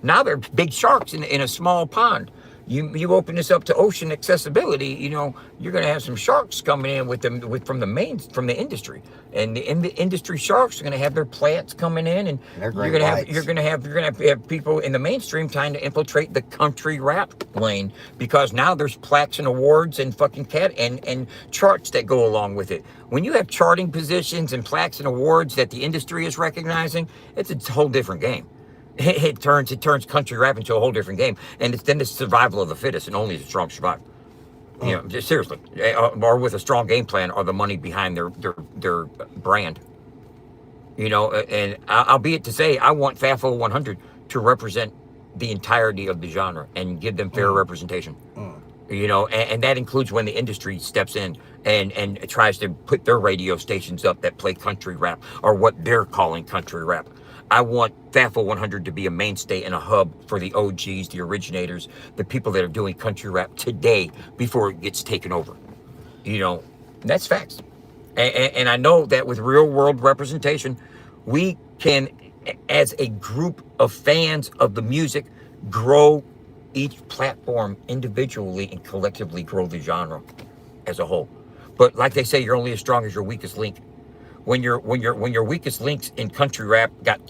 Now they're big sharks in a small pond. You open this up to ocean accessibility, you're going to have some sharks coming in from the industry, and the industry sharks are going to have their plants coming in, and you're going to have people in the mainstream trying to infiltrate the country rap lane because now there's plaques and awards and fucking and charts that go along with it. When you have charting positions and plaques and awards that the industry is recognizing, it's a whole different game. It turns country rap into a whole different game, and then it's survival of the fittest, and only the strong survive. Just seriously, or with a strong game plan, or the money behind their brand. And albeit to say, I want FAFO100 to represent the entirety of the genre and give them fair representation. And that includes when the industry steps in and tries to put their radio stations up that play country rap or what they're calling country rap. I want FAFO100 to be a mainstay and a hub for the OGs, the originators, the people that are doing country rap today before it gets taken over. That's facts. And I know that with real world representation, we can, as a group of fans of the music, grow each platform individually and collectively grow the genre as a whole. But like they say, you're only as strong as your weakest link. When your weakest links in country rap got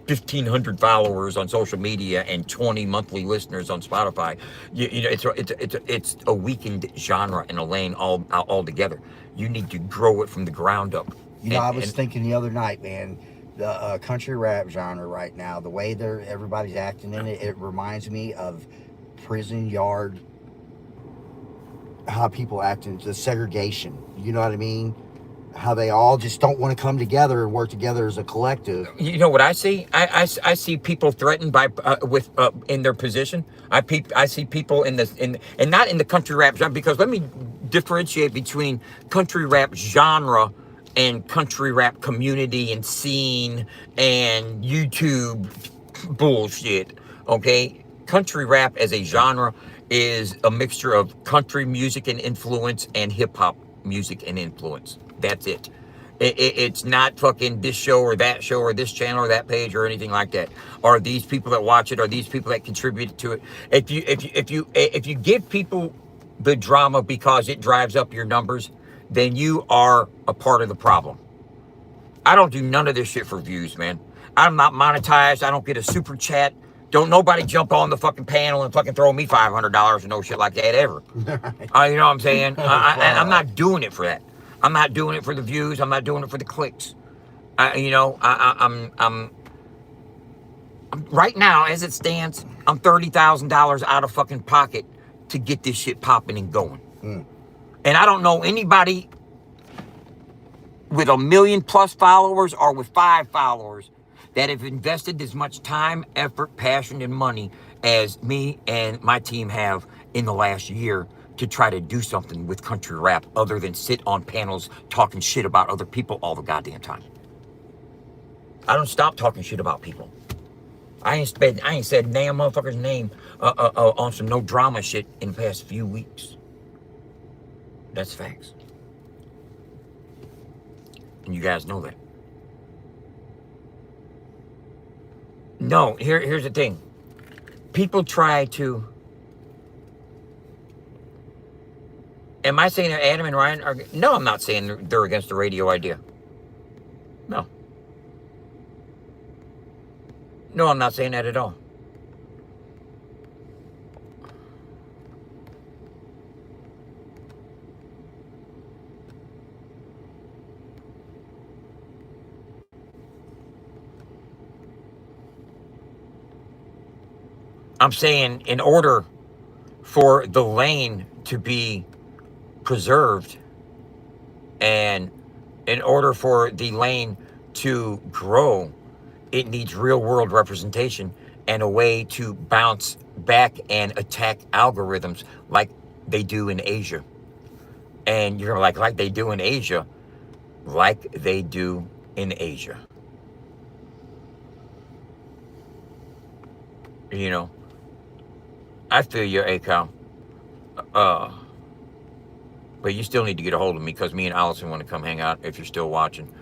1,500 followers on social media and 20 monthly listeners on Spotify, it's a weakened genre in a lane all together. You need to grow it from the ground up. I was thinking the other night, man, the country rap genre right now, the way everybody's acting in it, it reminds me of prison yard how people act in the segregation. You know what I mean? How they all just don't want to come together and work together as a collective. You know what I see? I see people threatened by with in their position. I see people in and not in the country rap genre, because let me differentiate between country rap genre and country rap community and scene and YouTube bullshit. Okay, country rap as a genre is a mixture of country music and influence and hip hop music and influence. That's it. It's not fucking this show or that show or this channel or that page or anything like that. Or these people that watch it or these people that contribute to it. If you give people the drama because it drives up your numbers, then you are a part of the problem. I don't do none of this shit for views, man. I'm not monetized. I don't get a super chat. Don't nobody jump on the fucking panel and fucking throw me $500 or no shit like that ever. You know what I'm saying? I'm not doing it for that. I'm not doing it for the views. I'm not doing it for the clicks. I'm right now, as it stands, I'm $30,000 out of fucking pocket to get this shit popping and going. And I don't know anybody with 1 million plus followers or with 5 followers that have invested as much time, effort, passion, and money as me and my team have in the last year to try to do something with country rap other than sit on panels talking shit about other people all the goddamn time. I don't stop talking shit about people. I ain't said damn motherfucker's name on some no drama shit in the past few weeks. That's facts. And you guys know that. No, here's the thing. People try to... Am I saying that Adam and Ryan are... No, I'm not saying they're against the radio idea. No. No, I'm not saying that at all. I'm saying in order for the lane to be preserved and in order for the lane to grow, it needs real world representation and a way to bounce back and attack algorithms like they do in Asia. And you're like they do in Asia, like they do in Asia. You know, I feel you, Akal. But you still need to get a hold of me because me and Allison want to come hang out if you're still watching.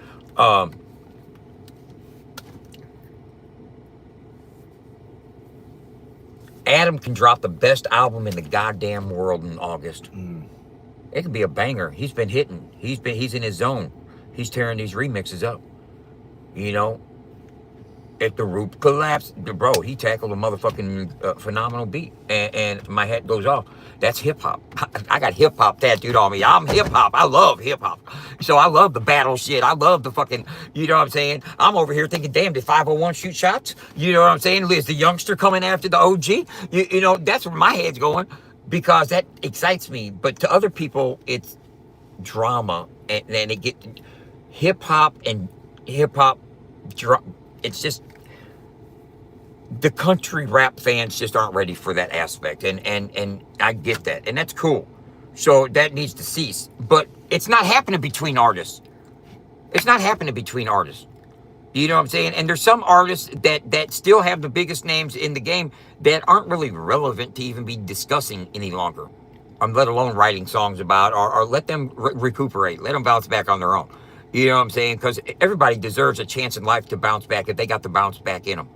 Adam can drop the best album in the goddamn world in August. It could be a banger. He's been hitting. He's in his zone. He's tearing these remixes up. You know, if the roof collapsed, bro, he tackled a motherfucking phenomenal beat, and my head goes off. That's hip hop. I got hip hop tattooed on me. I'm hip hop. I love hip hop. So I love the battle shit. I love the fucking, you know what I'm saying? I'm over here thinking, damn, did 501 shoot shots? You know what I'm saying? Is the youngster coming after the OG? You know, that's where my head's going because that excites me. But to other people, it's drama, and it get hip hop and hip hop. It's just the country rap fans just aren't ready for that aspect, and I get that, and that's cool. So that needs to cease. But it's not happening between artists. It's not happening between artists. You know what I'm saying? And there's some artists that still have the biggest names in the game that aren't really relevant to even be discussing any longer, let alone writing songs about, or let them recuperate, let them bounce back on their own. You know what I'm saying? Because everybody deserves a chance in life to bounce back if they got the bounce back in them.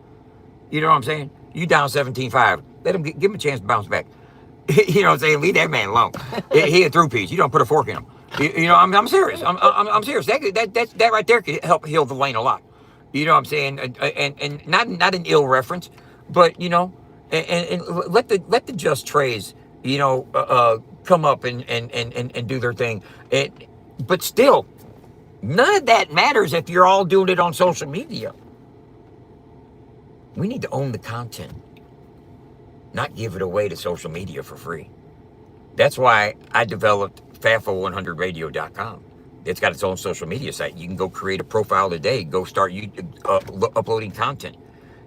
You know what I'm saying? You down 17-5. Let him give him a chance to bounce back. You know what I'm saying? Leave that man alone. He a through piece. You don't put a fork in him. You know, I'm serious. I'm serious. That right there could help heal the lane a lot. You know what I'm saying? And not an ill reference, but you know, and let the just trays, you know, come up and do their thing. But still, none of that matters if you're all doing it on social media. We need to own the content, not give it away to social media for free. That's why I developed FAFO100radio.com. It's got its own social media site. You can go create a profile today. Go start uploading content.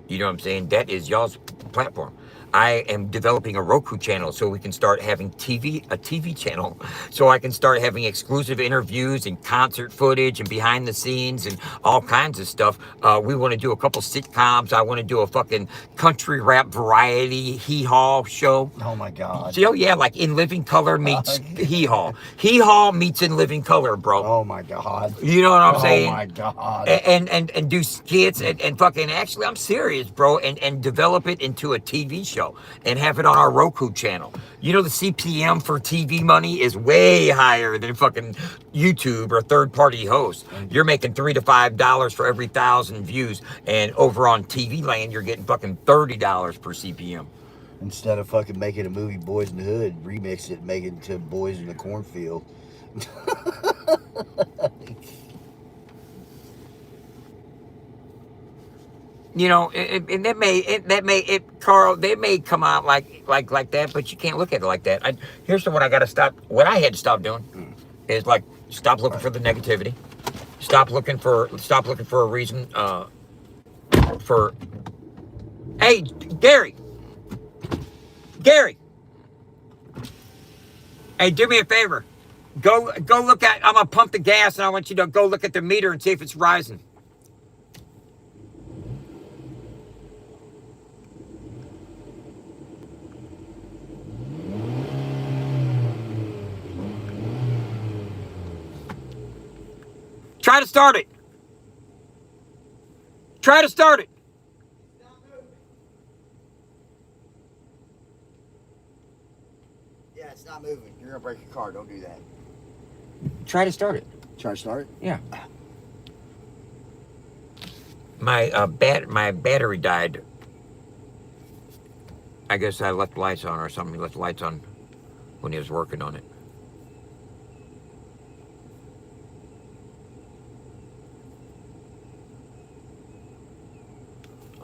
You know what I'm saying? That is y'all's platform. I am developing a Roku channel so we can start having a TV channel, so I can start having exclusive interviews and concert footage and behind the scenes and all kinds of stuff. We want to do a couple sitcoms. I want to do a fucking country rap variety hee-haw show. Oh my God. Oh yeah, like In Living Color meets hee-haw. Hee-haw meets In Living Color, bro. Oh my God. You know what I'm saying? Oh my God. And do skits and fucking, actually, I'm serious, bro, and develop it into a TV show and have it on our Roku channel. You know, the CPM for TV money is way higher than fucking YouTube or third-party hosts. You're making $3 to $5 for every 1,000 views, and over on TV land, you're getting fucking $30 per CPM. Instead of fucking making a movie Boys in the Hood, remix it, make it to Boys in the Cornfield. You know, and Carl, they may come out like that, but you can't look at it like that. Here's what I got to stop. What I had to stop doing is like stop looking for the negativity. Stop looking for a reason. Hey, Gary. Hey, do me a favor. Go look at. I'm gonna pump the gas, and I want you to go look at the meter and see if it's rising. Try to start it. Try to start it. Yeah, it's not moving. You're gonna break your car. Don't do that. Try to start it. Try to start it? Yeah. My battery died. I guess I left the lights on or something. He left the lights on when he was working on it.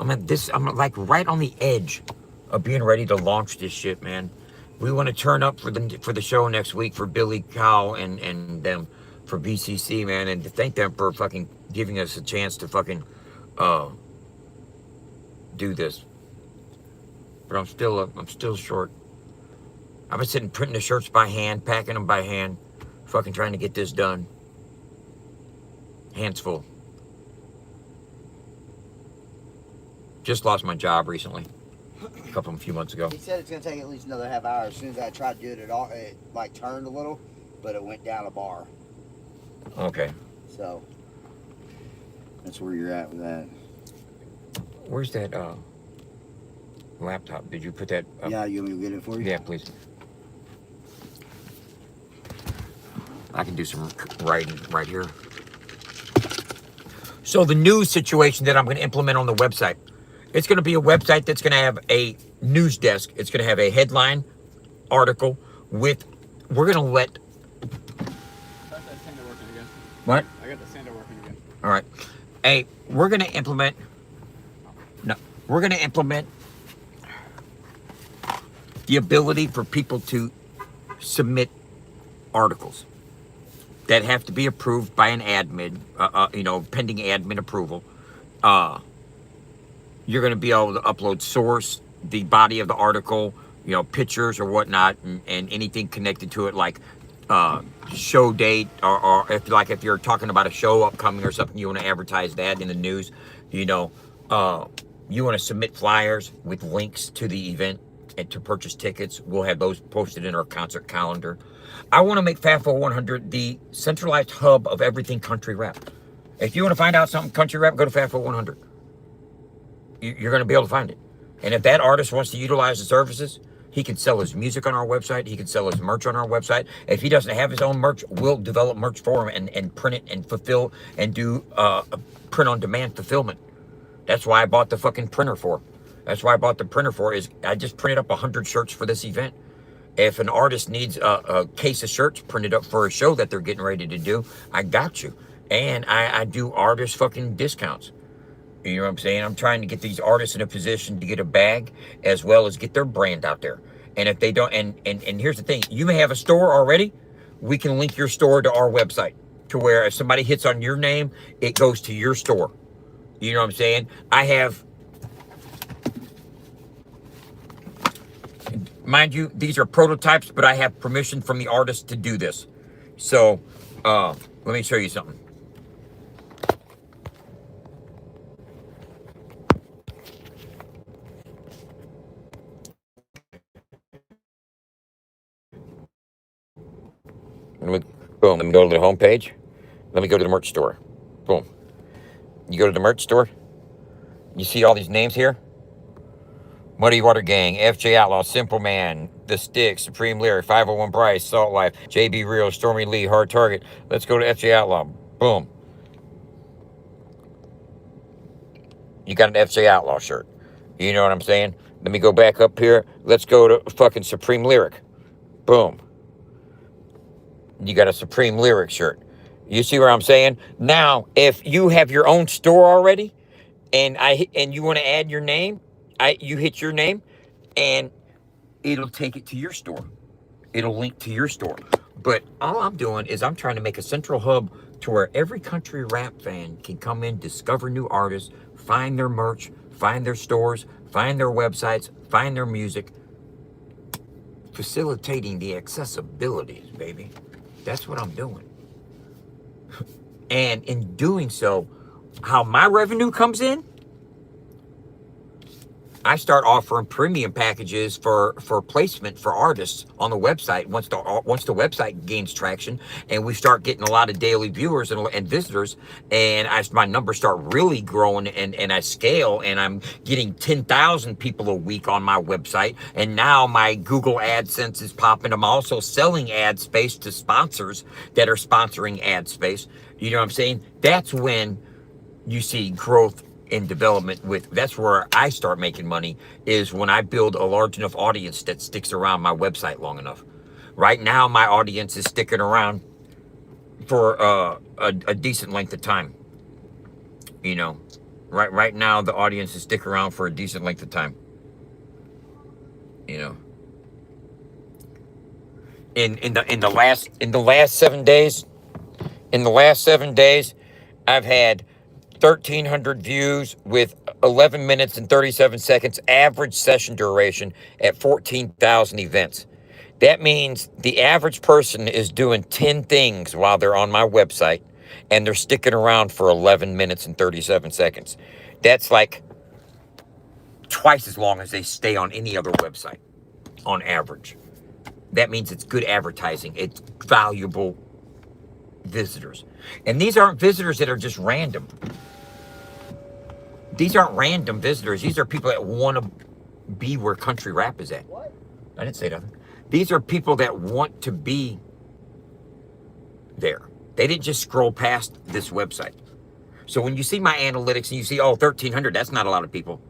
I'm like right on the edge of being ready to launch this shit, man. We want to turn up for the show next week for Billy Cow and them for BCC, man, and to thank them for fucking giving us a chance to fucking do this. But I'm still short. I've been sitting printing the shirts by hand, packing them by hand, fucking trying to get this done. Hands full. Just lost my job recently, a few months ago. He said it's gonna take at least another half hour. As soon as I tried to do it, it like turned a little, but it went down a bar. Okay. So that's where you're at with that. Where's that laptop? Did you put that up? Yeah, you want me to get it for you? Yeah, please. I can do some writing right here. So the news situation that I'm going to implement on the website, it's going to be a website that's going to have a news desk. It's going to have a headline article with, we're going to let. Got that sander working again. What? I got the sander working again. All right. Hey, we're going to implement the ability for people to submit articles that have to be approved by an admin, pending admin approval. You're going to be able to upload source, the body of the article, pictures or whatnot, and anything connected to it, like show date, or if you're talking about a show upcoming or something, you want to advertise that in the news. You want to submit flyers with links to the event and to purchase tickets. We'll have those posted in our concert calendar. I want to make FAFO100 the centralized hub of everything country rap. If you want to find out something country rap, go to FAFO100. You're going to be able to find it. And if that artist wants to utilize the services, he can sell his music on our website. He can sell his merch on our website. If he doesn't have his own merch, we'll develop merch for him and print it and fulfill and do print-on-demand fulfillment. That's why I bought the fucking printer for. That's why I bought the printer for, is I just printed up 100 shirts for this event. If an artist needs a case of shirts printed up for a show that they're getting ready to do, I got you. And I do artist fucking discounts. You know what I'm saying? I'm trying to get these artists in a position to get a bag as well as get their brand out there. And if they don't, and here's the thing, you may have a store already. We can link your store to our website to where if somebody hits on your name, it goes to your store. You know what I'm saying? I have, mind you, these are prototypes, but I have permission from the artist to do this. So, let me show you something. Boom, let me go to the home page. Let me go to the merch store. Boom. You go to the merch store. You see all these names here? Muddy Water Gang, FJ Outlaw, Simple Man, The Stick, Supreme Lyric, 501 Price, Salt Life, JB Real, Stormy Lee, Hard Target. Let's go to FJ Outlaw. Boom. You got an FJ Outlaw shirt. You know what I'm saying? Let me go back up here. Let's go to fucking Supreme Lyric. Boom. You got a Supreme Lyric shirt. You see what I'm saying? Now, if you have your own store already, and you want to add your name, you hit your name, and it'll take it to your store. It'll link to your store. But all I'm doing is I'm trying to make a central hub to where every country rap fan can come in, discover new artists, find their merch, find their stores, find their websites, find their music, facilitating the accessibilities, baby. That's what I'm doing. And in doing so, how my revenue comes in, I start offering premium packages for placement for artists on the website once the website gains traction, and we start getting a lot of daily viewers and visitors, and my numbers start really growing, and I scale, and I'm getting 10,000 people a week on my website, and now my Google AdSense is popping. I'm also selling ad space to sponsors that are sponsoring ad space. You know what I'm saying? That's when you see growth in development. That's where I start making money, is when I build a large enough audience that sticks around my website long enough. Right now, my audience is sticking around for a decent length of time. You know, right now the audience is sticking around for a decent length of time. You know, in the last 7 days, I've had 1,300 views with 11 minutes and 37 seconds average session duration at 14,000 events. That means the average person is doing 10 things while they're on my website, and they're sticking around for 11 minutes and 37 seconds. That's like twice as long as they stay on any other website on average. That means it's good advertising. It's valuable visitors. And these aren't visitors that are just random. These aren't random visitors. These are people that want to be where country rap is at. What? I didn't say nothing. These are people that want to be there. They didn't just scroll past this website. So when you see my analytics and you see, 1,300, that's not a lot of people.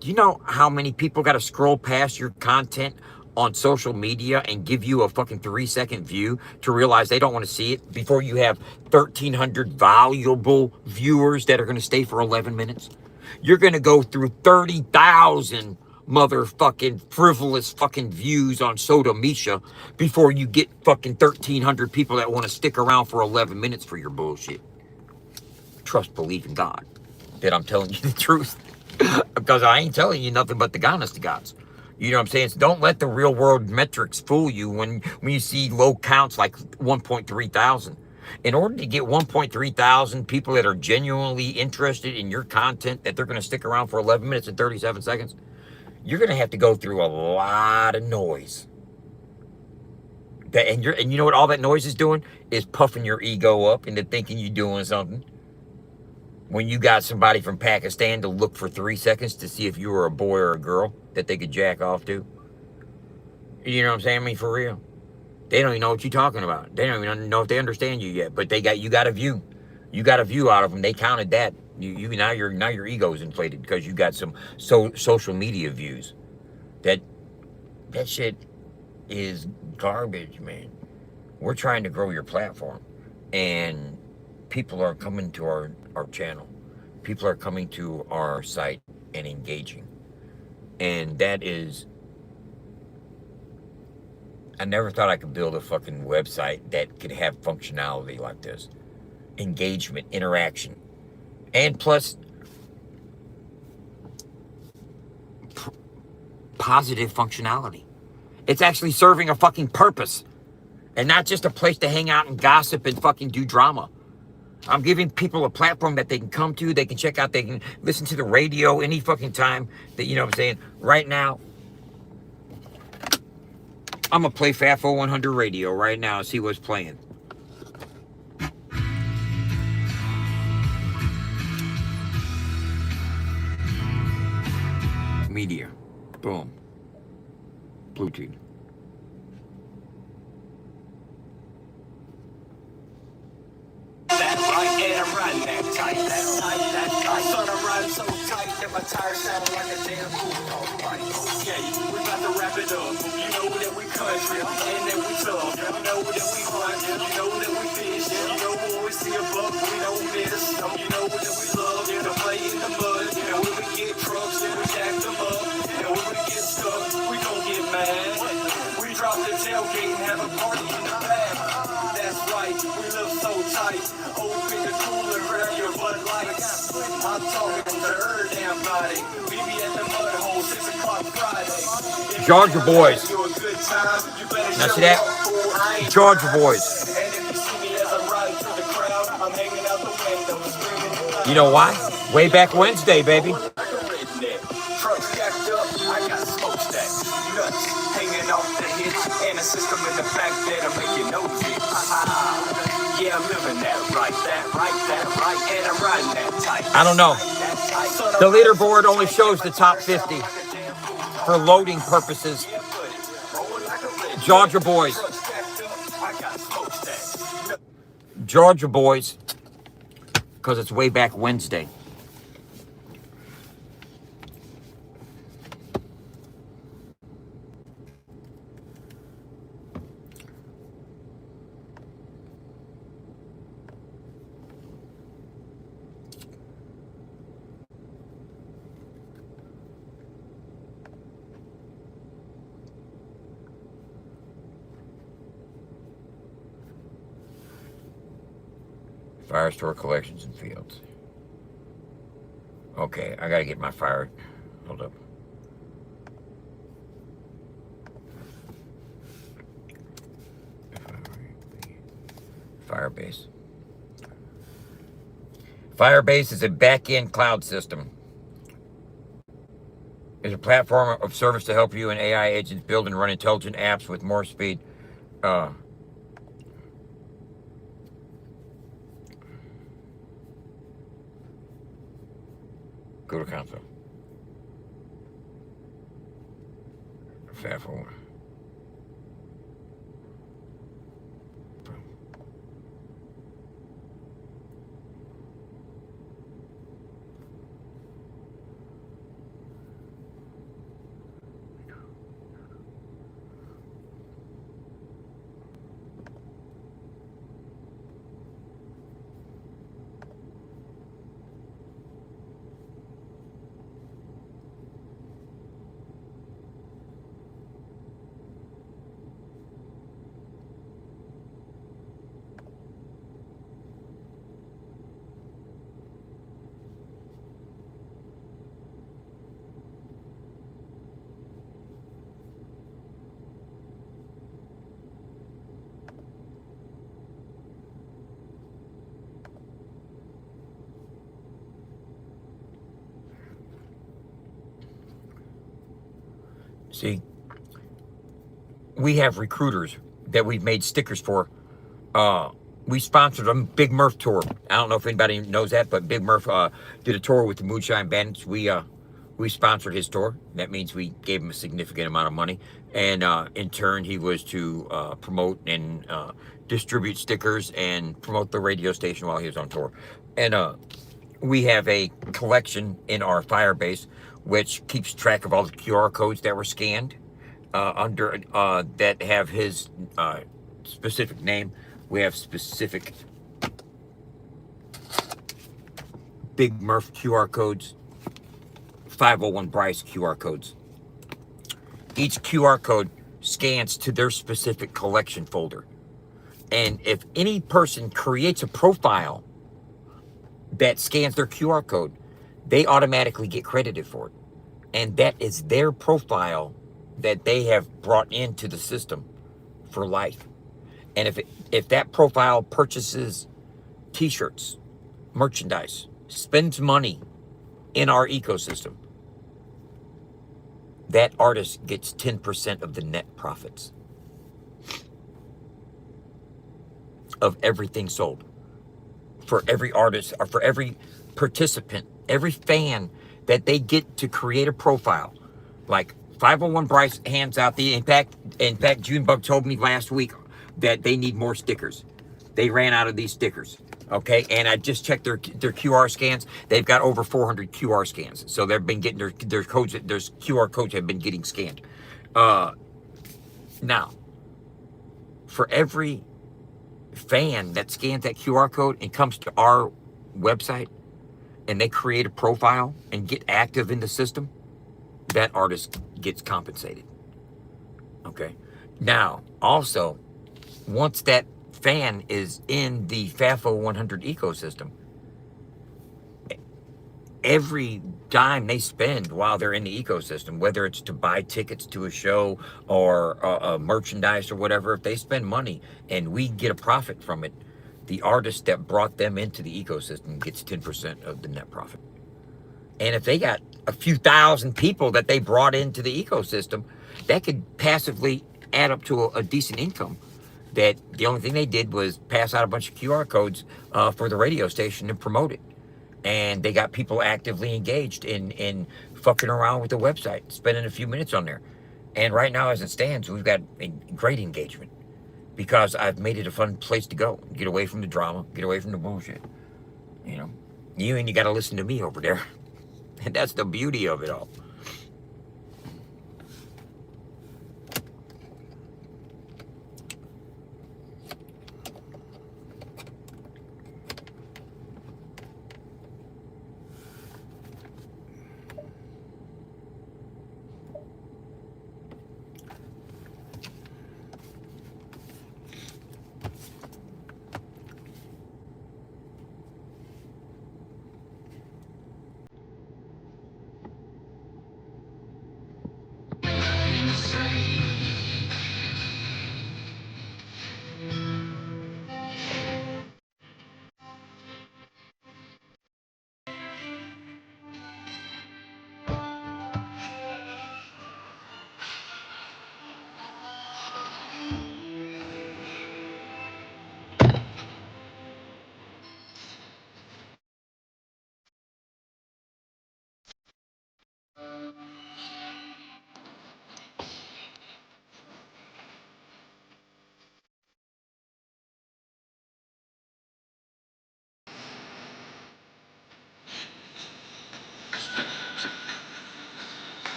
Do you know how many people got to scroll past your content on social media and give you a fucking 3-second view to realize they don't want to see it before you have 1,300 valuable viewers that are going to stay for 11 minutes? You're going to go through 30,000 motherfucking frivolous fucking views on Soda Misha before you get fucking 1,300 people that want to stick around for 11 minutes for your bullshit. Trust, believe in God that I'm telling you the truth. Because I ain't telling you nothing but the honest to God's. You know what I'm saying? So don't let the real world metrics fool you when you see low counts like 1.3 thousand. In order to get 1.3 thousand people that are genuinely interested in your content, that they're going to stick around for 11 minutes and 37 seconds, you're going to have to go through a lot of noise. And you know what all that noise is doing? Is puffing your ego up into thinking you're doing something. When you got somebody from Pakistan to look for 3 seconds to see if you were a boy or a girl that they could jack off to. You know what I'm saying? I mean, for real. They don't even know what you're talking about. They don't even know if they understand you yet. But you got a view. You got a view out of them. They counted that. Now your ego's inflated because you got some social media views. That shit is garbage, man. We're trying to grow your platform, and people are coming to our channel. People are coming to our site and engaging. And that is I never thought I could build a fucking website that could have functionality like this. Engagement, interaction. And plus, positive functionality. It's actually serving a fucking purpose. And not just a place to hang out and gossip and fucking do drama. I'm giving people a platform that they can come to, they can check out, they can listen to the radio any fucking time. That, you know what I'm saying? Right now, I'm going to play FAFO100 radio right now and see what's playing. Media. Boom. Bluetooth. That right, and I'm riding that tight. That tight, that tight. Son, I'm riding so tight that my tires sound like a damn cool dog fight. Okay, we about to wrap it up. You know that we country and that we tough. You know that we hunt. You know that we fish. You know when we see a buck, we don't miss. You know that we love to play in the mud. You know when we get trucks, then we jack them up. You know when we get stuck, we gon' get mad. We drop the tailgate and have a party in the back. That's right, we live so tight. Open the cooler, grab your Bud Lights. I'm talking to her damn body. We be at the mud hole 6 o'clock Friday. Georgia boys. Now see that? Georgia boys. And if you see me as I'm riding through the crowd, I'm hanging out the window screaming. You know why? Way back Wednesday, baby. Trucks jacked up, I got smokestacks, nuts hanging off the hitch, and a system in the back that'll make you nosy. Yeah, I'm living that right, and I'm riding that tight. I don't know. The leaderboard only shows the top 50 for loading purposes. Georgia boys. Georgia boys. Because it's way back Wednesday. Fire store collections and fields. Okay, I gotta get my fire. Hold up. Firebase. Firebase is a back-end cloud system. It's a platform of service to help you and AI agents build and run intelligent apps with more speed. Go to console. FAFO100. See, we have recruiters that we've made stickers for. We sponsored them, Big Murph tour. I don't know if anybody knows that, but Big Murph did a tour with the Moonshine Bandits. We sponsored his tour. That means we gave him a significant amount of money. And in turn, he was to promote and distribute stickers and promote the radio station while he was on tour. And we have a collection in our Firebase which keeps track of all the QR codes that were scanned under that have his specific name. We have specific Big Murph QR codes, 501 Bryce QR codes. Each QR code scans to their specific collection folder. And if any person creates a profile that scans their QR code, they automatically get credited for it. And that is their profile that they have brought into the system for life. And if that profile purchases t-shirts, merchandise, spends money in our ecosystem, that artist gets 10% of the net profits of everything sold. For every artist, or for every participant, every fan that they get to create a profile. Like 501 Bryce hands out the impact. In fact, Junebug told me last week that they need more stickers. They ran out of these stickers. Okay, and I just checked their QR scans. They've got over 400 QR scans. So they've been getting their codes, their QR codes have been getting scanned. Now, for every fan that scans that QR code and comes to our website and they create a profile and get active in the system, that artist gets compensated. Okay. Now, also, once that fan is in the FAFO100 ecosystem, every dime they spend while they're in the ecosystem, whether it's to buy tickets to a show or merchandise or whatever, if they spend money and we get a profit from it, the artist that brought them into the ecosystem gets 10% of the net profit. And if they got a few thousand people that they brought into the ecosystem, that could passively add up to a decent income. That the only thing they did was pass out a bunch of QR codes for the radio station and promote it. And they got people actively engaged in fucking around with the website, spending a few minutes on there. And right now, as it stands, we've got a great engagement because I've made it a fun place to go. Get away from the drama, get away from the bullshit. You know, you got to listen to me over there. And that's the beauty of it all.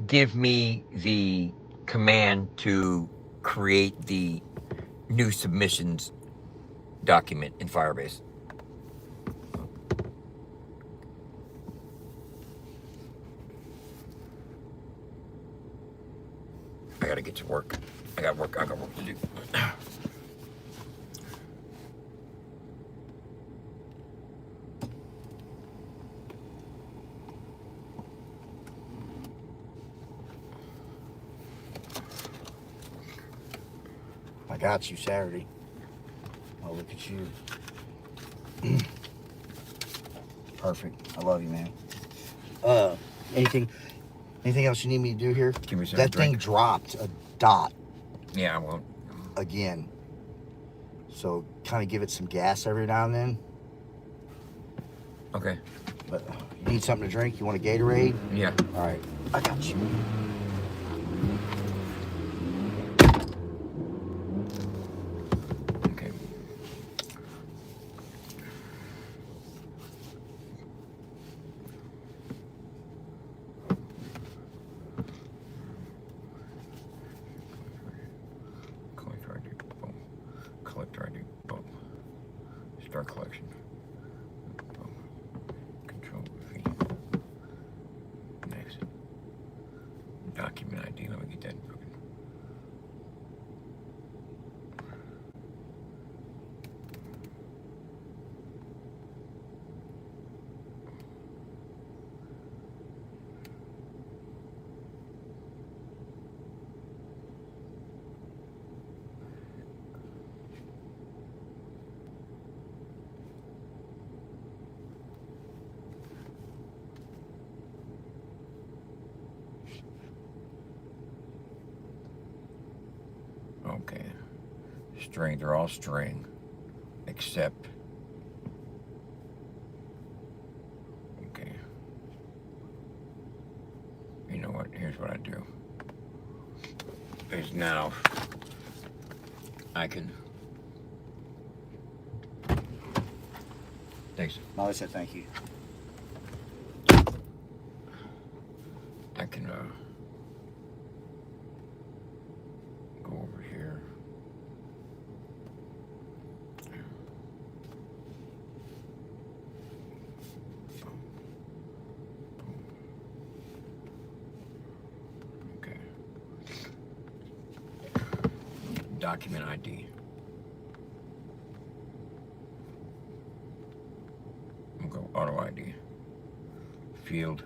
Give me the command to create the new submissions document in Firebase. I gotta get to work. I got work to do. I got you Saturday. Oh, look at you. Perfect. I love you, man. Anything else you need me to do here? Give me some That drink. thing dropped a dot Yeah, I won't. again. So kind of give it some gas every now and then. Okay. But you need something to drink? You want a Gatorade? Yeah. All right. I got you. Okay. Collector ID. Boom. Collector ID. Boom. Start collection. Boom. Control V. Next. Document ID. Let me get that. Okay. String, they're all string. Except. Okay. You know what? Here's what I do. Is now I can. Thanks. Molly said thank you. I can go over here. Okay. Document ID. We'll go auto ID. Field.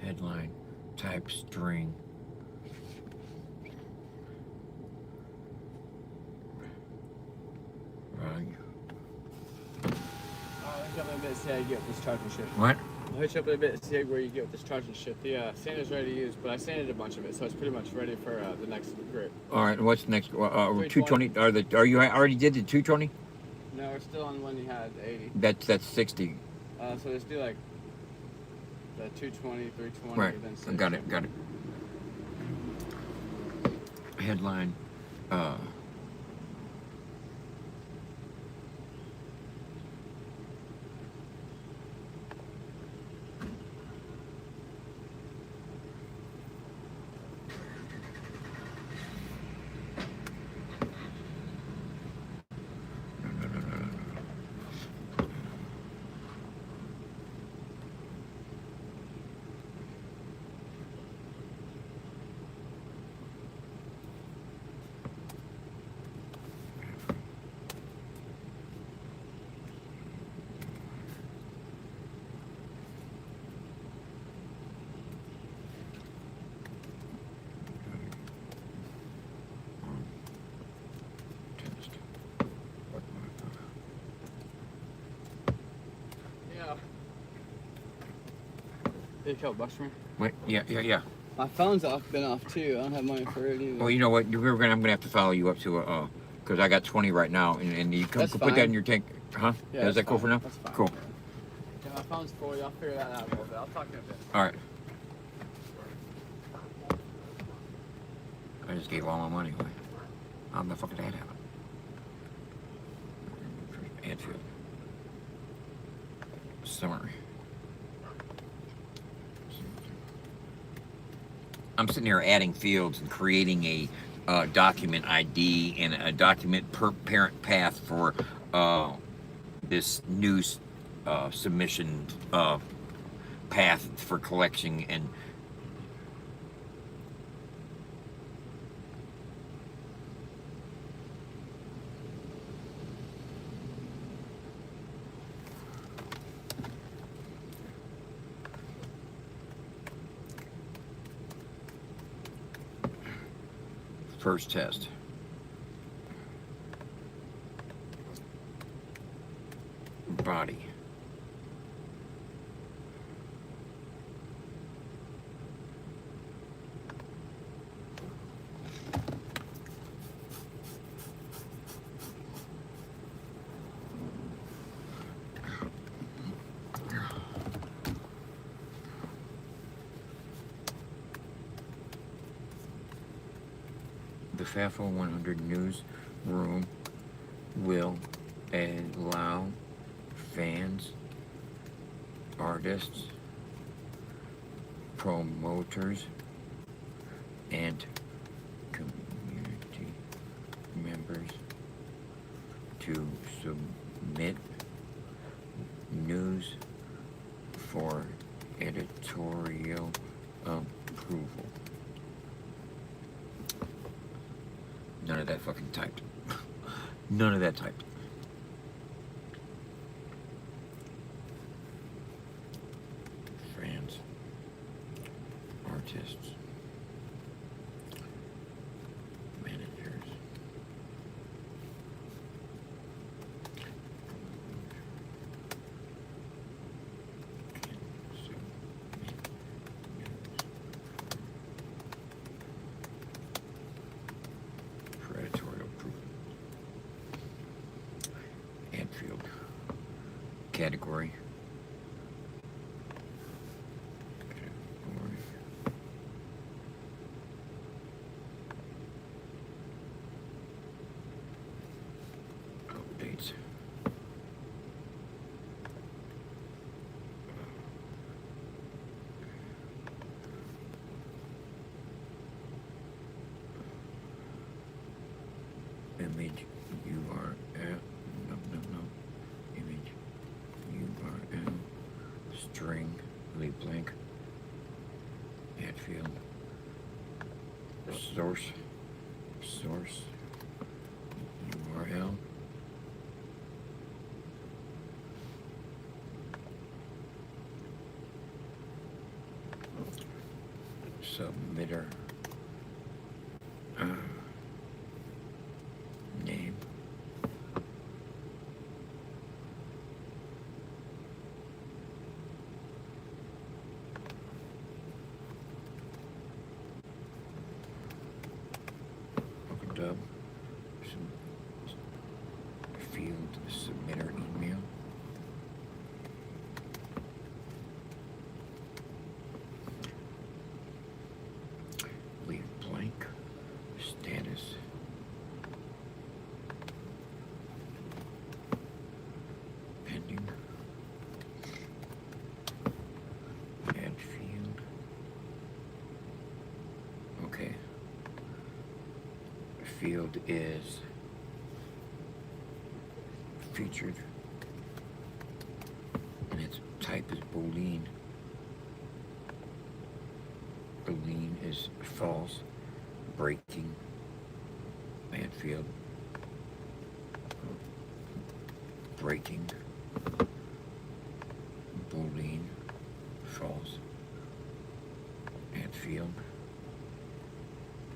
Headline, type string. Value. I'll hit you up in a bit to see how you get with this charging shit. What? I'll hit you up in a bit to see where you get with this charging shit. The sander's ready to use, but I sanded a bunch of it, so it's pretty much ready for the next grip. All right. What's next? 320. 220. Are you already did the 220? No, we're still on the one you had, the 80. That's 60. So let's do like the 220, 320, Right. then 60. Got it. Headline. Yeah. Did you kill bucks for me? Wait. Yeah. My phone's been off too. I don't have money for it either. Well, you know what? I'm gonna have to follow you up to because I got 20 right now, and you can That's put that fine. in your tank, huh? Yeah, Does that that's go for fine. now? That's fine. Cool. Yeah, my phone's for you. I'll figure that out a little bit. I'll talk to you in a bit. All right. I just gave all my money away. How the fuck did that happen? Anfield. Summary. I'm sitting here adding fields and creating a document ID and a document per parent path for this new submission path for collection and first test. Body. The FAFO100 newsroom will allow fans, artists, promoters, and community members to submit news for editorial approval. None of that fucking typed. None of that typed. Fans, artists, managers, for editorial approval. Anfield. Category. Updates. Image URL. No. Image URL. String. Leave blank. Add field. Source. URL. Submitter. Name. Dub. Field submitter email. Leave blank. Status. Pending. Add field. Okay. Field is featured, and its type is Boolean. Boolean is false, breaking, add field, breaking, Boolean, false, add field,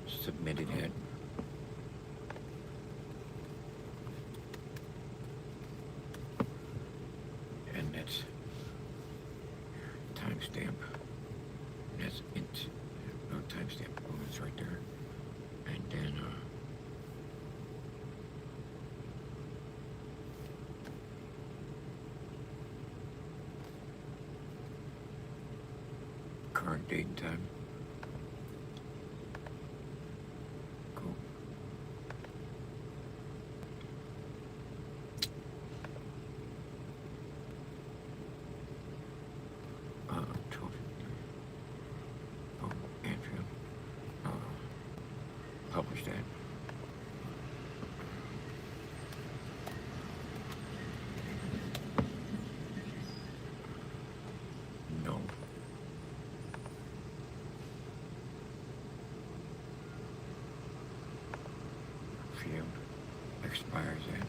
submitted head. And that's timestamp. That's int. No timestamp. Oh, it's right there. And then current date and time. Cool. Anfield. Publish that. No. Field expires at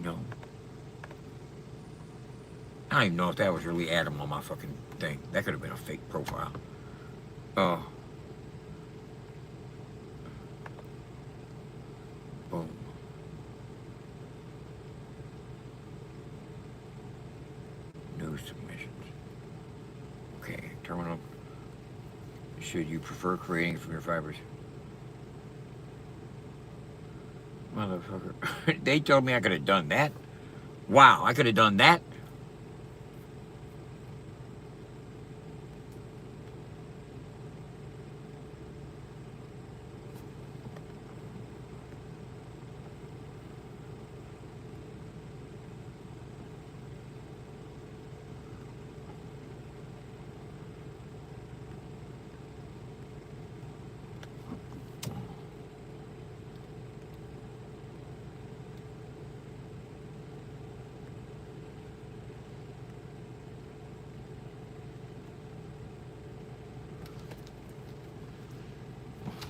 no. I don't even know if that was really Adam on my fucking thing. That could have been a fake profile. Oh. Boom. New submissions. Okay, terminal. Should you prefer creating from your fibers? Motherfucker. They told me I could have done that. Wow, I could have done that.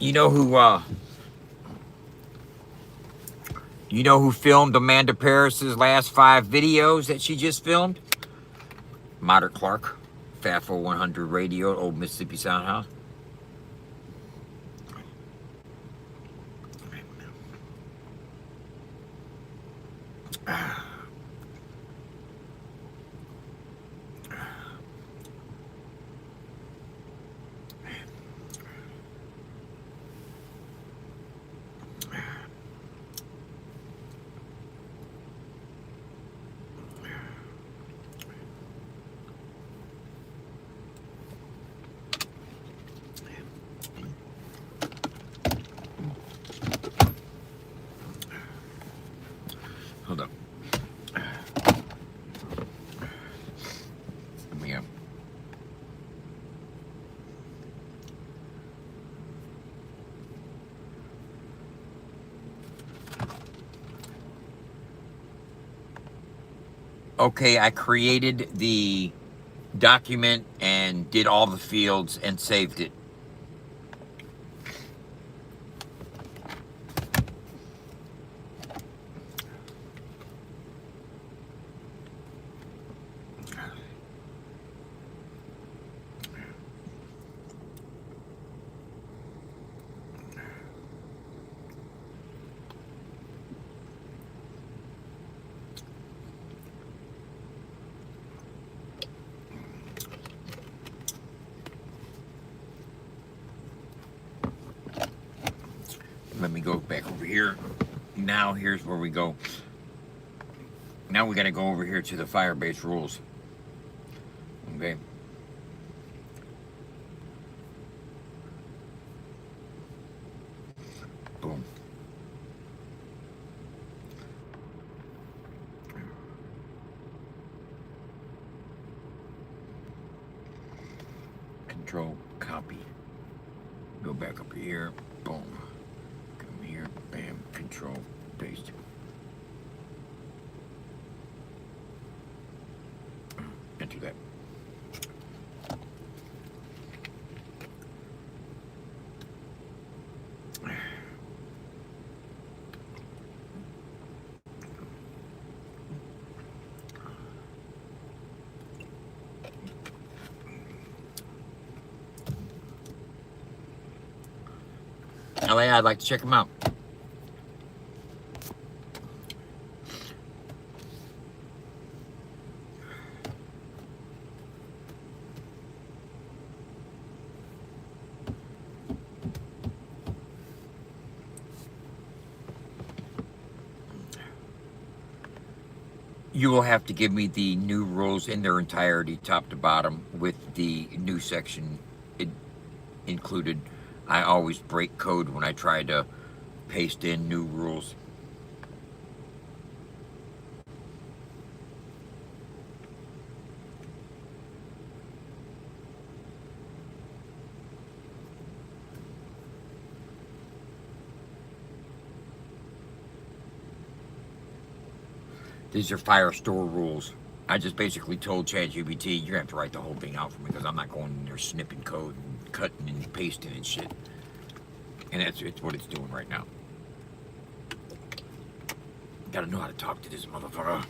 You know who filmed Amanda Paris's last 5 videos that she just filmed? Modern Clark, FAFO100 Radio, Old Mississippi Sound House. Hold up. Let me Okay, I created the document and did all the fields and saved it. Let me go back over here. Now here's where we go. Now we got to go over here to the Firebase rules. Okay. Boom. Control copy. Go back up here. Boom. Come here. Bam. Control paste. Enter that. LA, I'd like to check them out. You will have to give me the new rules in their entirety, top to bottom, with the new section included. I always break code when I try to paste in new rules. These are Firestore rules. I just basically told ChatGPT, you're gonna have to write the whole thing out for me because I'm not going in there snipping code and cutting and pasting and shit. And it's what it's doing right now. Gotta know how to talk to this motherfucker.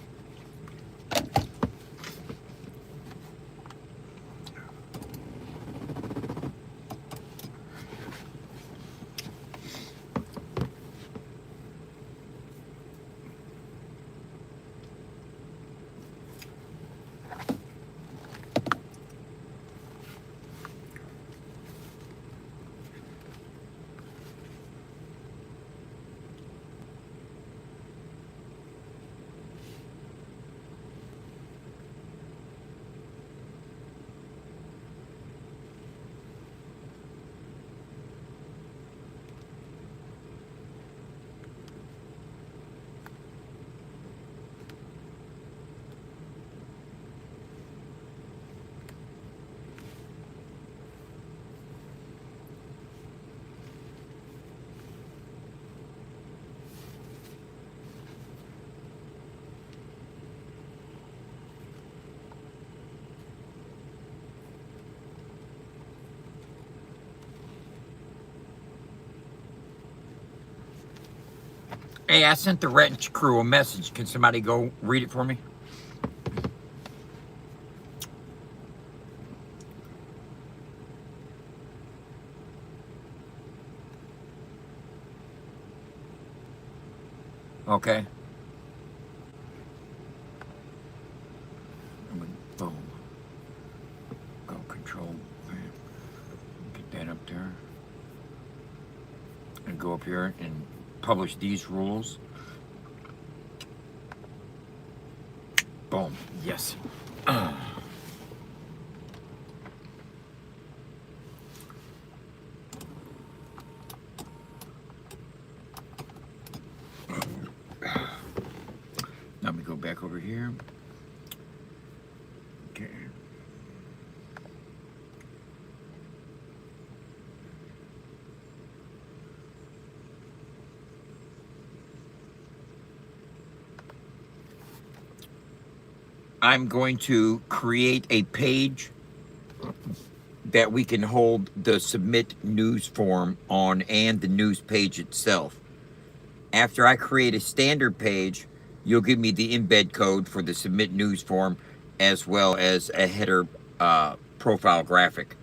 Hey, I sent the Wrench crew a message. Can somebody go read it for me? Okay. Boom. Go control. Get that up there. And go up here and publish these rules. Boom. Yes. Let me go back over here. Okay. I'm going to create a page that we can hold the submit news form on and the news page itself. After I create a standard page, you'll give me the embed code for the submit news form as well as a header profile graphic.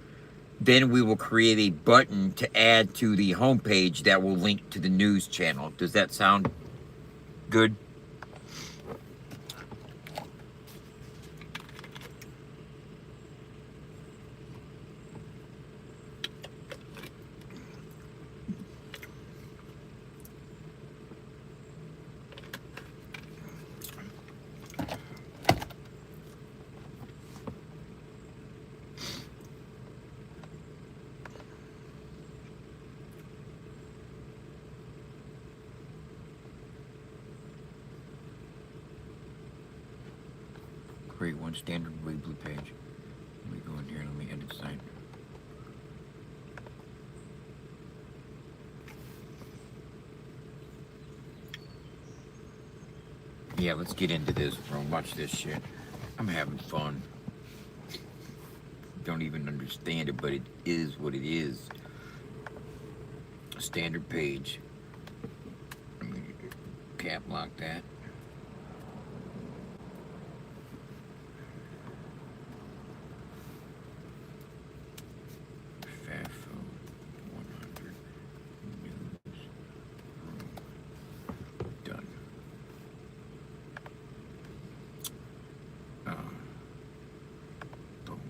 Then we will create a button to add to the homepage that will link to the news channel. Does that sound good? Create one standard Weebly page. Let me go in here and let me edit site. Yeah, let's get into this, bro. Watch this shit. I'm having fun. Don't even understand it, but it is what it is. Standard page. Let me cap lock that. FAFO100 news room. Done. Boom.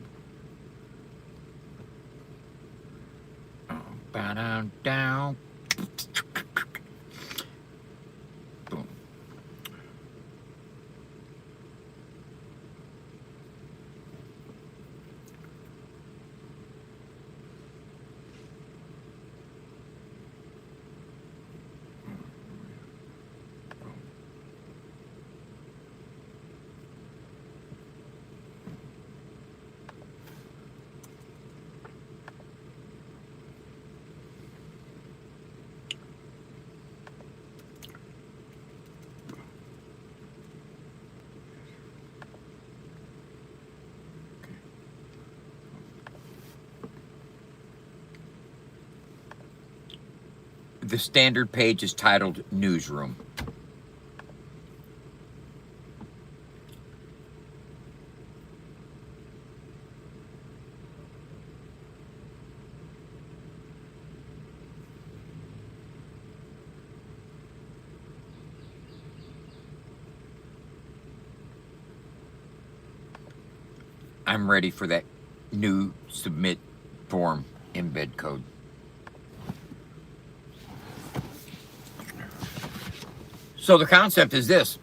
Down, down. Boom. The standard page is titled Newsroom. I'm ready for that new submit form embed code. So the concept is this.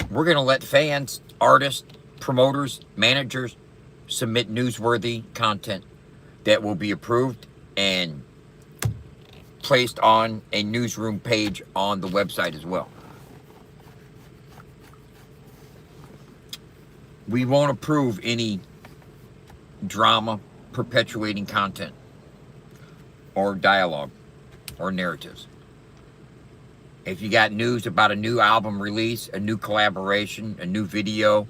We're going to let fans, artists, promoters, managers submit newsworthy content that will be approved and placed on a newsroom page on the website as well. We won't approve any drama perpetuating content or dialogue or narratives. If you got news about a new album release, a new collaboration, a new video,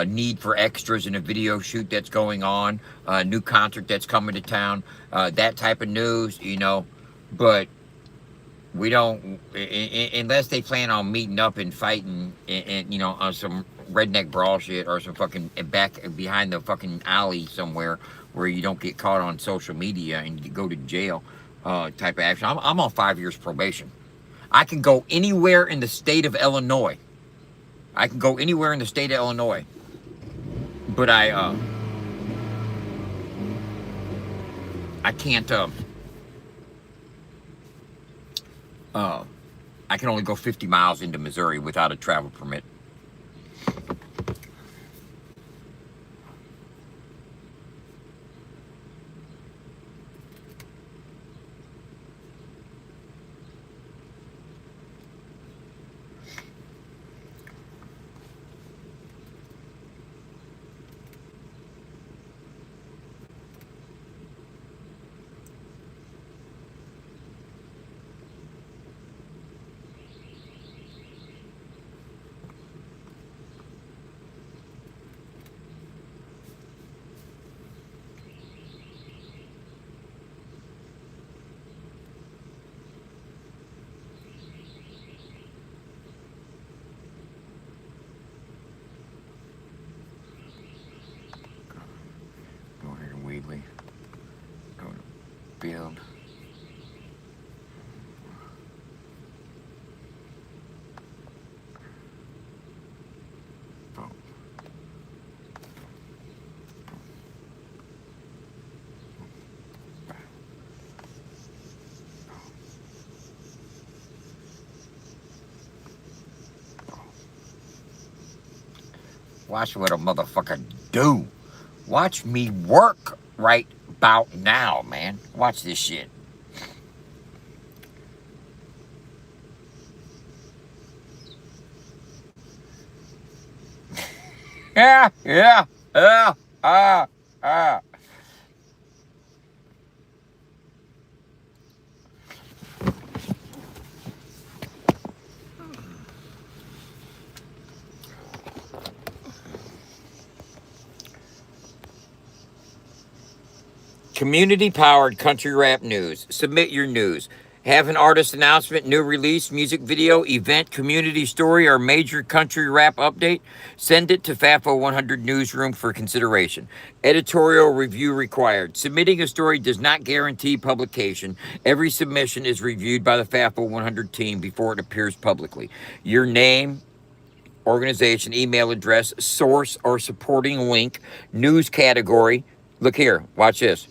need for extras in a video shoot that's going on, a new concert that's coming to town, that type of news, you know, but We don't, unless they plan on meeting up and fighting, and you know, on some redneck brawl shit or some fucking back behind the fucking alley somewhere where you don't get caught on social media and you go to jail, type of action. I'm on 5 years probation. I can go anywhere in the state of Illinois. I can go anywhere in the state of Illinois, but I can't. I can only go 50 miles into Missouri without a travel permit. Go here to Wheatley. Go to build. Boom. Watch what a motherfucker do. Watch me work right about now, man. Watch this shit. Yeah. Community-powered country rap news. Submit your news. Have an artist announcement, new release, music video, event, community story, or major country rap update? Send it to FAFO100 Newsroom for consideration. Editorial review required. Submitting a story does not guarantee publication. Every submission is reviewed by the FAFO100 team before it appears publicly. Your name, organization, email address, source, or supporting link, news category. Look here, watch this.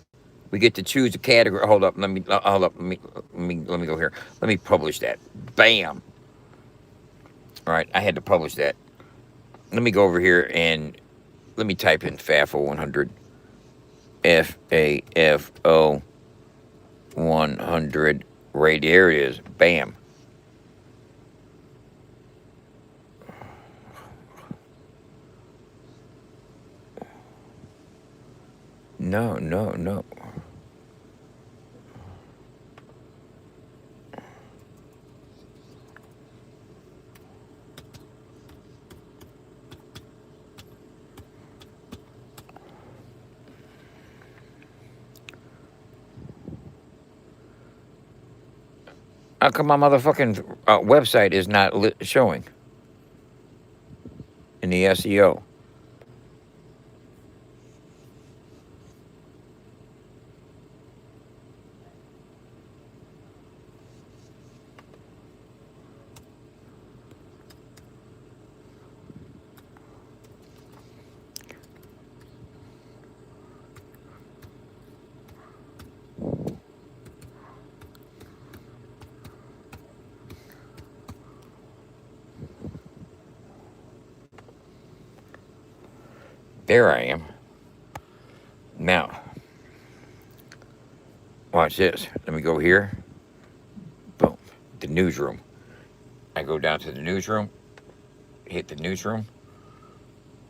We get to choose a category. Hold up, let me go here. Let me publish that. Bam. All right, I had to publish that. Let me go over here and let me type in FAFO100. FAFO 100 radio. There it is. Bam. No. How come my motherfucking website is not showing in the SEO? There I am. Now, watch this. Let me go here. Boom. The newsroom. I go down to the newsroom. Hit the newsroom.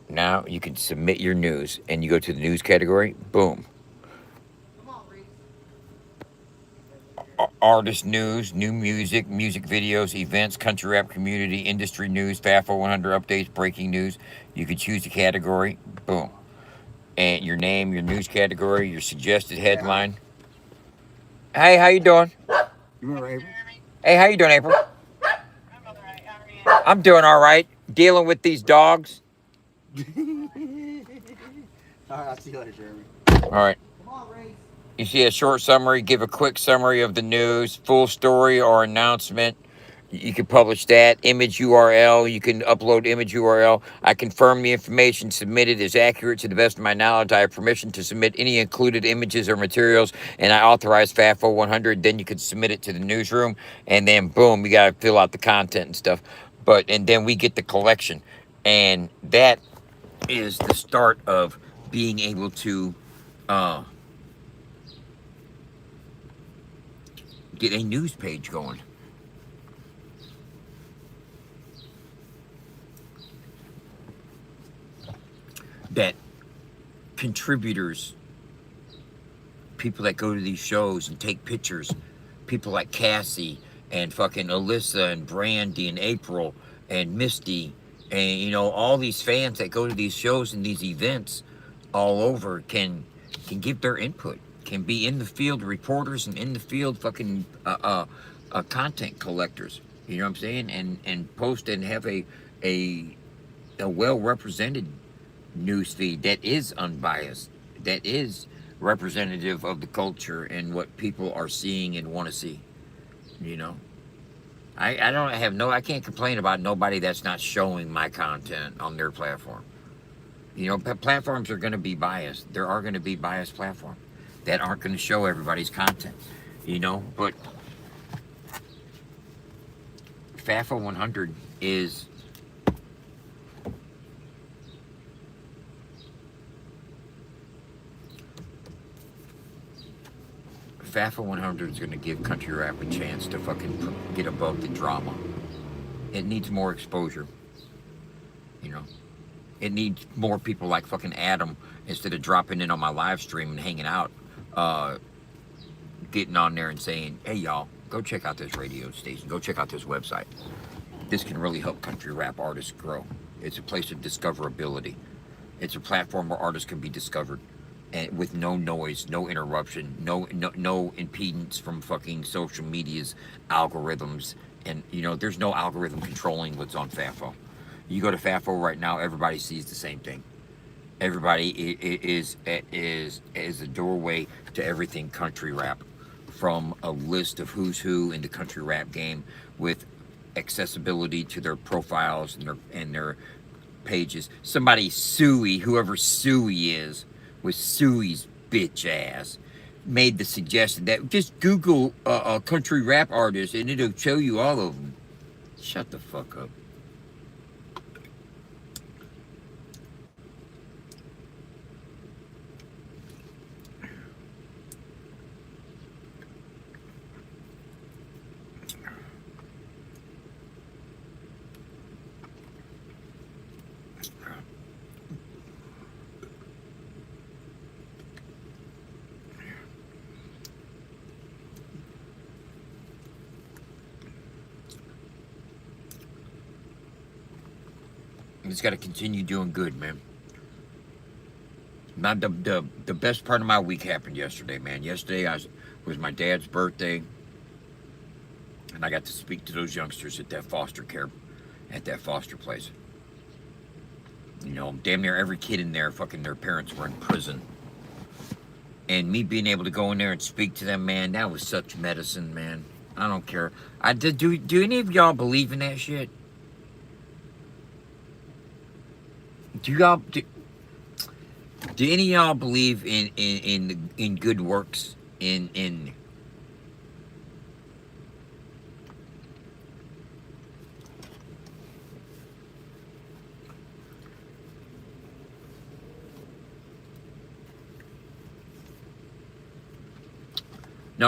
Now you can submit your news. And you go to the news category. Boom. Artist news, new music, music videos, events, country rap community, industry news, FAFO 100 updates, breaking news. You can choose the category. Boom. And your name, your news category, your suggested headline. Hey, how you doing? You remember Avery? Hey, how you doing, April? I'm doing all right. Dealing with these dogs. All right, I'll see you later, Jeremy. All right. You see a short summary, give a quick summary of the news, full story or announcement. You can publish that. Image URL. You can upload image URL. I confirm the information submitted is accurate to the best of my knowledge. I have permission to submit any included images or materials, and I authorize FAFO100. Then you can submit it to the newsroom, and then boom, you got to fill out the content and stuff. And then we get the collection, and that is the start of being able to get a news page going. That contributors, people that go to these shows and take pictures, people like Cassie and fucking Alyssa and Brandy and April and Misty and, you know, all these fans that go to these shows and these events all over can give their input, can be in the field reporters and in the field fucking content collectors, you know what I'm saying, and post and have a well represented news feed that is unbiased, that is representative of the culture and what people are seeing and want to see. You know, I can't complain about nobody that's not showing my content on their platform. You know, platforms are going to be biased. There are going to be biased platforms that aren't going to show everybody's content. You know, but FAFO100 is FAFO100 is going to give country rap a chance to fucking get above the drama. It needs more exposure. You know, it needs more people like fucking Adam, instead of dropping in on my live stream and hanging out, getting on there and saying, hey y'all, go check out this radio station, go check out this website. This can really help country rap artists grow. It's a place of discoverability. It's a platform where artists can be discovered, and with no noise, no interruption, no impedance from fucking social media's algorithms. And you know, there's no algorithm controlling what's on FAFO. You go to FAFO right now, everybody sees the same thing. Everybody is a doorway to everything country rap, from a list of who's who in the country rap game, with accessibility to their profiles and their pages. Somebody Suey, whoever Suey is, with Suey's bitch ass, made the suggestion that just Google a country rap artist and it'll show you all of them. Shut the fuck up. It's got to continue doing good, man. Not the best part of my week happened yesterday, man. Yesterday was my dad's birthday, and I got to speak to those youngsters at that foster place. You know, damn near every kid in there, fucking their parents were in prison. And me being able to go in there and speak to them, man, that was such medicine, man. I don't care. Do any of y'all believe in that shit? Do any of y'all believe in good works? No,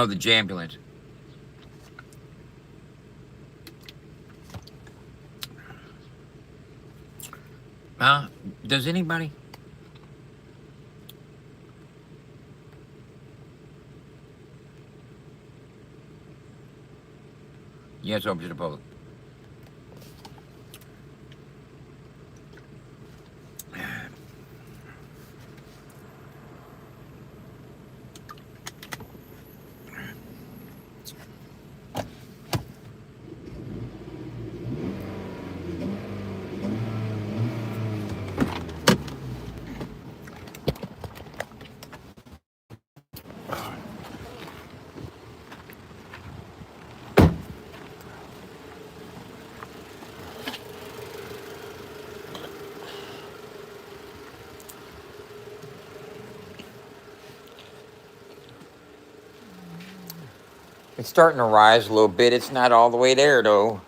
the Jambulance. Does anybody? Yes, open to the public. It's starting to rise a little bit. It's not all the way there, though.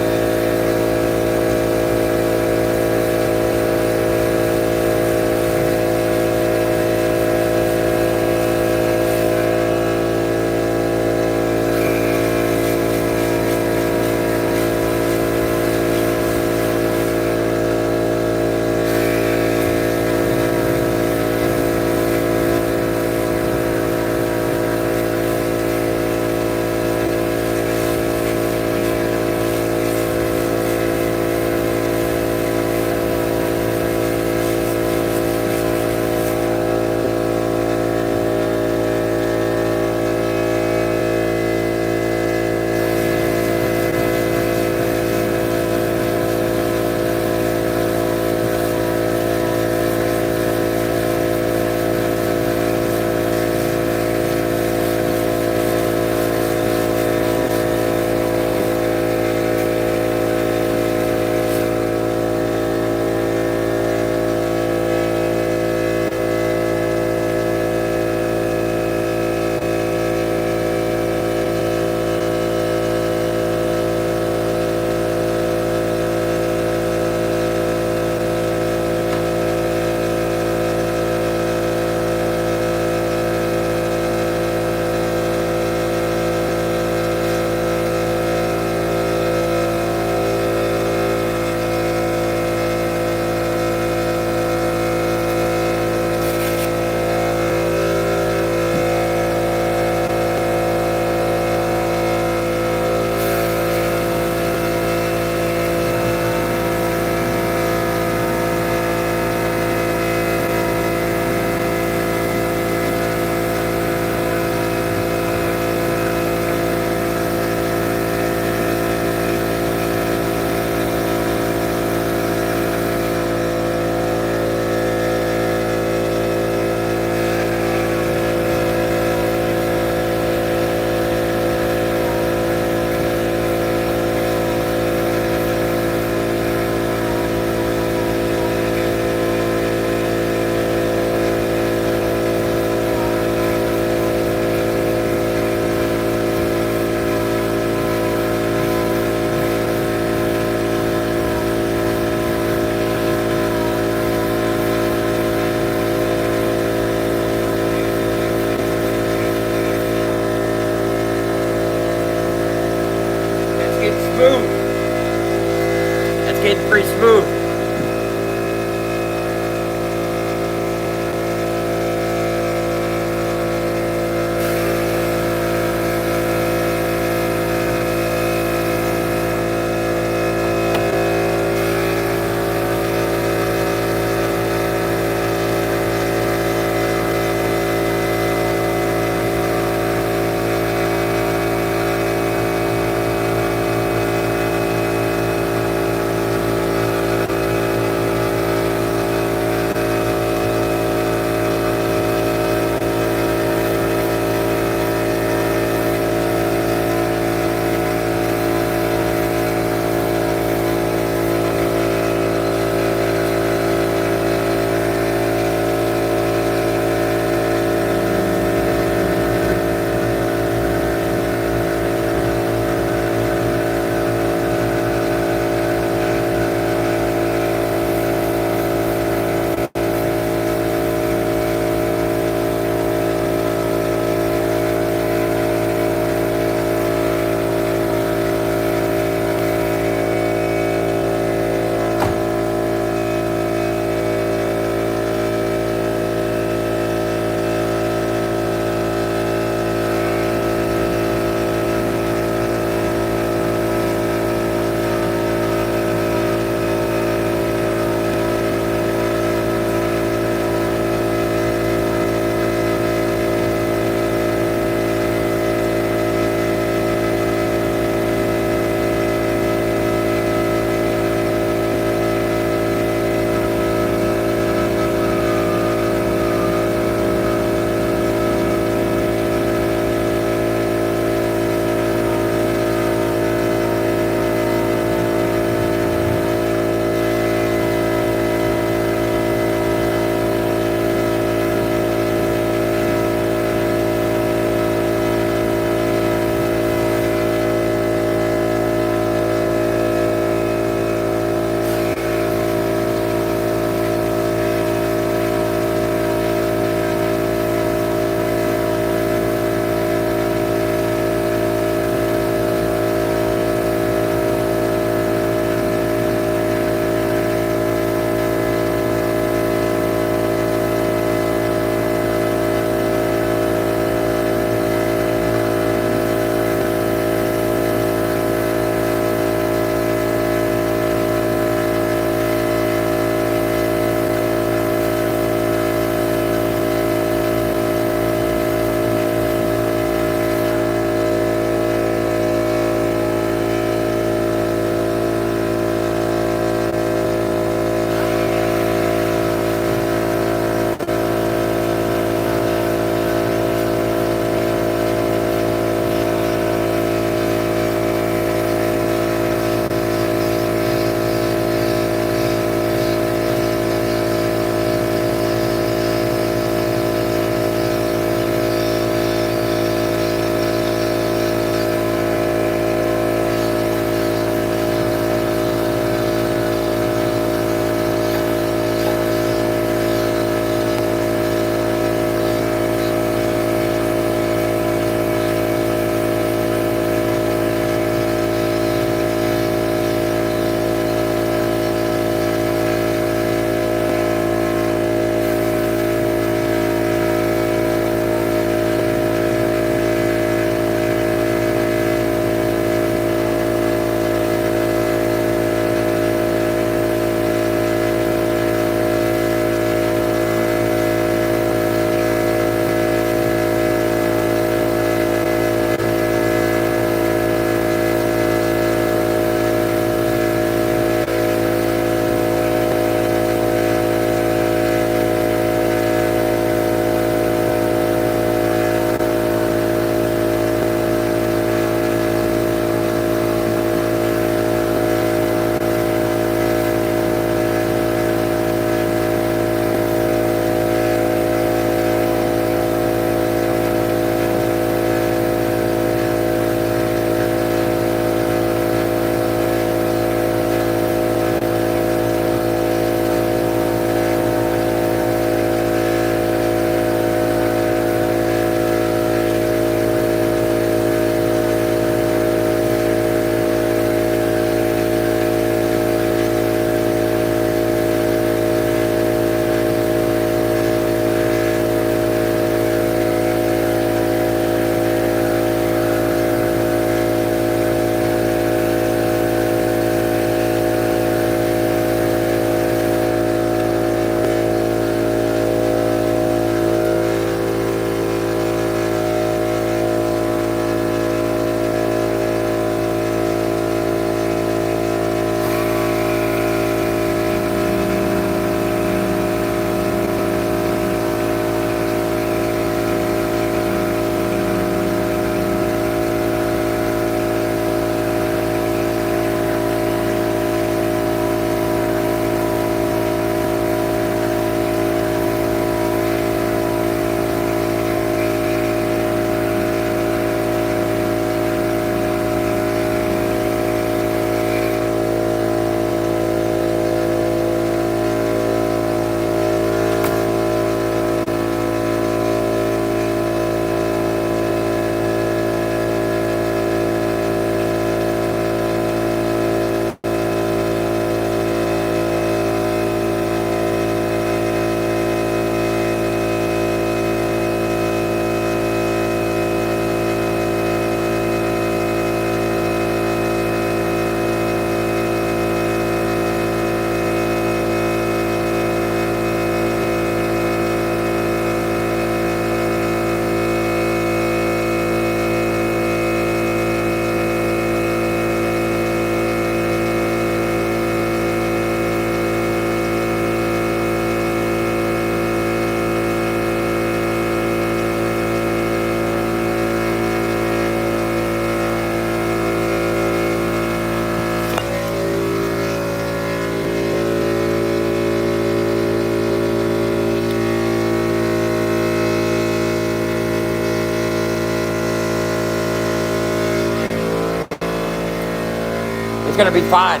gonna be fine.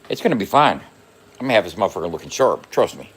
It's gonna be fine. I'm gonna have this motherfucker looking sharp. Trust me.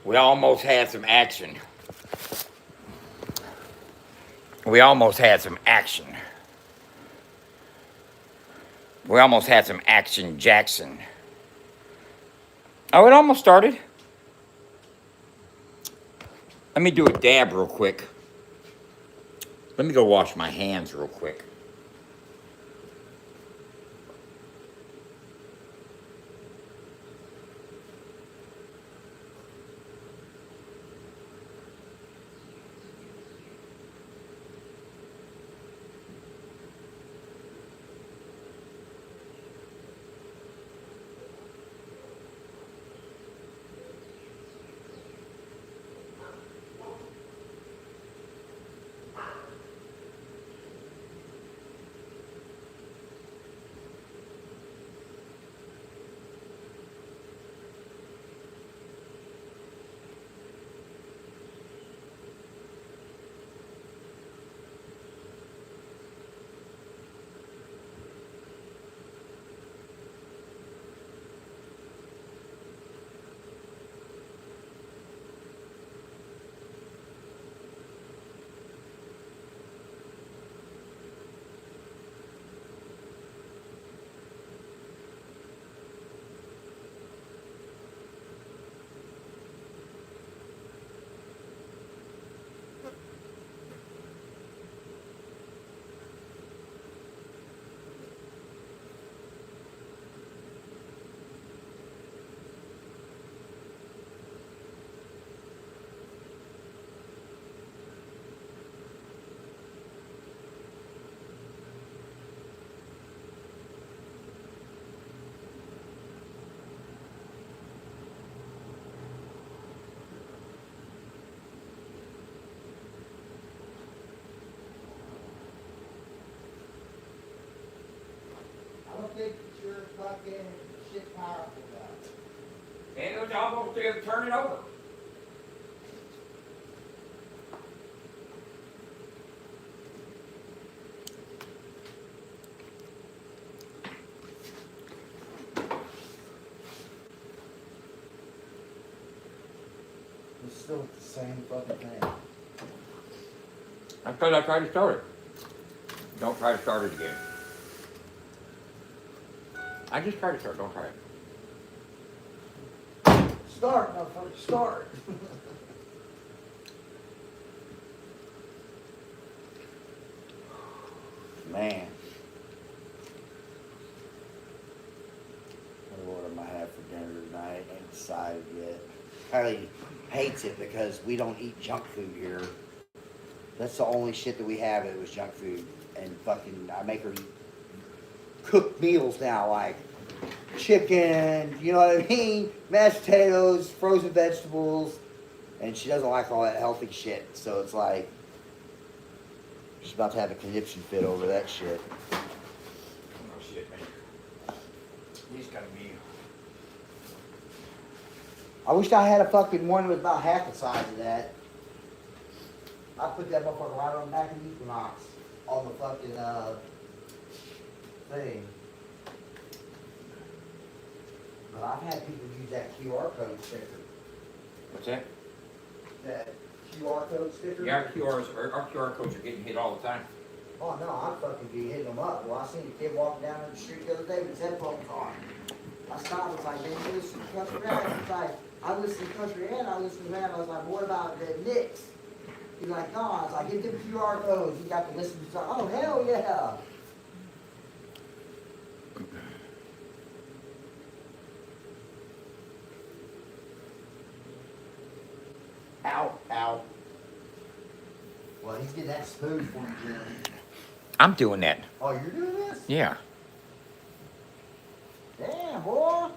We almost had some action. We almost had some action. We almost had some action, Jackson. Oh, it almost started. Let me do a dab real quick. Let me go wash my hands real quick. I don't think your fucking shit's powerful enough. And it was almost there to turn it over. It's still the same fucking thing. That's because I tried to start it. Don't try to start it again. I just tried to start. Don't try it. Start, motherfucker, start. Man. What am I having for dinner tonight? Ain't decided yet. Kylie hates it because we don't eat junk food here. That's the only shit that we have. It was junk food. And fucking, I make her eat cooked meals now, like chicken, you know what I mean? Mashed potatoes, frozen vegetables. And she doesn't like all that healthy shit. So it's like, she's about to have a conniption fit over that shit. Oh shit, man. He's gotta be. I wish I had a fucking one with about half the size of that. I put that motherfucker right on the back of the Equinox on the fucking thing. But I've had people use that QR code sticker. What's that? That QR code sticker. Yeah, our QR codes are getting hit all the time. Oh no, I fucking be hitting them up. Well, I seen a kid walking down the street the other day with his headphones on. I stopped. I was like, man, you listen to country rap? He's like, I listen to country and I listen to rap. I was like, what about the Knicks? He's like, no. I was like, get them QR codes. You got to listen to something. Oh, hell yeah. Ow, ow. Well, he's getting that smooth for me, Jim. I'm doing that. Oh, you're doing this? Yeah. Damn, boy.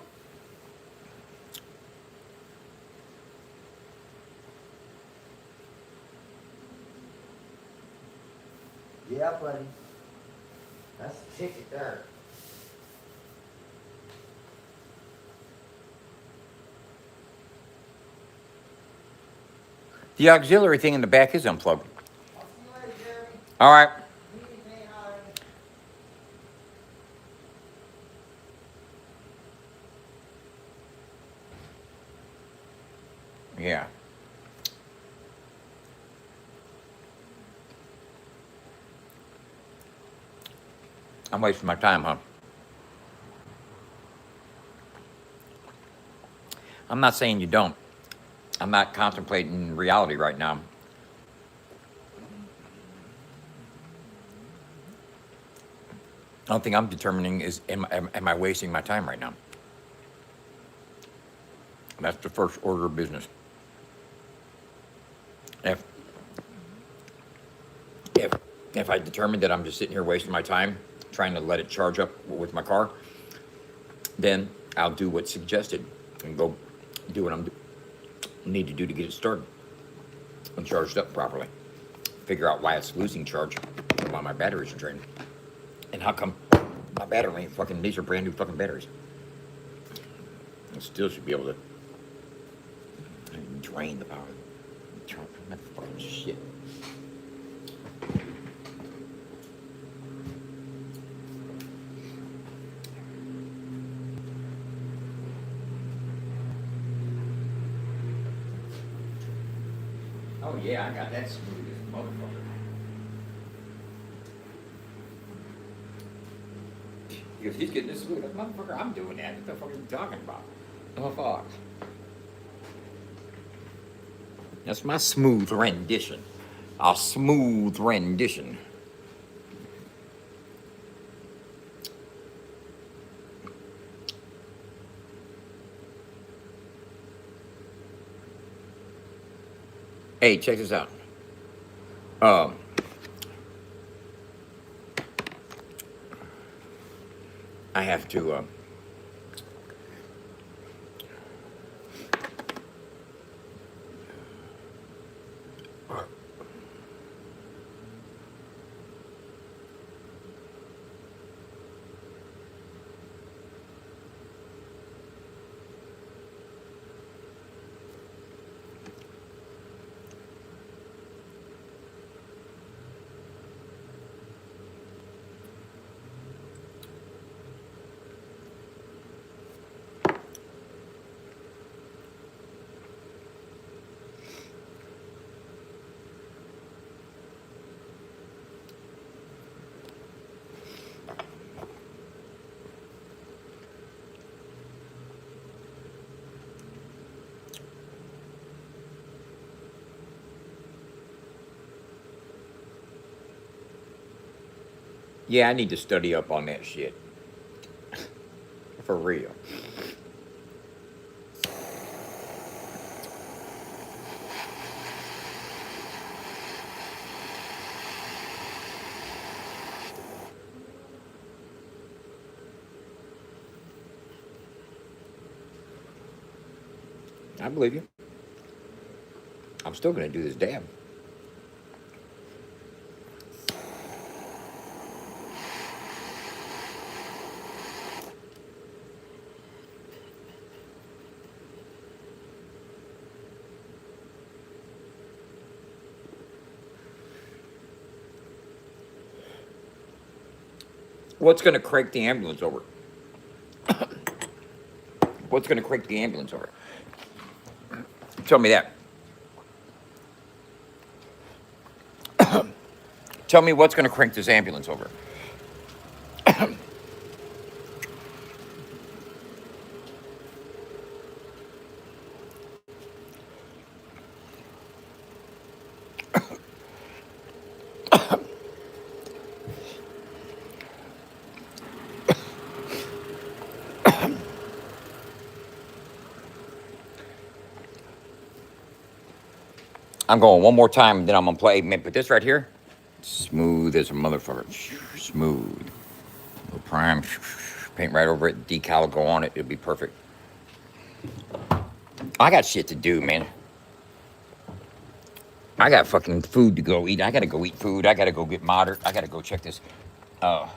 Yeah, buddy. That's the ticket there. The auxiliary thing in the back is unplugged. I'll see you later, Jeremy. All right. Need anything, holler at me. Yeah. I'm wasting my time, huh? I'm not saying you don't. I'm not contemplating reality right now. The only thing I'm determining is am I wasting my time right now? That's the first order of business. If if if I determine that I'm just sitting here wasting my time trying to let it charge up with my car, then I'll do what's suggested and go do what I need to do to get it started and charged up properly. Figure out why it's losing charge and why my batteries are drained. And how come my battery fucking, these are brand new fucking batteries. I still should be able to drain the power. That fucking shit. Oh yeah, I got that smooth as a motherfucker. Because he's getting this smooth as a motherfucker. I'm doing that. What the fuck are you talking about? Oh fuck. That's my smooth rendition. A smooth rendition. Hey, check this out. Um, I have to. Yeah, I need to study up on that shit. For real. I believe you. I'm still gonna do this dab. What's gonna crank the ambulance over? What's gonna crank the ambulance over? Tell me that. Tell me what's gonna crank this ambulance over. I'm going one more time, then I'm gonna play. Man, but this right here, smooth as a motherfucker. Smooth. No prime. Paint right over it. Decal will go on it. It'll be perfect. I got shit to do, man. I got fucking food to go eat. I gotta go eat food. I gotta go get moderate. I gotta go check this. Uh,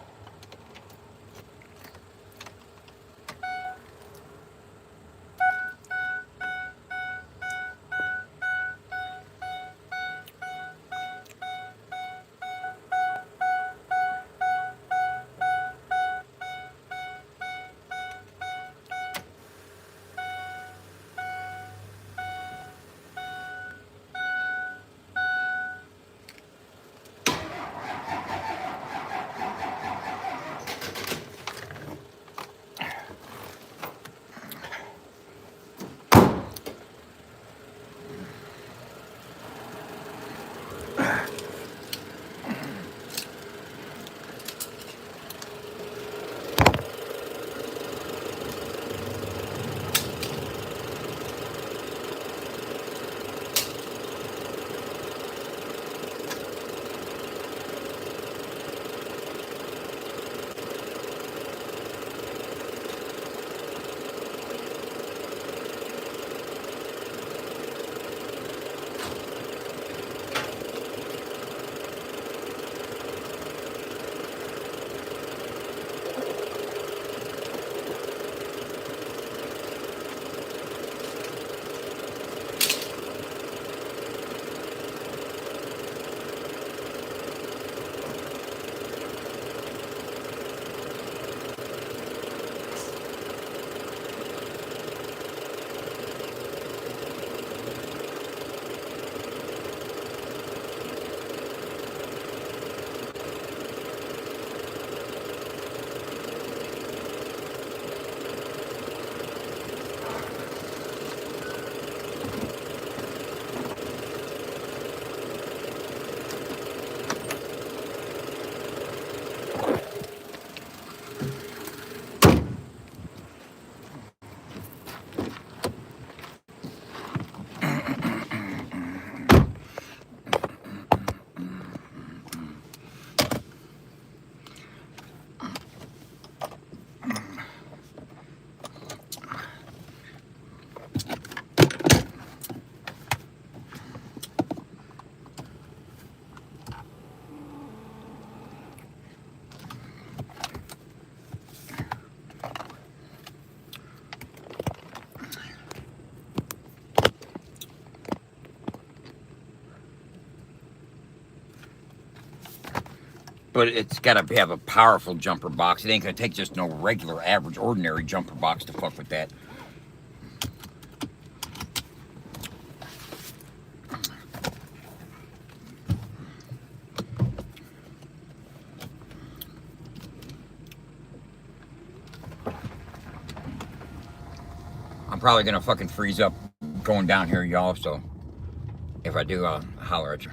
But it's got to have a powerful jumper box. It ain't going to take just no regular, average, ordinary jumper box to fuck with that. I'm probably going to fucking freeze up going down here, y'all. So if I do, I'll holler at you.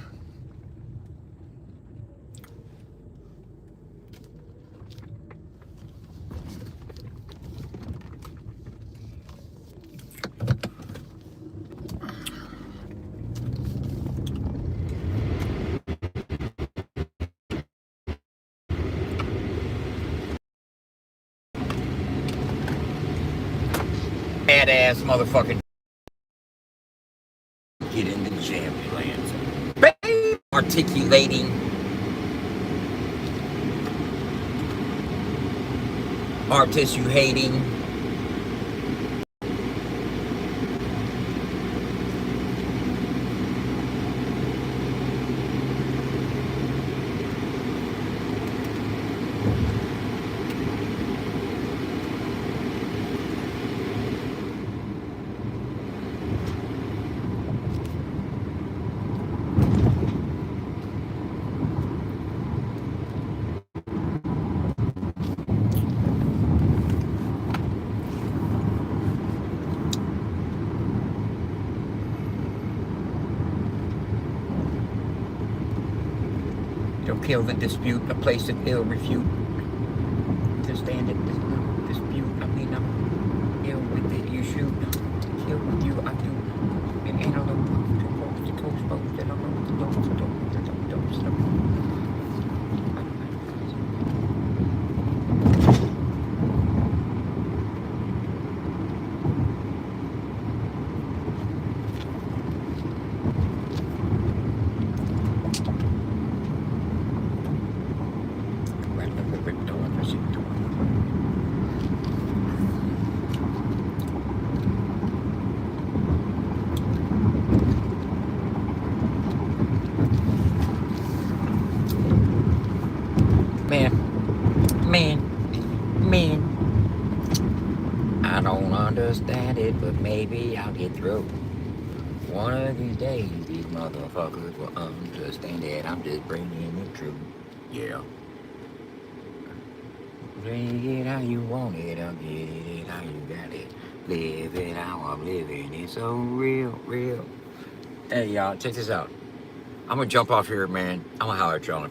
Badass motherfucking get in the jam plans. Babe, articulating. Artist you hating. Don't kill the dispute, a place that they'll refute. To stand it, there's no dispute. I mean, I'm ill with it, you shoot. Kill with you, I do. And ain't no coast to coast, both that I'm on the don't stop. Man, I don't understand it, but maybe I'll get through. One of these days, these motherfuckers will understand it. I'm just bringing it true. Yeah. Bring it how you want it, I'll get it how you got it. Live it how I'm living, it's so real, real. Hey, y'all, check this out. I'm gonna jump off here, man. I'm gonna holler at y'all.